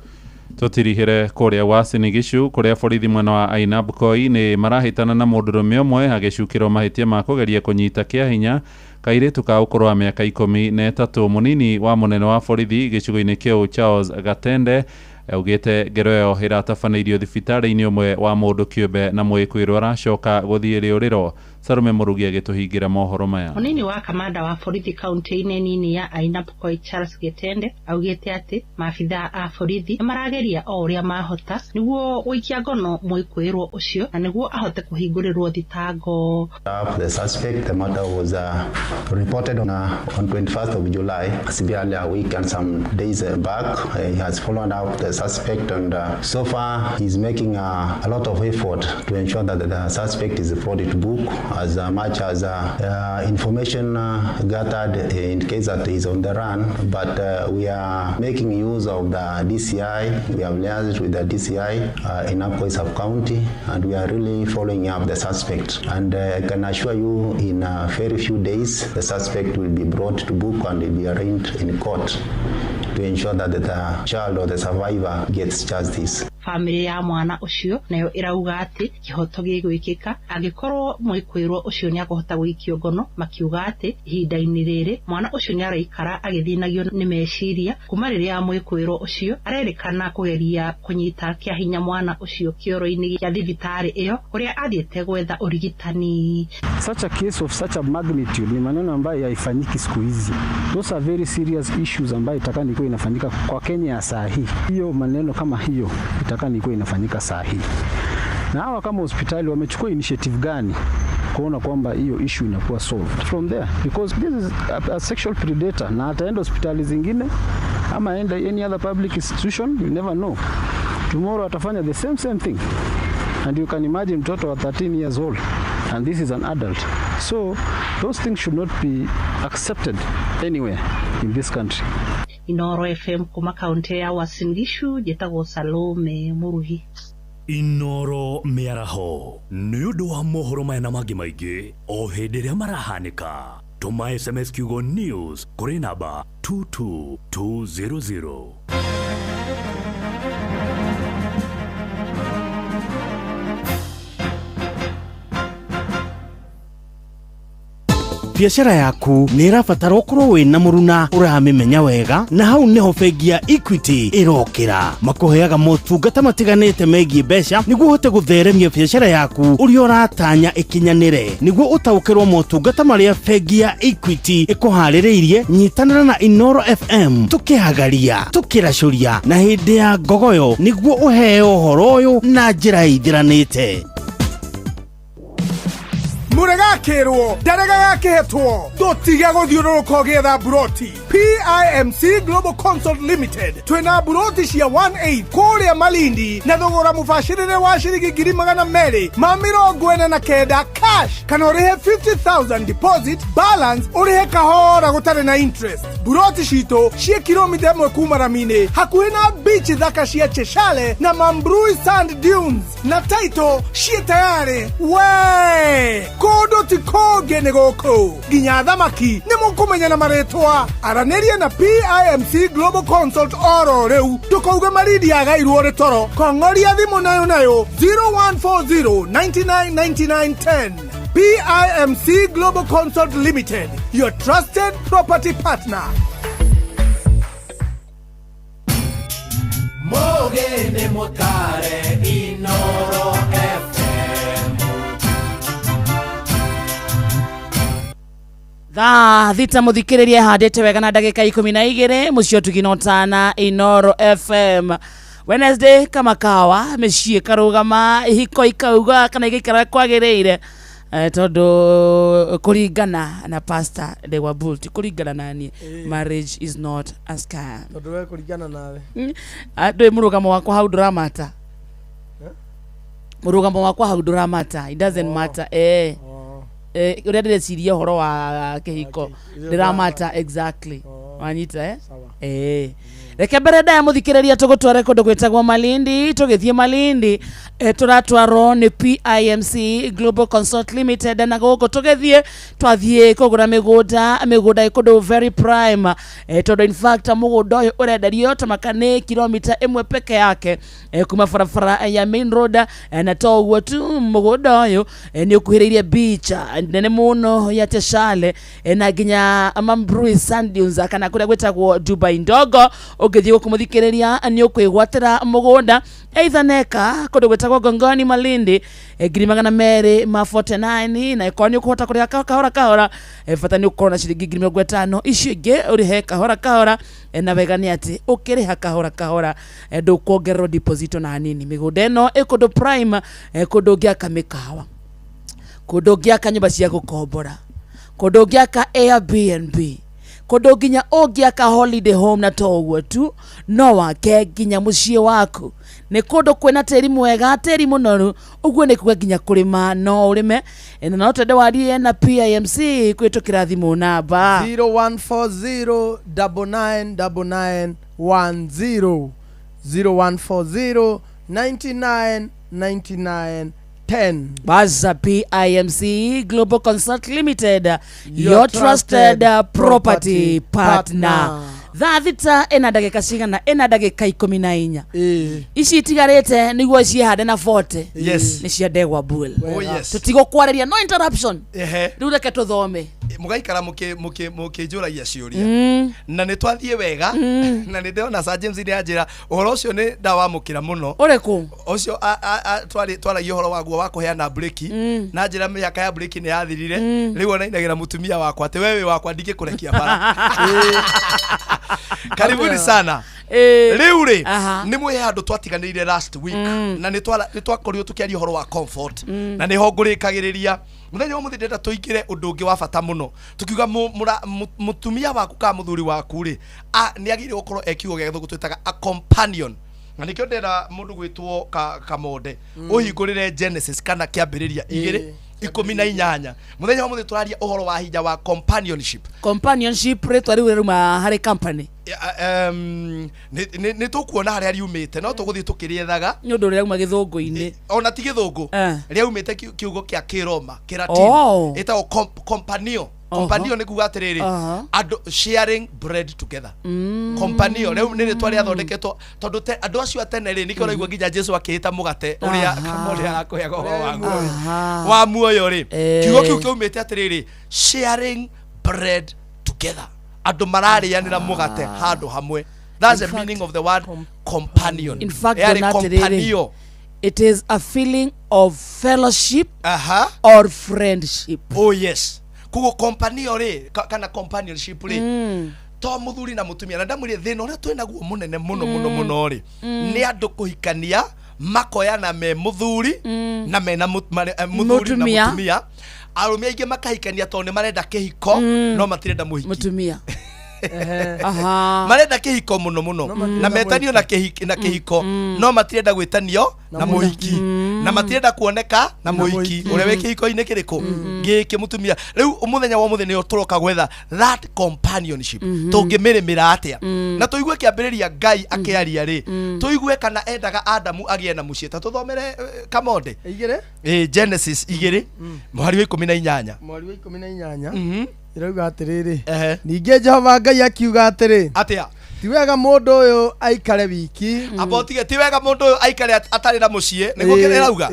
Tutirihire kuria Uasin Gishu kuria borithi mwena wa Ainabkoi ni marahitana na mundurume umwe agicukirwo mahitia ma kugeria kunyita kia hinya kairitu ka ukuru wa miaka 13 munini wa munene wa borithi gicigo-ini kiu Charles Gatende augite ngero yo iratabaneirio thibitari-ini umwe wa mundu kiumbe na mwikwirwo aracoka guthie riuriro. Sarume Murugi agituhingira mohoro maya. Munini wa kamanda wa borithi kaunti-ini nini ya Ainabkoi Charles Gatende augite ati maabitha a borithi marageria o uria mahota niguo guikia ngono mwikwirwo ucio na niguo ahote kuhingurirwo thitango. The suspect, the matter was reported on 21st of July, severely a week and some days back. He has followed up the suspect and so far he's making a lot of effort to ensure that the suspect is brought to book as much as information gathered indicates that he's on the run, but we are making use of the DCI. We have liaised with the DCI in Ainabkoi sub-county and we are really following up the suspect, and I can assure you in a very few days the suspect will be brought to book and will be arraigned in court to ensure that the child or the survivor gets justice. Family ya mwana ucio nayo irauga ati kihoto gigwikika agikorwo mwikwirwo ucio ni agohota gwikio ngono makiuga ati ihinda-ini riri mwana ucio ni araikara agithinagio ni meciria kuma riria mwikwirwo ucio arerikana kugeria kunyita kia hinya mwana ucio kioro-ini ya thibitari iyo kuria athiete gwetha urigitani. Such a case of such a magnitude ni maneno ambayo haifanyiki siku hizi. Those are very serious issues ambayo itakani kuwa inafanyika kwa Kenya saa hii. Hiyo maneno kama hiyo itakani kuwa inafanyika saa hii. Na hawa kama hospitali wamechukua initiative gani kuona kwamba hiyo issue inakuwa solved from there, because this is a sexual predator na ataenda hospitali zingine ama aenda any other public institution, you never know. Tomorrow atafanya the same thing, and you can imagine mtoto wa 13 years old and this is an adult. So those things should not be accepted anywhere in this country. Inoro FM kuma kaunti ya Uasin Gishu jetagwo Salome Murugi. Inoro miaraho niundu wa mohoro maya na mangi maingi o hindi ria marahanika. Tuma SMS kiugo news kuri namba 22200. Biashara yaku ni irabatara ukorwo wina muruna uramimenya wega, na hau niho bengi ya Equity irokira makuheaga motungata matiganite megie mbeca niguo uhote gutheremia biashara yaku uria uratanya ikinyanire. Niguo utaukirwo motungata maria bengi ya Equity ikuhaririirie, nyitanira na Inoro FM tukihagaria tukiracuria na hindi ya ngogoyo niguo uheo uhoro uyu na njira ithiranite. Muregakirwo daragaketwo dotiga guthiururuka getha buroti. PIMC Global Consult Limited twina buroti cia 1/8 kuria Malindi na thogora mubashirire wa ciringi 249 cash kana urihe 50,000 deposit, balance urihe kahora gutare na interest. Buroti cito cia kilomita 1 kuma Ramine hakuhi na beach thaka cia Cheshale na Mambrui Sand Dunes, na title cia tayari we kodo tikoge negoko ginya thamaki nimukumenya na maretwa. Araneria na PIMC Global Consult oro reu tukauga maridi agairwo retoro kongoria thimu nayo 0140 999910. PIMC Global Consult Limited, your trusted property partner. Mogene motare Inoro FM. Thita muthikiriria handite wega na ndagika 12 mucio tuginotana Inoro FM. Wednesday kama kawa meshie karugama hiko ikauga kana igikara kwagiriire todo kuringana na pastor Lewa Bolt kuringana nani marriage is not a scam. Todo we kuringana nawe ndo murugamo wako how dramata murugamo wako how dramata, it doesn't matter uria ndeciria horo wa kihiko dramata exactly wanyita reke mbere ndaya muthikiriria tugutware kundu gwitagwo Malindi tugithie Malindi turatwarwo ni PIMC Global Consult Limited na guku tugithie twathie kugura migunda ikundu very prime tondu in fact mugunda uyu urenderio tamakane kilomita 1 peke yake kuma farafara ya main road na toguo tu mugunda uyu ni ukuhiririe beach nene muno ya Teshale na ginya Mambrui Sand Dunes kana kuria gwitagwo Dubai ndogo ugithie kumuthikiriria ni ukwigwatira mugunda either neka kundu gwitagwo Gongoni Malindi girimagana mere ma 49 na ikoni ukuhota kuria kahora fata ni ukorwo na ciringi 50 icio ingi urihe kahora na wegani ati ukiriha kahora ndukuongererwo deposit na hanini migunda ino ikundu prime kundu ngiaka mikawa kundu ngiaka nyumba cia gukombora kundu ngiaka Airbnb kundu nginya ungiaka holiday home na toguo tu no wake nginya mucie waku ni kundu kwena teri mwega teri munoru uguo ni kuga nginya kurima no urime na no twende warie na PIMC kwitukira thimu namba 0140999910 0140999910 Baza PIMC Global Consult Limited, your trusted property partner. Thita ena ndagika cigana ena ndagika 14 ici itigarite niguo ciehande na 40 ni cia ndegwa bull tutigo kwareria no interruption riu reke tuthome mugaikara mukijuragia ciuria na ni twathie wega na ni ndeona Sir James ni anjira uhoro ucio ni ndawamukira muno ureku ucio twaragia uhoro waguo wa kuheana break na njira miaka ya break ni yathirire riu ona inagira mutumia wakwa ati wewe wakwa ndingikurekia bara karibuni sana riu ri ni mwe handu twatiganirire last week na ni twakorio tukiaria uhoro wa comfort na ni ho ngurikagiriria muthenya wa muthinde nda tuingire undu ungi wa bata muno tukiuga mutumia waku ka muthuri waku ri ni agire gukorwo ekiugo gya githugu twitaga a companion na nikio ndera mundu gwitwo Kamonde uhingurire Genesis kana kiambiriria 2:18 muthenya wa muthinde turaria uhoro wa hinya wa companionship ritwa riu ruma hari company ni tukuona haria riumite no tuguthie tukiriethaga ni undu ria uma githungu-ini ona ti githungu ria umite kiugo kia Kiroma Kilatini itago companio ni kuga atiriri andu sharing bread together companio riu ni ritwa athondeketwo tondu andu acio atene ri nikio raigua nginya Jesu akihita mugate uria Kamonde arakuhega wa muoyo ri kiugo kiu kiumite atiriri sharing bread together andu mararianira mugate handu hamwe. That's the meaning of the word companion. In fact, it is a feeling of fellowship or friendship. Oh yes. Kugo companion re kana companionship re to muthuri na mutumia na ndamuri thina uria twina guo munene muno ri ni andu kuhikania makoyana me muthuri na me na muthuri na mutumia arumia ingi makahikania to ni marenda kihiko no matirenda muhiki mutumia marenda kihiko muno na metanio na kihiko no matirenda gwitanio na muhiki na matirenda kuoneka na muhiki uria we kihiko ine kiriko ngiki mutumia riu umuthenya wa muthenya turoka gwetha that companionship tungimirimira atia na tuigue kiambiriria Ngai akiaria ri tuigue kana endaga Adamu agie na mucie ta tuthomere Kamonde Genesis 2 mwari wa 18 irauga atiriri ninge Jehova Ngai akiuga atiri atia ti wega mundu uyu aikare wiki abotige ti wega mundu uyu aikare atari na mucie niguo kirauga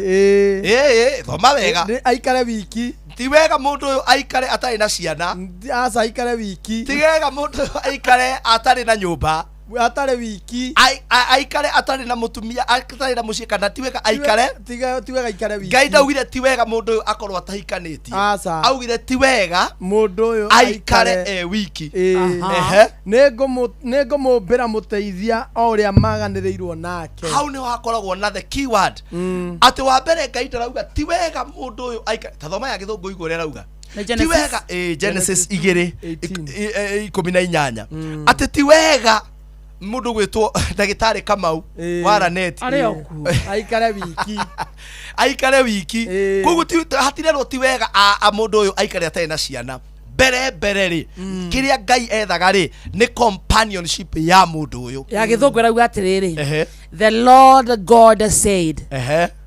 thoma wega aikare wiki ti wega mundu uyu aikare atari na ciana asa aikare wiki ti wega mundu aikare atari na nyumba atare wiki aikare atari na mutumia atari na mucie kana ti wega aikare ti wega aikare wiki Ngai ndaugire ti wega mundu akorwo atahikanĩtie augire ti wega mundu uyu aikare wiki nĩngũmũmbĩra mũteithia o ũrĩa maganĩrĩirwo nake hau nĩ hakoragwo na the keyword atĩ wa mbere Ngai ndarauga ti wega mundu uyu aikare ta thoma ya gĩthũngũ igũ ũrĩa arauga ti wega Genesis 2:18 atĩ ti wega mundu gwitwo ndagitari Kamau Waranet aikare wiki koguo hatirerwo ti wega mundu uyu aikare atari na ciana mbere ri kiria Ngai ethaga ri ni companionship ya mundu uyu ya githungu rauga atiriri the Lord God said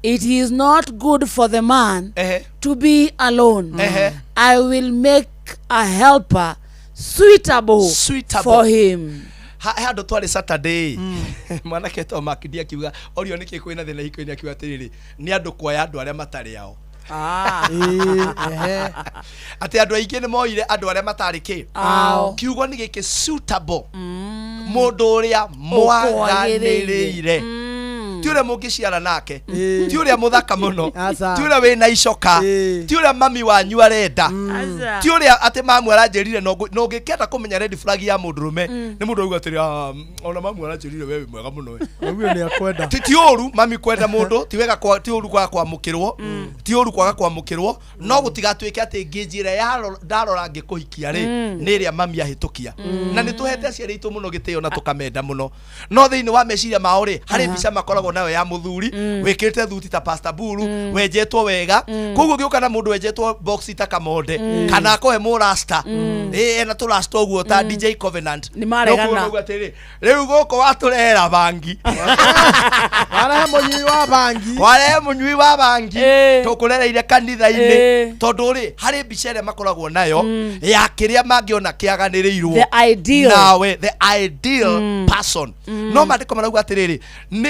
it is not good for the man to be alone I will make a helper suitable for him. Handu twari Saturday mwanake to makidia kiuga orio niki kwina thina hiko-ini akiuga atiriri ni andu kuoya andu aria matari ao ati andu aingi ni moire andu aria matari ki kiugo ni giki suitable mundu uria mwaganirire ti uria mungiciara nake ti uria muthaka muno ti uria wina icoka ti uria mami wanyu arenda ti uria ati mamu aranjirire no ngikenda kumenya red flag ya mundurume ni mundu uga atiri ona mamu aranjirire wewe mwega muno wewe ni akwenda ti uru mami kwenda mundu ti wega kwa ti uru kwa kwamukirwo ti uru kwaga kwamukirwo no gutigatuike ati ngijire ya ndarora ngikuhikia ri ni iria mami ahitukia na ni tuhete aciari itu muno gitio na tukamenda muno no thiini wa meciria mao ri hari mbica makoragwo nayo ya muthuri wikirite thuti ta Pastor Buru wenjetwo wega koguo gioka na mundu wenjetwo box ta kamonde kana akohe murasta na turasta uguo ta DJ Covenant ni maregana riu goko waturera bangi wale munywi wa bangi tukurereire kanitha-ini tondu ri hari mbica iria makoragwo nayo ya kiria mangiona kiaganirirwo nawe the ideal person no mandiko marauga atiriri ni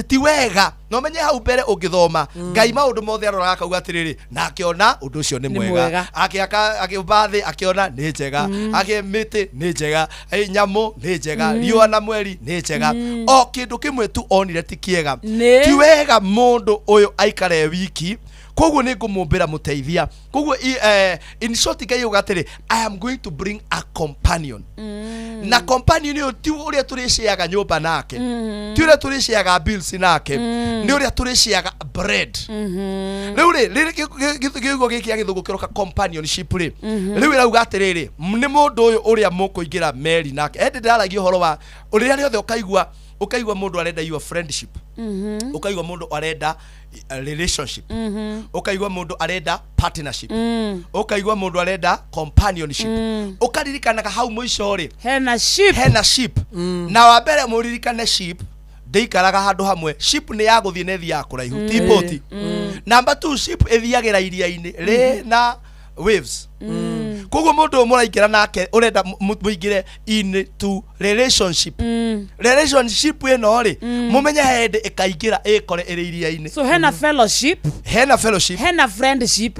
ti wega no menye hau mbere ungithoma Ngai maundu mothe aroraga akauga atiriri na akiona undu ucio ni mwega akibathi akiona ni njega akimiti ni njega nyamu ni njega riua na mweri ni njega o kindu kimwe tu onire ti kiega ti wega mundu uyu aikare wiki koguo ni ngumumbira muteithia koguo in short Ngai ugatiri I am going to bring a companion na companion yo ti uria turishiaga nyumba nake ti uria turishiaga bills nake ni uria turishiaga bread riu ri kiugo giki agithungu kiroka companionship ri riu irauga atiriri ni mundu uyu uria mukuingira meri nake ende ndaragia uhoro wa uria riothe ukaigua mundu arenda your friendship ukaigua mundu arenda relationship ukaigua mundu arenda partnership ukaigua mundu arenda companionship ukaririkanaga hau mwisho ri hena ship na wa mbere muririkane ship ndeikaraga handu hamwe ship ni ya guthie nethi ya kuraihu ti boat number 2 ship ethiagira iria-ini ri na waves koguo mundu muraikira nake urenda muingire into relationship ino ri mumenye hende ikaingira ikore iri iria-ini so hena fellowship hena friendship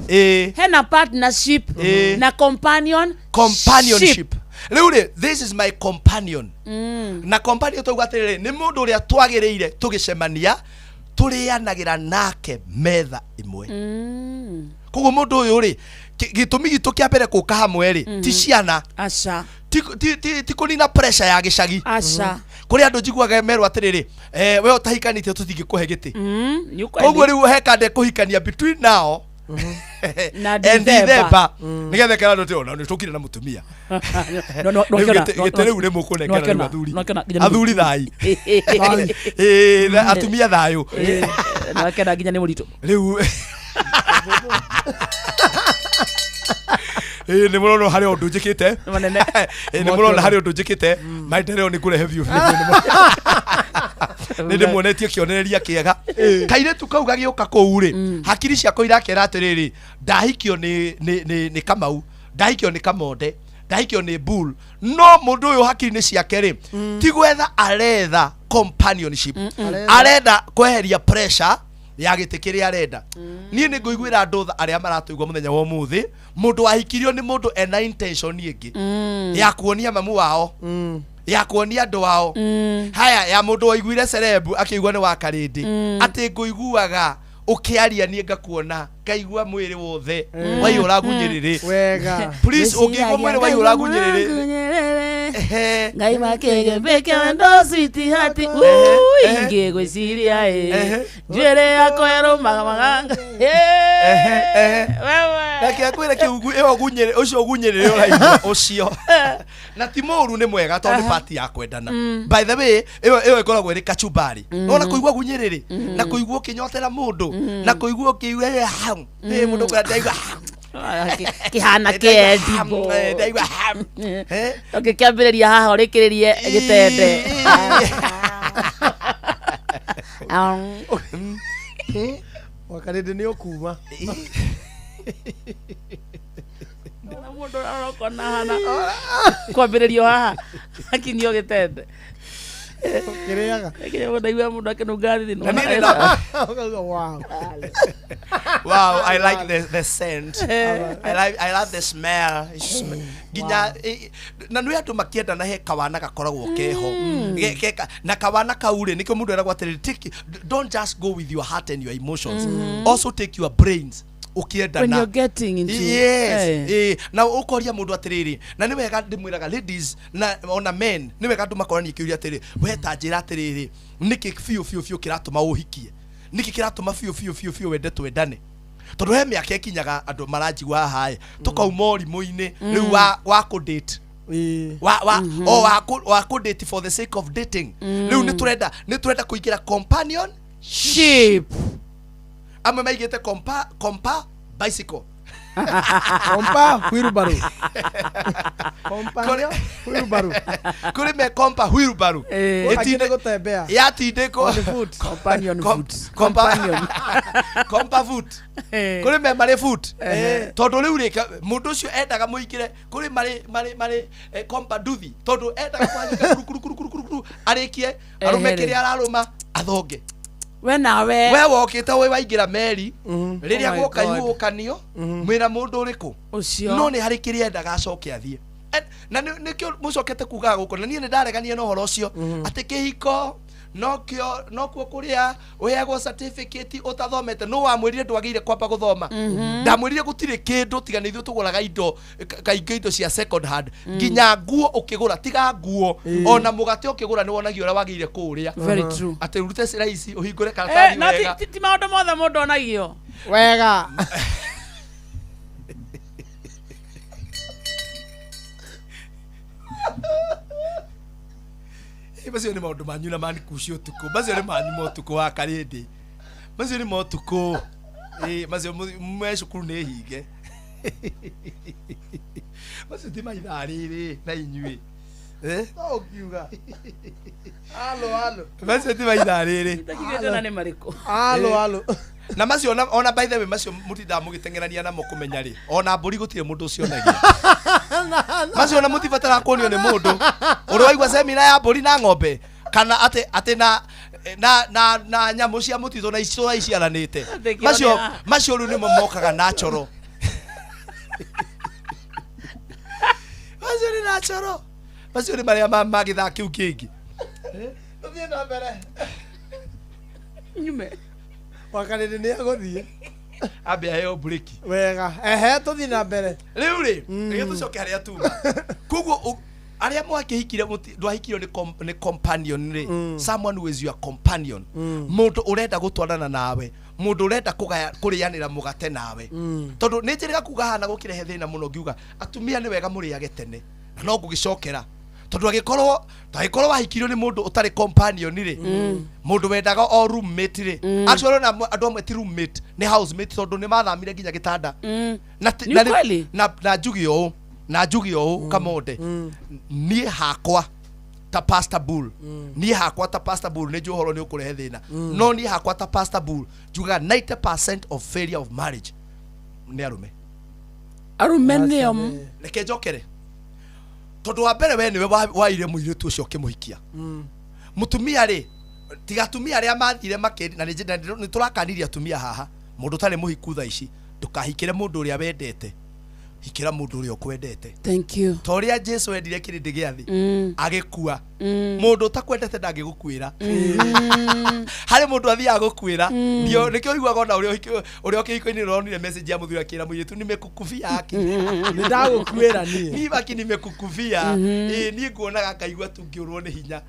hena partnership na companionship riu ri this is my companion na companion tuga atiriri ni mundu uria twagiriire tugicemania turianagira nake metha imwe koguo mundu uyu ri gitumi gitu kia mbere kuka hamwe ri ti ciana aca ti kunina pressure ya gicagi aca kuri andu njiguaga merwa atiriri we utahikanite tutingikuhe giti koguo riu hekande kuhikania between now na December nigethe kana ndo tiona ni tukire na mutumia gete riu ni mukunekana na athuri thai atumia thayo na kena nginya ni muritu riu ni murono hari undu njikite ni murono hari undu njikite maendeleo ni kurehe view ni ndimuonetie kionereria kiega kairetu kauga gioka kuu ri hakiri ciako irakera atiriri ndahikio ni Kamau ndahikio ni Kamonde ndahikio ni Bull no mundu uyu hakiri ni ciake ri ti gwetha aretha companionship arenda kweheria pressure ya gitikiria arenda nie ni nguiguira andu aria maratuigwa muthenya wa muthi mundu ahikirio ni mundu ena intention ingi ya kuonia mamu wao ya kuonia andu wao haya ya mundu waiguire cerebu akiigua ni wa karindi ati nguiguaga ukiaria nie ngakuona ngaigua mwiri wothe waiyura gunyiriri wega please ungigua mwiri waiyura gunyiriri ngai makege beke ndo sweet heart inge gwiciria njere yako yarumaga maganga wewe Nake akwira kiugu iyo gunyere ucio gunyerere uraigua ucio na ti muru ni mwega tondu ni party ya kwendana by the way iyo ikoragwo iri kachumbari nona kuigua gunyerere na kuigua kinyotera mundu na kuigua kiuga mundu kwa ndaiga kihana kendibo ndaigua ham ukikiambiriria haha urikiririe gitende wakarede ni okuma na mundu arokona hana kwambiririo haha akinio gitende kireaga ndaigua mundu akinunga thithi wow, I like the scent. I love the smell. Ginya na nwe andu makienda na he kawana gakoragwo keho. Na kawana kaure nikyo mundu eragwa atiriri, don't just go with your heart and your emotions. Also take your brains. Ukienda when na you're getting into yes na ukoria mundu atiriri na ni wega ndimwiraga ladies na ona men ni wega ndu makorani kiuria atiriri we ta njira atiriri niki fiu kiratuma uhikie niki kiratuma fiu wende twendane tondu he miaka ikinyaga andu maranjigwa hae tukauma urimu-ini riu wa ku date wa ku date for the sake of dating riu ni turenda kuingira companionship amwe maigite compa bicycle compa wheelbarrow kuri me compa wheelbarrow etinde gutembea yatindiko on foot companion foot compa foot kuri me mari foot tondu riu rika mundu ucio endaga muikire kuri mari compa duthi tondu endaga kwanyika kuru arikie arumekiria araruma athonge we nawe we wokite we waingira meri riria gwoka ihukanio mwira mundu uriku ucio no ni hari kiria endaga acoke athie na nikyo mucokete kugaga guko na nie ni ndaregania no horo ucio ati kihiko nokwo kuria uyagwo certificate utathomete no wamwirire ndwagire kwamba guthoma ndamwirire gutire kindu tigana ithu tuguraga indo kaingi indo cia second hand nginya nguo ukigura tiga nguo ona mugate ukigura ni wonagio ura wagire kuria very true ati urute cira ici uhingure karatathi wega ti maundu mothe mundu onagio wega macio ni maundu manyu na mani kucio tuko macio ni manyu motuko wa karindi macio ni motuko macio mwe cukuru ni hinge macio ti maithariri na inyui no kiuga alo macio ti maithariri ndakigete ni mariko alo na macio ona by the way macio mutinda mugitengerania na mukumenya ri ona mburi gutire mundu ucio nagia macio na mutibatara kuonio ni mundu uri waigwa semina ya mburi na ng'ombe kana ate na nyamu cia mutito na icio iciaranite macio ru ni mokaga natural macio ni natural macio ni maria magitha kiu kingi tuthie na mbere nyume wakarede ni agothie abe ayo break wega tuthie na mbere riu ri nige tucoke haria tuma kuguo aria mwakihikire ndwahikire ni companion ri someone who is your companion mundu urenda gutwarana nawe mundu urenda kurianira mugate nawe tondu ni njiriga kuga hana gukirehe thina muno ngiuga atumia ni wega muriage tene na no ngugicokera tondu agikorwo wahikirio ni mundu utari companion ri mundu wendaga o roommate ri actually na andu amwe ti roommate ni housemate tondu ni mathamire nginya gitanda na njugi o kamonde nie hakwa ta Pastor Bull nie hakwa ta Pastor Bull ni johoro ni ukurehe thina no nie hakwa ta Pastor Bull juga 90% of failure of marriage ni arume niom reke njokere tondu wa mbere we niwe waire muiritu ucio kimuhikia mutumia ri tigatumia aria mathire makiri na ni turakaniria atumia haha mundu tari muhiku tha ici ndukahikire mundu uria wendete hikira mundu uria ukwendete thank you toria Jesu endire kirindi giathi agikua mundu utakwendete ndangigukwira hari mundu athia gukwira ndio nikio igwa gona uria ukihiko-ini uronire message ya muthuri akira muiritu nimekukufia haki ni ndagukwira ni baki nimekukufia ni nguonaga kaigwa tungiurwo ni hinya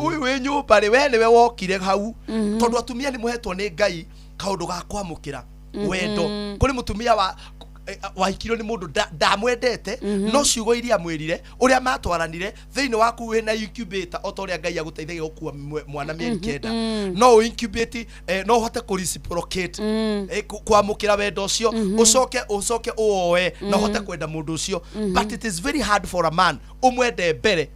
uyu we nyumba ri we niwe wokire hau tondu atumia ni muhetwo ni Ngai kaundu ga kwamukira wendo kuri mutumia wa wahikirwo ni mundu ndamwendete no ciugo iria mwirire uria matwaranire thiini waku wina incubator otoria Ngai aguteithagia gukua mwana mieri 9 no incubate no uhote ku reciprocate kwamukira wendo ucio ucoke uoe no uhote kwenda mundu ucio but it is very hard for a man umwende mbere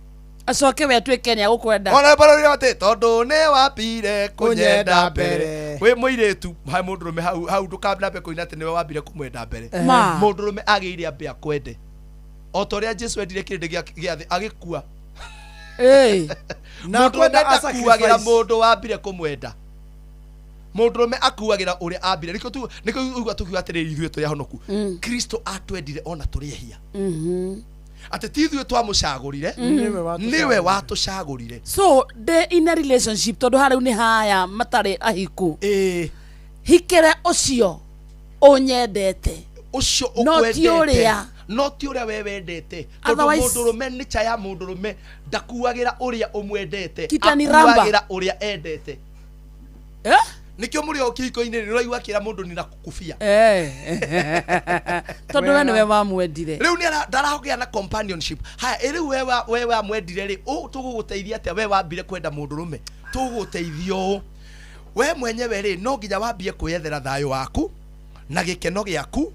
acoke we atwike ni agukwenda ona barori ate tondu ne wapire kunyenda mbere we muiretu hai mundurume hau ndukabna be kuina ati niwe wambire kumwenda mbere mundurume ageire ambe akwende otoria Jesu endire kirinde giathi agikua na kwenda akuagira mundu wambire kumwenda mundurume akuagira uria ambire niko uga tukiwa atiriri ithuĩ tũrĩ ahonoku Kristo atwendire ona tũrĩehia ati tithwe twamucagurire niwe watucagurire so the in a relationship tondu hariu ni haya matari ahiku hikere ucio unyendete ucio ukwendete no ti uria we wendete tondu mundurume ni cha ya mundurume ndakuagira uria umwendete akuagira uria endete nikio muri okiko-ini ni roigwa kira mundu ni nakukufia tondu we niwe wamwendire riu ni ndarahogia na companionship haya riu we wamwendire ri tuguguteithia atia we wambire kwenda mundurume tuguguteithio we mwenyewe ri no nginya wambie kwiyethera thayo waku na gikeno giaku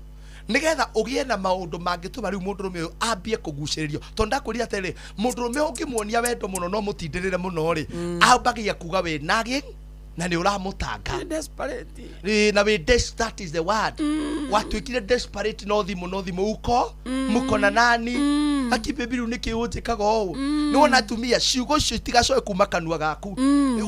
nigetha ugie na maundu mangituma riu mundurume uyu ambie kuguciririo tondu ndakuria atiri mundurume ungimwonia wendo muno no mutindirire muno ri ambagia kuga we nagi na ni uramutanga desperate na we that is the word watwikire desperate no thimu uko muko na nani akibebiru niki unjikaga o ni wona tumia ciugo cio itigacoe kuma kanua gaku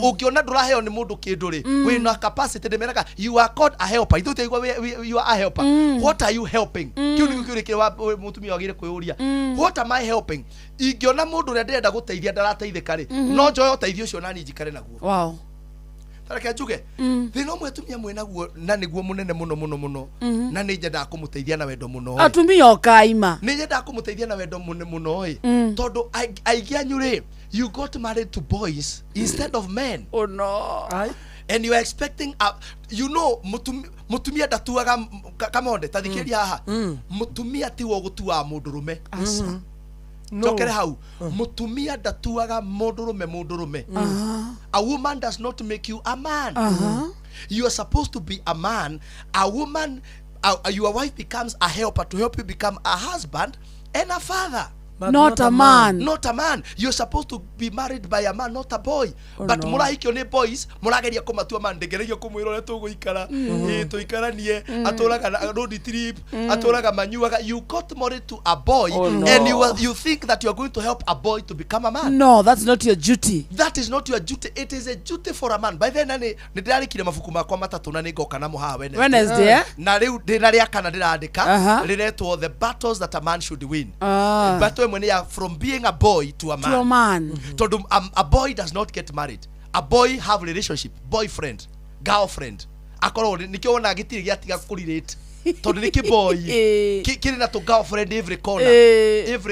ungiona nduraheo ni mundu kinduri we na capacity ndemeraga you are called a helper ithu teigwa you are a helper what are you helping kiu ni kiurikire wa mutumia wagire kwiyuria what am I helping ingiona mundu ria ndenda guteithia ndarateithika ri no njoyo teithio cio nani njikare naguo wow tareke njuge thina umwe atumia mwenaguo na niguo munene muno na ni njenda kumuteithia na wendo muno atumia okaima ni njenda kumuteithia na wendo muno tondu aigi anyu ri you got married to boys instead of men oh no and you are expecting you know mutumia ndatuaga kamonde tathikiria haha mutumia ti wo gutua mundurume Jokere hau mutumia ndatuaga mundurume a woman does not make you a man you are supposed to be a man a woman your wife becomes a helper to help you become a husband and a father not a man you're supposed to be married by a man not a boy but murahikio ni boys murageria kumatua man ndegererio kumwira ore tuguikara tuikaranie aturaga road trip aturaga manyuaga you got married to a boy and you think that you are going to help a boy to become a man no that's not your duty that is not your duty it is a duty for a man by then ni ndirarikire mabuku makwa matatu na ningoka na muha Wednesday na riu ndiraria kana ndirandika riretwo the battles that a man should win battle from being a boy to a man. A boy does not get married. A boy have relationship, boyfriend, girlfriend. Akoro nikio ona gitiri giatiga kurirate. Tondu niki boy. Kiri na to girlfriend every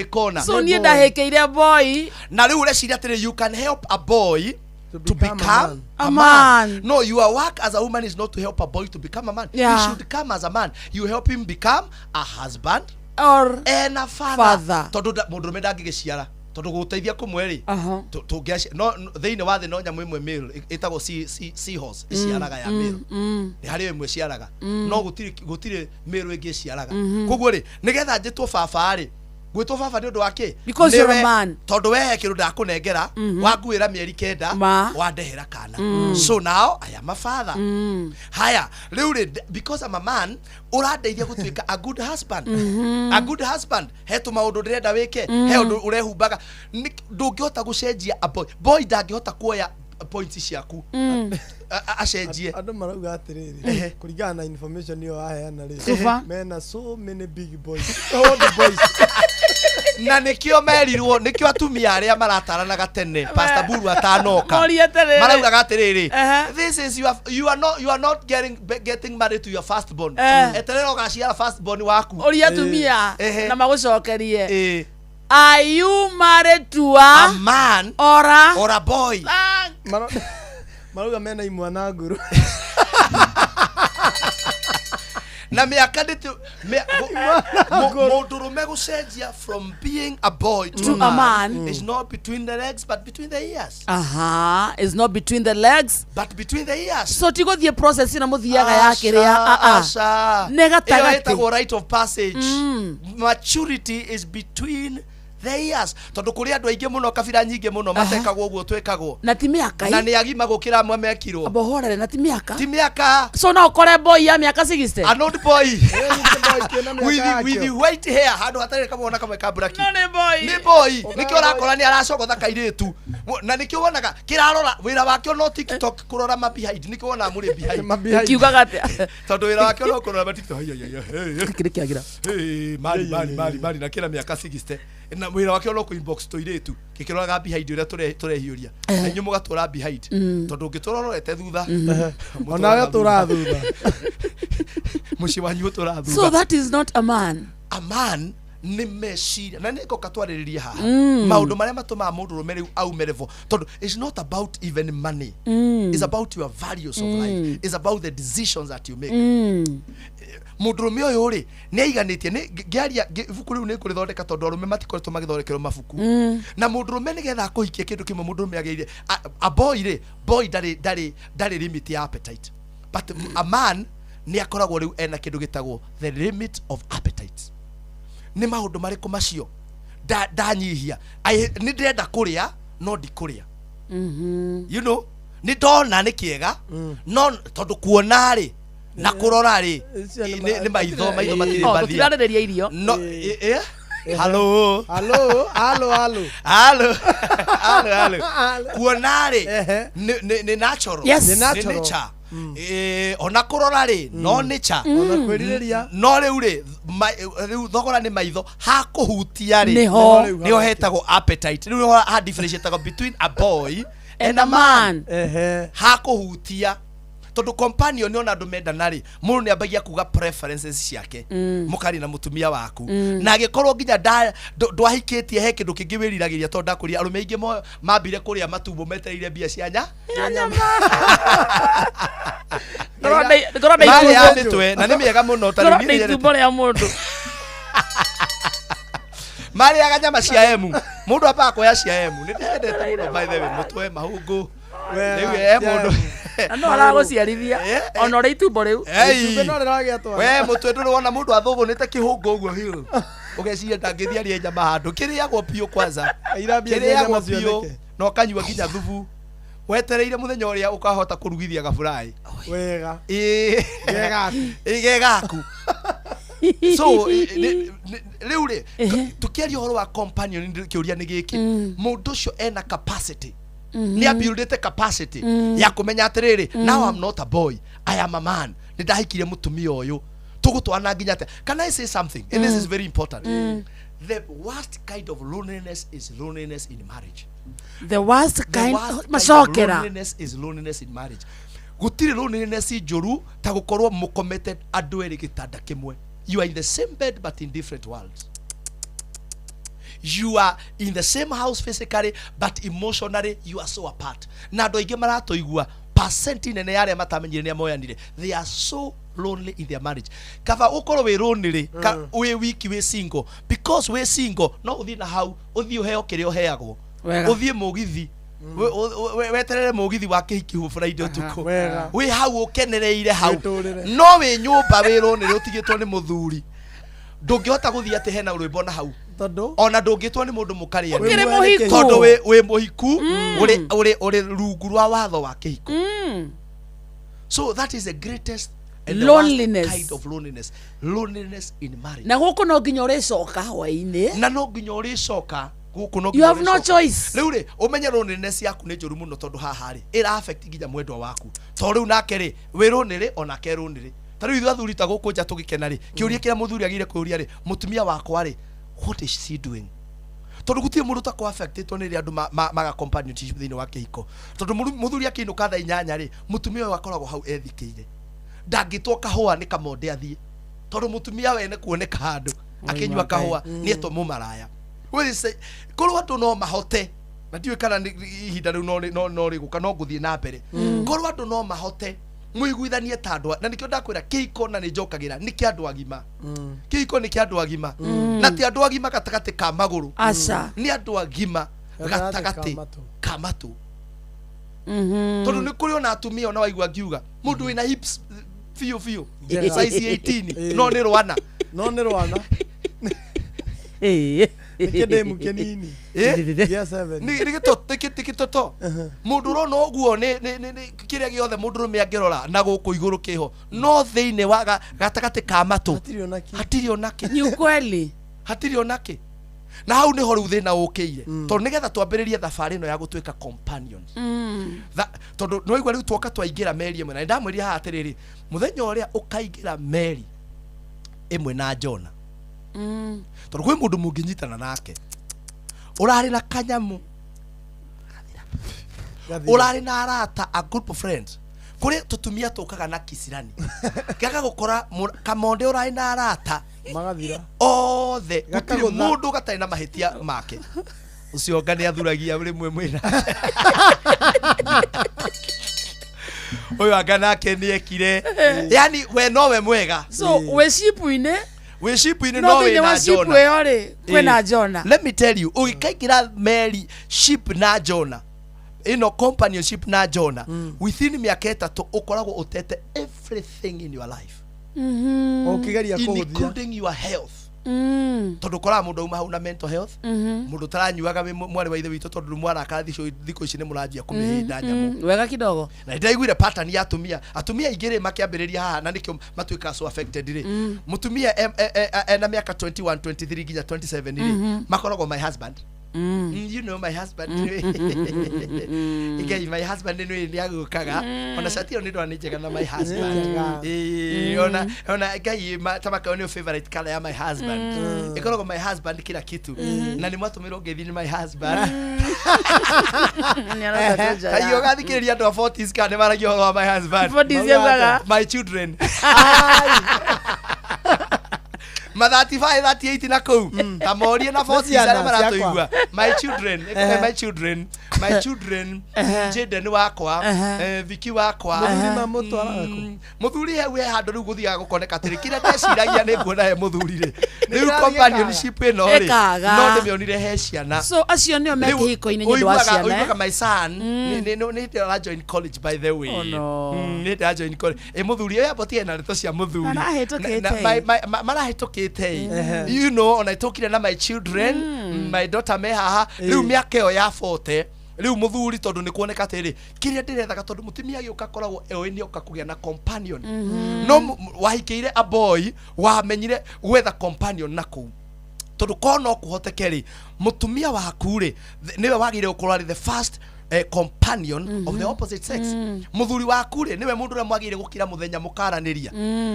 corner. So ni ndahekeire boy. Na riu ureciria atiri you can help a boy to become a man. No, your work as a woman is not to help a boy to become a man. Yeah. He should come as a man. You help him become a husband or and a father. Tondu mundurume ndangigiciara tondu guteithia kumweri tungiacia no thiini wa thi no nyamu imwe male itagwo seahorse iciaraga ya male ni hari imwe ciaraga no gutire male ingiciaraga koguo ri nigetha njitwo baba ri gwitwo baba ni undu wake because you're a man tondu wehe kindu ndakunengera wanguira mieri 9 wandehera kana so now I am a father haya riu because I'm a man urandeithia gutuika a good husband a good husband hetu maundu ndirenda wike he undu urehumbaga ndungihota gucenjia a boy ndangihota kuoya points ciaku acenjie andu marauga atiriri kuringana na information yo aheana ri mena so many big boys all the boys na nikio merirwo nikio atumia aria marataranaga tene pastor Buru atanoka marauga atiriri this is you are not getting married to your firstborn eterero gaciara firstborn waku ori atumia na magucokerie are you married to a man or a boy marauga mena imwana nguru na miaka nditu mundurume gucenjia from being a boy to a man is not between the legs but between the ears. Is not between the legs but between the ears. So tigo thie process ina muthiaga yake ria nega etagwo right of passage. Maturity is between the ears. Tondu kuri andu aingi muno kabira nyingi muno matekagwo uguo twekagwo na ti miaka na ni agima gukira amwe mekirwo abohorere na ti miaka so na ukore boy ya miaka 60 an old boy with the white hair handu hatari kama ona kama kaburaki no ni boy nikio rakora ni aracogotha kairitu na nikio wonaga kirarora wira wake no TikTok kurora ma behind nikio wona muri behind kiugaga atia tondu wira wake no kurora ma TikTok kiri kiagira mari na kira miaka 60 na mwira wake no ku inbox toiretu kikiroraga behind uria turehiuria na nyu mugatura behind tondu ngiturorete thutha onawe turathutha muci wanyu turathutha. So that is not a man. A man ni meciria na niko katwaririria haha maundu maria matuma mundu rumere au merevo tondu it's not about even money. It's about your values of life. It's about the decisions that you make. Mundurume uyu ri ni aiganitie ni ngiaria ibuku riu ni kurithondeka tondu arume matikoretwo magithondekerwo mabuku na mundurume ni getha kuhikia kindu kimwe mundurume ageire a boy dari limit ya appetite but a man ni akoragwo riu ena kindu gitagwo the limit of appetite. Ni maundu mariku macio ndanyihia ni ndenda kuria no ndikuria you know ni ndona ni kiega no tondu kuona ri na kurora ri ni maitho matire bathia tutirareria irio no hello kuona ri ni natural yes. Ni nature ona kurora ri no nature ona kwiriria no riu thogora ni maitho ha kuhutia ri niho hetagwo appetite riu ha differentiate between a boy and a man ha kuhutia tondu companion ni ona andu mendana ri mundu ni ambagia kuga preferences ciake mukari na mutumia waku na agikorwo nginya ndwahikitie he kindu kingi wiriragiria tondu ndakuria arume ingi mambire kuria matumbo metereire mbia cia nyama nditwe na ni miega muno tari ni itumbo ria mundu mari aga nyama cia emu mundu apa akoya cia emu ni ndendete muno by the way mutwe mahungu riu mundu no araguciarithia ona ri itumbo riu itumbo no riragiatwa we mutwe nduru wona mundu athugunite kihungu uguo hiu ugeciria ndangithia ri nyama handu kiriagwo piu kwanza kiriagwo piu no kanyua nginya thubu wetereire muthenya uria ukahota kurugithia gaburai wega gegaku so riu ri tukiaria horo wa companion kiuria ni giki mundu cio ena capacity ni abuildete capacity ya kumenya atiriri now I'm not a boy, I am a man. Ni ndahikire mutumia uyu tugutwana nginya ate. Can I say something? And this is very important. The worst kind of loneliness is loneliness in marriage. The worst kind of loneliness is loneliness in marriage. Gutiri loneliness njuru ta gukorwo mukomete andu eri gitanda kimwe. You are in the same bed but in different worlds. You are in the same house physically but emotionally you are so apart. Na andu aingi maratoigua percent nene yare matamenyire ni amoyanire. They are so lonely in their marriage. Kava ukoro we lonely we wiki we single because we single no uthi na hau uthi uheo kirio heagwo uthi mugithi weterere mugithi wa kihiki hu Friday utuko we hau ukenereire hau no we nyumba we lonely utigitwo ni muthuri ndungihota guthia ate hena rwimbo na hau tondu ona ndungitwo ni mundu mukaria tondu we muhiku uri rungu rwa watho wa kihiko. So that is the greatest and loneliness kind of loneliness in marriage. Na guku no nginya uricoka hwaini na no nginya uricoka guku no you have no choice. Riu ri umenye loneliness yaku ni njuru muno tondu haha ri ira affect nginya mwendwa waku tondu riu nake ri wi lonely ona ke lonely tariu ithu athuri ta guku nja tugikena ri kiuria kira muthuri agire kuuria ri mutumia wakwa ri what is she doing tondu gutie mundu ta ko affectitwo ni ri andu maga companionship thini wa kihiko tondu muthuri akiinuka tha 8 ri mutumia uyu akoragwo hau ethikiire ndangitwo kahua ni kamonde athie tondu mutumia wene kuoneka handu akinywa kahua ni eto mumaraya we say korwo andu no mahote na ndiwe kana ihinda riu no riguka no nguthie na mbere korwo andu no mahote muiguithanie ta andũ na nikio ndakwĩra kĩhiko na nĩ njokagira nĩ kĩa andũ agima kĩhiko nĩ kĩa andũ agima na ti andũ agima gatagatĩ ka magũrũ nĩ andũ agima gatagatĩ ka matũ tondũ nĩ kũrĩ ona atumia ona waigua ngiuga mũndũ wĩna hips fiu size 18 no nĩ rwana Nikidemu kenini. Yes, 7. Nikitoto. Mundu ro no guo ni kiria giothe mundu rume angirora na guku iguru kiho. No thiine wa gatagati ka matu. Hatiri onake. Ni ukweli. Hatiri onake. Na hau ni ho riu thina ukiire. Tondu nigetha twambiririe thabari no ya gutuika companions. Tondu no igwa riu twoka twaingira meri imwe na ndamwiri ha atiriri muthenya uria ukaingira meri imwe na Jona. Tondu kwi mundu munginyitana nake urari na kanyamu urari na arata a group of friends kuri tutumia tukaga na kisirani gaga gukora kamonde urari na arata magathira othe gutiri mundu gatari na mahitia make ucio ngani athuragia rimwe mwina oyo agana kenekire yani we nowe mwega so we shipu-ine we shipu-ine no we na Jona kwena Jona. Let me tell you ugikaikira meri ship na Jona ino companionship na Jona within miaka 3 ukoragwo utete everything in your life ukigeria kuhuthia including your health tondu kora mundu uma hau na mental health mundu taranyuaga mwari wa ithe witu tondu mwana akathi thiko ici ni muranjia kumihinda nyamu wega kidogo na ndaiguire pattern ya atumia igire makiambiriria haha na nikio matuika so affected ri mutumia na miaka 21 23 ginya 27 ri makoragwo my husband you know my husband igai my husband ni agukaga ona satio ni ndo anijega na my husband ona igai tamaka ni favorite color ya my husband ikorogo my husband kila kitu na ni mwatumiro ngethi ni my husband ayo gathikiriria ndo 40s kana maragio wa my husband 40s yaga my children ma 35 38 na kou tamoria na 40 sare maratuigua my children Jaden wakwa Viki wakwa muthuri we handu riu guthiaga gukoneka tiri kire ndeciragia ni nguona he muthuri ri riu companionship ino ri no ndimionire he ciana so acio nio me kihiko-ini nyi ndwa ciana uigaga my son ni ra join college by the way ni ra join college muthuri oya botie na reto cia muthuri marahetokite you know ona itokire na my children my daughter me haha riu miaka yo ya 40 riu muthuri tondu ni kuoneka tiri kiria ndirethaga tondu mutimia giuka koragwo eweni uka kugia na companion no wahikiire a boy wamenyire gwetha companion naku tondu kono kuhotekeri mutumia waku ri niwe wagire ukorwa the first companion of the opposite sex muthuri waku ri niwe mundu ria mwagire gukira muthenya mukaraniria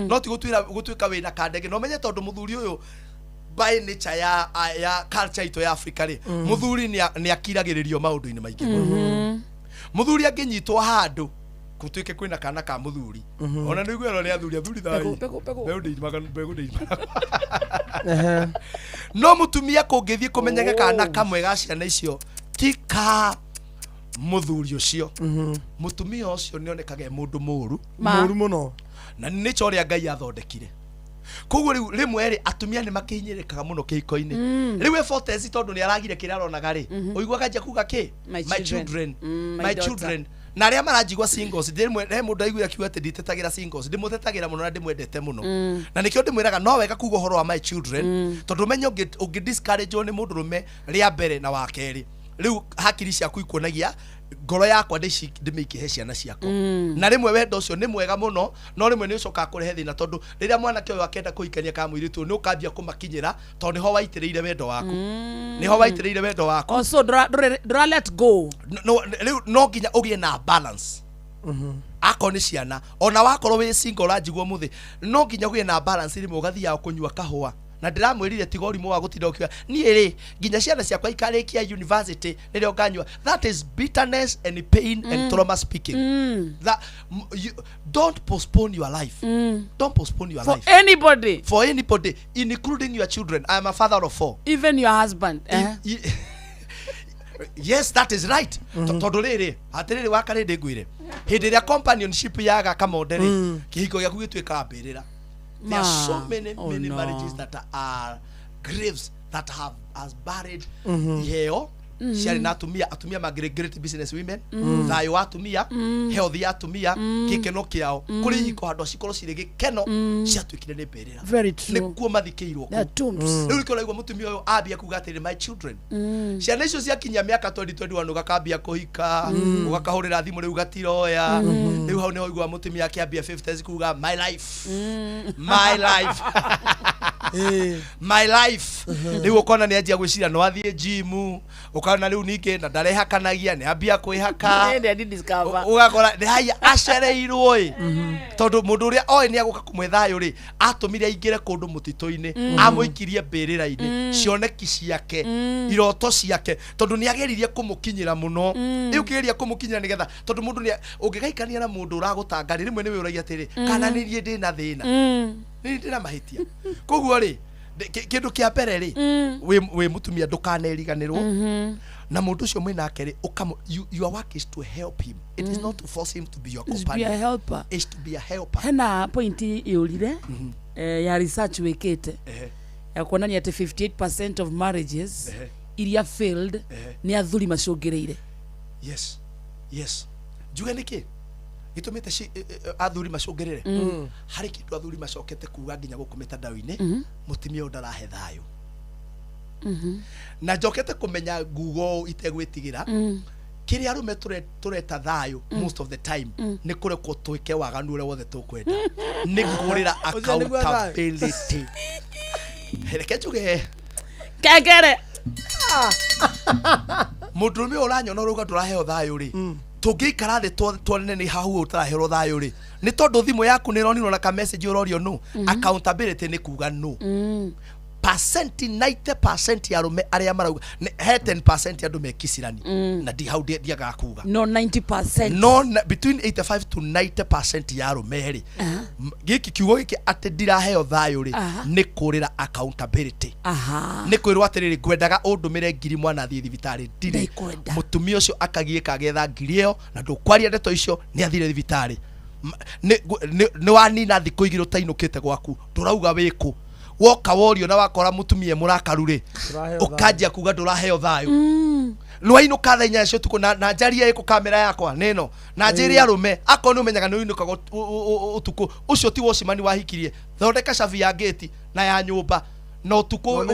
no ti gutuika wina kandege no menye tondu muthuri uyu by nature ya culture ito ya Africa ri muthuri ni akiragiririo maundu-ini maingi muthuri anginyitwo handu kutuike kwina kana ka muthuri ona niguo ero ni athuri thai no mutumia kungithie kumenyeka kana kamwe ga ciana icio tika muthuri ucio mutumia ucio nionekage mundu muru muno na ni cho ria Ngai athondekire koguo riu rimwe ri atumia ni makinyirikaga muno kihiko-ini riu efotezi tondu ni aragire kira ronaga ri uiguaga nja kuga ki my children na ria marajigwa singles ndimwe he mundu aiguira kiuga ati nditetagira singles ndimutetagira muno na ndimwendete muno na nikio ndimwiraga no wega kuga horo wa my children tondu menye ungi discourage ni mundu rume ria mbere na wa keri riu hakiri ciaku ikuonagia ngoro yakwa ndimikihe ciana ciakwa na rimwe wendo ucio ni mwega muno no rimwe ni ucoka kurehe thina tondu riria mwanake uyu akenda kuikania ka mwiritu ni ukambia kumakinyira tondu niho waitireire wendo waku also dra let go no nginya ugie na balance ako ni ciana ona wakorwo wi single ranjiguo muthi no nginya ugie na balance rimwe ugathia kunyua kahua na ndiramwirire tigori mu wa gutinda ukiwa ni ri nginya ciana ciakwa ikarikia university nirio nganyua that is bitterness and pain and trauma speaking that don't postpone your life for anybody including your children. I am a father of 4, even your husband yes, that is right tondu riri atiriri wakari ndingwire Hindi ya companionship yaga kama odere kihiko gyaku gitwika mbirira. There are so many marriages that are graves that have as buried heo. Ciari na atumia ma great business women thayo atumia healthy atumia gikeno kiao kuri hiko hando cikoro cire gikeno ciatwikire ni mbirira ni kuo mathikiirwo riu riko laigwa mutumia uyu ambia kuga atiri my children ciana icio ciakinya miaka 2021 ugakambia kuhika ugakahurira thimu riu gatiroya riu hau ni oigwa mutumia akiambia 50s kuga my life my life riu ukona ni anjia gwicira no athie gym ukana riu ninge na ndarehakanagia ni ambia kwihaka ugakora ni haya acereirwo tondu mundu uria oi ni aguka kumwethayo ri atumire aingire kundu mutito-ini amuikirie mbirira-ini cioneki ciake iroto ciake tondu ni ageririe kumukinyira muno riu kigeria kumukinyira nigetha tondu mundu ni ungigaikania na mundu uragutanga rimwe ni we uragia atiri kana ni rie ndina thina ni ndina mahitia koguo ri kindu kia mbere ri we mutumia ndukaneriganirwo na mundu ucio mwina akeri your work is to help him. It is not to force him to be your companion. Be a helper. Is to be a helper. Hena pointi iurire ya research wekete ya kuonania ati 58% of marriages iria failed ni athuri macungireire. Yes juga niki gitumite athuri macungirire hari kindu athuri macokete kuga nginya gukumita dawa-ini mutimia ndarahe thayo na njokete kumenya Google itegwitigira kiri arume tureta thayo most of the time ni kure ko twike waganu ure wothe tukwenda ni kurira accountability hereke juge kegere mudume uranyona uruga turaheo thayo ri tungikara thi twonene ni hahu utarahero thayo ri ni tondu thimu yaku ni ronirwo na ka message urorio no accountability ni kuga no percent 90% ya rume aria marauga he 10% andu mekisirani na di how dia gakuga no 90% no between 85 to 90% ya rume ri giki kiugo giki ati ndiraheo thayo ri ni kurira accountability ni kwirwo atiriri ngwendaga undumire ngiri mwana thie thibitari ndire mutumia ucio akagieka getha ngiri io na ndukwaria ndeto icio ni athire thibitari ni wanina thiku igiro tainukite gwaku ndurauga wiku woka worio na wakora mutumie murakarure ukanjia kuga nduraheo thayo lwaino kathenya icio tuko na njaria iko kamera yakwa neno na njiria rume akoni umenyaga ni uinuka utuko ucio ti wocimani wahikirie thondeka cabi ya gate na ya nyumba no tuko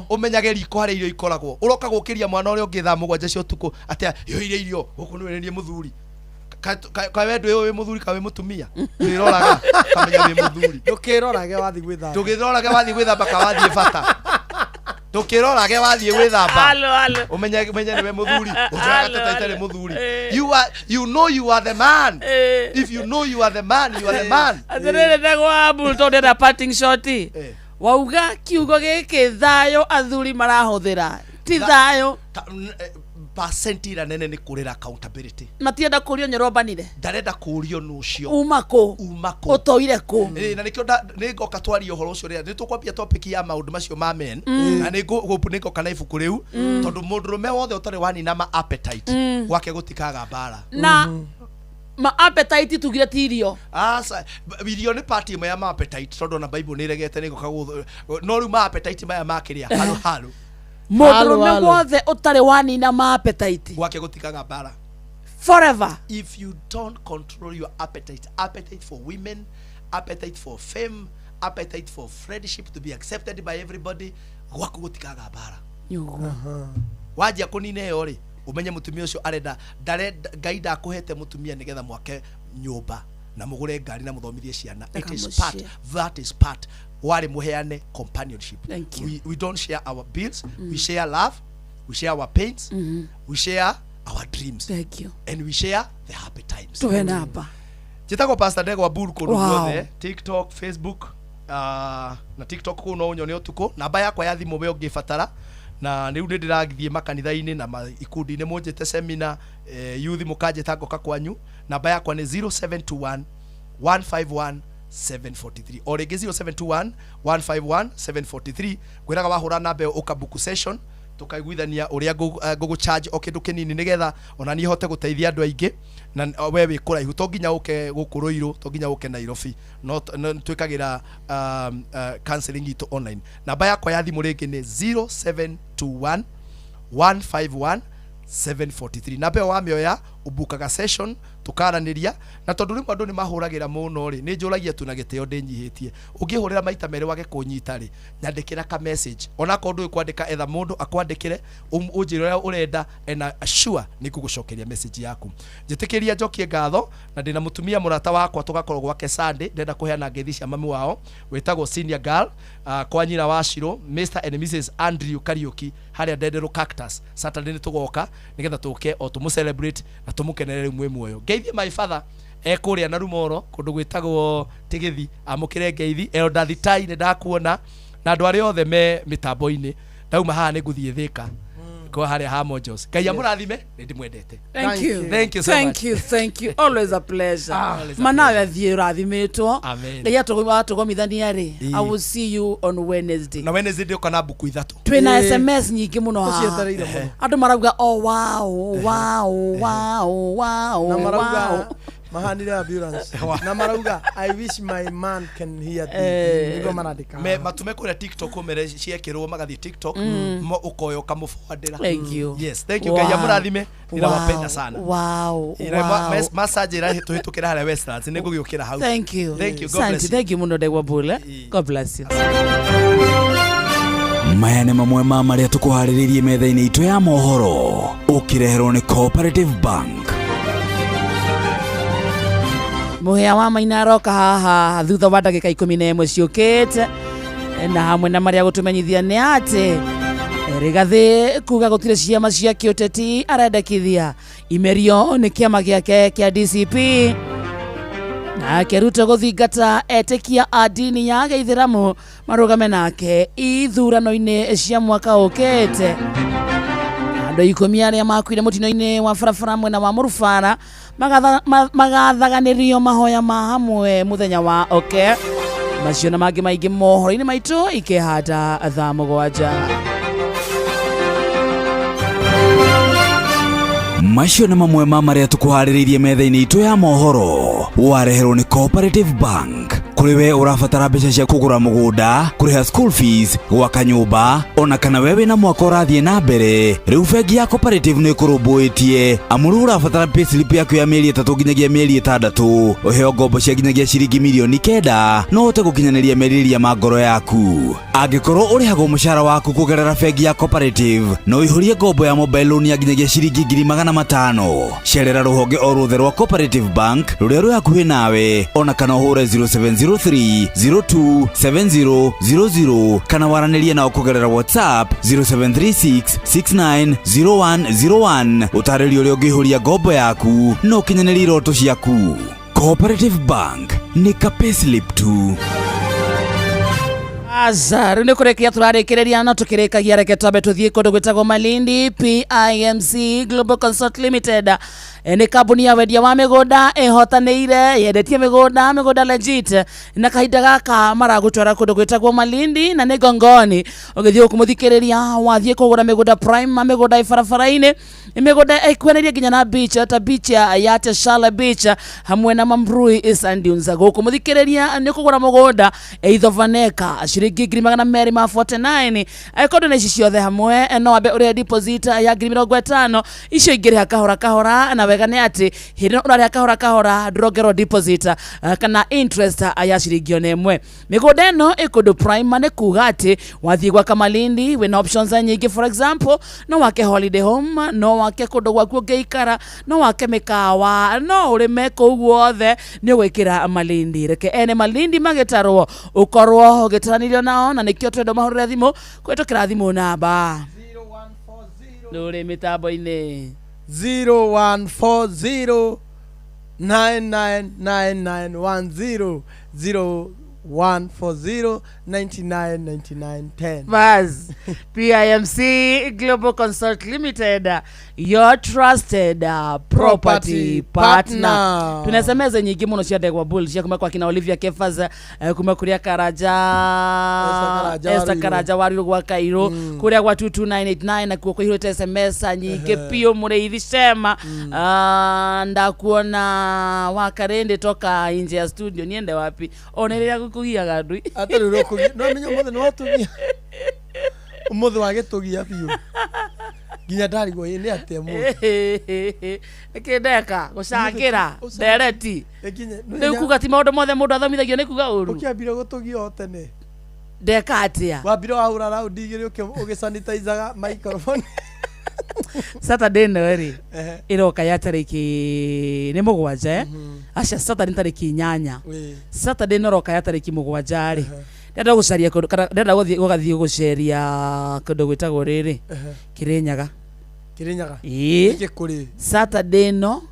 umenyage riko hari irio ikoragwo uroka gukiria mwana uria ungi thaa mugwanja cio tuko atia yo irio guku ni wenerie muthuri ka wendu we muthuri ka we mutumia wiroraga kamenya we muthuri ndukirorage wathi gwithamba ndukirorage wathi gwithamba ka wathi bata ndukirorage wathi gwithamba umenya ni we muthuri ujaga tataitare muthuri you know you are the man if you know you are the man you are the man atirire ndegwa bulto ndenda parting shot wauga kiugo giki thayo athuri marahuthira ti thayo percent ira nene ni kurira accountability matienda kurio nyorobanire ndarenda kurio nucio umako utoire ku na nikio ningoka twario horo ucio ria nitukwambia topic ya maundu macio ma men na ningo kana ibuku riu tondu mundurume wothe utari wani na ma appetite gwake gutikaga bara na ma appetite tugire tirio asa video ni party ya ma appetite tondu na bible ni regete ningoka no ru ma appetite maya makiria halu mudurume wothe utari wanina ma appetite gwake gutikaga bara forever if you don't control your appetite for women, appetite for fame, appetite for friendship to be accepted by everybody, gwako gutikaga bara wajia kunine yo ri umenye mutumia ucio arenda gaida akuhete mutumia nigetha mwake nyumba na mugure ngari na muthomithie ciana that is part wale muheane companionship. We don't share our bills, we share love, we share our pains, we share our dreams. Thank you. And we share the happy times. Tuenda hapa. Jitako Pastor Ndegwa Buru ko ruothe TikTok, Facebook, na TikTok kuno unyone utuko namba yakwa ya thimu we ungibatara na riu ndiragithie makanitha-ini na ikundi-ini munjite seminar youth mukanjita ngoka kwanyu namba yakwa ni 0721 151 743 or rĩngĩ 0721 151 743 gwĩraga wahũra namba ukabuku session tukaiguithania uria ngugu charge o kindu kinini nigetha ona ni hote guteithia andu aingi na we wi kuraihu to nginya uke gukuruiru to nginya uke Nairobi no twikagira counseling itu online. Namba yakwa ya thimu ringi ni 0721 151 743. Namba wa mioya ubukaga session tukaraniria na tondu rimwe andu ni mahuragira muno ri ni njuragia tu na giteo ndinyihitie ungihurira maita mere wage kunyita ri nyandikira ka message ona ko ndu kwandika etha mundu akwandikire unjira uria urenda ena sure ni kugucokeria message yaku njitikiria njokie ngatho na ndina mutumia murata wakwa tugakorwo gwake Sunday ndenda kuheana ngethi cia mami wao wetagwo senior girl kwa nyina wa Shiro Mr and Mrs Andrew Kariuki haria Ndendero Cactus Saturday ni tugoka nigetha tuke o tumu celebrate na tumukenerere mwe muoyo ngeithie my father ekuria na Rumoro kundu gwitagwo Tigithi amukire ngeithi Elda Thitai ni ndakuona na andu aria othe me mitambo-ini ndauma haha ni nguthie Thika kwa haria Hamojos Ngai amurathime ni ndimwendete. Thank you so much. Thank you always a pleasure. Manawe thie rathimitwo Ngai atugomithania ri I will see you on Wednesday. Na Wednesday ndio kana buku ithatu twina SMS nyingi muno ha andu marauga oh wow na marauga mahanire ambulance na marauga I wish my man can hear this nigo manandika me matume kure TikTok mere ciekirwo magathi TikTok mo ukoyo kamufadira. Thank you. Yes, thank you Ngai amurathime ninawapenda sana. Wow. Massage ira hitukira haria Westlands nigugiukira hau. Thank you. God bless you. Thank you muno Ndegwa Bule. God bless you. Maya nĩ mamwe ma marĩa tũkũharĩrĩirie metha-inĩ itũ ya mohoro ũkĩreherwo nĩ Cooperative Bank. Muhia wa Maina aroka haha thutha wa ndagĩka 11 ciũkĩte na hamwe na marĩa gũtũmenyithia nĩ atĩ Rigathi kuga gũtirĩ ciama cia kĩũteti arendekithia imerio nĩ kĩama gĩake kĩa DCP na Ruto gũthingata etĩkia a dini ya Gĩithĩramu marũgame nake ithurano-inĩ cia mwaka ũkĩte. Andũ 10 arĩa makuire mũtino-inĩ wa barabara mwena wa Mũrubara magathaganĩrio mahoya ma hamwe mũthenya wa oke. Macio na mangĩ maingĩ mohoro-inĩ maitũ ikĩhanda thaa 7. Macio nĩ mamwe ma marĩa tũkũharĩrĩirie metha-inĩ itũ ya mohoro wareherwo nĩ Cooperative Bank. Kuri we urabatara mbeca cia kugura mugunda, kuriha school fees, gwaka nyumba, ona kana wewe na mwaka ũrathie na mbere, riu bengi ya Cooperative nĩ kũrũmbũĩtie amuru urabatara payslip yaku ya mĩeri 3 nginyagia mĩeri 6 ũheo ngombo cia nginyagia ciringi milioni 9 no ũhote gũkinyanĩria merirĩria ma ngoro yaku. Angĩkorwo ũrĩhagwo mũcara waku kũgerera bengi ya Cooperative no ihũrie ngombo ya mobile loan ya nginyagia ciringi 500,000. Cerera rũhonge o ruothe rwa Cooperative Bank rũrĩa rwĩ hakuhĩ nawe, ona kana ũhũre 0703027000 kana waranĩrie nao kũgerera WhatsApp 0736690101 ũtarĩrio ũrĩa ũngĩihũria ngombo yaku no ũkinyanĩrie iroto ciaku. Cooperative Bank nĩ ka payslip tu. Rĩu nĩ kũrĩkia tũrarĩkĩrĩria na tũkĩrĩkagia reke twambe tũthiĩ kũndũ gwĩtagwo Malindi. PIMC Global Consult Limited nĩ kambuni ya wendia wa mĩgũnda ĩhotanĩire yendetie mĩgũnda legit na kahinda gaka maragũtwara kũndũ gwĩtagwo Malindi na nĩ Ngongoni. Ũgĩthiĩ kũmũthikĩrĩria wathiĩ kũgũra mĩgũnda prime, mĩgũnda ĩ barabara-inĩ, mĩgũnda ĩkuhanĩria nginya na beach ta beach ya Teshala Beach hamwe na Mambrui Sand Dunes. Gũkũmũthikĩrĩria nĩ kũgũra mũgũnda Eithovaneka ciringi 249. Kondo na ici ciothe hamwe no wambe ũrĩa deposit ya 50,000 icio ingĩrĩha kahora na wega nĩ atĩ hĩndĩ ũrarĩha kahora ndũrongerwo deposit kana interest ya ciringi 1. Mĩgũnda ĩno ĩkũndũ prime nĩ kuga atĩ wathiĩ gwaka Malindi wĩna options nyingĩ. For example, no wake holiday home, no wake kũndũ gwaku ũngĩikara, no wake mĩkawa, no ũrĩme kũu guothe nĩ ũgwĩkĩra Malindi. Reke ene Malindi magĩtarwo ũkorwo ũgĩtaranĩrio nao na nĩkĩo twenda mahũrĩre thimũ kũhĩtũkĩra thimũ namba 0140 nũrĩ mĩtambo-inĩ 0140 999910 140999910. Baz, PIMC Global Consult Limited, your trusted property partner. Tunasemeza nyingi muno cia Ndegwa Bull cia kuma kwa kina Olivia Kefaz, kuma kuria Karaja Esther Karaja wari gwa Kairo, kuria gwa 22989 na kuko hirote SMS nyingi pio mureithi sema ndakuona wakarende toka nje ya studio niende wapi onereria gukugia gandui atari rokugia no menyo mothe no tugia umothe wagitugia biu ginya ndari go ine atemu ekendeka gucakira dereti neu kuga ti maundu mothe mundu athomithagio ni kuga uru ukiambira gutugia otene ndeka atia wambira ahura round igiri ugisanitizaga microphone Saturday neri iroka ya tariki ni mugwanja acha Saturday tariki 8 Saturday noroka ya tariki mugwanja ri ndenda gucaria ndenda gugathie guceria kundu gwitagwo riri Kirinyaga kuri Saturday no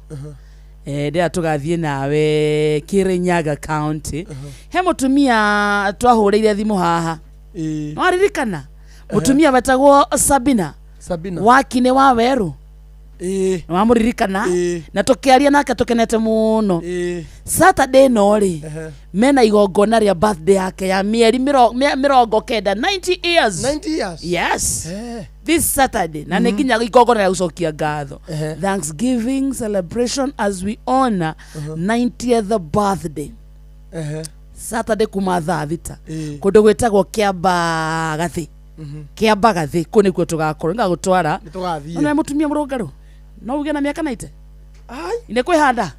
ndenda tugathie nawe Kirinyaga County he mutumia twahureire thimu haha waririkana mutumia batagwo Sabina wakine wa Weru wa muririkana na tukiaria nake tukenete muno Saturday no ri mena igongona ria birthday yake ya mieri mirongo kenda 90 years yes this Saturday na neginya igongona ria gucokia ngatho Thanksgiving celebration as we honor 90th birthday Saturday kuma thaa thita kundu gwitagwo Kiamba Gathi Kiamba Gathi kuni kwo tugakorwo ngagutwara na mutumia murungaru no uge na miaka 90 ine kwihanda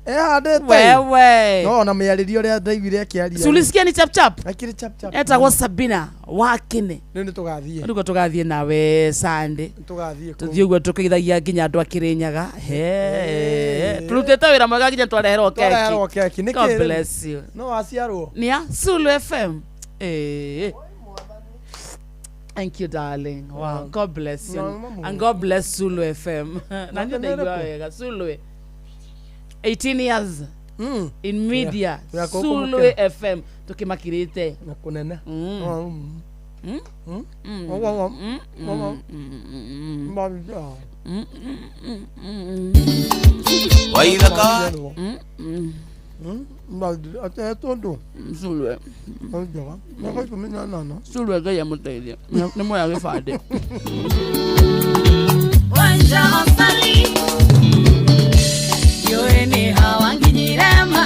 handete wewe no na miaririo ria ndaiguire akiaria sulisikia ni chap chap akiri chap chap etagwo Sabina wakine ni tugathie ndiko tugathie nawe Sunday tugathie tuthie gwe tukithagia nginya andu akirinyaga turutete wira mwega nginya twareherwo keki God bless you no aciarwo nia Sulu FM Thank you, darling. Wow, God bless you. And God bless Sulu FM. Nani ndaigwa wega Sulu 18 years in media. Sulu FM tukimakirite na kunene. Waithaka ate tondu Sulu onjoa na kwa kumenya nana Sulu ga ya muteithia ni moya gifande wanja osali yo ene